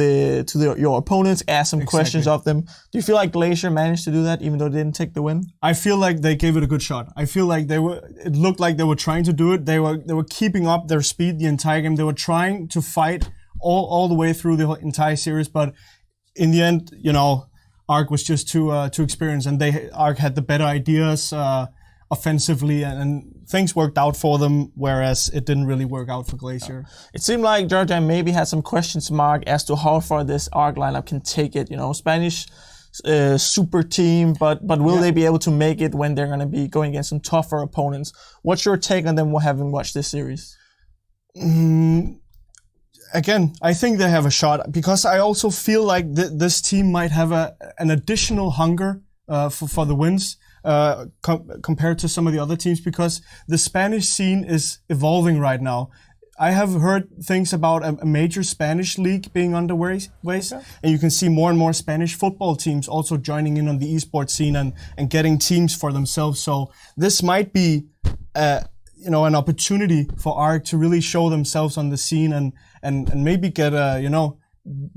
your opponents, ask some questions of them. Do you feel like Glacier managed to do that, even though they didn't take the win? I feel like they gave it a good shot. I feel like it looked like they were trying to do it. They were keeping up their speed the entire game. They were trying to fight all the way through the entire series, but in the end, Arc was just too experienced, and Arc had the better ideas offensively, and things worked out for them, whereas it didn't really work out for Glacier. It seemed like Georgia maybe had some questions mark as to how far this Arc lineup can take it. Spanish super team, but will they be able to make it when they're going to be going against some tougher opponents? What's your take on them having watched this series? Again, I think they have a shot, because I also feel like this team might have an additional hunger for the wins compared to some of the other teams, because the Spanish scene is evolving right now. I have heard things about a major Spanish league being underway, and you can see more and more Spanish football teams also joining in on the esports scene and getting teams for themselves. So this might be an opportunity for ARC to really show themselves on the scene and maybe get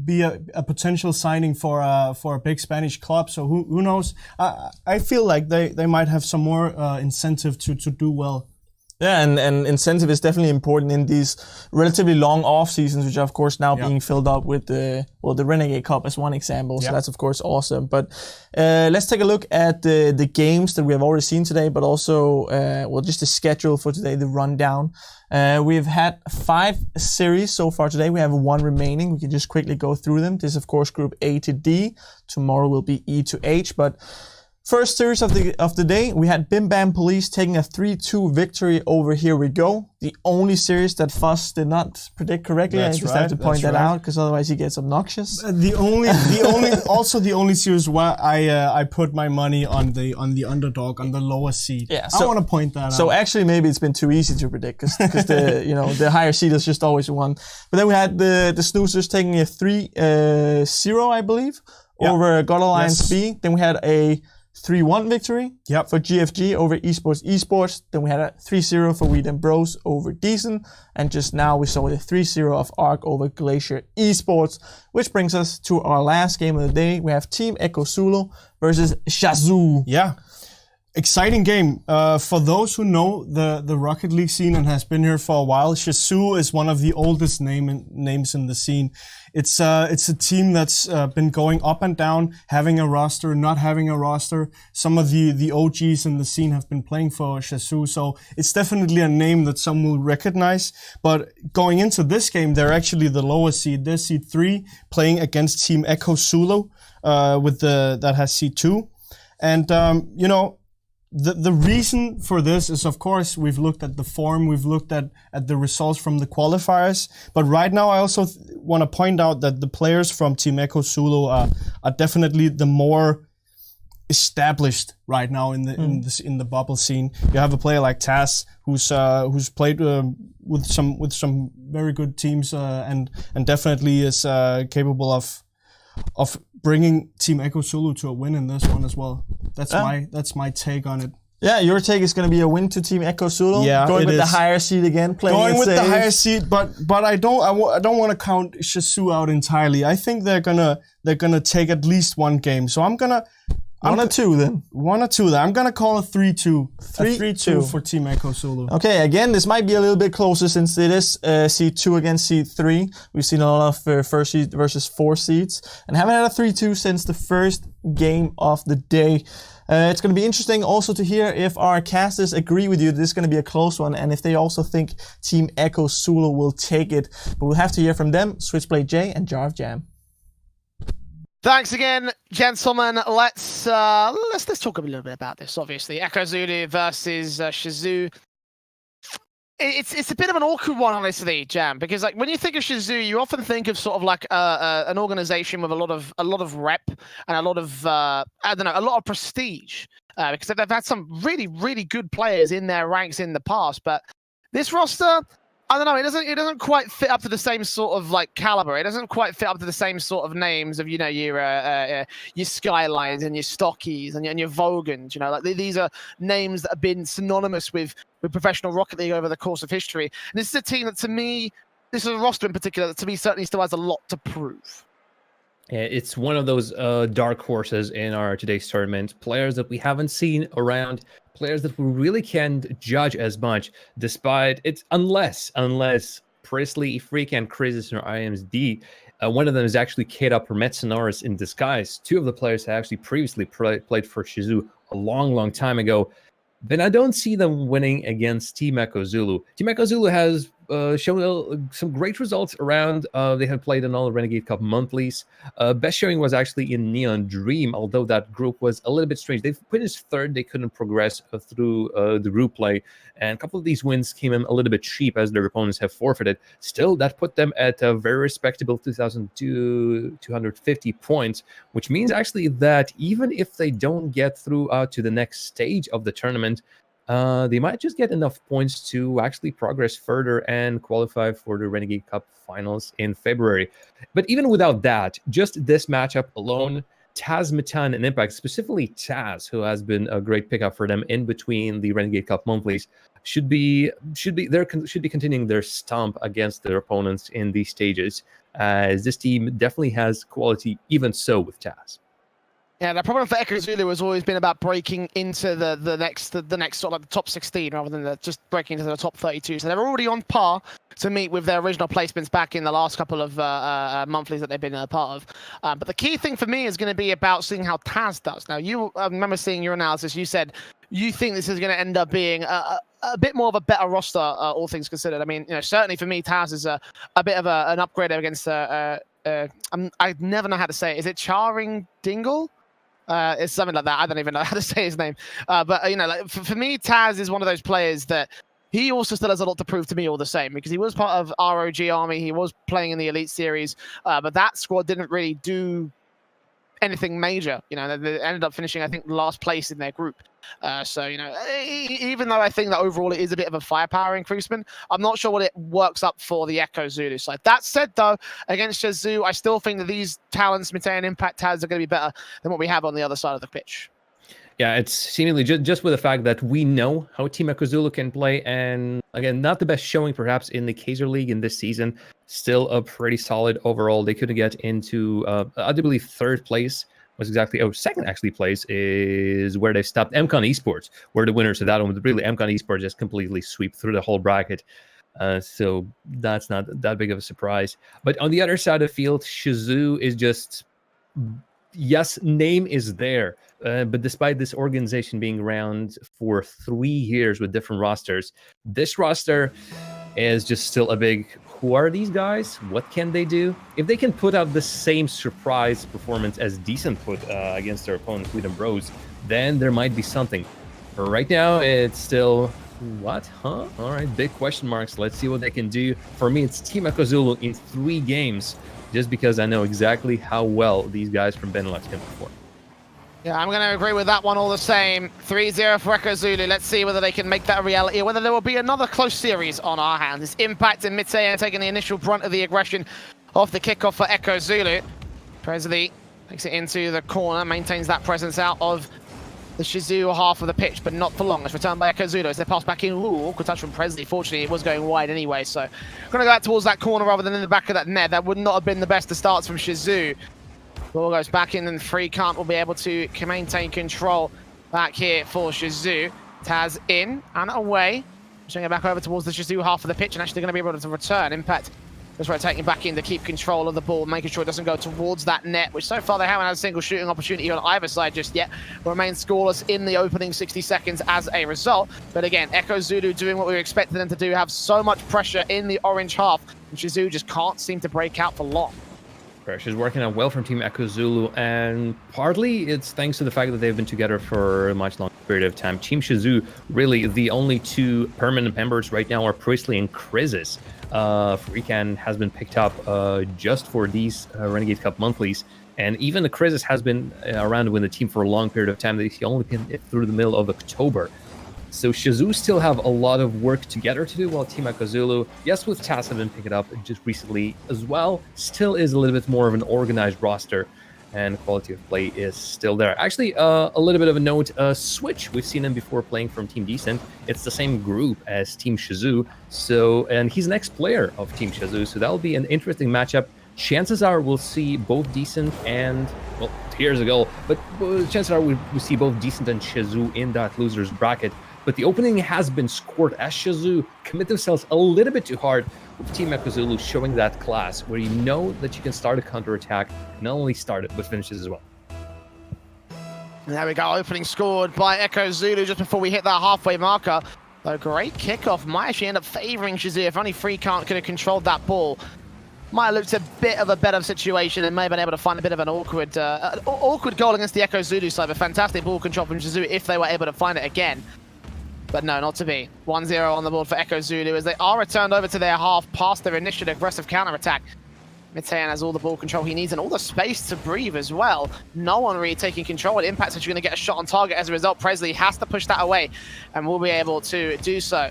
be a potential signing for a big Spanish club. So who knows? I feel like they might have some more incentive to do well. Yeah, and incentive is definitely important in these relatively long off seasons, which are of course now being filled up with the Renegade Cup as one example. So that's of course awesome. But let's take a look at the games that we have already seen today, but also just the schedule for today, the rundown. We've had 5 series so far today. We have 1 remaining. We can just quickly go through them. This is of course Group A to D. Tomorrow will be E to H, but first series of the day, we had Bim Bam Police taking a 3-2 victory over Here We Go. The only series that Fuss did not predict correctly. I just have to point that out, because otherwise he gets obnoxious. The only series where I put my money on the underdog, on the lower seed. Yeah, I want to point that out. So actually, maybe it's been too easy to predict, because the higher seed is just always one. But then we had the Snoozers taking a 3-0, I believe, over God Alliance B. Then we had a 3-1 victory for GFG over Esports. Then we had a 3-0 for Weed and Bros over Decent. And just now we saw the 3-0 of ARC over Glacier Esports, which brings us to our last game of the day. We have Team Echo Zulu versus Shazoo. Yeah. Exciting game. For those who know the Rocket League scene and has been here for a while, Shazoo is one of the oldest names in the scene. It's a team that's been going up and down, having a roster, not having a roster. Some of the OGs in the scene have been playing for Shazoo, so it's definitely a name that some will recognize. But going into this game, they're actually the lowest seed. They're seed 3, playing against Team Echo Zulu, that has seed 2. And you know, the reason for this is, of course, we've looked at the form, we've looked at the results from the qualifiers, but right now I also want to point out that the players from Team Echo Zulu are definitely the more established right now in the bubble scene. You have a player like Taz who's played with some very good teams and definitely is capable of bringing Team Echo Zulu to a win in this one as well. That's my take on it. Yeah, your take is going to be a win to Team Echo Zulu. Yeah, going with the higher seed again, playing going with safe. the higher seed, but I don't want to count Shazoo out entirely. I think they're gonna take at least one game. So I'm gonna. 1 or 2 then. 1 or 2 then. I'm gonna call a 3-2. 3-2 for Team Echo Zulu. Okay, again, this might be a little bit closer since it is seed 2 against seed 3. We've seen a lot of first seed versus 4 seeds, and haven't had a 3-2 since the first game of the day. It's going to be interesting also to hear if our casters agree with you that this is going to be a close one, and if they also think Team Echo Zulu will take it. But we'll have to hear from them, Switchblade J and Jar of Jam. Thanks again, gentlemen. Let's talk a little bit about this. Obviously, Echo Zulu versus Shazoo. It's a bit of an awkward one, honestly, Jam, because like when you think of Shazoo, you often think of sort of like an organization with a lot of rep and a lot of a lot of prestige, because they've had some really good players in their ranks in the past, but this roster, I don't know. It doesn't quite fit up to the same sort of like caliber. It doesn't quite fit up to the same sort of names of your Skylines and your Stockies and your Vogans. You know, like these are names that have been synonymous with professional Rocket League over the course of history. And this is a team that, to me, this is a roster in particular that to me certainly still has a lot to prove. It's one of those dark horses in our today's tournament. Players that we haven't seen around, players that we really can't judge as much, despite it, unless Presley, Freak, and Chris or IMSD. One of them is actually K-Up or Metsonaurus in disguise. 2 of the players had actually previously played for Shazoo a long time ago. Then I don't see them winning against Team Echo Zulu. Team Echo Zulu has shown some great results around. They have played in all the Renegade Cup monthlies. Best showing was actually in Neon Dream, although that group was a little bit strange. They finished 3rd. They couldn't progress through the group play. And a couple of these wins came in a little bit cheap as their opponents have forfeited. Still, that put them at a very respectable 2,250 points, which means actually that even if they don't get through to the next stage of the tournament, they might just get enough points to actually progress further and qualify for the Renegade Cup finals in February. But even without that, just this matchup alone, Taz, Matan, and Impact, specifically Taz, who has been a great pickup for them in between the Renegade Cup monthlies, should be continuing their stomp against their opponents in these stages, as this team definitely has quality, even so with Taz. Yeah, the problem for Echo Zulu has always been about breaking into the next sort of like the top 16 rather than just breaking into the top 32. So they're already on par to meet with their original placements back in the last couple of monthlies that they've been a part of. But the key thing for me is going to be about seeing how Taz does. Now, I remember seeing your analysis. You said you think this is going to end up being a bit more of a better roster, all things considered. I mean, certainly for me, Taz is a bit of an upgrade against. I never know how to say it. Is it Charing Dingle? It's something like that. I don't even know how to say his name. But like for me, Taz is one of those players that he also still has a lot to prove to me all the same, because he was part of ROG Army. He was playing in the Elite Series, but that squad didn't really do anything major. They ended up finishing, I think, last place in their group. So even though I think that overall it is a bit of a firepower increasement, I'm not sure what it works up for the Echo Zulu side. That said, though, against Shazoo, I still think that these talents, Mate and Impact Taz, are going to be better than what we have on the other side of the pitch. Yeah, it's seemingly just with the fact that we know how Team Ekazulu can play, and again, not the best showing perhaps in the Kaiser League in this season. Still a pretty solid overall. They couldn't get into, I do believe, third place was exactly, second actually place is where they stopped MCon Esports, were the winners of that one. But really, MCon Esports just completely sweep through the whole bracket. So that's not that big of a surprise. But on the other side of the field, Shizou is just, yes, name is there. But despite this organization being around for 3 years with different rosters, this roster is just still a big, who are these guys? What can they do? If they can put out the same surprise performance as Decent put against their opponent, Freedom Bros, then there might be something. But right now, it's still, what? Huh? All right, big question marks. Let's see what they can do. For me, it's Team Ekazulu in 3 games, just because I know exactly how well these guys from Benelux can perform. Yeah, I'm going to agree with that one all the same. 3-0 for Ekazulu. Let's see whether they can make that a reality or whether there will be another close series on our hands. It's Impact and Mid-Tayan taking the initial brunt of the aggression off the kickoff for Ekazulu. Presley takes it into the corner, maintains that presence out of the Shizou half of the pitch, but not for long. It's returned by Ekazulu as they pass back in. Ooh, good touch from Presley. Fortunately, it was going wide anyway, so going to go out towards that corner rather than in the back of that net. That would not have been the best of starts from Shizou. Ball goes back in, and Freecant will be able to maintain control back here for Shizou. Taz in and away. Pushing it back over towards the Shizou half of the pitch, and actually going to be able to return. Impact just rotating back in to keep control of the ball, making sure it doesn't go towards that net, which so far they haven't had a single shooting opportunity on either side just yet. Will remain scoreless in the opening 60 seconds as a result. But again, Ekazulu doing what we were expecting them to do, have so much pressure in the orange half, and Shizou just can't seem to break out for long. Pressure's working out well from Team Ekazulu, and partly it's thanks to the fact that they've been together for a much longer period of time. Team Shizou, really the only 2 permanent members right now are Priestley and Krisis. Freecant has been picked up just for these Renegade Cup monthlies, and even the Krisis has been around with the team for a long period of time. He only been through the middle of October. So Shizou still have a lot of work together to do, while Team Ekazulu, yes, with Taz have been picked up just recently as well, still is a little bit more of an organized roster, and quality of play is still there. Actually, a little bit of a note, Switch, we've seen him before playing from Team Decent. It's the same group as Team Shizou, so, and he's an ex-player of Team Shizou, so that'll be an interesting matchup. Chances are we'll see both Decent and, well, here's a goal, but chances are we'll see both Decent and Shizou in that loser's bracket. But the opening has been scored as Shizou commit themselves a little bit too hard, with Team Ekazulu showing that class where you know that you can start a counterattack, not only start it, but finish it as well. There we go, opening scored by Ekazulu just before we hit that halfway marker. A great kickoff might actually end up favouring Shizou. If only Freecant could have controlled that ball. Might have looked a bit of a better situation and may have been able to find a bit of an awkward goal against the Ekazulu side, but fantastic ball control from Shizou if they were able to find it again. But no, not to be. 1-0 on the board for Ekazulu as they are returned over to their half past their initial aggressive counter-attack. Mid-Tayan has all the ball control he needs and all the space to breathe as well. No one really taking control. Impact's actually going to get a shot on target as a result. Presley has to push that away and will be able to do so.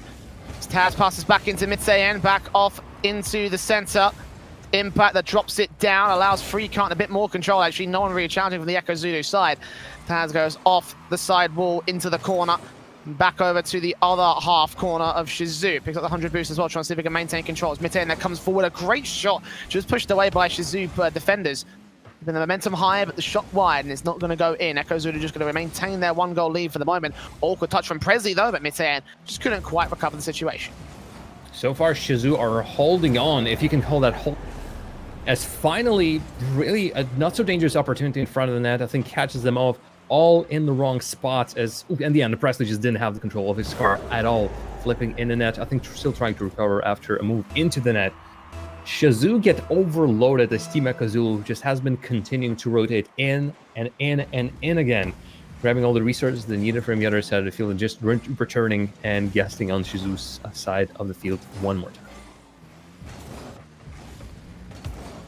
As Taz passes back into Mid-Tayan, back off into the center. Impact that drops it down, allows Freecant a bit more control actually. No one really challenging from the Ekazulu side. Taz goes off the side wall into the corner. Back over to the other half corner of Shizou. Picks up the 100 boost as well, trying to see if he can maintain control. As Mid-Tayan that comes forward, a great shot. Just pushed away by Shizou defenders. Been the momentum high, but the shot wide, and it's not going to go in. Ekazulu just going to maintain their 1-goal lead for the moment. Awkward touch from Presley though, but Mid-Tayan just couldn't quite recover the situation. So far, Shizou are holding on, if you can call that hold, as finally, really a not so dangerous opportunity in front of the net. I think catches them off all in the wrong spots, as in the end, the Presley just didn't have the control of his car at all, flipping in the net. I think still trying to recover after a move into the net. Shizou get overloaded as Team Ekazulu just has been continuing to rotate in and in and in again, grabbing all the resources they needed from the other side of the field and just returning and guesting on Shizou's side of the field one more time.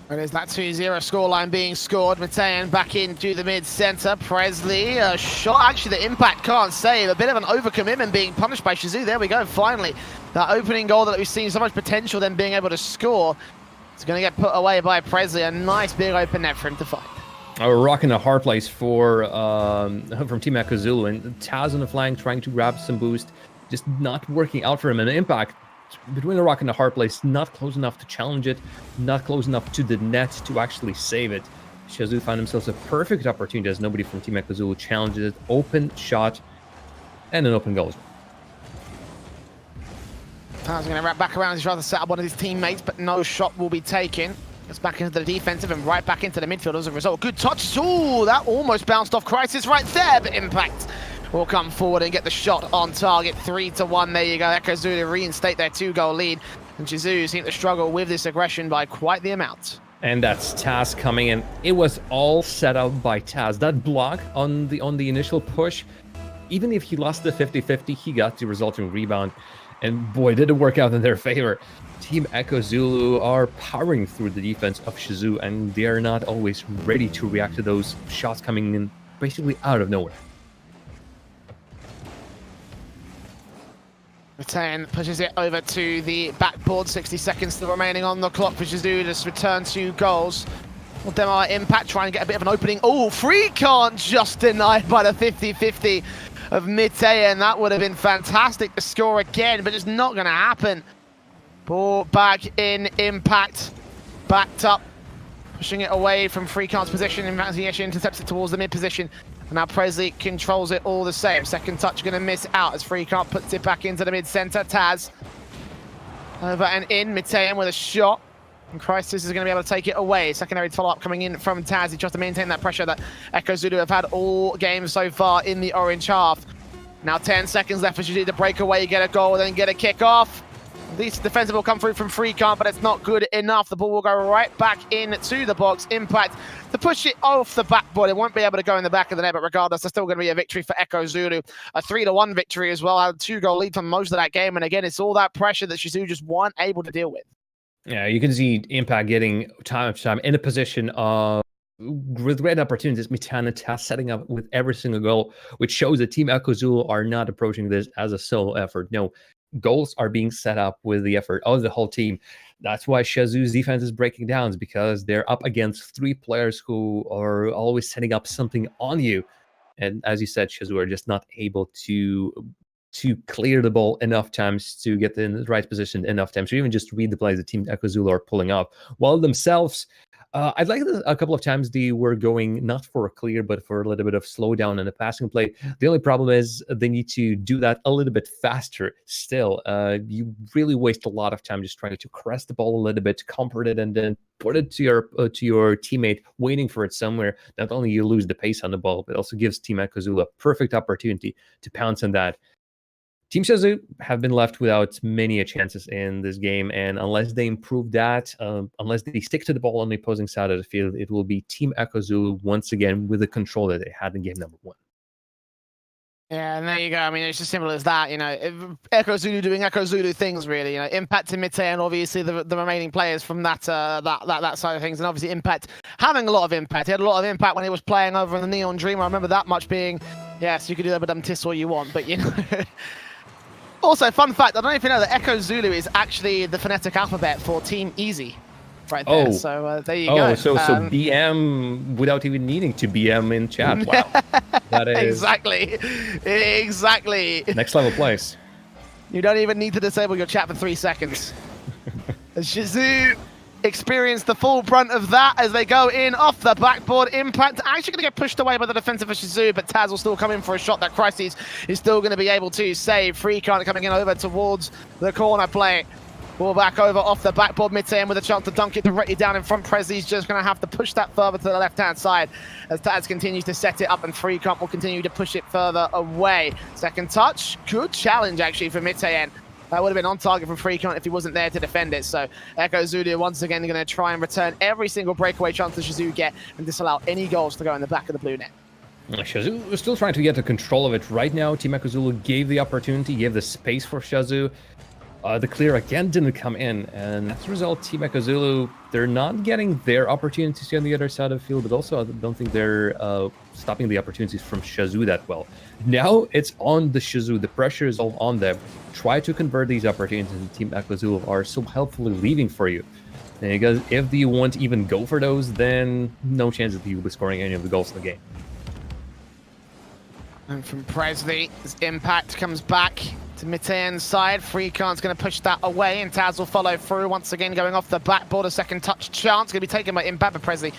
It is that 2-0 scoreline being scored. Mid-Tayan back into the mid-center. Presley, a shot. Actually, the Impact can't save. A bit of an overcommitment being punished by Shizou. There we go, finally. That opening goal that we've seen so much potential, then being able to score. It's going to get put away by Presley. A nice big open net for him to find. A rock in a hard place for from Team Echo Zulu, and Taz on the flank trying to grab some boost, just not working out for him. And Impact between a rock and a hard place, not close enough to challenge it, not close enough to the net to actually save it. Shazoo found themselves a perfect opportunity as nobody from Team Echo Zulu challenges it. Open shot and an open goal. Taz going to wrap back around. He's trying to set up one of his teammates, but no shot will be taken. Gets back into the defensive and right back into the midfield as a result. Good touch. Ooh, that almost bounced off Crisis right there, but Impact will come forward and get the shot on target. 3-1. There you go. Echo Zulu reinstate their 2-goal lead. And Shazoo seem to struggle with this aggression by quite the amount. And that's Taz coming in. It was all set up by Taz. That block on the initial push, even if he lost the 50-50, he got the resulting rebound. And boy, did it work out in their favor. Team Echo Zulu are powering through the defense of Shazoo, and they are not always ready to react to those shots coming in basically out of nowhere. Retain pushes it over to the backboard. 60 seconds still remaining on the clock for Shazoo. Just return 2 goals. Well, Demo Impact trying to get a bit of an opening. Oh, free can't just denied by the 50-50 of Mitei, and that would have been fantastic to score again, but it's not going to happen. Ball back in Impact, backed up, pushing it away from Freakant's position. Impact he actually intercepts it towards the mid position. And now Presley controls it all the same. Second touch going to miss out as Freakant puts it back into the mid-center. Taz over and in. Mitei with a shot. And Crisis is going to be able to take it away. Secondary follow-up coming in from Taz. He tries to maintain that pressure that Echo Zulu have had all games so far in the orange half. Now 10 seconds left for Shazoo to break away, get a goal, then get a kick off. At least defensive will come through from Freakant, but it's not good enough. The ball will go right back into the box. Impact to push it off the backboard. It won't be able to go in the back of the net, but regardless, there's still going to be a victory for Echo Zulu. A 3-1 victory as well. Had a 2-goal lead for most of that game. And again, it's all that pressure that Shazoo just weren't able to deal with. Yeah, you can see Impact getting time after time in a position of with great opportunities. Mitana Taz setting up with every single goal, which shows that Team Echo Zulu are not approaching this as a solo effort. No, goals are being set up with the effort of the whole team. That's why Shazoo's defense is breaking down, because they're up against 3 players who are always setting up something on you. And as you said, Shazoo are just not able to clear the ball enough times to get in the right position enough times, or even just read the plays the Team Echo Zulu are pulling up. While themselves, I'd like a couple of times they were going not for a clear, but for a little bit of slowdown in the passing play. The only problem is they need to do that a little bit faster still. You really waste a lot of time just trying to caress the ball a little bit, comfort it, and then put it to your teammate, waiting for it somewhere. Not only you lose the pace on the ball, but also gives Team Echo Zulu a perfect opportunity to pounce on that. Team Shazoo have been left without many chances in this game, and unless they improve that, unless they stick to the ball on the opposing side of the field, it will be Team Echo Zulu once again with the control that they had in game number 1. Yeah, and there you go. I mean, it's as simple as that. You know, Echo Zulu doing Echo Zulu things, really. You know, Impact and Mitei, and obviously the remaining players from that side of things, and obviously Impact having a lot of impact. He had a lot of impact when he was playing over in the Neon Dream. I remember that much being, yes, you could do that with them tiss all you want, but you know. Also, fun fact, I don't know if you know that Echo Zulu is actually the phonetic alphabet for Team Easy right there. Oh. So there you go. So BM without even needing to BM in chat. Wow. That is Exactly. Next level place. You don't even need to disable your chat for 3 seconds. Shazoo experience the full brunt of that as they go in off the backboard. Impact actually going to get pushed away by the defensive of Shazoo, but Taz will still come in for a shot that Crisis is still going to be able to save. Freakant coming in over towards the corner play. Ball back over off the backboard. Mitei with a chance to dunk it directly down in front. Presley's just going to have to push that further to the left-hand side as Taz continues to set it up, and Freakant will continue to push it further away. Second touch. Good challenge, actually, for Mitei. That would have been on target from Freakant if he wasn't there to defend it. So Echo Zulu once again going to try and return every single breakaway chance that Shazoo get and disallow any goals to go in the back of the blue net. Shazoo is still trying to get the control of it right now. Team Echo Zulu gave the opportunity, gave the space for Shazoo. The clear again didn't come in, and as a result, Team Echo Zulu, they're not getting their opportunities on the other side of the field, but also I don't think they're stopping the opportunities from Shazoo that well. Now it's on the Shazoo. The pressure is all on them. Try to convert these opportunities, and Team Echo Zulu are so helpfully leaving for you. Because if you won't even go for those, then no chance that you will be scoring any of the goals in the game. And from Presley, his impact comes back to Mitayan's side. Freekan's going to push that away, and Taz will follow through. Once again, going off the backboard, a second touch chance. Going to be taken by Impact, but Presley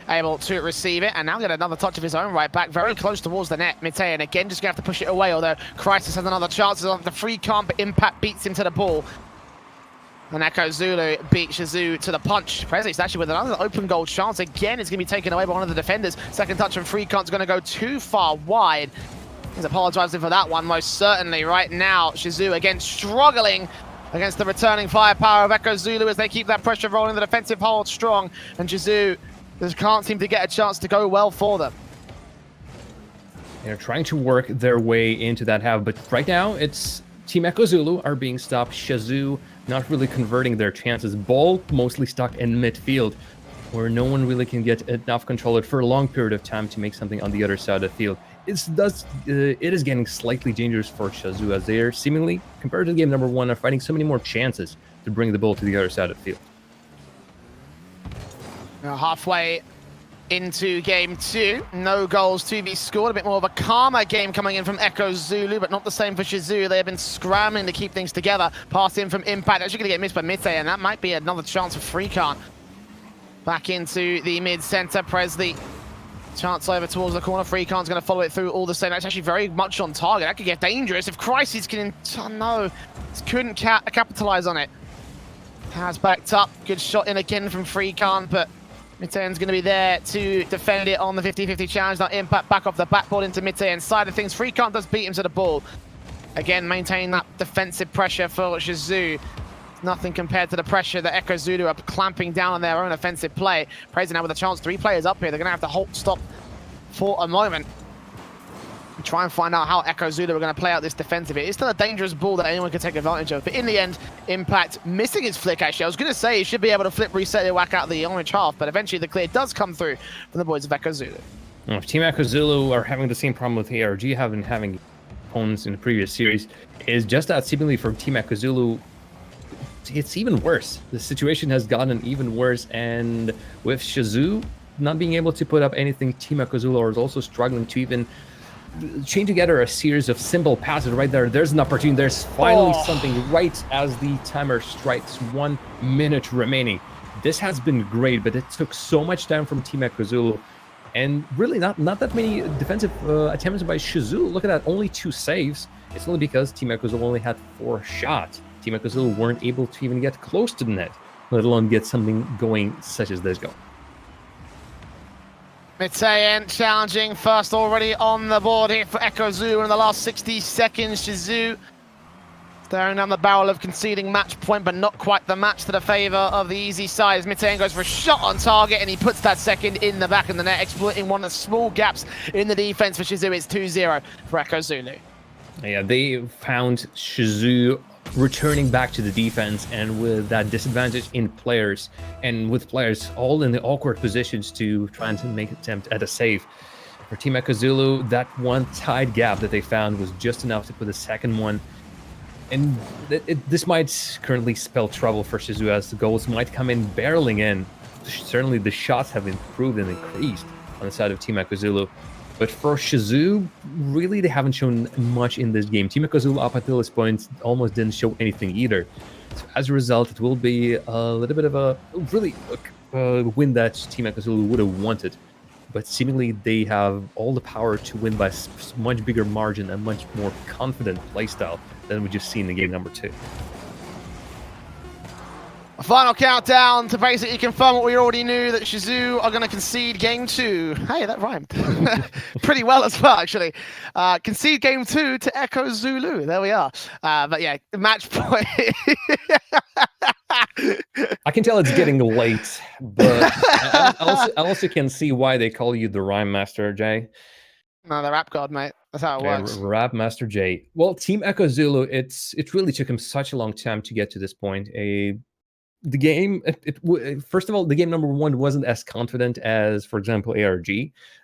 able to receive it, and now get another touch of his own right back, very close towards the net. Mitayan again just going to have to push it away, although Crisis has another chance on the Freekan, but Impact beats him to the ball. And Echo Zulu beat Shazoo to the punch. Presley's actually with another open goal chance. Again, it's going to be taken away by one of the defenders. Second touch from Freekan's going to go too far wide. He's apologizing for that one, most certainly. Right now, Shazoo again struggling against the returning firepower of Echo Zulu as they keep that pressure rolling. The defensive hold strong, and Shazoo just can't seem to get a chance to go well for them. They're trying to work their way into that half, but right now it's Team Echo Zulu are being stopped. Shazoo not really converting their chances. Ball mostly stuck in midfield, where no one really can get enough control for a long period of time to make something on the other side of the field. It is getting slightly dangerous for Shazoo, as they are seemingly, compared to game number one, are fighting so many more chances to bring the ball to the other side of the field. Now halfway into game two, no goals to be scored. A bit more of a calmer game coming in from Echo Zulu, but not the same for Shazoo. They have been scrambling to keep things together. Pass in from Impact, actually going to get missed by Mite, and that might be another chance for Freekan. Back into the mid-center, Presley. Chance over towards the corner. Freekan's going to follow it through all the same. That's actually very much on target. That could get dangerous if Crisis can... Oh no, couldn't capitalize on it. Has backed up. Good shot in again from Freekan, but Mitayan's going to be there to defend it on the 50-50 challenge. Now Impact back off the backboard into Mitayan's side of things. Freekan does beat him to the ball. Again, maintaining that defensive pressure for Shazoo. Nothing compared to the pressure that Echo Zulu are clamping down on their own offensive play. Praise now with a chance. 3 players up here. They're going to have to halt stop for a moment. Try and find out how Echo Zulu are going to play out this defensive. It is still a dangerous ball that anyone can take advantage of. But in the end, Impact missing his flick, actually. I was going to say he should be able to flip, reset it, whack out the orange half. But eventually the clear does come through from the boys of Echo Zulu. Well, if Team Echo Zulu are having the same problem with ARG having opponents in the previous series, is just that seemingly for Team Echo Zulu, it's even worse. The situation has gotten even worse, and with Shazoo not being able to put up anything, Team Echo Zulu is also struggling to even chain together a series of simple passes. Right there, there's an opportunity. There's finally something right as the timer strikes. 1 minute remaining. This has been great, but it took so much time from Team Echo Zulu, and really not that many defensive attempts by Shazoo. Look at that, only 2 saves. It's only because Team Echo Zulu only had 4 shots. Team Echo Zulu weren't able to even get close to the net, let alone get something going such as this go. Mitayan challenging first already on the board here for Echo Zulu in the last 60 seconds. Shazoo staring down the barrel of conceding match point, but not quite the match to the favor of the easy side. Mitayan goes for a shot on target, and he puts that second in the back of the net, exploiting one of the small gaps in the defense for Shazoo. It's 2-0 for Echo Zulu. Yeah, they found Shazoo returning back to the defense, and with that disadvantage in players, and with players all in the awkward positions to try and make an attempt at a save. For Team Echo Zulu, that one tight gap that they found was just enough to put the second one. And this might currently spell trouble for Shazoo, as the goals might come in barreling in. Certainly the shots have improved and increased on the side of Team Echo Zulu. But for Shazoo, really they haven't shown much in this game. Team Echo Zulu up until this point almost didn't show anything either. So as a result, it will be a little bit of a win that Team Echo Zulu would have wanted. But seemingly they have all the power to win by much bigger margin and much more confident playstyle than we just see in the game number 2. A final countdown to basically confirm what we already knew, that Shazoo are going to concede game 2. Hey, that rhymed pretty well as well, actually. Concede game 2 to Echo Zulu. There we are. But yeah, match point. I can tell it's getting late, but I also can see why they call you the Rhyme Master, Jay. No, the rap god, mate. That's how it works. Rap Master Jay. Well, Team Echo Zulu, it really took him such a long time to get to this point. The game, first of all, the game number 1 wasn't as confident as, for example, ARG.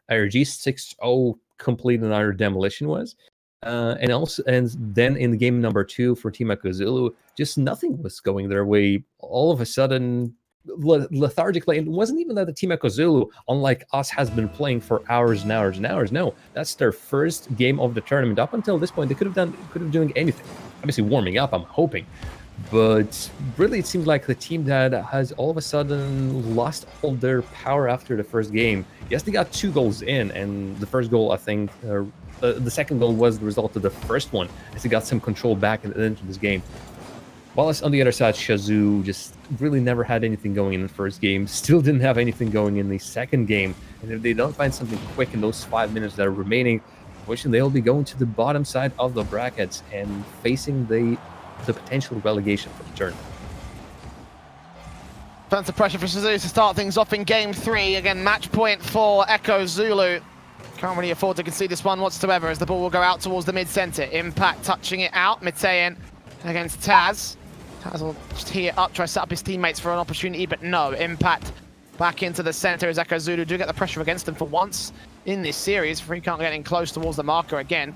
ARG 6-0 complete and utter demolition was. And then in the game number 2 for Team Echo Zulu, just nothing was going their way. All of a sudden, lethargic play. It wasn't even that the Team Echo Zulu, unlike us, has been playing for hours and hours and hours. No, that's their first game of the tournament. Up until this point, they could have doing anything. Obviously warming up, I'm hoping. But really, it seems like the team that has all of a sudden lost all their power after the first game. Yes, they got 2 goals in, and the first goal, I think, the second goal was the result of the first one, as they got some control back into this game. While on the other side, Shazoo just really never had anything going in the first game, still didn't have anything going in the second game. And if they don't find something quick in those 5 minutes that are remaining, unfortunately, they'll be going to the bottom side of the brackets and facing the potential relegation for the tournament. Tons of pressure for Shazoo to start things off in game 3. Again, match point for Echo Zulu. Can't really afford to concede this one whatsoever, as the ball will go out towards the mid-center. Impact touching it out. Mitayan against Taz. Taz will just tee it up, try to set up his teammates for an opportunity, but no. Impact back into the center as Echo Zulu do get the pressure against them for once in this series. Freecon getting close towards the marker again.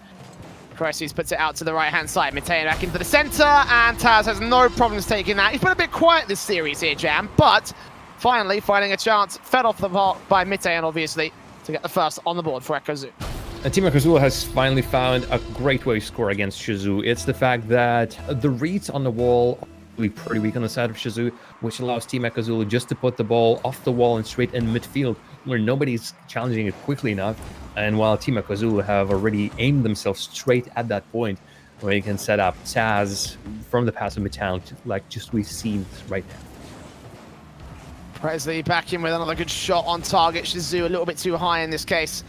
Crisis puts it out to the right-hand side. Mitayan back into the center, and Taz has no problems taking that. He's been a bit quiet this series here, Jam, but finally finding a chance, fed off the mark by Mitayan, obviously, to get the first on the board for Echo Zulu. And Team Echo Zulu has finally found a great way to score against Shazoo. It's the fact that the reads on the wall are pretty weak on the side of Shazoo, which allows Team Echo Zulu just to put the ball off the wall and straight in midfield, where nobody's challenging it quickly enough. And while Team Echo Zulu have already aimed themselves straight at that point, where you can set up Taz from the pass of Metal, like just we've seen right now. Presley back in with another good shot on target. Shazoo a little bit too high in this case.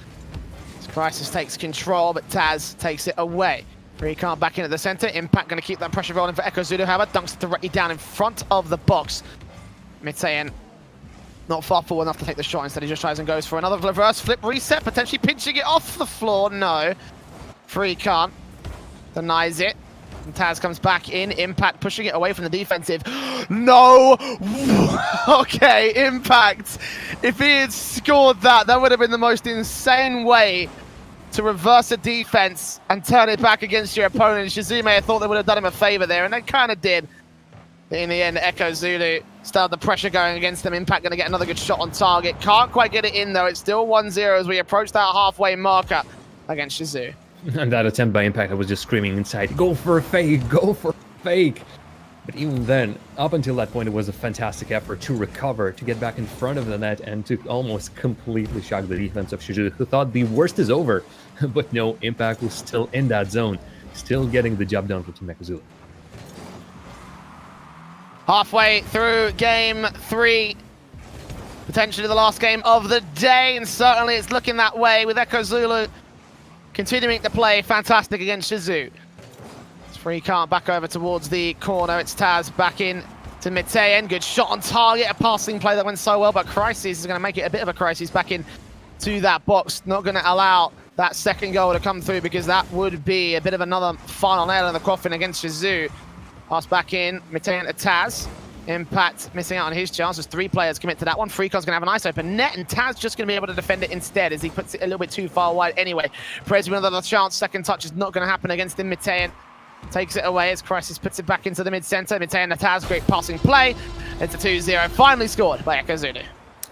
Crisis takes control, but Taz takes it away. Freecon back into the center. Impact going to keep that pressure rolling for Echo Zulu. However, dunks it directly down in front of the box. Mitayan not far forward enough to take the shot. Instead, he just tries and goes for another reverse flip reset, potentially pinching it off the floor. No. Freecon denies it. And Taz comes back in. Impact pushing it away from the defensive. No! Okay, Impact. If he had scored that, that would have been the most insane way to reverse a defense and turn it back against your opponent. Shazoo may have thought they would have done him a favor there, and they kind of did. In the end, Echo Zulu started the pressure going against them. Impact going to get another good shot on target. Can't quite get it in, though. It's still 1-0 as we approach that halfway marker against Shazoo. And that attempt by Impact, I was just screaming inside, go for a fake, go for a fake. But even then, up until that point, it was a fantastic effort to recover, to get back in front of the net, and to almost completely shock the defense of Shazoo, who thought the worst is over. But no, Impact was still in that zone, still getting the job done for Team Echo Zulu. Halfway through game 3, potentially the last game of the day, and certainly it's looking that way with Echo Zulu continuing to play fantastic against Shazoo. It's Freecon back over towards the corner. It's Taz back in to Mitayan. Good shot on target, a passing play that went so well, but Crisis is going to make it a bit of a crisis back in to that box. Not going to allow that second goal to come through, because that would be a bit of another final nail in the coffin against Shazoo. Pass back in, Mitayan to Taz. Impact missing out on his chance as 3 players commit to that one. Freecon's going to have a nice open net, and Taz just going to be able to defend it instead as he puts it a little bit too far wide anyway. Prez with another chance. Second touch is not going to happen against him. Mitayan takes it away as Crisis puts it back into the mid-center. Mitayan to Taz, great passing play. It's a 2-0, finally scored by Echo Zulu.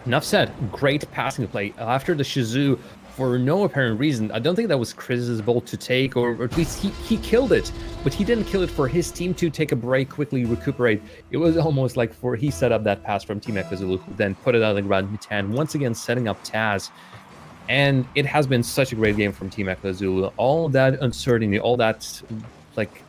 Enough said, great passing play. After the Shazoo, for no apparent reason, I don't think that was Chris's ball to take, or at least he killed it, but he didn't kill it for his team to take a break, quickly recuperate. It was almost like he set up that pass from Team Echo Zulu, who then put it out on the ground. Mitayan once again setting up Taz, and it has been such a great game from Team Echo Zulu. All that uncertainty, all that, like,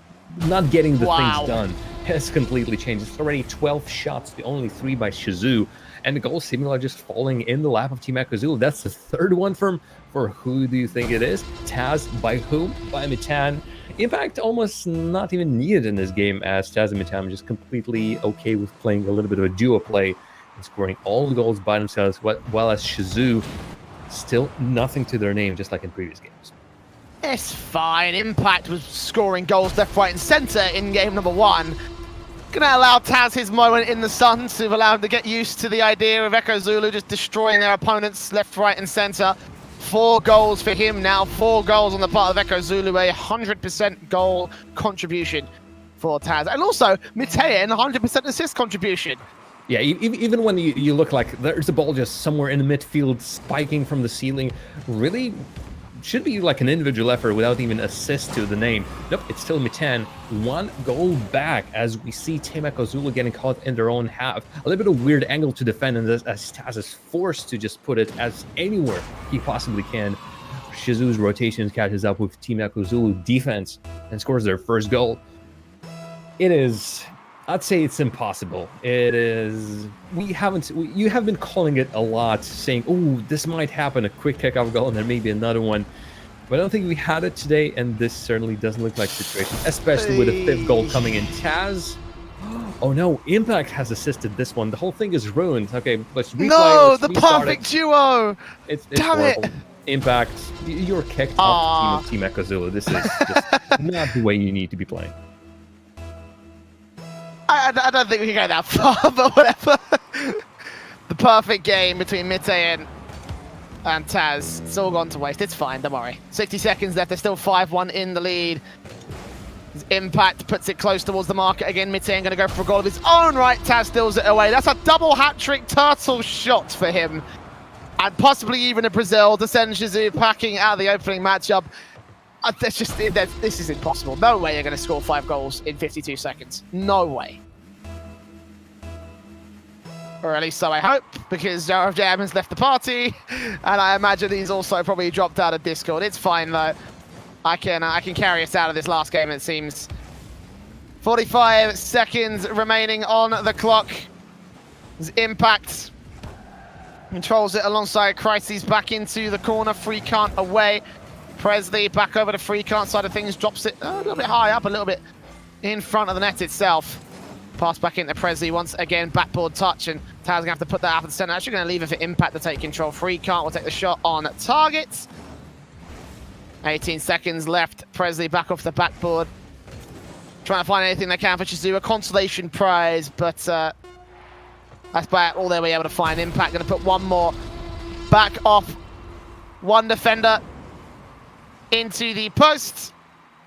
not getting the things done has completely changed. It's already 12 shots, the only 3 by Shazoo, and the goals seemingly are just falling in the lap of Team Echo Zulu. That's the 3rd one for who do you think it is? Taz by whom? By Mitayan. Impact almost not even needed in this game, as Taz and Mitayan are just completely okay with playing a little bit of a duo play and scoring all the goals by themselves, while as Shazoo, still nothing to their name, just like in previous games. It's fine. Impact was scoring goals left, right, and center in game number 1. Gonna allow Taz his moment in the sun to allow him to get used to the idea of Echo Zulu just destroying their opponents left, right, and center. 4 goals for him now, 4 goals on the part of Echo Zulu, a 100% goal contribution for Taz. And also, Mitayan, 100% assist contribution Yeah, even when you look like there's a ball just somewhere in the midfield spiking from the ceiling, really should be like an individual effort without even assist to the name. Nope, it's still Mitan. 1 goal back as we see Team Echo Zulu getting caught in their own half. A little bit of weird angle to defend, and as Taz is forced to just put it as anywhere he possibly can. Shizu's rotation catches up with Team Echo Zulu defense and scores their first goal. It is... I'd say it's impossible. It is... You have been calling it a lot, saying, oh, this might happen, a quick kickoff goal, and then maybe another one. But I don't think we had it today, and this certainly doesn't look like the situation, especially with a 5th goal coming in. Taz... Oh no, Impact has assisted this one. The whole thing is ruined. Okay, let's replay. No, the perfect duo! It's Damn horrible. it! Impact, you're kicked off the team of Team Echo Zulu. This is just not the way you need to be playing. I don't think we can go that far, but whatever. The perfect game between Mite and Taz. It's all gone to waste. It's fine, don't worry. 60 seconds left. They're still 5-1 in the lead. Impact puts it close towards the market again. Mite going to go for a goal of his own right. Taz steals it away. That's a double hat-trick turtle shot for him. And possibly even a Brazil to send Shizu packing out of the opening matchup. This is impossible. No way you're going to score 5 goals in 52 seconds. No way. Or at least so I hope, because Jar of Jam has left the party, and I imagine he's also probably dropped out of Discord. It's fine though. I can carry us out of this last game, it seems. 45 seconds remaining on the clock. Impact controls it alongside Crises back into the corner. Freecant away. Presley back over the Freecant side of things, drops it a little bit high up, a little bit in front of the net itself. Pass back into Presley once again, backboard touch, and Taz going to have to put that out of the center. Actually going to leave it for Impact to take control. Freecant will take the shot on target. 18 seconds left. Presley back off the backboard. Trying to find anything they can for Shizu, a consolation prize, but that's about all they'll be able to find. Impact going to put one more back off one defender into the post,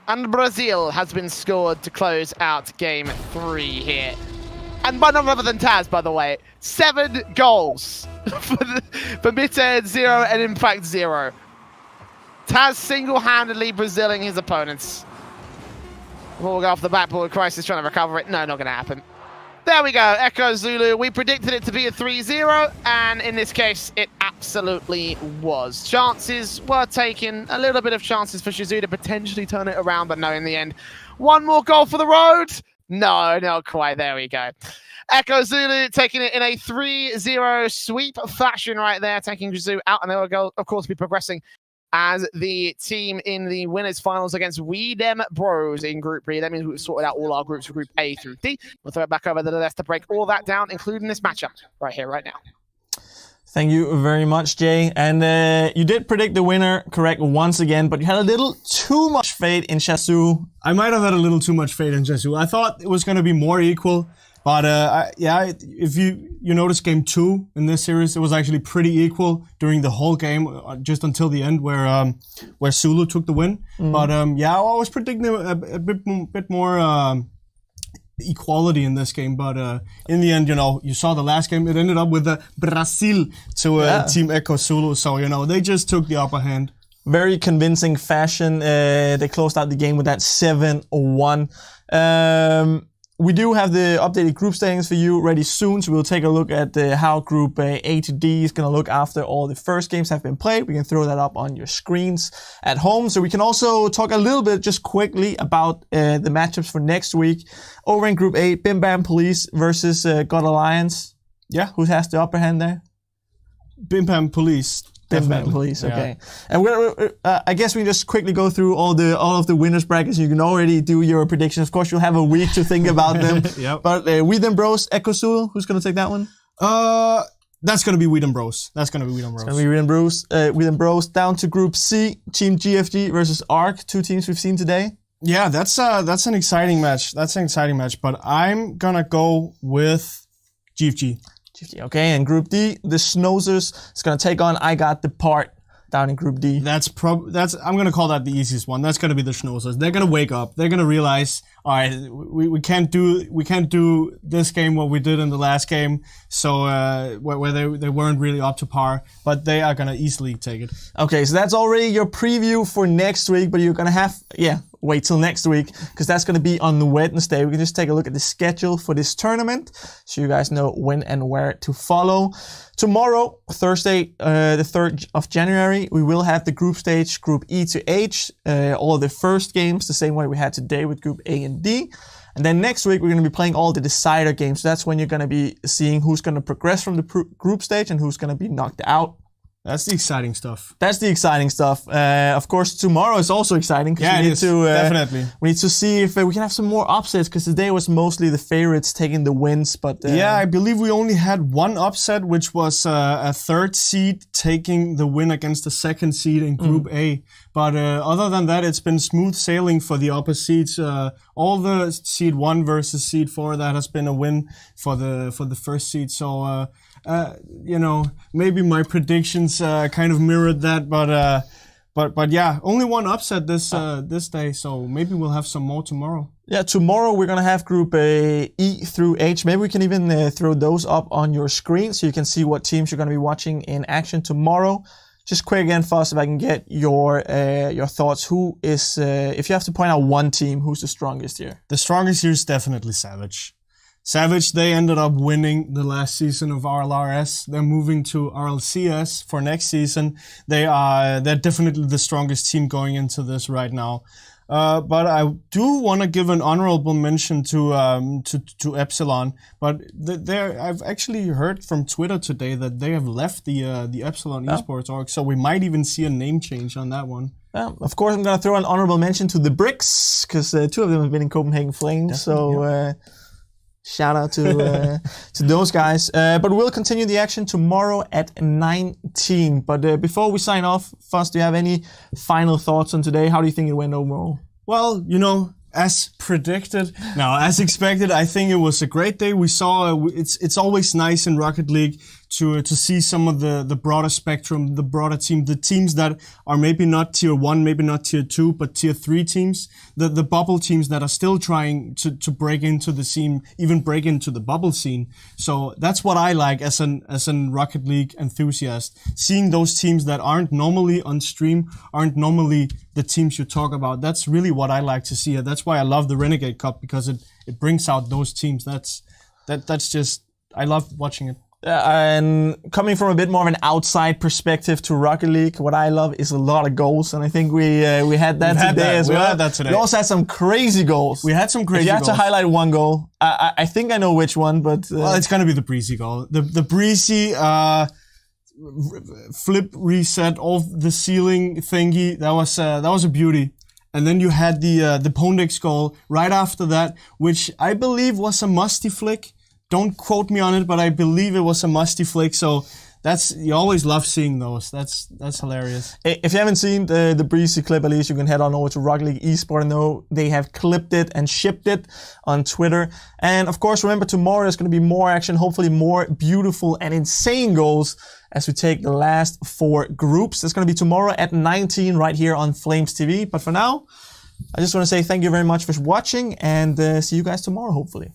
and Brazil has been scored to close out game 3 here. And by none other than Taz, by the way. 7 goals for Mite 0 and Impact 0. Taz single-handedly Braziling his opponents. We'll go off the backboard. Crisis trying to recover it. No, not going to happen. There we go, Echo Zulu. We predicted it to be a 3-0, and in this case, it absolutely was. Chances were taken, a little bit of chances for Shizu to potentially turn it around, but no, in the end. One more goal for the road? No, not quite. There we go. Echo Zulu taking it in a 3-0 sweep fashion right there, taking Shizu out, and they will go, of course, be progressing as the team in the winners finals against We Dem Bros in Group B. That means we've sorted out all our groups for Group A through D. We'll throw it back over to the left to break all that down, including this matchup right here, right now. Thank you very much, Jay. And you did predict the winner correct once again, but you had a little too much faith in Shasu. I might have had a little too much faith in Shasu. I thought it was going to be more equal. But if you notice game 2 in this series, it was actually pretty equal during the whole game, just until the end where Zulu took the win. But I was predicting a bit more equality in this game. But in the end, you saw the last game. It ended up with Brazil to Team Echo Zulu. So, they just took the upper hand. Very convincing fashion. They closed out the game with that 7-1. We do have the updated group standings for you ready soon, so we'll take a look at how Group A to D is going to look after all the first games have been played. We can throw that up on your screens at home. So we can also talk a little bit just quickly about the matchups for next week. Over in Group A, Bim Bam Police versus God Alliance. Yeah, who has the upper hand there? Bim Bam Police. Bim Bam Police, okay. Yeah. And we're I guess we can just quickly go through all of the winners brackets. You can already do your predictions. Of course, you'll have a week to think about them. Yep. But We Them Bros, Echo Zulu, who's going to take that one? That's going to be We Them Bros. It's going to be We Them Bros. Down to Group C, Team GFG versus ARC, 2 teams we've seen today. Yeah, that's an exciting match. But I'm going to go with GFG. Okay, and Group D, the Snoozers is going to take on I Got the Part. down in Group D. That's I'm gonna call that the easiest one. That's gonna be the Schnozzers. They're gonna wake up. They're gonna realize, all right, we can't do this game what we did in the last game. So where they weren't really up to par, but they are gonna easily take it. Okay, so that's already your preview for next week, but you're gonna have wait till next week, because that's going to be on the Wednesday. We can just take a look at the schedule for this tournament, so you guys know when and where to follow. Tomorrow, Thursday, the 3rd of January, we will have the group stage, Group E to H, all of the first games, the same way we had today with Group A and D. And then next week, we're going to be playing all the decider games. So that's when you're going to be seeing who's going to progress from the group stage and who's going to be knocked out. That's the exciting stuff. That's the exciting stuff. Of course, tomorrow is also exciting. Yeah, definitely. We need to see if we can have some more upsets, because today was mostly the favorites taking the wins. But yeah, I believe we only had one upset, which was a 3rd seed taking the win against the 2nd seed in Group A. But other than that, it's been smooth sailing for the upper seeds. All the seed 1 versus seed 4, that has been a win for the 1st seed. So. Maybe my predictions kind of mirrored that, but yeah, only one upset this day, so maybe we'll have some more tomorrow. Yeah, tomorrow we're gonna have Group E through H. Maybe we can even throw those up on your screen so you can see what teams you're gonna be watching in action tomorrow. Just quick again, first, if I can get your thoughts. Who is, if you have to point out one team, who's the strongest here? The strongest here is definitely Savage. Savage, they ended up winning the last season of RLRS. They're moving to RLCS for next season. They're definitely the strongest team going into this right now. But I do want to give an honorable mention to Epsilon. But I've actually heard from Twitter today that they have left the Epsilon Esports org, so we might even see a name change on that one. Of course, I'm gonna throw an honorable mention to the Bricks, because 2 of them have been in Copenhagen Flames. Shout out to those guys. But we'll continue the action tomorrow at 19. But before we sign off, Fuss, do you have any final thoughts on today? How do you think it went overall? Well, as predicted, as expected, I think it was a great day. We saw it's always nice in Rocket League to see some of the broader spectrum, the broader team, the teams that are maybe not tier 1, maybe not tier 2, but tier 3 teams, the bubble teams that are still trying to break into the scene, even break into the bubble scene. So that's what I like as an Rocket League enthusiast, seeing those teams that aren't normally on stream, aren't normally the teams you talk about. That's really what I like to see. That's why I love the Renegade Cup, because it brings out those teams. That's just, I love watching it. And coming from a bit more of an outside perspective to Rocket League, what I love is a lot of goals, and I think we had that today as well. We also had some crazy goals. We had some crazy goals. If you had to highlight one goal, I think I know which one, but well, it's gonna be the Breezy goal. The Breezy flip reset off the ceiling thingy. That was a beauty. And then you had the Pondex goal right after that, which I believe was a musty flick. Don't quote me on it, but I believe it was a musty flick. So you always love seeing those. That's hilarious. If you haven't seen the Breezy clip, at least you can head on over to Rocket League Esport and know they have clipped it and shipped it on Twitter. And of course, remember, tomorrow is going to be more action, hopefully more beautiful and insane goals as we take the last 4 groups. That's going to be tomorrow at 19 right here on Flames TV. But for now, I just want to say thank you very much for watching, and see you guys tomorrow, hopefully.